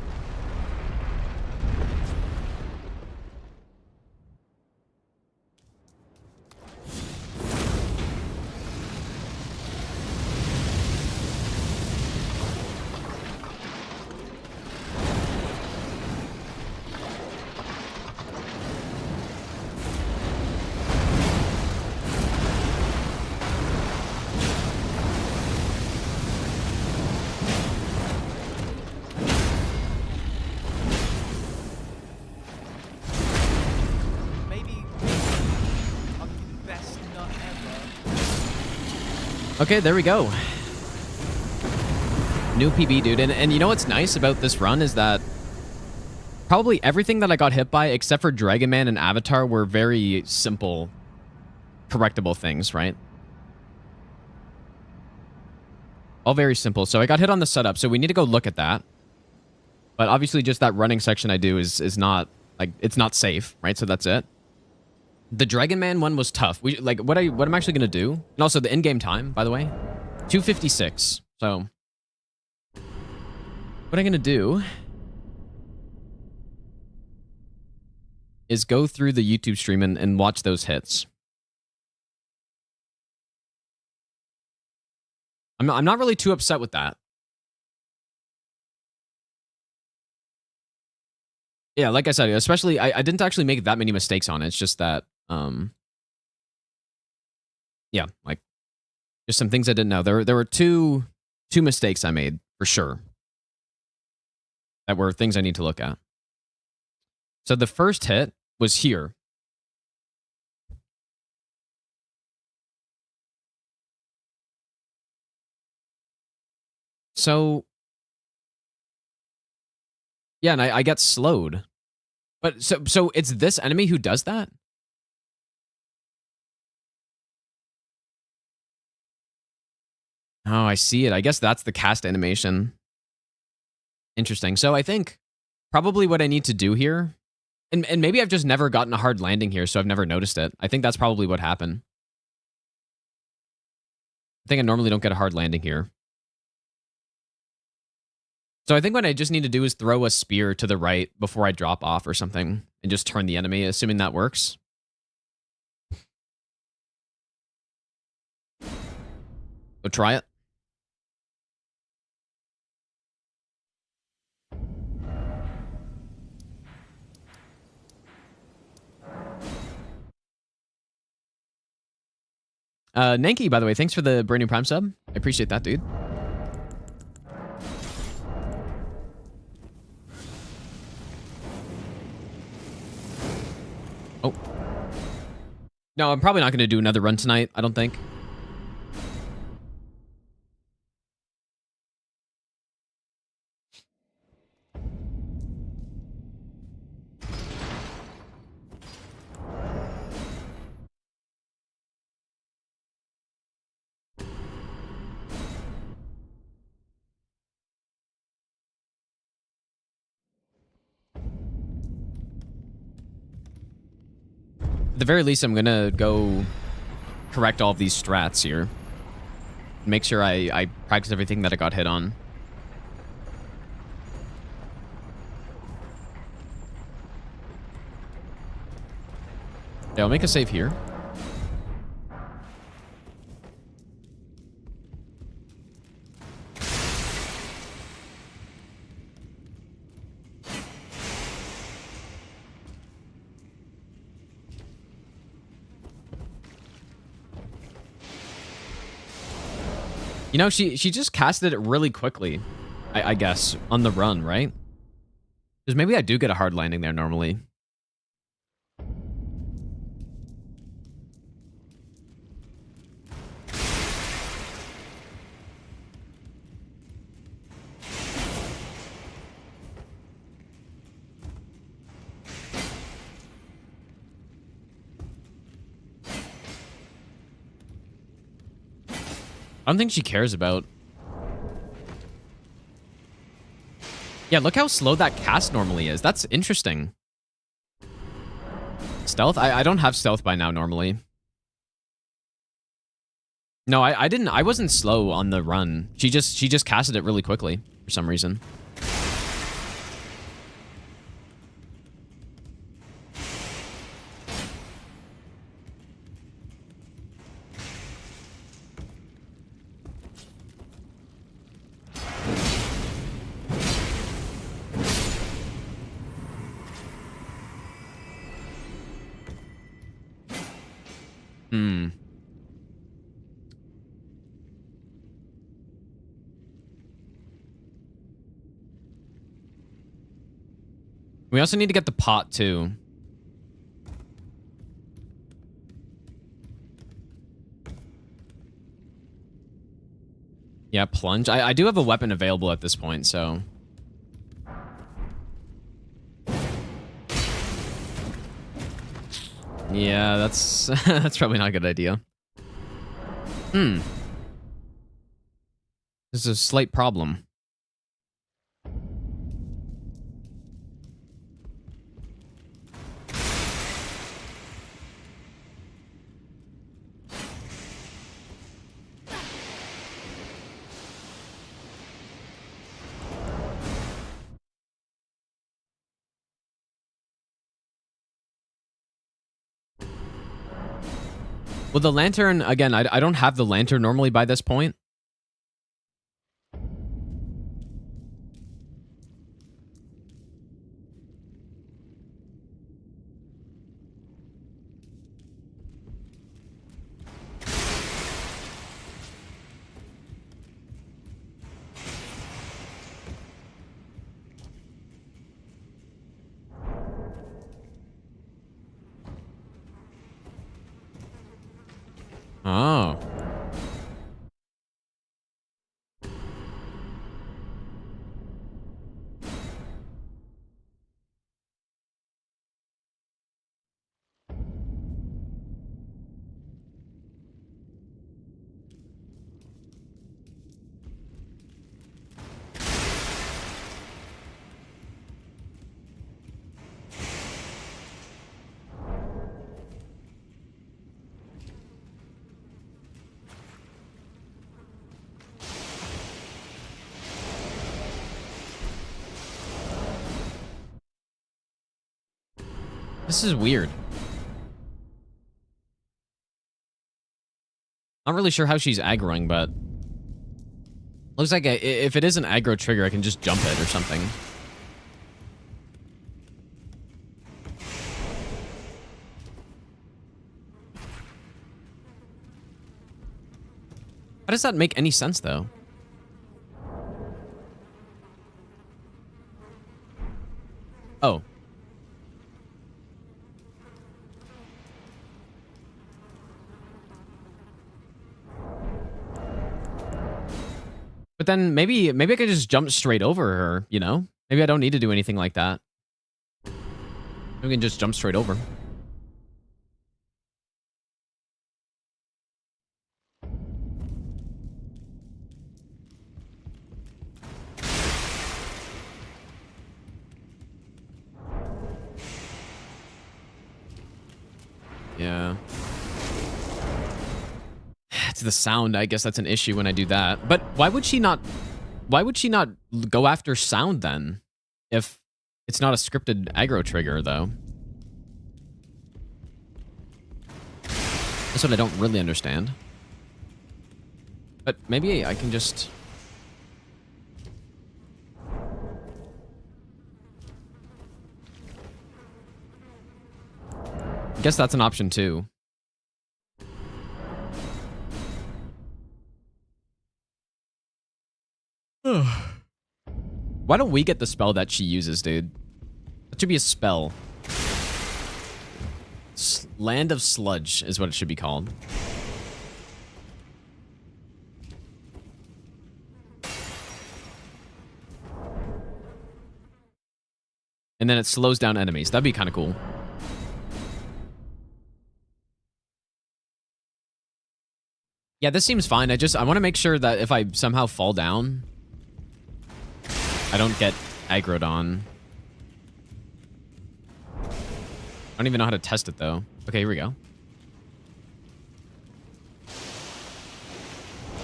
Okay, there we go. New PB, dude. And you know what's nice about this run is that probably everything that I got hit by, except for Dragon Man and Avatar, were very simple, correctable things, right? All very simple. So I got hit on the setup, so we need to go look at that. But obviously just that running section I do is not, like, it's not safe, right? So that's it. The Dragon Man one was tough. What I'm actually gonna do, and also the in-game time, by the way, 2:56. So what I'm gonna do is go through the YouTube stream and watch those hits. I'm not really too upset with that. Yeah, like I said, especially I didn't actually make that many mistakes on it. It's just that yeah, like just some things I didn't know. There were two mistakes I made for sure that were things I need to look at. So the first hit was here. So yeah, and I get slowed. But so it's this enemy who does that? Oh, I see it. I guess that's the cast animation. Interesting. So I think probably what I need to do here, and maybe I've just never gotten a hard landing here, so I've never noticed it. I think that's probably what happened. I think I normally don't get a hard landing here. So I think what I just need to do is throw a spear to the right before I drop off or something and just turn the enemy, assuming that works. So try it. Nanki, by the way, thanks for the brand new Prime sub. I appreciate that, dude. Oh. No, I'm probably not going to do another run tonight, I don't think. At the very least, I'm gonna go correct all of these strats here. Make sure I practice everything that I got hit on. Yeah, I'll make a save here. You know, she just casted it really quickly, I guess, on the run, right? Because maybe I do get a hard landing there normally. I don't think she cares about... Yeah, look how slow that cast normally is. That's interesting. Stealth? I don't have stealth by now normally. No, I didn't. I wasn't slow on the run. She just casted it really quickly for some reason. We also need to get the pot, too. Yeah, plunge. I do have a weapon available at this point, so... Yeah, that's that's probably not a good idea. This is a slight problem. Well, the lantern, again, I don't have the lantern normally by this point. Oh. This is weird. Not really sure how she's aggroing, but... Looks like if it is an aggro trigger, I can just jump it or something. How does that make any sense, though? Oh. But then maybe I could just jump straight over her, you know? Maybe I don't need to do anything like that. We can just jump straight over. It's the sound. I guess that's an issue when I do that. But why would she not go after sound then? If it's not a scripted aggro trigger, though. That's what I don't really understand. But maybe I can just... I guess that's an option too. Why don't we get the spell that she uses, dude? That should be a spell. Land of Sludge is what it should be called. And then it slows down enemies. That'd be kind of cool. Yeah, this seems fine. I want to make sure that if I somehow fall down, I don't get aggroed on. I don't even know how to test it, though. Okay, here we go.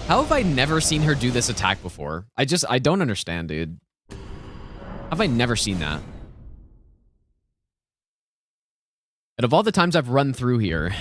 How have I never seen her do this attack before? I don't understand, dude. How have I never seen that? Out of all the times I've run through here...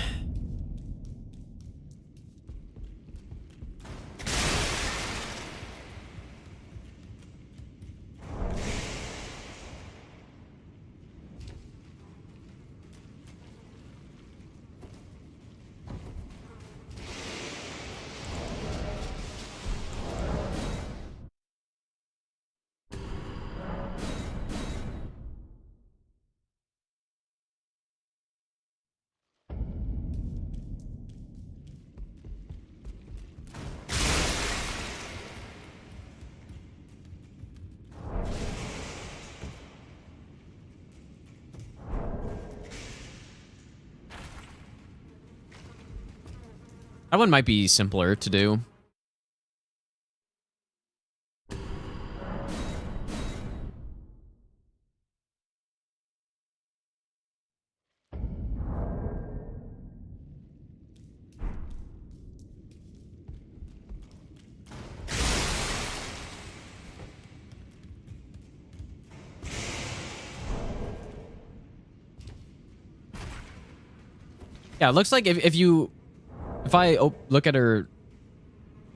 That one might be simpler to do. Yeah, it looks like if I look at her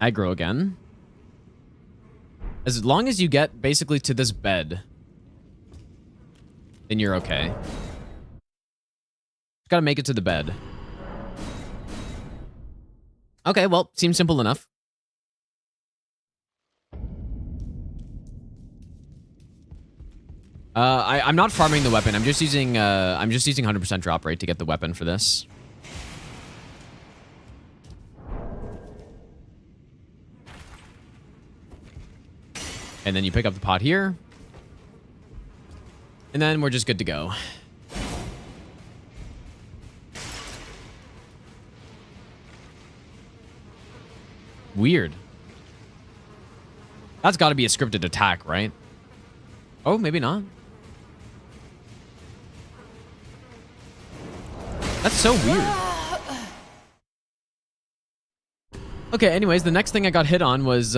aggro again, as long as you get basically to this bed, then you're okay. Just gotta make it to the bed. Okay, well, seems simple enough. I'm not farming the weapon. I'm just using 100% drop rate to get the weapon for this. And then you pick up the pot here. And then we're just good to go. Weird. That's got to be a scripted attack, right? Oh, maybe not. That's so weird. Okay, anyways, the next thing I got hit on was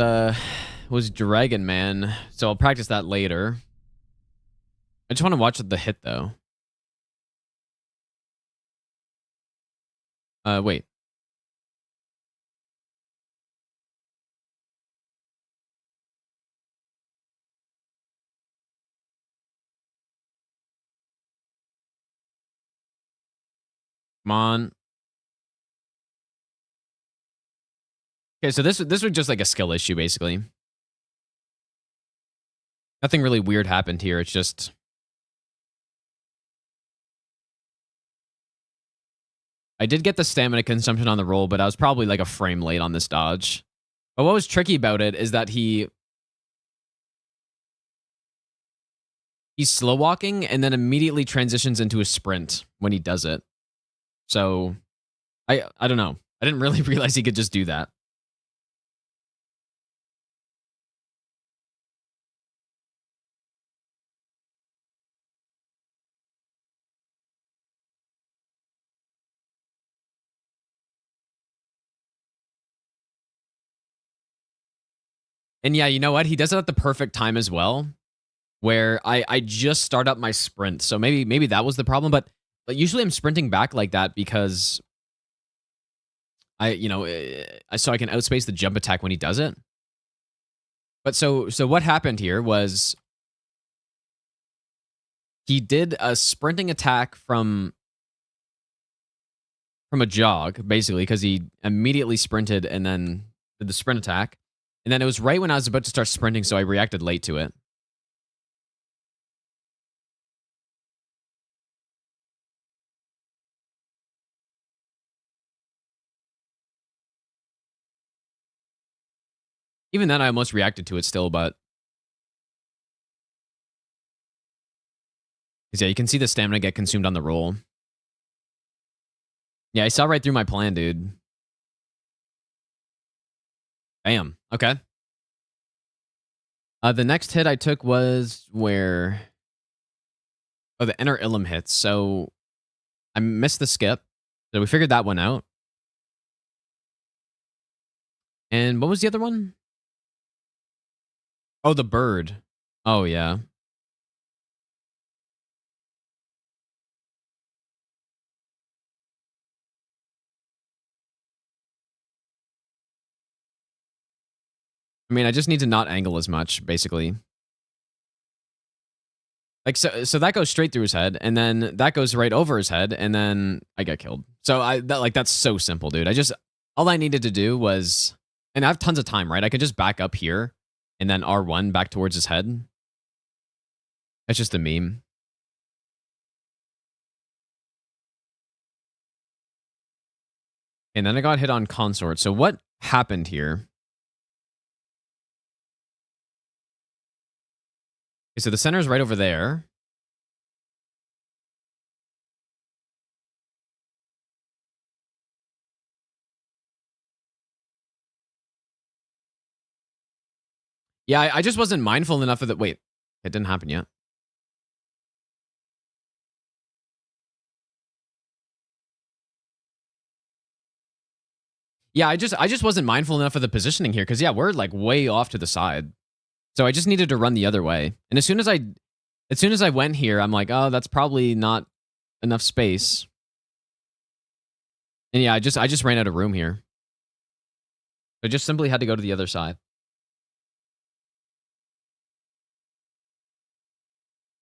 Dragon Man, so I'll practice that later. I just want to watch the hit, though. Wait. Come on. Okay, so this was just like a skill issue, basically. Nothing really weird happened here. It's just... I did get the stamina consumption on the roll, but I was probably like a frame late on this dodge. But what was tricky about it is that he's slow walking and then immediately transitions into a sprint when he does it. So I don't know. I didn't really realize he could just do that. And yeah, you know what? He does it at the perfect time as well, where I just start up my sprint. So maybe that was the problem. But usually I'm sprinting back like that because so I can outspace the jump attack when he does it. But so what happened here was he did a sprinting attack from a jog, basically, because he immediately sprinted and then did the sprint attack. And then it was right when I was about to start sprinting, so I reacted late to it. Even then, I almost reacted to it still, but... Because, yeah, you can see the stamina get consumed on the roll. Yeah, I saw right through my plan, dude. Bam. Okay. The next hit I took was where... Oh, the Enter Ilum hits. So I missed the skip. So we figured that one out. And what was the other one? Oh, the bird. Oh, yeah. I mean, I just need to not angle as much, basically. Like, so that goes straight through his head, and then that goes right over his head, and then I get killed. So that's so simple, dude. All I needed to do was, and I have tons of time, right? I could just back up here, and then R1 back towards his head. That's just a meme. And then I got hit on Consort. So what happened here? Okay, so the center is right over there. Yeah, I just wasn't mindful enough of the... Wait, it didn't happen yet. Yeah, I just wasn't mindful enough of the positioning here because, yeah, we're like way off to the side. So I just needed to run the other way. And as soon as I went here, I'm like, oh, that's probably not enough space. And yeah, I just ran out of room here. I just simply had to go to the other side.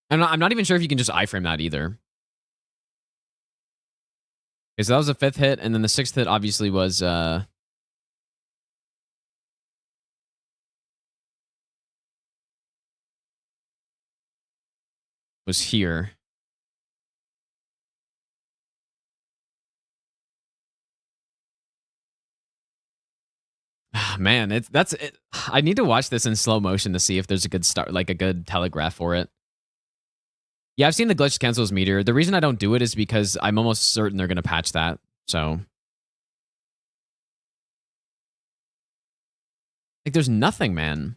I'm not even sure if you can just iframe that either. Okay, so that was the 5th hit, and then the 6th hit obviously was here. Man, that's it. I need to watch this in slow motion to see if there's a good start, like a good telegraph for it. Yeah, I've seen the glitch cancels meteor. The reason I don't do it is because I'm almost certain they're going to patch that. So, like, there's nothing, man.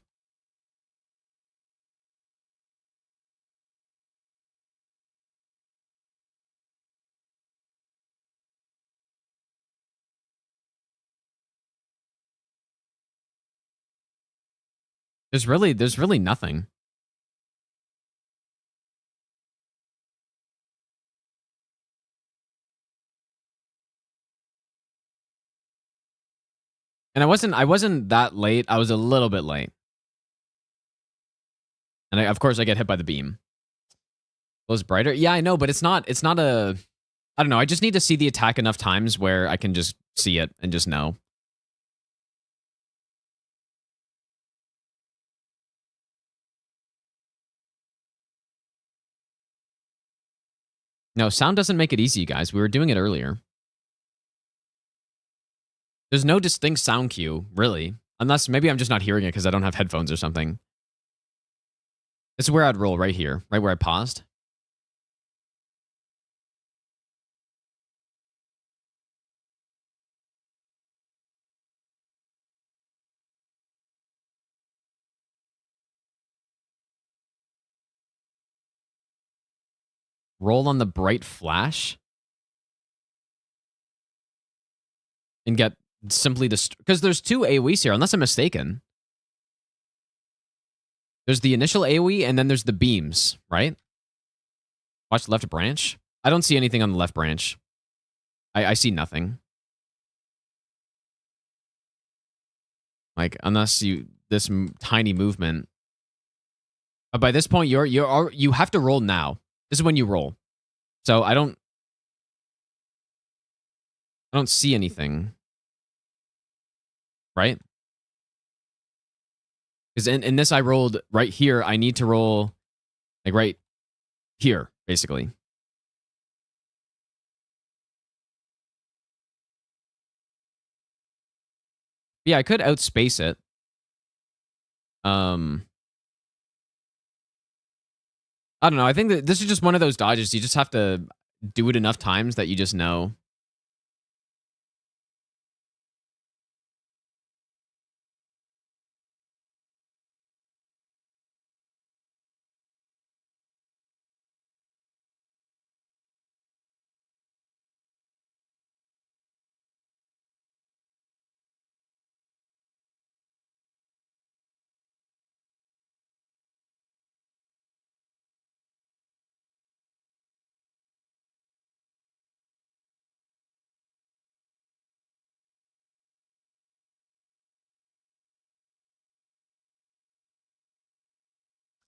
There's really nothing. And I wasn't that late. I was a little bit late. And of course I get hit by the beam. Glows brighter? Yeah, I know, but it's not a... I don't know. I just need to see the attack enough times where I can just see it and just know. No, sound doesn't make it easy, guys. We were doing it earlier. There's no distinct sound cue, really. Unless maybe I'm just not hearing it because I don't have headphones or something. This is where I'd roll, right here. Right where I paused. Roll on the bright flash. And get simply because there's 2 AoEs here, unless I'm mistaken. There's the initial AoE, and then there's the beams, right? Watch left branch. I don't see anything on the left branch. I see nothing. Like, unless this tiny movement. But by this point, you have to roll now. This is when you roll. So I don't see anything. Right? Because in this I rolled right here. I need to roll like right here, basically. Yeah, I could outspace it. I don't know. I think that this is just one of those dodges. You just have to do it enough times that you just know.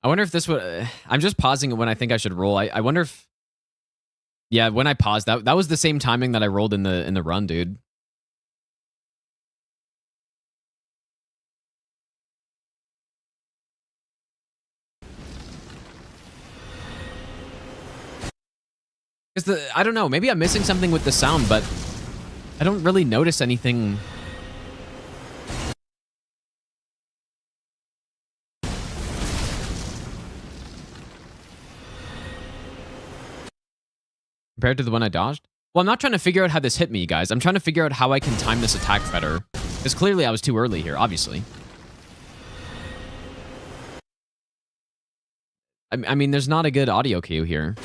I wonder if this would... I'm just pausing it when I think I should roll. I wonder if... Yeah, when I paused, that was the same timing that I rolled in the run, dude. Because I don't know, maybe I'm missing something with the sound, but I don't really notice anything. Compared to the one I dodged? Well, I'm not trying to figure out how this hit me, guys. I'm trying to figure out how I can time this attack better. Because clearly I was too early here, obviously. I mean, there's not a good audio cue here.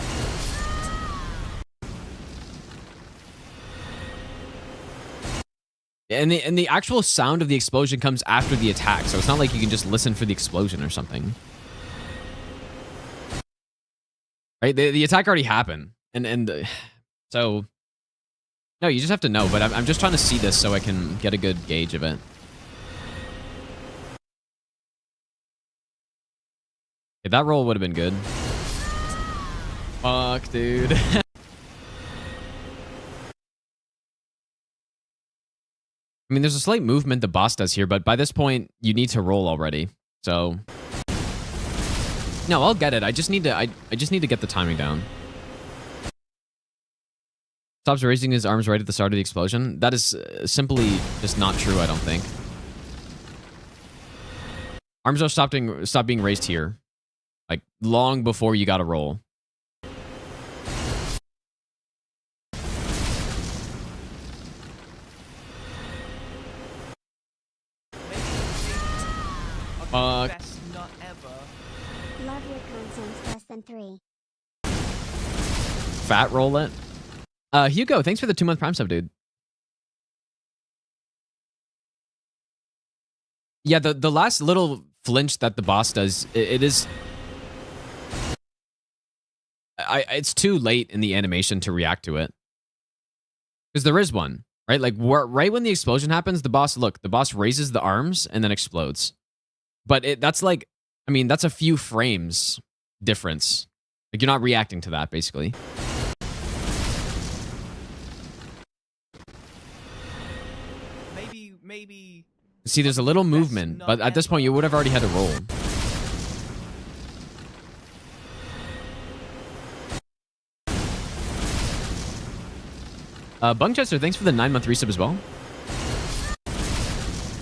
And the actual sound of the explosion comes after the attack, so it's not like you can just listen for the explosion or something. Right? The attack already happened. So... No, you just have to know, but I'm just trying to see this so I can get a good gauge of it. Okay, that roll would have been good. Fuck, dude. I mean, there's a slight movement the boss does here, but by this point, you need to roll already. So... No, I'll get it. I just need to get the timing down. Stops raising his arms right at the start of the explosion. That is simply just not true, I don't think. Arms are stop being raised here. Like, long before you gotta roll. Best not ever. Love your content less than 3. Fat roll it. Hugo, thanks for the 2-month Prime sub, dude. Yeah, the last little flinch that the boss does, it is... it's too late in the animation to react to it. Because there is one, right? Like, right when the explosion happens, the boss raises the arms and then explodes. But that's like, I mean, that's a few frames difference. Like, you're not reacting to that, basically. Maybe... See, there's a little movement, but at this point, you would have already had to roll. Bungchester, thanks for the 9-month resub as well.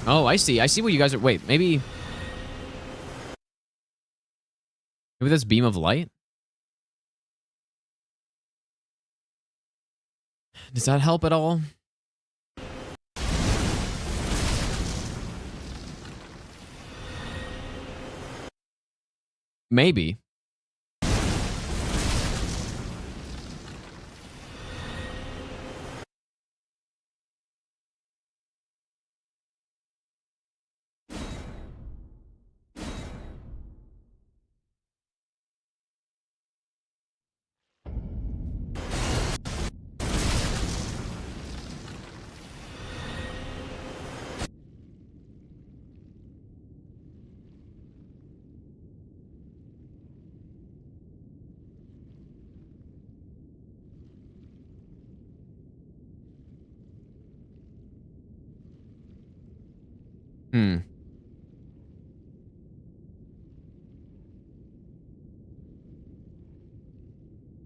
Oh, I see. I see what you guys are... Wait, maybe this beam of light? Does that help at all? Maybe.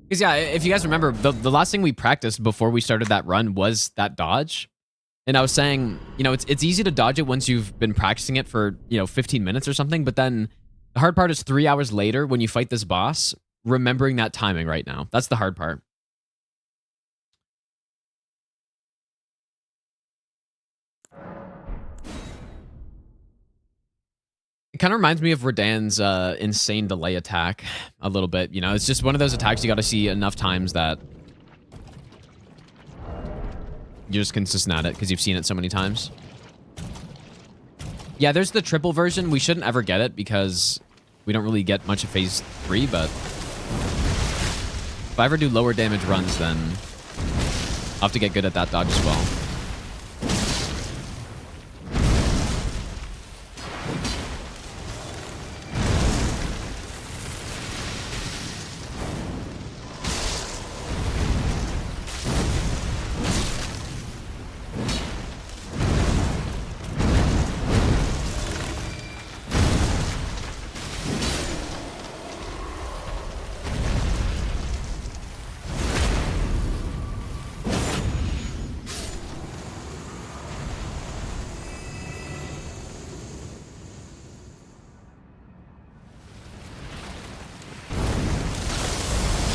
Because yeah, if you guys remember, the last thing we practiced before we started that run was that dodge. And I was saying, you know, it's easy to dodge it once you've been practicing it for, you know, 15 minutes or something. But then the hard part is 3 hours later when you fight this boss, remembering that timing right now. That's the hard part. It kind of reminds me of Radan's insane delay attack a little bit. You know, it's just one of those attacks you got to see enough times that you're just consistent at it because you've seen it so many times. Yeah, there's the triple version. We shouldn't ever get it because we don't really get much of phase 3, but if I ever do lower damage runs, then I'll have to get good at that dodge as well.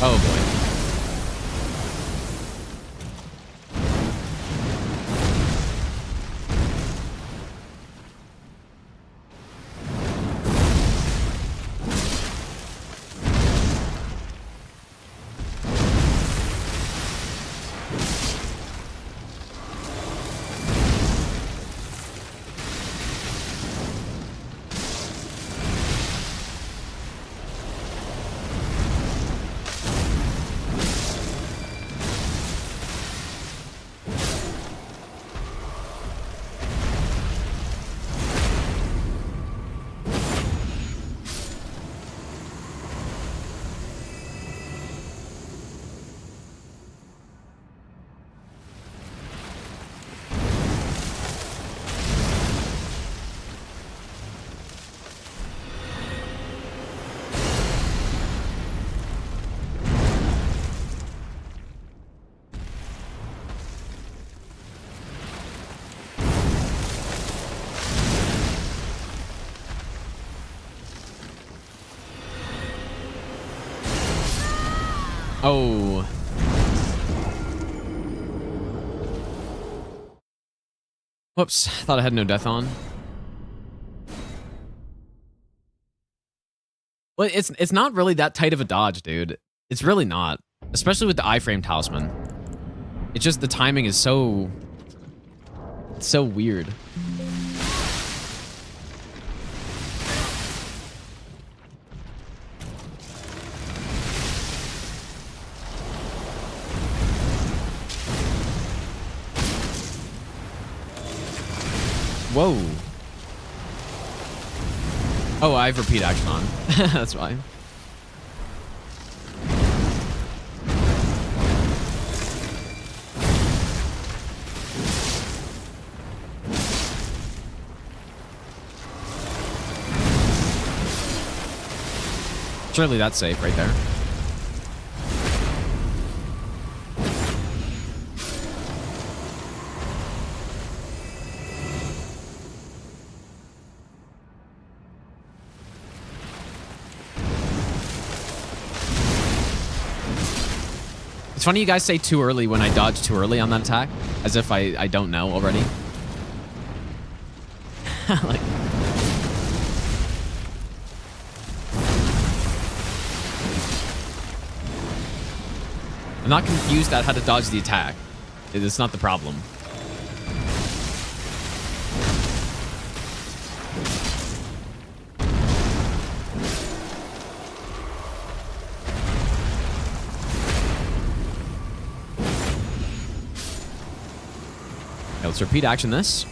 Oh boy. Oh. Whoops. Thought I had no death on. Well, it's not really that tight of a dodge, dude. It's really not. Especially with the iframe talisman. It's just the timing is so... It's so weird. Whoa. Oh, I have repeat action on. That's why. Surely that's safe right there. It's funny you guys say too early when I dodge too early on that attack, as if I don't know already. Like, I'm not confused at how to dodge the attack. It's not the problem. Okay, let's repeat action this.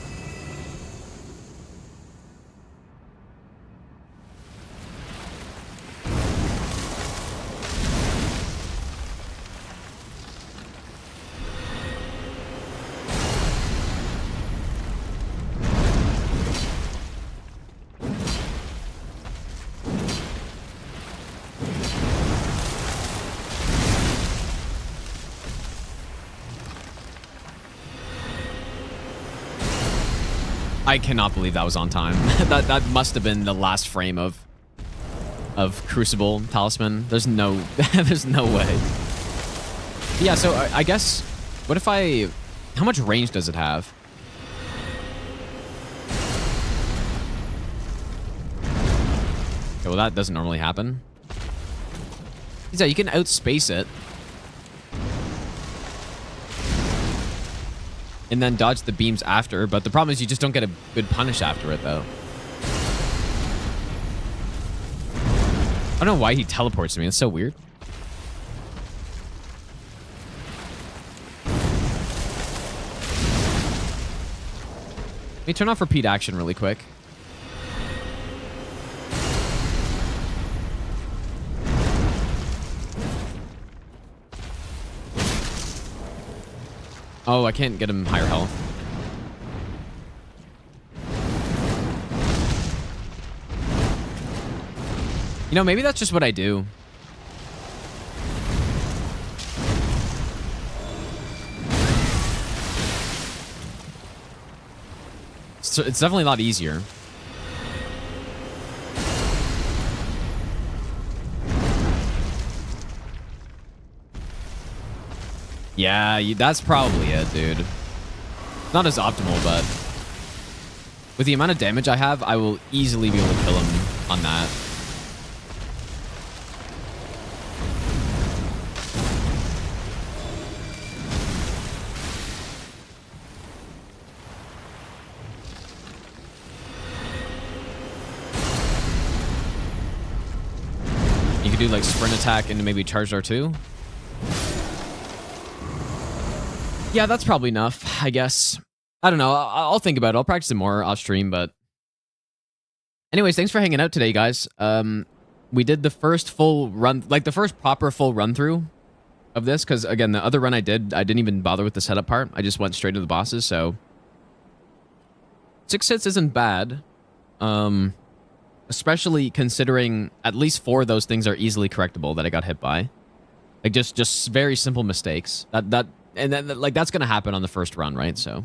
I cannot believe that was on time. that must have been the last frame of Crucible Talisman. There's no there's no way. Yeah, so I guess what if I how much range does it have? Okay, well that doesn't normally happen. Yeah, you can outspace it. And then dodge the beams after, but the problem is you just don't get a good punish after it, though. I don't know why he teleports to me. It's so weird. Let me turn off repeat action really quick. Oh, I can't get him higher health. You know, maybe that's just what I do. So it's definitely a lot easier. Yeah, that's probably it, dude. Not as optimal, but with the amount of damage I have, I will easily be able to kill him on that. You could do like sprint attack into maybe charge R2. Yeah, that's probably enough, I guess. I don't know. I'll think about it. I'll practice it more off stream, but anyways, thanks for hanging out today, guys. We did the first full run, like the first proper full run through of this, because again, the other run I didn't even bother with the setup part. I just went straight to the bosses, so 6 hits isn't bad. Especially considering at least 4 of those things are easily correctable that I got hit by. Like just very simple mistakes. And then, like, that's going to happen on the first run, right? So.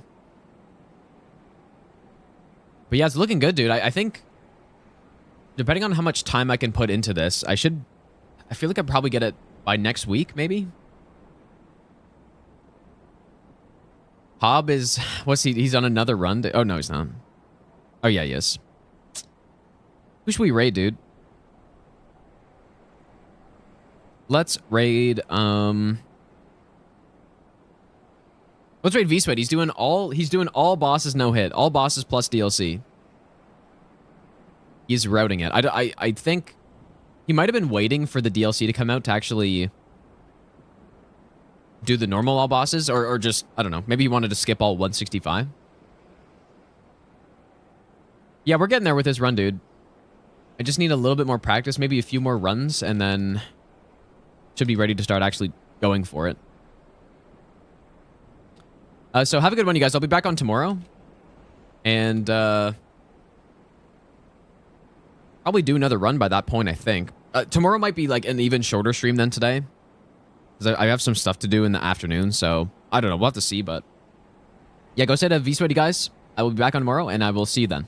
But yeah, it's looking good, dude. I think, depending on how much time I can put into this, I feel like I'll probably get it by next week, maybe? Hob is, what's he? He's on another run. Oh, no, he's not. Oh, yeah, he is. Who should we raid, dude? Let's raid, let's raid V-Sweat. He's doing all bosses no hit. All bosses plus DLC. He's routing it. I think he might have been waiting for the DLC to come out to actually do the normal all bosses, or just, I don't know. Maybe he wanted to skip all 165. Yeah, we're getting there with this run, dude. I just need a little bit more practice, maybe a few more runs, and then should be ready to start actually going for it. So have a good one, you guys. I'll be back on tomorrow. And probably do another run by that point, I think. Tomorrow might be like an even shorter stream than today, because I have some stuff to do in the afternoon, so I don't know. We'll have to see, but yeah, go say to V-Sweaty, guys. I will be back on tomorrow, and I will see you then.